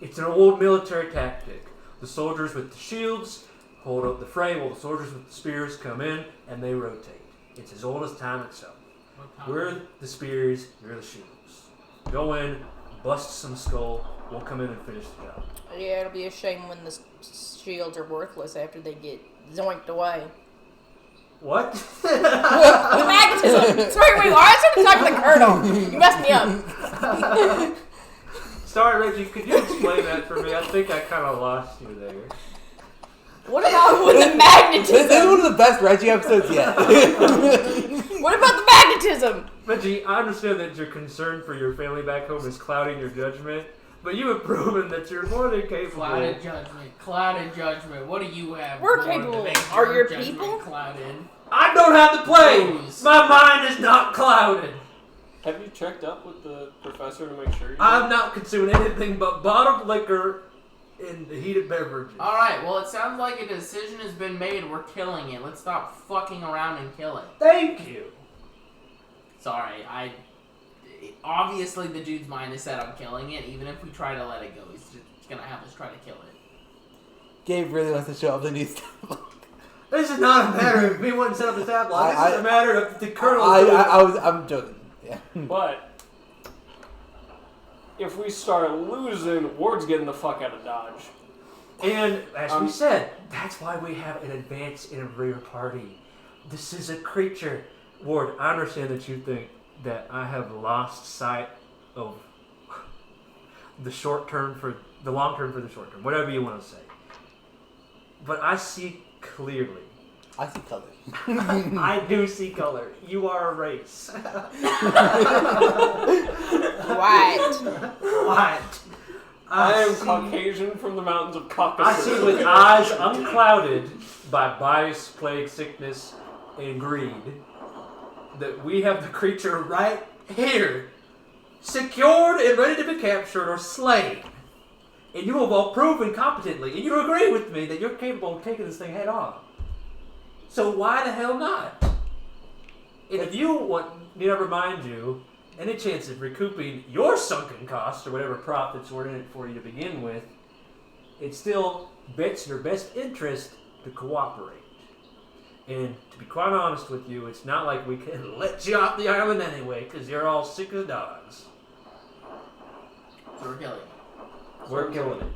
Speaker 2: It's an old military tactic. The soldiers with the shields hold up the fray while the soldiers with the spears come in and they rotate. It's as old as time itself. We're the spears, you're the shields. Go in, bust some skull, we'll come in and finish the job.
Speaker 1: Yeah, it'll be a shame when the shields are worthless after they get zoinked away.
Speaker 2: What?
Speaker 1: The magnetism! Sorry, wait, why am I talking to the Colonel? You messed me up.
Speaker 2: Sorry, Reggie, could you explain that for me? I think I kind of lost you there.
Speaker 1: What about with the
Speaker 3: This is
Speaker 1: magnetism?
Speaker 3: one of the best Reggie episodes yet.
Speaker 1: What about the magnetism?
Speaker 2: Reggie, I understand that your concern for your family back home is clouding your judgment, but you have proven that you're more than capable.
Speaker 5: Clouded judgment. Clouded judgment. What do you have?
Speaker 1: We're
Speaker 5: going to
Speaker 1: capable.
Speaker 5: make
Speaker 1: Are your
Speaker 5: judgment
Speaker 1: people?
Speaker 5: Clouded?
Speaker 2: I don't have to play!
Speaker 5: Lose.
Speaker 2: My mind is not clouded!
Speaker 4: Have you checked up with the professor to make sure you're
Speaker 2: I'm not consuming anything but bottled liquor and heated beverages.
Speaker 5: Alright, well, it sounds like a decision has been made. We're killing it. Let's stop fucking around and kill it.
Speaker 2: Thank you.
Speaker 5: Sorry, obviously the dude's mind is set on killing it. Even if we try to let it go, he's just gonna have us try to kill it.
Speaker 3: Gabe really wants to show up the new stuff.
Speaker 2: This is not a matter of me wanting to set up the tab line. This is a matter of the Colonel.
Speaker 3: I'm joking. Yeah.
Speaker 4: But if we start losing, Ward's getting the fuck out of Dodge.
Speaker 2: And as we said, that's why we have an advance in a rear party. This is a creature. Ward, I understand that you think that I have lost sight of the short term for the long term for the short term, whatever you want to say. But I see clearly.
Speaker 3: I see color.
Speaker 2: I do see color. You are a race.
Speaker 1: White.
Speaker 2: What?
Speaker 4: I am Caucasian from the mountains of Caucasus.
Speaker 2: I see with eyes unclouded by bias, plague, sickness, and greed that we have the creature right here, secured and ready to be captured or slain. And you have all proven competently, and you agree with me that you're capable of taking this thing head on. So why the hell not? And if you want me to remind you, any chance of recouping your sunken costs or whatever profits were in it for you to begin with, it still bets your best interest to cooperate. And to be quite honest with you, it's not like we can let you off the island anyway, because you're all sick as dogs.
Speaker 5: So we're killing it.
Speaker 2: We're killing it.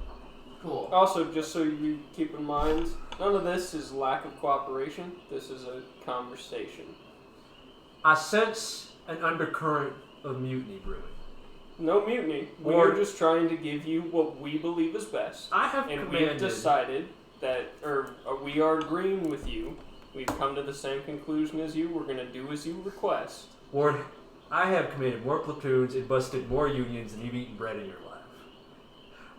Speaker 5: Cool.
Speaker 4: Also, just so you keep in mind, none of this is lack of cooperation. This is a conversation.
Speaker 2: I sense an undercurrent of mutiny brewing.
Speaker 4: No mutiny. We're just trying to give you what we believe is best.
Speaker 2: I have
Speaker 4: and
Speaker 2: commanded.
Speaker 4: we've decided that, or we are agreeing with you. We've come to the same conclusion as you. We're going to do as you request.
Speaker 2: Ward, I have commanded more platoons and busted more unions than you've eaten bread in your life.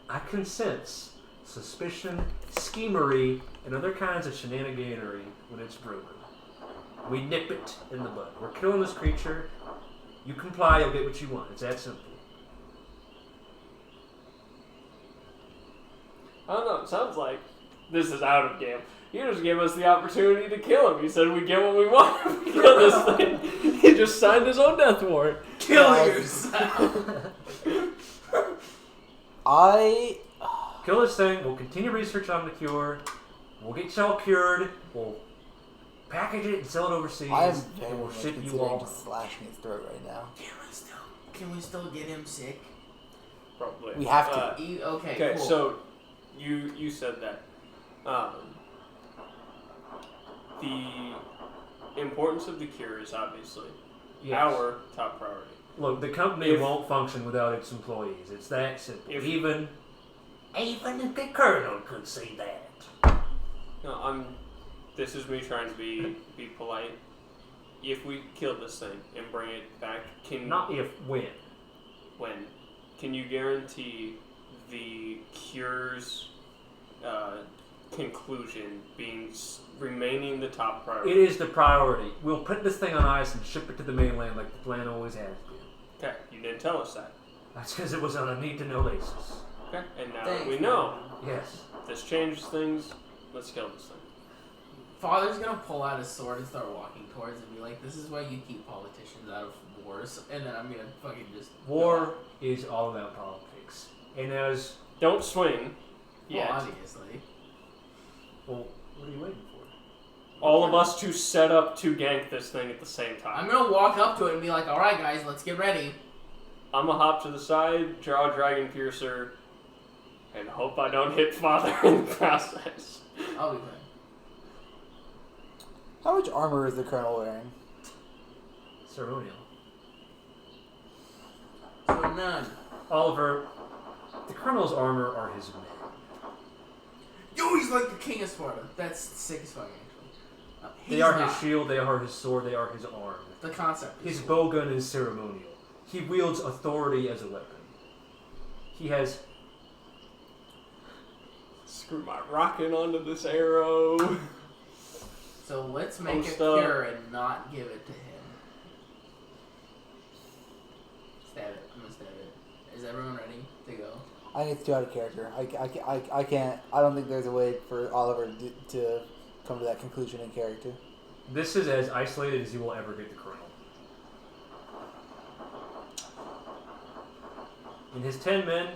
Speaker 2: I can sense suspicion, schemery, and other kinds of shenaniganery when it's brewing. We nip it in the bud. We're killing this creature. You comply, you'll get what you want. It's that simple.
Speaker 4: I don't know. It sounds like this is out of game. You just gave us the opportunity to kill him. You said we get what we want if we kill this thing. He just signed his own death warrant.
Speaker 5: Kill yourself.
Speaker 2: Kill this thing. We'll continue research on the cure. We'll get you all cured. We'll package it and sell it overseas.
Speaker 3: I am very
Speaker 2: and we'll
Speaker 3: much
Speaker 2: ship you
Speaker 3: considering
Speaker 2: all.
Speaker 3: just slashing his throat right now.
Speaker 5: Can we still get him sick?
Speaker 4: Probably.
Speaker 3: We have to.
Speaker 5: Okay, cool.
Speaker 4: So you said that. The importance of the cure is obviously our top priority.
Speaker 2: Look, the company won't function without its employees. It's that simple. Even the colonel could see that.
Speaker 4: No, this is me trying to be polite. If we kill this thing and bring it back, when can you guarantee the cure's conclusion being remaining the top priority?
Speaker 2: It is the priority. We'll put this thing on ice and ship it to the mainland like the plan always has been.
Speaker 4: Okay, you didn't tell us that.
Speaker 2: That's because it was on a need-to-know basis.
Speaker 4: Okay, and now that we know,
Speaker 2: Yes.
Speaker 4: this changes things. Let's kill this thing.
Speaker 5: Father's gonna pull out his sword and start walking towards it and be like, "This is why you keep politicians out of wars." And then I'm gonna fucking just
Speaker 2: War is all about politics. And as...
Speaker 4: Don't swing.
Speaker 5: Well, obviously.
Speaker 2: Well, what are you waiting for?
Speaker 4: All of us to set up to gank this thing at the same time.
Speaker 5: I'm gonna walk up to it and be like, "Alright guys, let's get ready."
Speaker 4: I'm gonna hop to the side, draw a Dragon Piercer, and hope I don't hit Father in the process.
Speaker 5: I'll be fine.
Speaker 3: How much armor is the colonel wearing?
Speaker 2: Ceremonial.
Speaker 5: So none.
Speaker 2: Oliver, the colonel's armor are his men.
Speaker 5: Yo, he's like the king of Sparta. That's sick as fuck, actually.
Speaker 2: They are his shield, they are his sword, they are his arm.
Speaker 5: The concept.
Speaker 2: His bowgun is ceremonial. He wields authority as a weapon. He has...
Speaker 4: Screw my rocket onto this arrow.
Speaker 5: So let's make a
Speaker 4: stuck.
Speaker 5: cure and not give it to him. Stab it. I'm gonna stab it. Is everyone ready to go?
Speaker 3: I think it's too out of character. I can't. I don't think there's a way for Oliver to come to that conclusion in character.
Speaker 2: This is as isolated as you will ever get the colonel. And his 10 men,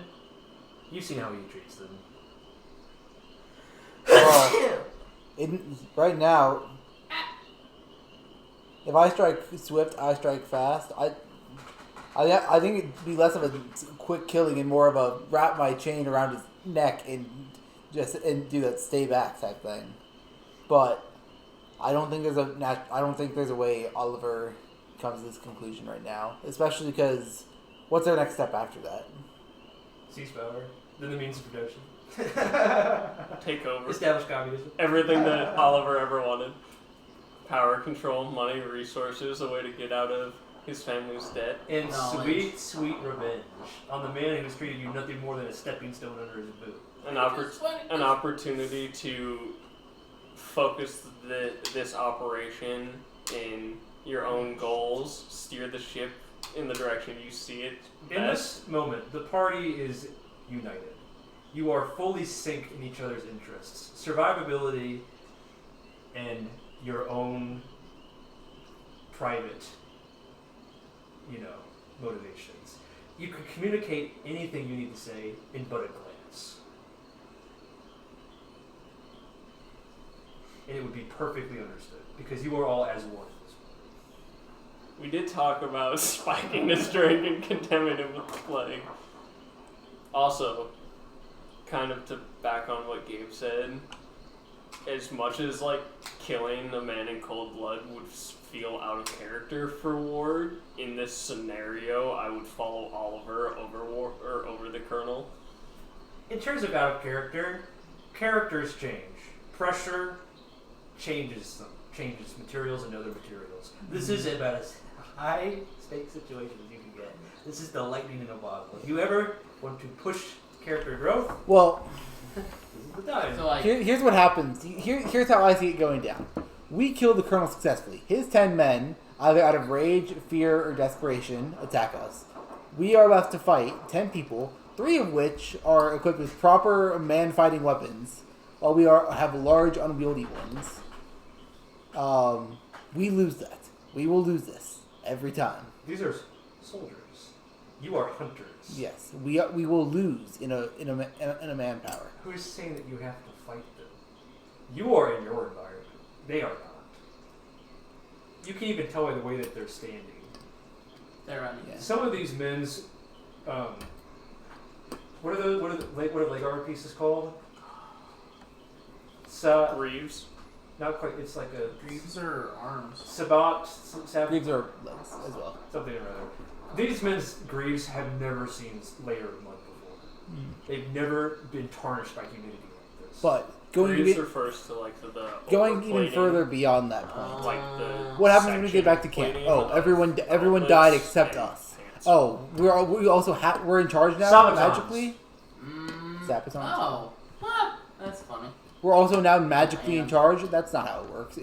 Speaker 2: you've seen how he treats them.
Speaker 3: Right now, if I strike swift, I strike fast. I think it'd be less of a quick killing and more of a wrap my chain around his neck and do that stay back type thing. But I don't think there's a way Oliver comes to this conclusion right now, especially because what's our next step after that?
Speaker 2: Ceasefire. Then the means of production.
Speaker 4: Take over.
Speaker 2: Establish communism.
Speaker 4: Everything that Oliver ever wanted. Power, control, money, resources, a way to get out of his family's debt.
Speaker 2: And
Speaker 5: Knowledge.
Speaker 2: sweet revenge on the man who's treated you nothing more than a stepping stone under his boot.
Speaker 4: An opportunity to focus this operation in your own goals, steer the ship in the direction you see it
Speaker 2: In
Speaker 4: best.
Speaker 2: this moment, the party is united. You are fully synced in each other's interests. Survivability and your own private, motivations. You can communicate anything you need to say in but a glance. And it would be perfectly understood because you are all as one.
Speaker 4: We did talk about spiking this drink and condemning him with the plague. Also, kind of to back on what Gabe said, as much as killing a man in cold blood would feel out of character for Ward, in this scenario, I would follow Oliver over the Colonel.
Speaker 2: In terms of out of character, characters change. Pressure changes materials and other materials. This is about as high stakes situation as you can get. This is the lightning in a bottle. If you ever want to push character growth,
Speaker 3: Well,
Speaker 2: this is the time.
Speaker 5: So
Speaker 3: here's what happens. Here's how I see it going down. We killed the Colonel successfully. His 10 men, either out of rage, fear, or desperation, attack us. We are left to fight 10 people, 3 of which are equipped with proper man-fighting weapons, while we have large, unwieldy ones. We lose that. We will lose this every time.
Speaker 2: These are soldiers. You are hunters.
Speaker 3: Yes, we will lose in a manpower.
Speaker 2: Who is saying that you have to fight them? You are in your environment. They are not. You can even tell by the way that they're standing.
Speaker 5: they're running.
Speaker 3: Yeah.
Speaker 2: Some of these men's, what are leg armor pieces called?
Speaker 4: Greaves.
Speaker 2: Not quite. It's like a
Speaker 5: Greaves are arms.
Speaker 2: sabat,
Speaker 3: Greaves are legs as well.
Speaker 2: something or other. These men's greaves have never seen layer of mud before. They've never been tarnished by humidity like this.
Speaker 3: But going
Speaker 4: Greaves
Speaker 3: even,
Speaker 4: refers to the
Speaker 3: going even
Speaker 4: overplating,
Speaker 3: further beyond that point.
Speaker 4: the
Speaker 3: What happens when we get back to camp?
Speaker 4: section
Speaker 3: Oh,
Speaker 4: plating
Speaker 3: everyone
Speaker 4: of
Speaker 3: died
Speaker 4: outlets
Speaker 3: except
Speaker 4: and
Speaker 3: us.
Speaker 4: pants.
Speaker 3: Oh, we're also we're in charge now
Speaker 2: Sabatons.
Speaker 3: magically.
Speaker 5: Mm,
Speaker 3: Zapatons.
Speaker 5: oh, huh, that's funny.
Speaker 3: We're also now magically in charge. That's not how it works.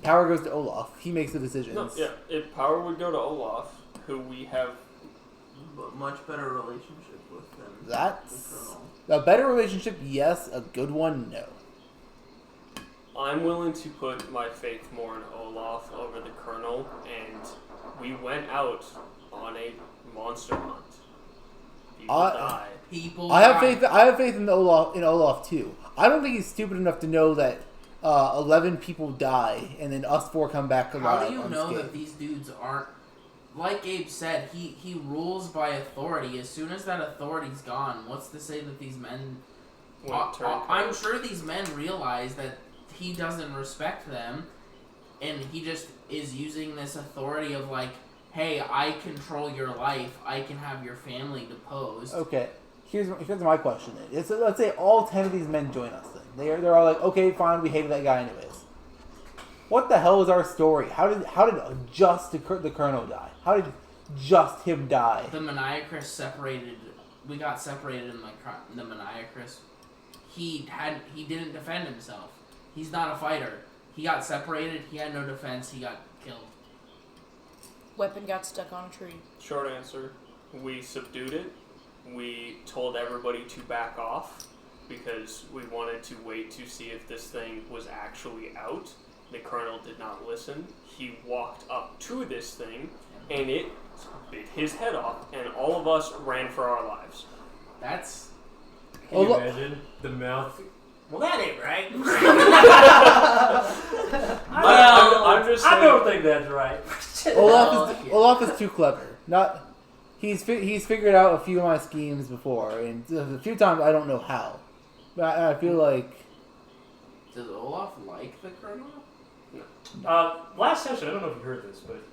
Speaker 3: Power goes to Olaf. He makes the decisions.
Speaker 4: No, yeah, if power would go to Olaf, who we have.
Speaker 5: But much better relationship with them.
Speaker 3: That's
Speaker 5: The Colonel.
Speaker 3: a better relationship. Yes, a good one. No.
Speaker 4: I'm willing to put my faith more in Olaf over the Colonel, and we went out on a monster hunt. People died.
Speaker 5: People.
Speaker 3: I have
Speaker 5: died.
Speaker 3: faith. I have faith in Olaf too. I don't think he's stupid enough to know that 11 people die and then us 4 come back alive.
Speaker 5: How do you know
Speaker 3: unscathed.
Speaker 5: that these dudes aren't? Like Gabe said, he rules by authority. As soon as that authority's gone, what's to say that these men? I'm sure these men realize that he doesn't respect them, and he just is using this authority of hey, I control your life. I can have your family deposed.
Speaker 3: Okay, here's my question. Then. Let's say all 10 of these men join us. Then they're all like, okay, fine, we hated that guy anyways. What the hell is our story? How did just the Colonel die? How did just him die?
Speaker 5: The Magniacrus separated. We got separated in the Magniacrus. He didn't defend himself. He's not a fighter. He got separated. He had no defense. He got killed.
Speaker 1: Weapon got stuck on a tree.
Speaker 4: Short answer, we subdued it. We told everybody to back off because we wanted to wait to see if this thing was actually out. The Colonel did not listen. He walked up to this thing, and it bit his head off, and all of us ran for our lives.
Speaker 5: That's
Speaker 2: Can you imagine the mouth? Well, that ain't right.
Speaker 4: I'm just saying,
Speaker 2: I don't think that's right.
Speaker 3: Olaf is too clever. He's figured out a few of my schemes before, and a few times I don't know how. But I feel like.
Speaker 5: Does Olaf like the Colonel?
Speaker 2: Last session, I don't know if you heard this, but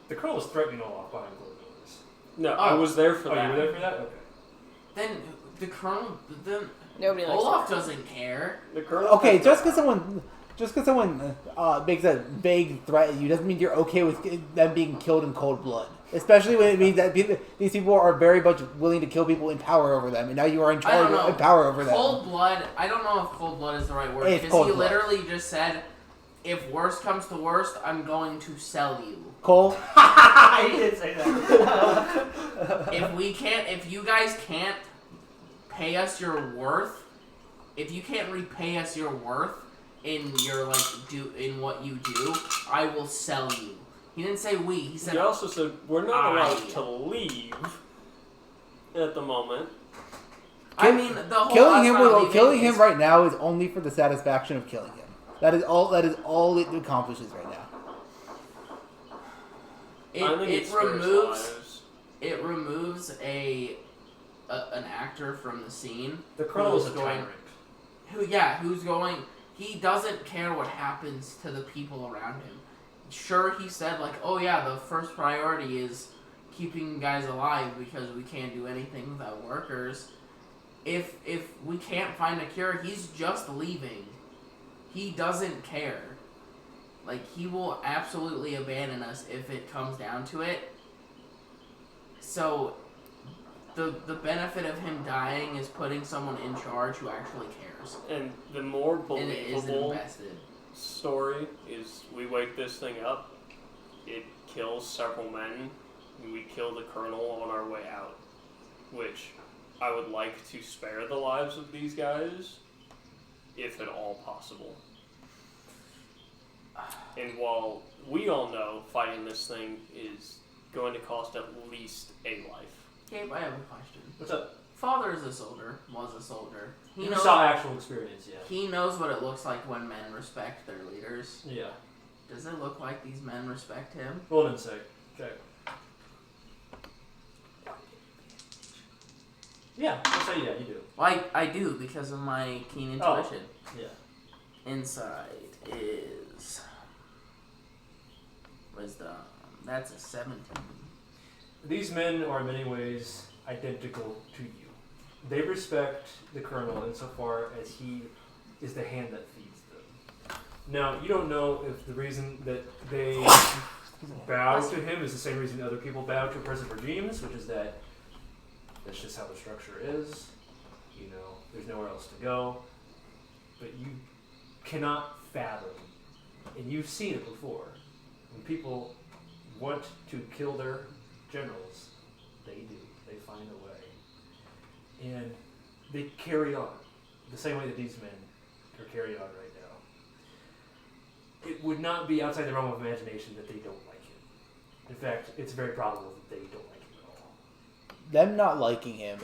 Speaker 2: the Colonel was threatening Olaf behind closed doors.
Speaker 4: no, I was there for that.
Speaker 2: You were there for that? Okay.
Speaker 5: Then the Colonel. Then
Speaker 1: Nobody likes
Speaker 5: Olaf
Speaker 1: it.
Speaker 5: doesn't care.
Speaker 4: The Colonel.
Speaker 3: Okay, just because someone makes a vague threat at you doesn't mean you're okay with them being killed in cold blood. Especially when it means that these people are very much willing to kill people in power over them, and now you are in charge of power over them.
Speaker 5: Cold blood. I don't know if cold blood is the right word.
Speaker 3: It's
Speaker 5: Because
Speaker 3: cold
Speaker 5: he
Speaker 3: blood.
Speaker 5: literally just said, "If worst comes to worst, I'm going to sell you."
Speaker 3: Cole,
Speaker 2: He did say that.
Speaker 5: If you guys can't pay us your worth, if you can't repay us your worth in your in what you do, I will sell you. He didn't say we. He said.
Speaker 4: He also said we're not allowed to leave at the moment.
Speaker 5: I mean, the whole
Speaker 3: killing him right now is only for the satisfaction of killing him. That is all it accomplishes right now.
Speaker 5: It removes an actor from the scene.
Speaker 2: The Colonel is a tyrant.
Speaker 5: Who's going? He doesn't care what happens to the people around him. Sure, he said oh yeah, the first priority is keeping guys alive because we can't do anything without workers. If we can't find a cure, he's just leaving. He doesn't care. He will absolutely abandon us if it comes down to it. So, the benefit of him dying is putting someone in charge who actually cares.
Speaker 4: And the more
Speaker 5: And it isn't
Speaker 4: believable
Speaker 5: invested.
Speaker 4: story is we wake this thing up, it kills several men, and we kill the Colonel on our way out. Which I would like to spare the lives of these guys, if at all possible. And while we all know fighting this thing is going to cost at least a life.
Speaker 5: Gabe, I have a question.
Speaker 2: What's up?
Speaker 5: Father is a soldier, was a soldier.
Speaker 2: You saw actual experience, yeah.
Speaker 5: He knows what it looks like when men respect their leaders.
Speaker 2: Yeah.
Speaker 5: Does it look like these men respect him?
Speaker 2: Roll an insight. Check. Yeah, I'll say yeah, you do.
Speaker 5: I do because of my keen intuition.
Speaker 2: Yeah.
Speaker 5: Insight is wisdom. That's a 17.
Speaker 2: These men are in many ways identical to you. They respect the Colonel insofar as he is the hand that feeds them. Now, you don't know if the reason that they bow to him is the same reason other people bow to oppressive regimes, which is that that's just how the structure is. There's nowhere else to go. But you cannot fathom, and you've seen it before, when people want to kill their generals, they do. They find a way. And they carry on the same way that these men are carried on right now. It would not be outside the realm of imagination that they don't like him. In fact, it's very probable that they don't like him at all.
Speaker 3: Them not liking him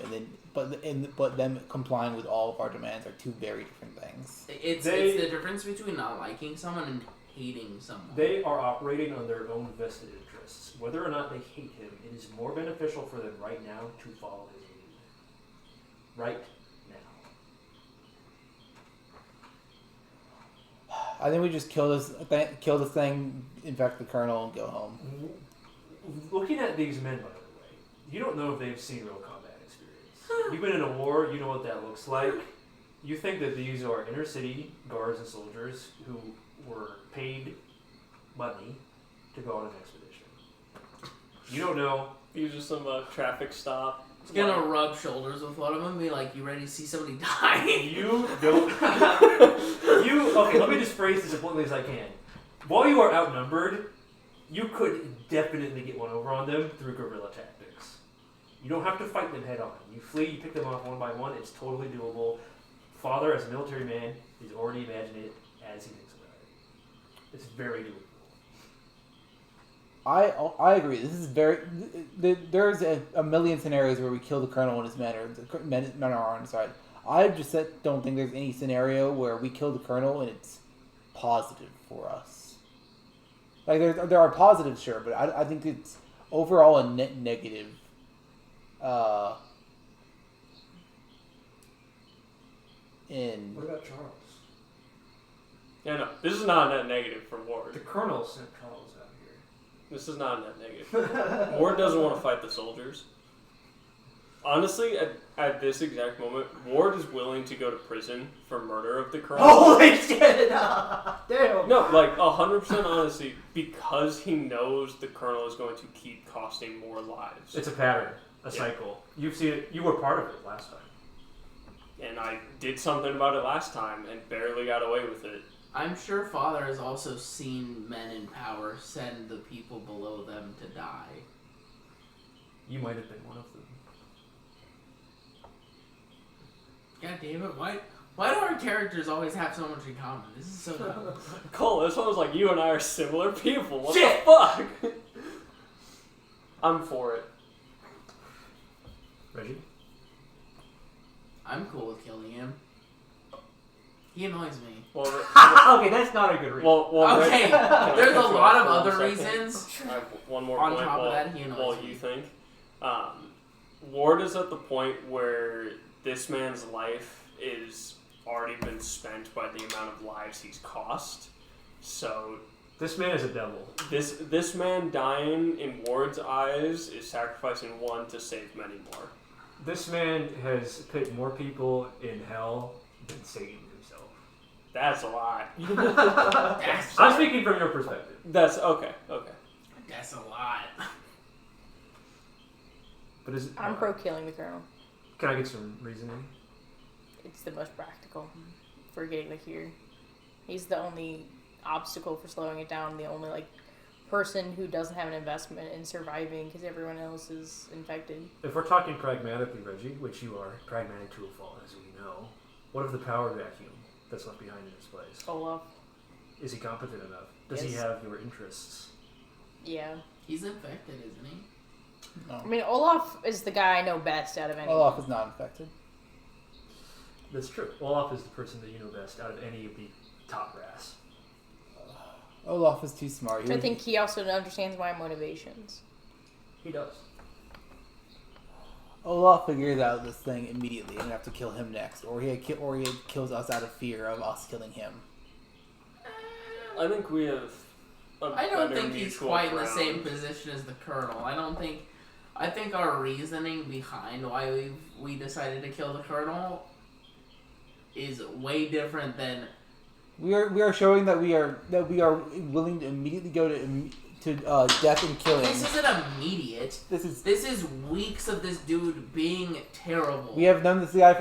Speaker 3: but them complying with all of our demands are two very different things.
Speaker 5: It's the difference between not liking someone and hating someone.
Speaker 2: They are operating on their own vested interests. Whether or not they hate him, it is more beneficial for them right now to follow his lead. Right now.
Speaker 3: I think we just kill this thing, infect the Colonel, and go home.
Speaker 2: Looking at these men, by the way, you don't know if they've seen real combat experience. You've been in a war, you know what that looks like. You think that these are inner city guards and soldiers who were paid money to go on an expedition. You don't know.
Speaker 4: These are some traffic stop.
Speaker 5: He's gonna rub shoulders with one of them and be like, "You ready to see somebody die?"
Speaker 2: You don't. Okay, let me just phrase this as bluntly as I can. While you are outnumbered, you could definitely get one over on them through guerrilla tactics. You don't have to fight them head on. You flee, you pick them off one by one. It's totally doable. Father, as a military man, is already imagining it as he thinks about it. It's very doable.
Speaker 3: I agree. This is very. There's a million scenarios where we kill the colonel and his men, or the men are on our side. I just don't think there's any scenario where we kill the colonel and it's positive for us. Like there are positives, sure, but I think it's overall a net negative. In
Speaker 2: What about Charles?
Speaker 4: Yeah, no, this is not a net negative for Ward.
Speaker 2: The Colonel sent Charles out here.
Speaker 4: This is not a net negative. Ward doesn't want to fight the soldiers. Honestly, at this exact moment, Ward is willing to go to prison for murder of the Colonel.
Speaker 2: Holy shit! Damn!
Speaker 4: No, like 100% honestly, because he knows the Colonel is going to keep costing more lives.
Speaker 2: It's a pattern, a cycle. You've seen it. You were part of it last time.
Speaker 4: And I did something about it last time and barely got away with it.
Speaker 5: I'm sure Father has also seen men in power send the people below them to die.
Speaker 2: You might have been one of them.
Speaker 5: God damn it, why do our characters always have so much in common? This is so dumb.
Speaker 4: Cole, this one was like, you and I are similar people. What
Speaker 2: Shit!
Speaker 4: the fuck? I'm for it.
Speaker 2: Reggie?
Speaker 5: I'm cool with killing him. He annoys me.
Speaker 4: Well,
Speaker 2: Okay, that's not a good reason.
Speaker 4: well
Speaker 5: Okay,
Speaker 4: Reggie, can I
Speaker 5: there's a
Speaker 4: cut you
Speaker 5: lot
Speaker 4: off
Speaker 5: of
Speaker 4: for
Speaker 5: other
Speaker 4: 1 second?
Speaker 5: reasons.
Speaker 4: I have one more
Speaker 5: On
Speaker 4: point
Speaker 5: top of
Speaker 4: while,
Speaker 5: that, he annoys
Speaker 4: while
Speaker 5: me.
Speaker 4: you think. Ward is at the point where this man's life is already been spent by the amount of lives he's cost. So
Speaker 2: This man is a devil.
Speaker 4: this man dying in Ward's eyes is sacrificing one to save many more.
Speaker 2: This man has put more people in hell than Satan himself.
Speaker 4: That's a lot.
Speaker 2: I'm speaking from your perspective.
Speaker 4: That's okay.
Speaker 5: That's a lot.
Speaker 2: But is it,
Speaker 1: I'm pro killing the colonel.
Speaker 2: Can I get some reasoning?
Speaker 1: It's the most practical for getting the cure. He's the only obstacle for slowing it down. The only person who doesn't have an investment in surviving because everyone else is infected.
Speaker 2: If we're talking pragmatically, Reggie, which you are pragmatic to a fault, as we know, what of the power vacuum that's left behind in this place?
Speaker 1: Olaf.
Speaker 2: Is he competent enough? Does he
Speaker 1: Yes.
Speaker 2: have your interests?
Speaker 1: Yeah.
Speaker 5: He's infected, isn't he?
Speaker 3: No.
Speaker 1: I mean, Olaf is the guy I know best out of anyone.
Speaker 3: Olaf is not infected.
Speaker 2: That's true. Olaf is the person that you know best out of any of the top brass.
Speaker 3: Olaf is too smart.
Speaker 1: I think he also understands my motivations.
Speaker 2: He does.
Speaker 3: Olaf figures out this thing immediately, and we have to kill him next, or he kills us out of fear of us killing him.
Speaker 4: I think we have.
Speaker 5: I don't think he's quite in the same position as the Colonel. I think our reasoning behind why we decided to kill the Colonel is way different than
Speaker 3: We are showing that we are willing to immediately go to death and killing.
Speaker 5: this isn't immediate. This is weeks of this dude being terrible.
Speaker 3: We have known this guy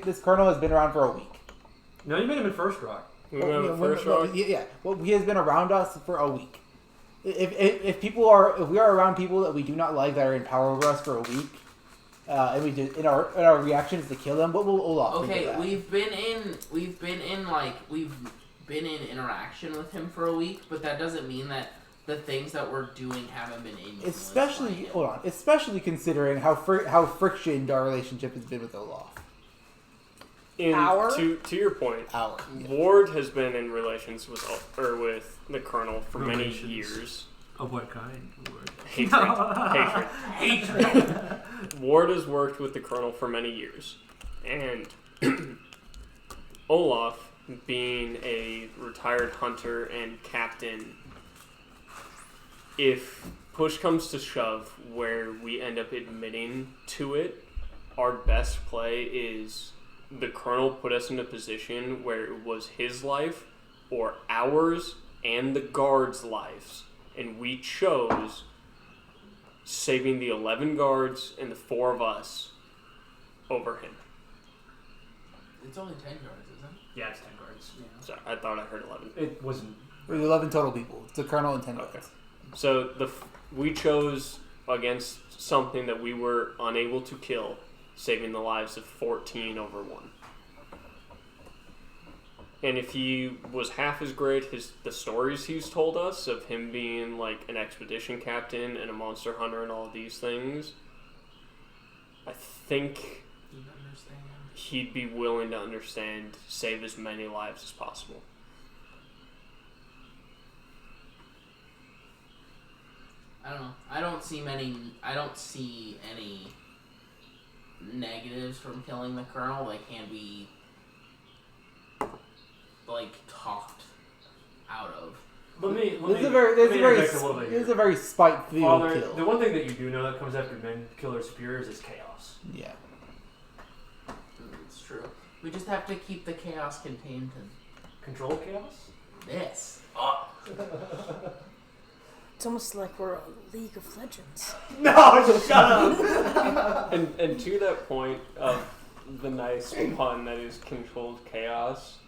Speaker 3: this colonel has been around for a week.
Speaker 2: No, you made him in First Rock.
Speaker 4: We went with first round.
Speaker 3: Yeah. Well, he has been around us for a week. If we are around people that we do not like that are in power over us for a week, and we did in our reaction is to kill them, what will Olaf do?
Speaker 5: Okay,
Speaker 3: that?
Speaker 5: we've been in interaction with him for a week, but that doesn't mean that the things that we're doing haven't been influenced by him.
Speaker 3: Especially considering how frictioned our relationship has been with Olaf.
Speaker 4: To your point,
Speaker 3: Yeah.
Speaker 4: Ward has been in relations with the Colonel for many
Speaker 2: Relations.
Speaker 4: years.
Speaker 2: Of what kind? Word.
Speaker 4: Hatred. Ward has worked with the Colonel for many years, and Olaf, being a retired hunter and captain, if push comes to shove where we end up admitting to it, our best play is the Colonel put us in a position where it was his life or ours and the guards' lives, and we chose saving the 11 guards and the 4 of us over him.
Speaker 5: It's only 10 guards, isn't it?
Speaker 2: Yeah, it's 10 guards.
Speaker 4: So I thought I heard 11.
Speaker 2: It wasn't.
Speaker 3: There's 11 total people. It's a colonel and 10
Speaker 4: Okay.
Speaker 3: guards.
Speaker 4: So we chose against something that we were unable to kill, saving the lives of 14 over 1. And if he was half as great as the stories he's told us of him being like an expedition captain and a monster hunter and all of these things, I think he'd be willing to understand, save as many lives as possible.
Speaker 5: I don't know. I don't see any negatives from killing the Colonel that can be like talked out of.
Speaker 2: This is
Speaker 3: a very spiteful kill.
Speaker 2: The one thing that you do know that comes after Men Killer Superiors is chaos.
Speaker 3: Yeah.
Speaker 5: It's true. We just have to keep the chaos contained and
Speaker 2: Control chaos?
Speaker 5: this.
Speaker 1: It's almost like we're a League of Legends.
Speaker 2: No, shut up!
Speaker 4: And to that point of the nice pun that is controlled chaos,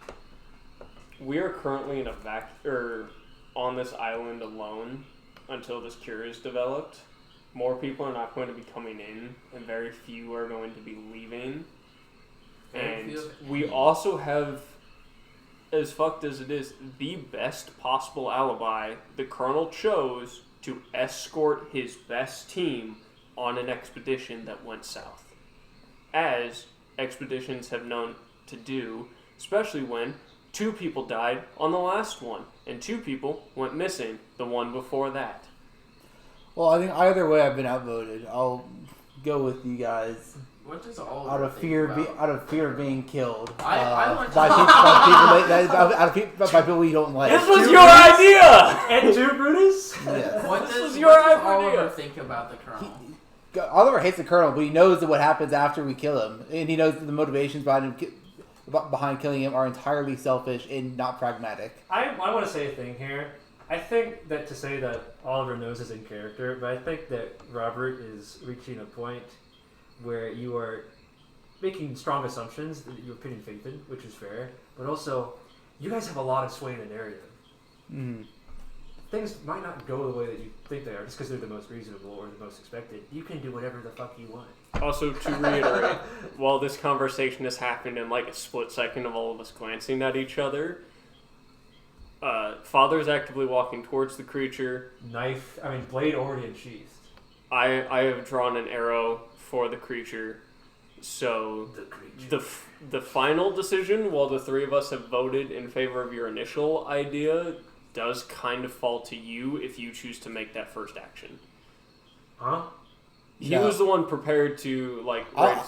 Speaker 4: we are currently in on this island alone until this cure is developed. More people are not going to be coming in, and very few are going to be leaving. And we also have, as fucked as it is, the best possible alibi. The Colonel chose to escort his best team on an expedition that went south. As expeditions have known to do, especially when 2 people died on the last one, and 2 people went missing the one before that.
Speaker 3: Well, I think either way I've been outvoted. I'll go with you guys.
Speaker 5: What does all
Speaker 3: out of fear of being killed
Speaker 5: I want
Speaker 3: by people you don't like.
Speaker 4: This was your idea!
Speaker 2: And 2 Brutus?
Speaker 3: Yeah.
Speaker 5: What does
Speaker 4: your
Speaker 5: Oliver think about the Colonel?
Speaker 3: Oliver hates the Colonel, but he knows that what happens after we kill him, and he knows that the motivations behind killing him are entirely selfish and not pragmatic.
Speaker 2: I want to say a thing here. I think that to say that Oliver knows is in character, but I think that Robert is reaching a point where you are making strong assumptions that you're putting faith in, which is fair, but also you guys have a lot of sway in the narrative.
Speaker 3: Mm-hmm.
Speaker 2: Things might not go the way that you think they are just because they're the most reasonable or the most expected. You can do whatever the fuck you want.
Speaker 4: Also, to reiterate, while this conversation has happened in like a split second of all of us glancing at each other, Father's actively walking towards the creature.
Speaker 2: Blade already unsheathed.
Speaker 4: I have drawn an arrow for the creature. So the final decision, while the 3 of us have voted in favor of your initial idea, does kind of fall to you if you choose to make that first action.
Speaker 2: Huh?
Speaker 4: He was the one prepared to
Speaker 3: I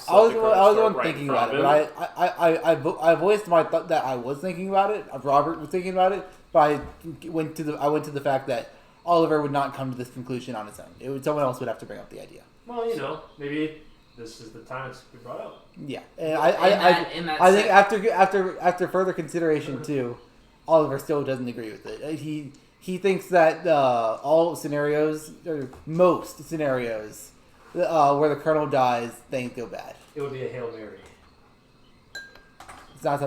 Speaker 3: was the one thinking about it, but I voiced my thought that I was thinking about it. Robert was thinking about it, but I went to the fact that Oliver would not come to this conclusion on his own. Someone else would have to bring up the idea.
Speaker 2: Well, maybe this is the time it's been brought up.
Speaker 3: Yeah, and I think after further consideration too, Oliver still doesn't agree with it. He thinks that all scenarios, or most scenarios, where the Colonel dies, things go bad.
Speaker 2: It would be a Hail Mary.
Speaker 3: It's not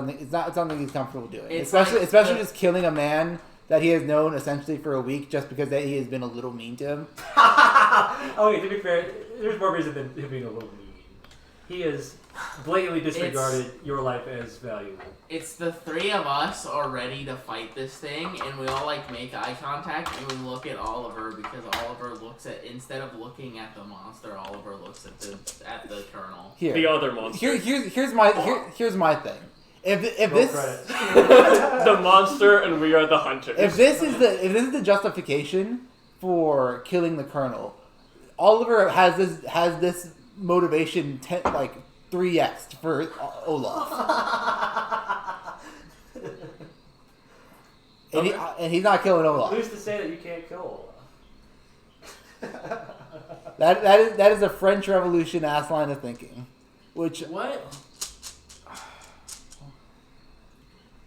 Speaker 3: something he's comfortable doing. Especially just killing a man that he has known essentially for a week just because he has been a little mean to him.
Speaker 2: Okay, to be fair, there's more reason than him being a little mean. He has blatantly disregarded your life as valuable.
Speaker 5: It's the 3 of us are ready to fight this thing, and we all make eye contact and we look at Oliver because Oliver looks at, instead of looking at the monster, Oliver looks at the Colonel.
Speaker 4: The other monster.
Speaker 3: Here's my thing. If this
Speaker 4: the monster and we are the hunters.
Speaker 3: If this is the justification for killing the Colonel, Oliver has this motivation 3x for Olaf. and he's not killing Olaf.
Speaker 2: Who's to say that you can't kill Olaf?
Speaker 3: that is a French Revolution ass line of thinking.
Speaker 5: What?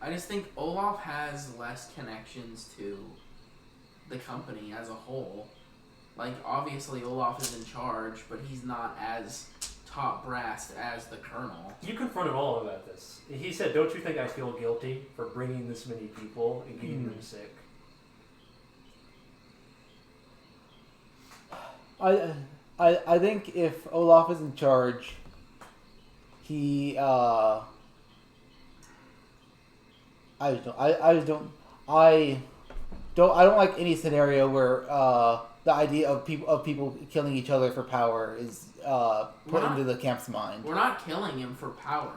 Speaker 5: I just think Olaf has less connections to the company as a whole. Obviously Olaf is in charge, but he's not as top brass as the Colonel.
Speaker 2: You confronted all about this. He said, "Don't you think I feel guilty for bringing this many people and getting them sick?"
Speaker 3: I think if Olaf is in charge, I don't like any scenario where the idea of people killing each other for power is put into the camp's mind.
Speaker 5: We're not killing him for power.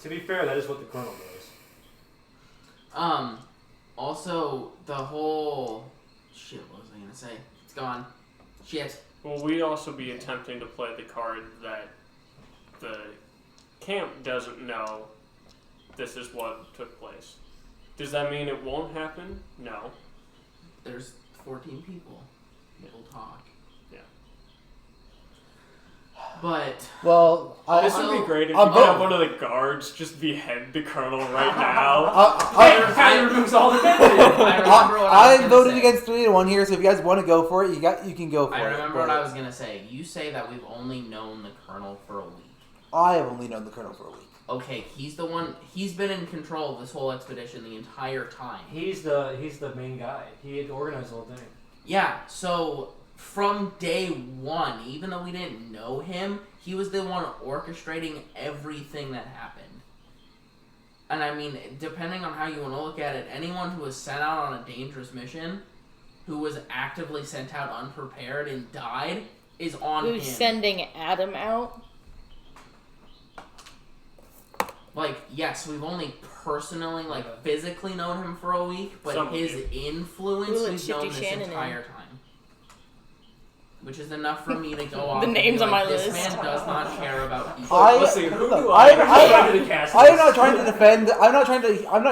Speaker 2: To be fair, that is what the Colonel does.
Speaker 5: Also, the whole... Shit, what was I gonna say? It's gone. Shit.
Speaker 4: Well, we'd also be attempting to play the card that the camp doesn't know this is what took place. Does that mean it won't happen? No.
Speaker 5: There's 14 people. It'll talk.
Speaker 4: Yeah.
Speaker 5: But...
Speaker 3: Well,
Speaker 4: This would be great if you
Speaker 3: I'm
Speaker 4: could have
Speaker 3: voting.
Speaker 4: one of the guards just behead the Colonel right now.
Speaker 2: That removes all the tension.
Speaker 5: I remember what I was
Speaker 3: I'm
Speaker 5: gonna
Speaker 3: voting
Speaker 5: say.
Speaker 3: against 3-1 here, so if you guys want to go for it, you can go for it.
Speaker 5: I remember what I was gonna say. You say that we've only known the Colonel for a week.
Speaker 3: I have only known the Colonel for a week.
Speaker 5: Okay, he's the one. He's been in control of this whole expedition the entire time.
Speaker 2: He's the main guy. He had organized the whole thing.
Speaker 5: Yeah. So from day one, even though we didn't know him, he was the one orchestrating everything that happened. And I mean, depending on how you want to look at it, anyone who was sent out on a dangerous mission, who was actively sent out unprepared and died, is on him.
Speaker 1: Who's sending Adam out?
Speaker 5: Like, yes, we've only personally, physically known him for a week, but
Speaker 4: Some
Speaker 5: his
Speaker 4: of
Speaker 5: influence
Speaker 1: Ooh,
Speaker 5: we've
Speaker 1: Shifty
Speaker 5: known this
Speaker 1: Shannon
Speaker 5: entire time. Which is enough for me to go off
Speaker 1: The
Speaker 5: and be
Speaker 1: names on
Speaker 5: like,
Speaker 1: my
Speaker 5: this
Speaker 1: list.
Speaker 5: man does not care about people.
Speaker 2: Let's see, who do I
Speaker 3: I'm not trying to defend. I'm not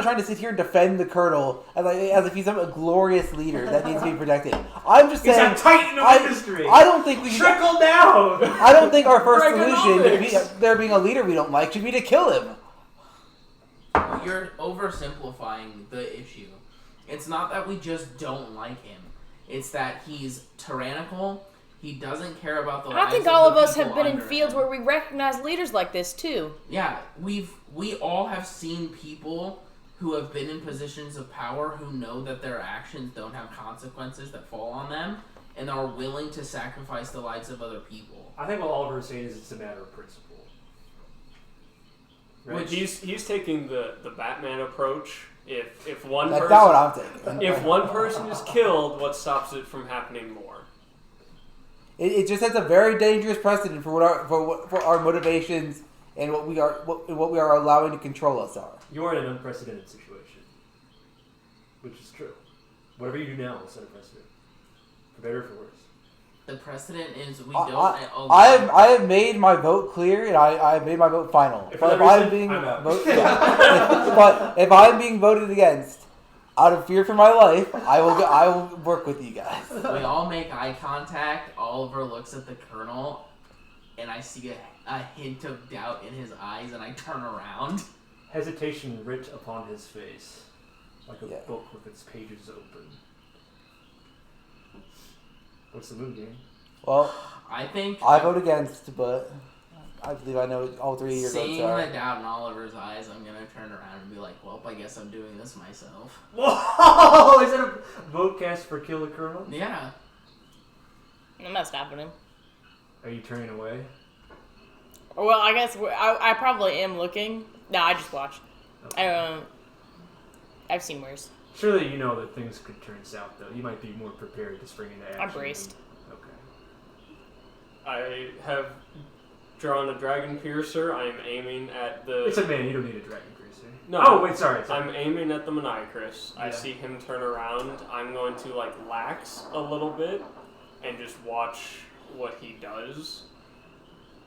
Speaker 3: trying to sit here and defend the Colonel as if he's a glorious leader that needs to be protected. I'm just
Speaker 2: He's
Speaker 3: saying.
Speaker 2: a titan of industry.
Speaker 3: I don't think we should.
Speaker 2: Trickle down.
Speaker 3: I don't think our first solution,
Speaker 2: Reaganomics.
Speaker 3: there being a leader we don't like, should be to kill him.
Speaker 5: You're oversimplifying the issue. It's not that we just don't like him. It's that he's tyrannical. He doesn't care about the lives
Speaker 1: I think
Speaker 5: of
Speaker 1: all
Speaker 5: the
Speaker 1: of us have
Speaker 5: people
Speaker 1: been in
Speaker 5: under
Speaker 1: fields
Speaker 5: him.
Speaker 1: where we recognize leaders like this too.
Speaker 5: Yeah, we all have seen people who have been in positions of power who know that their actions don't have consequences that fall on them and are willing to sacrifice the lives of other people.
Speaker 2: I think what Oliver is saying is it's a matter of principle. Right?
Speaker 4: He's taking the Batman approach. If one
Speaker 3: That's
Speaker 4: person,
Speaker 3: not what I'm taking.
Speaker 4: if one person is killed, what stops it from happening more?
Speaker 3: It just sets a very dangerous precedent for what our motivations and what we are allowing to control us are.
Speaker 2: You're in an unprecedented situation, which is true. Whatever you do now will set a precedent, for better or for worse.
Speaker 5: The precedent is we
Speaker 3: I
Speaker 5: don't.
Speaker 3: have made my vote clear and I have made my vote final.
Speaker 2: If
Speaker 3: But
Speaker 2: for that reason, I'm out.
Speaker 3: But if I'm being voted against, out of fear for my life, I will work with you guys.
Speaker 5: We all make eye contact. Oliver looks at the Colonel, and I see a hint of doubt in his eyes, and I turn around.
Speaker 2: Hesitation writ upon his face, like a
Speaker 3: Yeah.
Speaker 2: book with its pages open. What's the move, game?
Speaker 3: Well,
Speaker 5: I think
Speaker 3: I vote against, but I believe I know all three of your votes
Speaker 5: seeing
Speaker 3: are.
Speaker 5: the doubt in Oliver's eyes, I'm gonna turn around and be like, "Well, I guess I'm doing this myself."
Speaker 2: Whoa! Is that a vote cast for Kill the Colonel?
Speaker 5: Yeah.
Speaker 1: I'm not stopping him.
Speaker 2: Are you turning away?
Speaker 1: Well, I guess I probably am looking. No, I just watched.
Speaker 2: Okay.
Speaker 1: I've seen worse.
Speaker 2: Surely you know that things could turn south, though. You might be more prepared to spring into action.
Speaker 1: I'm braced.
Speaker 2: Okay.
Speaker 4: I have drawn a Dragon Piercer. I am aiming at the...
Speaker 2: It's a man. You don't need a dragon piercer.
Speaker 4: No.
Speaker 2: Oh, wait, sorry.
Speaker 4: I'm aiming at the Magniacrus. I
Speaker 2: Yeah.
Speaker 4: see him turn around. I'm going to, lax a little bit and just watch what he does.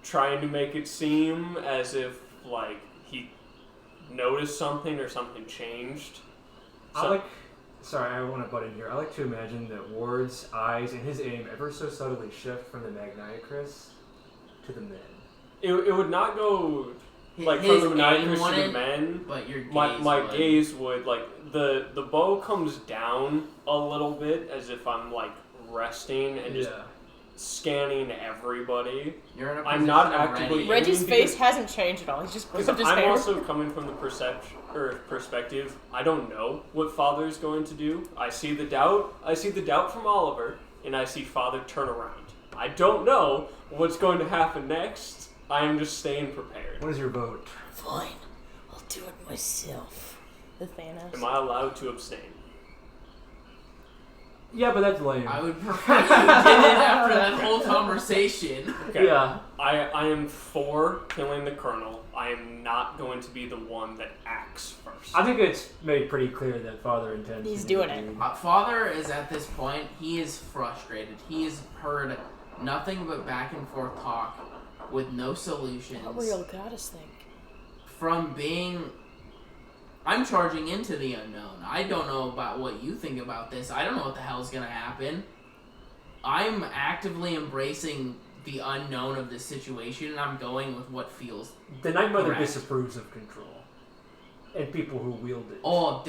Speaker 4: Trying to make it seem as if, he noticed something or something changed.
Speaker 2: Sorry, I want to butt in here. I like to imagine that Ward's eyes and his aim ever so subtly shift from the Magniacrus to the men.
Speaker 4: It would not go from the
Speaker 5: His aim
Speaker 4: Magniacrus to the
Speaker 5: wouldn't,
Speaker 4: men.
Speaker 5: but your gaze
Speaker 4: My
Speaker 5: would.
Speaker 4: gaze would the bow comes down a little bit as if I'm resting and just scanning everybody.
Speaker 5: You're in a
Speaker 4: I'm
Speaker 5: position
Speaker 4: not
Speaker 5: of
Speaker 4: actively
Speaker 5: ready.
Speaker 1: Reggie's
Speaker 4: because-
Speaker 1: face hasn't changed at all. He's just
Speaker 4: Because
Speaker 1: gripped his
Speaker 4: I'm
Speaker 1: hair.
Speaker 4: also coming from the perspective. I don't know what Father is going to do. I see the doubt. I see the doubt from Oliver, and I see Father turn around. I don't know what's going to happen next. I am just staying prepared.
Speaker 2: What is your vote?
Speaker 1: Fine, I'll do it myself. The Thanos.
Speaker 4: Am I allowed to abstain?
Speaker 2: Yeah, but that's lame.
Speaker 5: I would prefer you did it after that whole conversation.
Speaker 4: Okay.
Speaker 2: Yeah.
Speaker 4: I am for killing the Colonel. I am not going to be the one that acts first.
Speaker 2: I think it's made pretty clear that Father intends.
Speaker 1: He's
Speaker 2: to
Speaker 1: doing
Speaker 2: do
Speaker 1: it.
Speaker 5: Father is at this point, he is frustrated. He has heard nothing but back and forth talk with no solutions.
Speaker 1: What will your goddess think?
Speaker 5: From being... I'm charging into the unknown. I don't know about what you think about this. I don't know what the hell's gonna happen. I'm actively embracing the unknown of this situation, and I'm going with what feels
Speaker 2: The Night Mother
Speaker 5: correct.
Speaker 2: disapproves of control. And people who wield it.
Speaker 5: Oh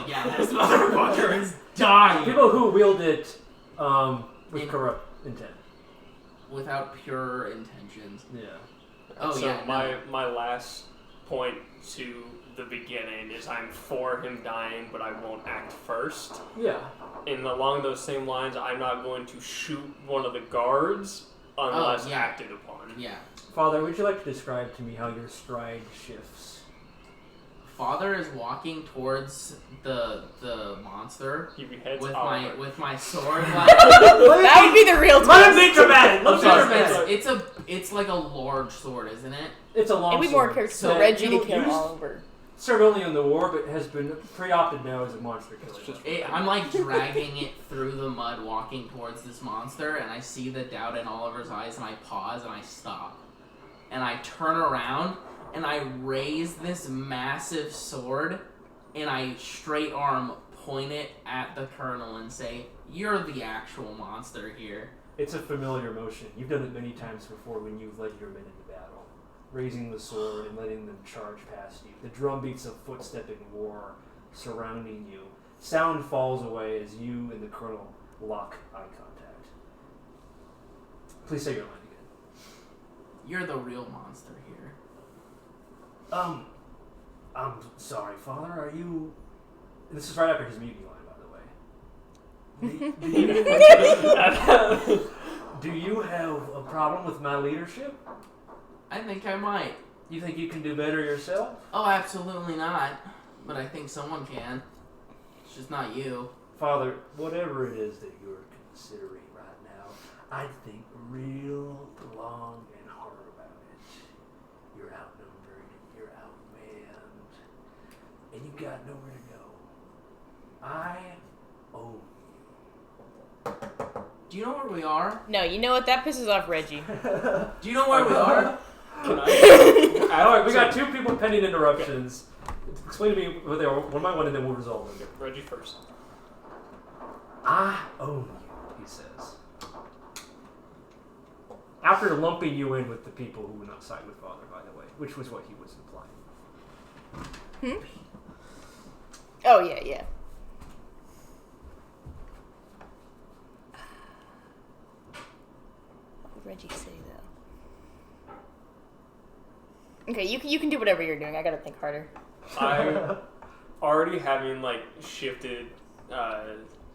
Speaker 5: yeah, this motherfucker is dying.
Speaker 2: People who wield it with
Speaker 5: In-
Speaker 2: corrupt intent.
Speaker 5: Without pure intentions.
Speaker 2: Yeah.
Speaker 5: Oh
Speaker 4: so
Speaker 5: yeah,
Speaker 4: my last point to the beginning is I'm for him dying, but I won't act first.
Speaker 2: Yeah.
Speaker 4: And along those same lines, I'm not going to shoot one of the guards unless
Speaker 5: yeah.
Speaker 4: acted upon.
Speaker 5: Yeah.
Speaker 2: Father, would you like to describe to me how your stride shifts?
Speaker 5: Father is walking towards the monster
Speaker 4: He beheads
Speaker 5: with
Speaker 4: Oliver.
Speaker 5: my sword. Like,
Speaker 1: That would be the real
Speaker 2: Let him
Speaker 1: twist.
Speaker 2: be dramatic! Let him be
Speaker 5: it's,
Speaker 2: dramatic!
Speaker 5: it's like a large sword, isn't it?
Speaker 2: It's a long
Speaker 1: It'd be more
Speaker 2: sword.
Speaker 1: character
Speaker 5: So
Speaker 1: for Reggie to
Speaker 2: you
Speaker 1: kill
Speaker 2: used-
Speaker 1: all over.
Speaker 2: Served only in the war, but has been pre-opted now as a monster killer.
Speaker 5: I'm like dragging it through the mud, walking towards this monster, and I see the doubt in Oliver's eyes, and I pause and I stop, and I turn around and I raise this massive sword, and I straight arm point it at the Colonel and say, "You're the actual monster here."
Speaker 2: It's a familiar motion. You've done it many times before when you've led your men into battle. Raising the sword and letting them charge past you. The drumbeats of footstepping war surrounding you. Sound falls away as you and the Colonel lock eye contact. Please say your line again.
Speaker 5: You're the real monster here.
Speaker 2: I'm sorry, Father, are you... This is right after his mutiny line, by the way. Do you have a problem with my leadership?
Speaker 5: I think I might.
Speaker 2: You think you can do better yourself?
Speaker 5: Oh, absolutely not. But I think someone can. It's just not you.
Speaker 2: Father, whatever it is that you're considering right now, I'd think real long and hard about it. You're outnumbered, you're outmanned, and you've got nowhere to go. I owe
Speaker 5: Do you know where we are?
Speaker 1: No, you know what? That pisses off Reggie.
Speaker 5: Do you know where we are?
Speaker 4: Can I?
Speaker 2: Alright, we got two people pending interruptions. Explain to me what they are, one by one, and then we'll resolve them.
Speaker 4: Reggie first.
Speaker 2: I own you, he says. After lumping you in with the people who would not side with Father, by the way, which was what he was implying.
Speaker 1: Oh, yeah, yeah. What would Reggie say, though? Okay, you can do whatever you're doing. I gotta think harder.
Speaker 4: I'm already having like shifted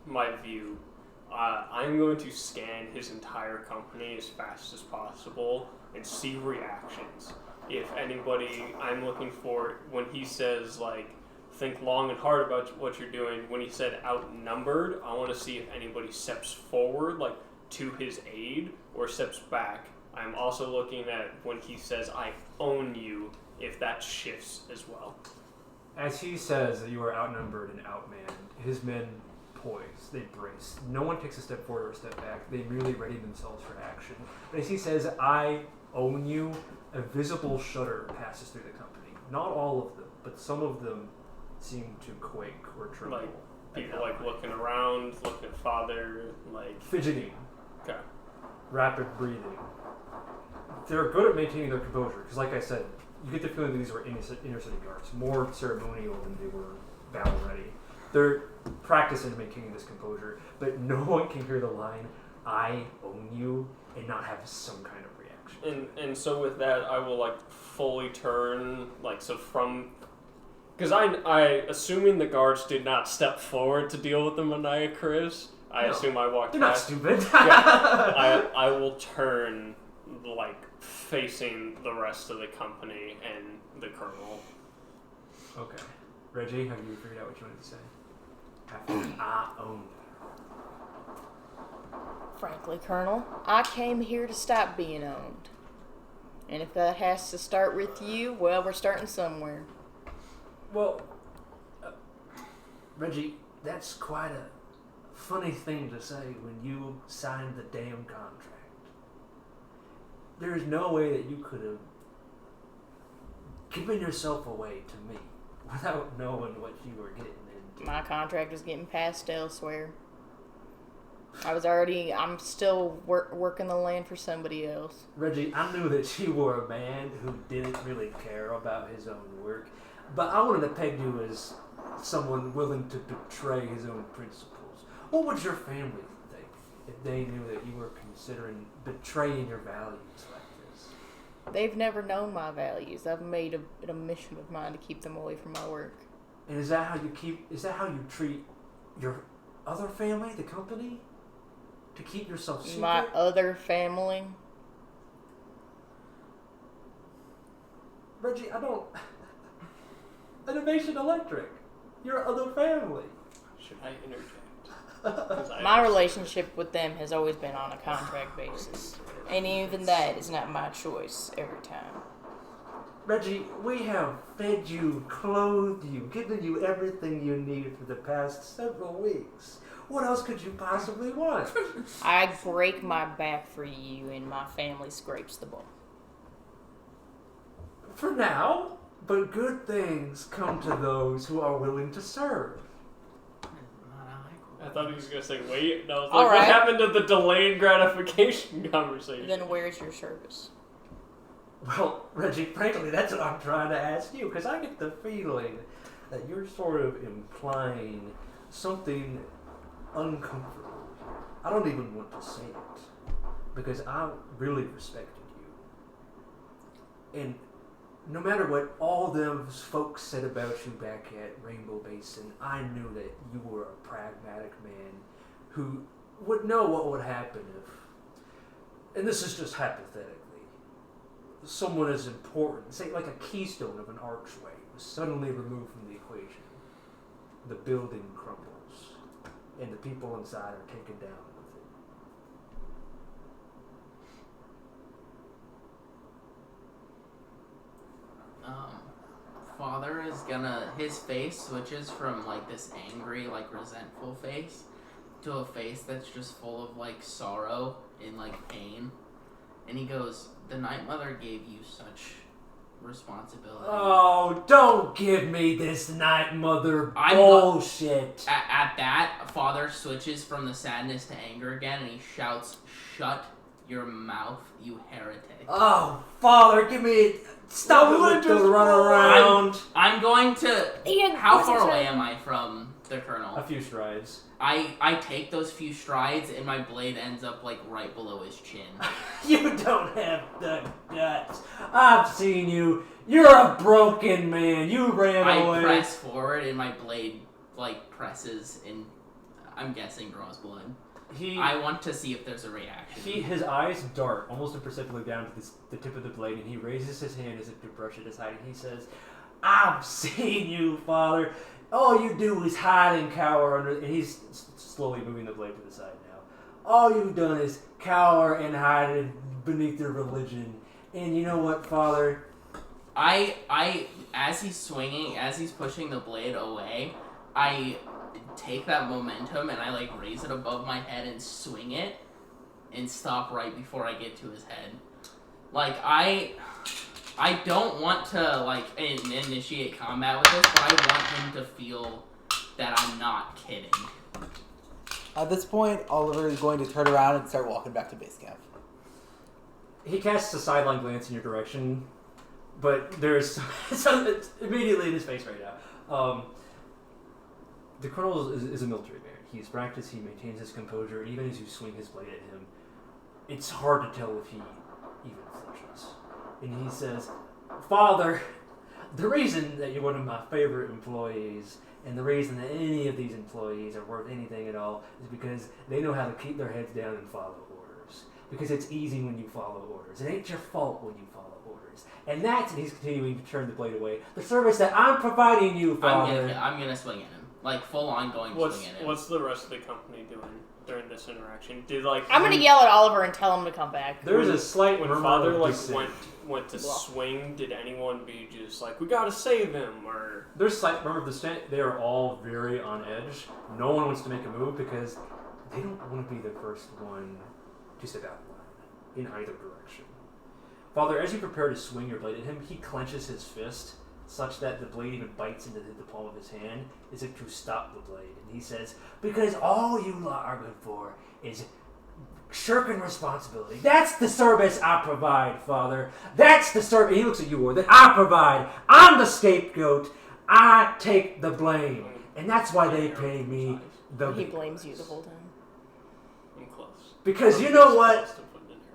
Speaker 4: my view. I'm going to scan his entire company as fast as possible and see reactions. If anybody, I'm looking for when he says like think long and hard about what you're doing. When he said outnumbered, I want to see if anybody steps forward like to his aid or steps back. I'm also looking at when he says I own you, if that shifts as well.
Speaker 2: As he says that you are outnumbered and outmanned, his men poise, they brace. No one takes a step forward or a step back. They merely ready themselves for action. But as he says, I own you, a visible shudder passes through the company. Not all of them, but some of them seem to quake or tremble.
Speaker 4: Like people like looking around, looking at Father, like
Speaker 2: fidgeting,
Speaker 4: okay.
Speaker 2: rapid breathing. They're good at maintaining their composure, because like I said, you get the feeling that these were inner city guards, more ceremonial than they were battle ready. They're practicing maintaining this composure, but no one can hear the line, I own you, and not have some kind of reaction.
Speaker 4: And so with that, I will like fully turn like so from because I assuming the guards did not step forward to deal with the Magniacrus. I
Speaker 2: No.
Speaker 4: assume I walked
Speaker 2: They're not
Speaker 4: past.
Speaker 2: stupid.
Speaker 4: Yeah, I will turn like facing the rest of the company and the Colonel.
Speaker 2: Okay. Reggie, have you figured out what you wanted to say? After I owned
Speaker 1: Frankly, Colonel, I came here to stop being owned. And if that has to start with you, well, we're starting somewhere.
Speaker 2: Well, Reggie, that's quite a funny thing to say when you signed the damn contract. There's no way that you could have given yourself away to me without knowing what you were getting into.
Speaker 1: My contract was getting passed elsewhere. I'm still working the land for somebody else.
Speaker 2: Reggie, I knew that you were a man who didn't really care about his own work, but I wanted to peg you as someone willing to betray his own principles. What would your family think if they knew that you were considering betraying your values like this?
Speaker 1: They've never known my values. I've made it a mission of mine to keep them away from my work.
Speaker 2: And is that how you treat your other family, the company? To keep yourself secret?
Speaker 1: My other family?
Speaker 2: Reggie, I don't... Innovation Electric. Your other family.
Speaker 4: Should I interject?
Speaker 1: My relationship with them has always been on a contract basis. And even that is not my choice every time.
Speaker 2: Reggie, we have fed you, clothed you, given you everything you need for the past several weeks. What else could you possibly want?
Speaker 1: I break my back for you and my family scrapes the ball.
Speaker 2: For now, but good things come to those who are willing to serve.
Speaker 4: I thought he was going to say, wait. No, I was
Speaker 1: All
Speaker 4: like,
Speaker 1: right.
Speaker 4: what happened to the delayed gratification conversation?
Speaker 1: Then where's your service?
Speaker 2: Well, Reggie, frankly, that's what I'm trying to ask you, because I get the feeling that you're sort of implying something uncomfortable. I don't even want to say it, because I really respected you. And no matter what all those folks said about you back at Rainbow Basin, I knew that you were a pragmatic man who would know what would happen if, and this is just hypothetically, someone as important, say like a keystone of an archway, was suddenly removed from the equation. The building crumbles, and the people inside are taken down with it.
Speaker 5: Father is gonna, his face switches from like this angry, like resentful face to a face that's just full of like sorrow and like pain. And he goes, the Night Mother gave you such responsibility.
Speaker 2: Oh, don't give me this Night Mother bullshit.
Speaker 5: At that, Father switches from the sadness to anger again, and he shouts, "Shut your mouth, you heretic."
Speaker 2: Oh, Father, give me... Stop it with the run around.
Speaker 5: I'm going to...
Speaker 1: Ian,
Speaker 5: How
Speaker 1: what's
Speaker 5: far
Speaker 1: his
Speaker 5: away
Speaker 1: name?
Speaker 5: am I from the Colonel?
Speaker 2: A few strides.
Speaker 5: I take those few strides, and my blade ends up, like, right below his chin.
Speaker 2: You don't have the guts. I've seen you. You're a broken man. You ran away.
Speaker 5: I press forward, and my blade, like, presses, and I'm guessing draws blood. I want to see if there's a reaction.
Speaker 2: His eyes dart almost imperceptibly down to the tip of the blade, and he raises his hand as if to brush it aside, and he says, "I've seen you, Father. All you do is hide and cower under..." And he's slowly moving the blade to the side now. "All you've done is cower and hide beneath your religion. And you know what, Father?"
Speaker 5: As he's swinging, as he's pushing the blade away, I take that momentum and I like raise it above my head and swing it and stop right before I get to his head. Like, I don't want to like initiate combat with this, but I want him to feel that I'm not kidding.
Speaker 3: At this point, Oliver is going to turn around and start walking back to base camp.
Speaker 2: He casts a sideline glance in your direction, but there's something immediately in his face right now. The Colonel is a military man. He's practiced, he maintains his composure, and even as you swing his blade at him, it's hard to tell if he even flinches. And he says, "Father, the reason that you're one of my favorite employees, and the reason that any of these employees are worth anything at all, is because they know how to keep their heads down and follow orders. Because it's easy when you follow orders. It ain't your fault when you follow orders. yours. And that's, and he's continuing to turn the blade away, the service that I'm providing you, Father.
Speaker 5: I'm gonna swing at him. Like, full on going to swing at him.
Speaker 4: What's the rest of the company doing during this interaction?
Speaker 1: I'm gonna yell at Oliver and tell him to come back.
Speaker 2: There's a slight
Speaker 4: when
Speaker 2: murmur
Speaker 4: Father
Speaker 2: of
Speaker 4: like
Speaker 2: dissent.
Speaker 4: went to swing. Did anyone be just like, we gotta save him, or
Speaker 2: There's slight murmur of dissent. They are all very on edge. No one wants to make a move because they don't want to be the first one to step out of line in either direction. Father, as you prepare to swing your blade at him, he clenches his fist such that the blade even bites into the palm of his hand, as if to stop the blade. And he says, because all you lot are good for is shirking responsibility. That's the service I provide, Father. That's the service, he looks at you, War, that I provide. I'm the scapegoat. I take the blame. And that's why they pay me the...
Speaker 1: He blames you the whole time.
Speaker 4: I'm close.
Speaker 2: Because you know what?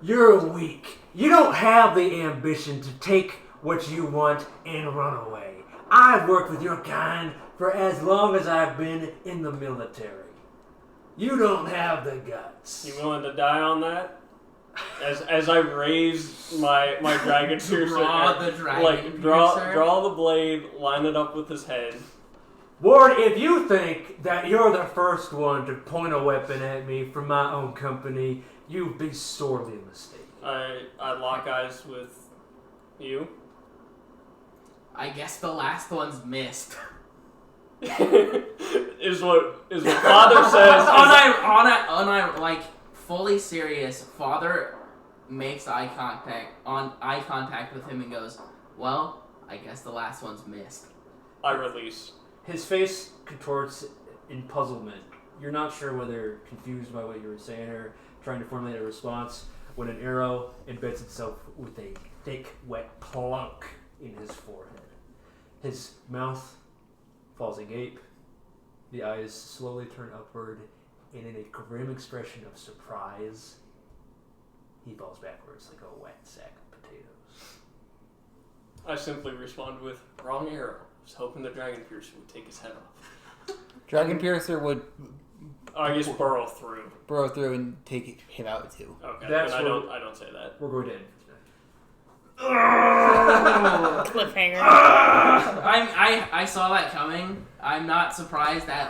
Speaker 2: You're weak. You don't have the ambition to take what you want and run away. I've worked with your kind for as long as I've been in the military. You don't have the guts.
Speaker 4: You willing to die on that? As I raise my dragon piercer, draw the blade, line it up with his head.
Speaker 2: Ward, if you think that you're the first one to point a weapon at me from my own company, you'd be sorely mistaken.
Speaker 4: I lock eyes with you.
Speaker 5: I guess the last one's missed.
Speaker 4: is what Father says.
Speaker 5: Like fully serious. Father makes eye contact with him and goes, "Well, I guess the last one's missed."
Speaker 4: I release.
Speaker 2: His face contorts in puzzlement. You're not sure whether confused by what you were saying or trying to formulate a response when an arrow embeds itself with a thick, wet plunk in his forehead. His mouth falls agape. The eyes slowly turn upward, and in a grim expression of surprise, he falls backwards like a wet sack of potatoes.
Speaker 4: I simply respond with, wrong arrow. I was hoping the dragon piercer would take his head off.
Speaker 3: Dragon piercer would
Speaker 4: I guess burrow through
Speaker 3: and take him out too.
Speaker 4: Okay,
Speaker 2: That's
Speaker 4: but I don't say that.
Speaker 2: We're going to end
Speaker 1: Cliffhanger.
Speaker 5: I saw that coming. I'm not surprised at all.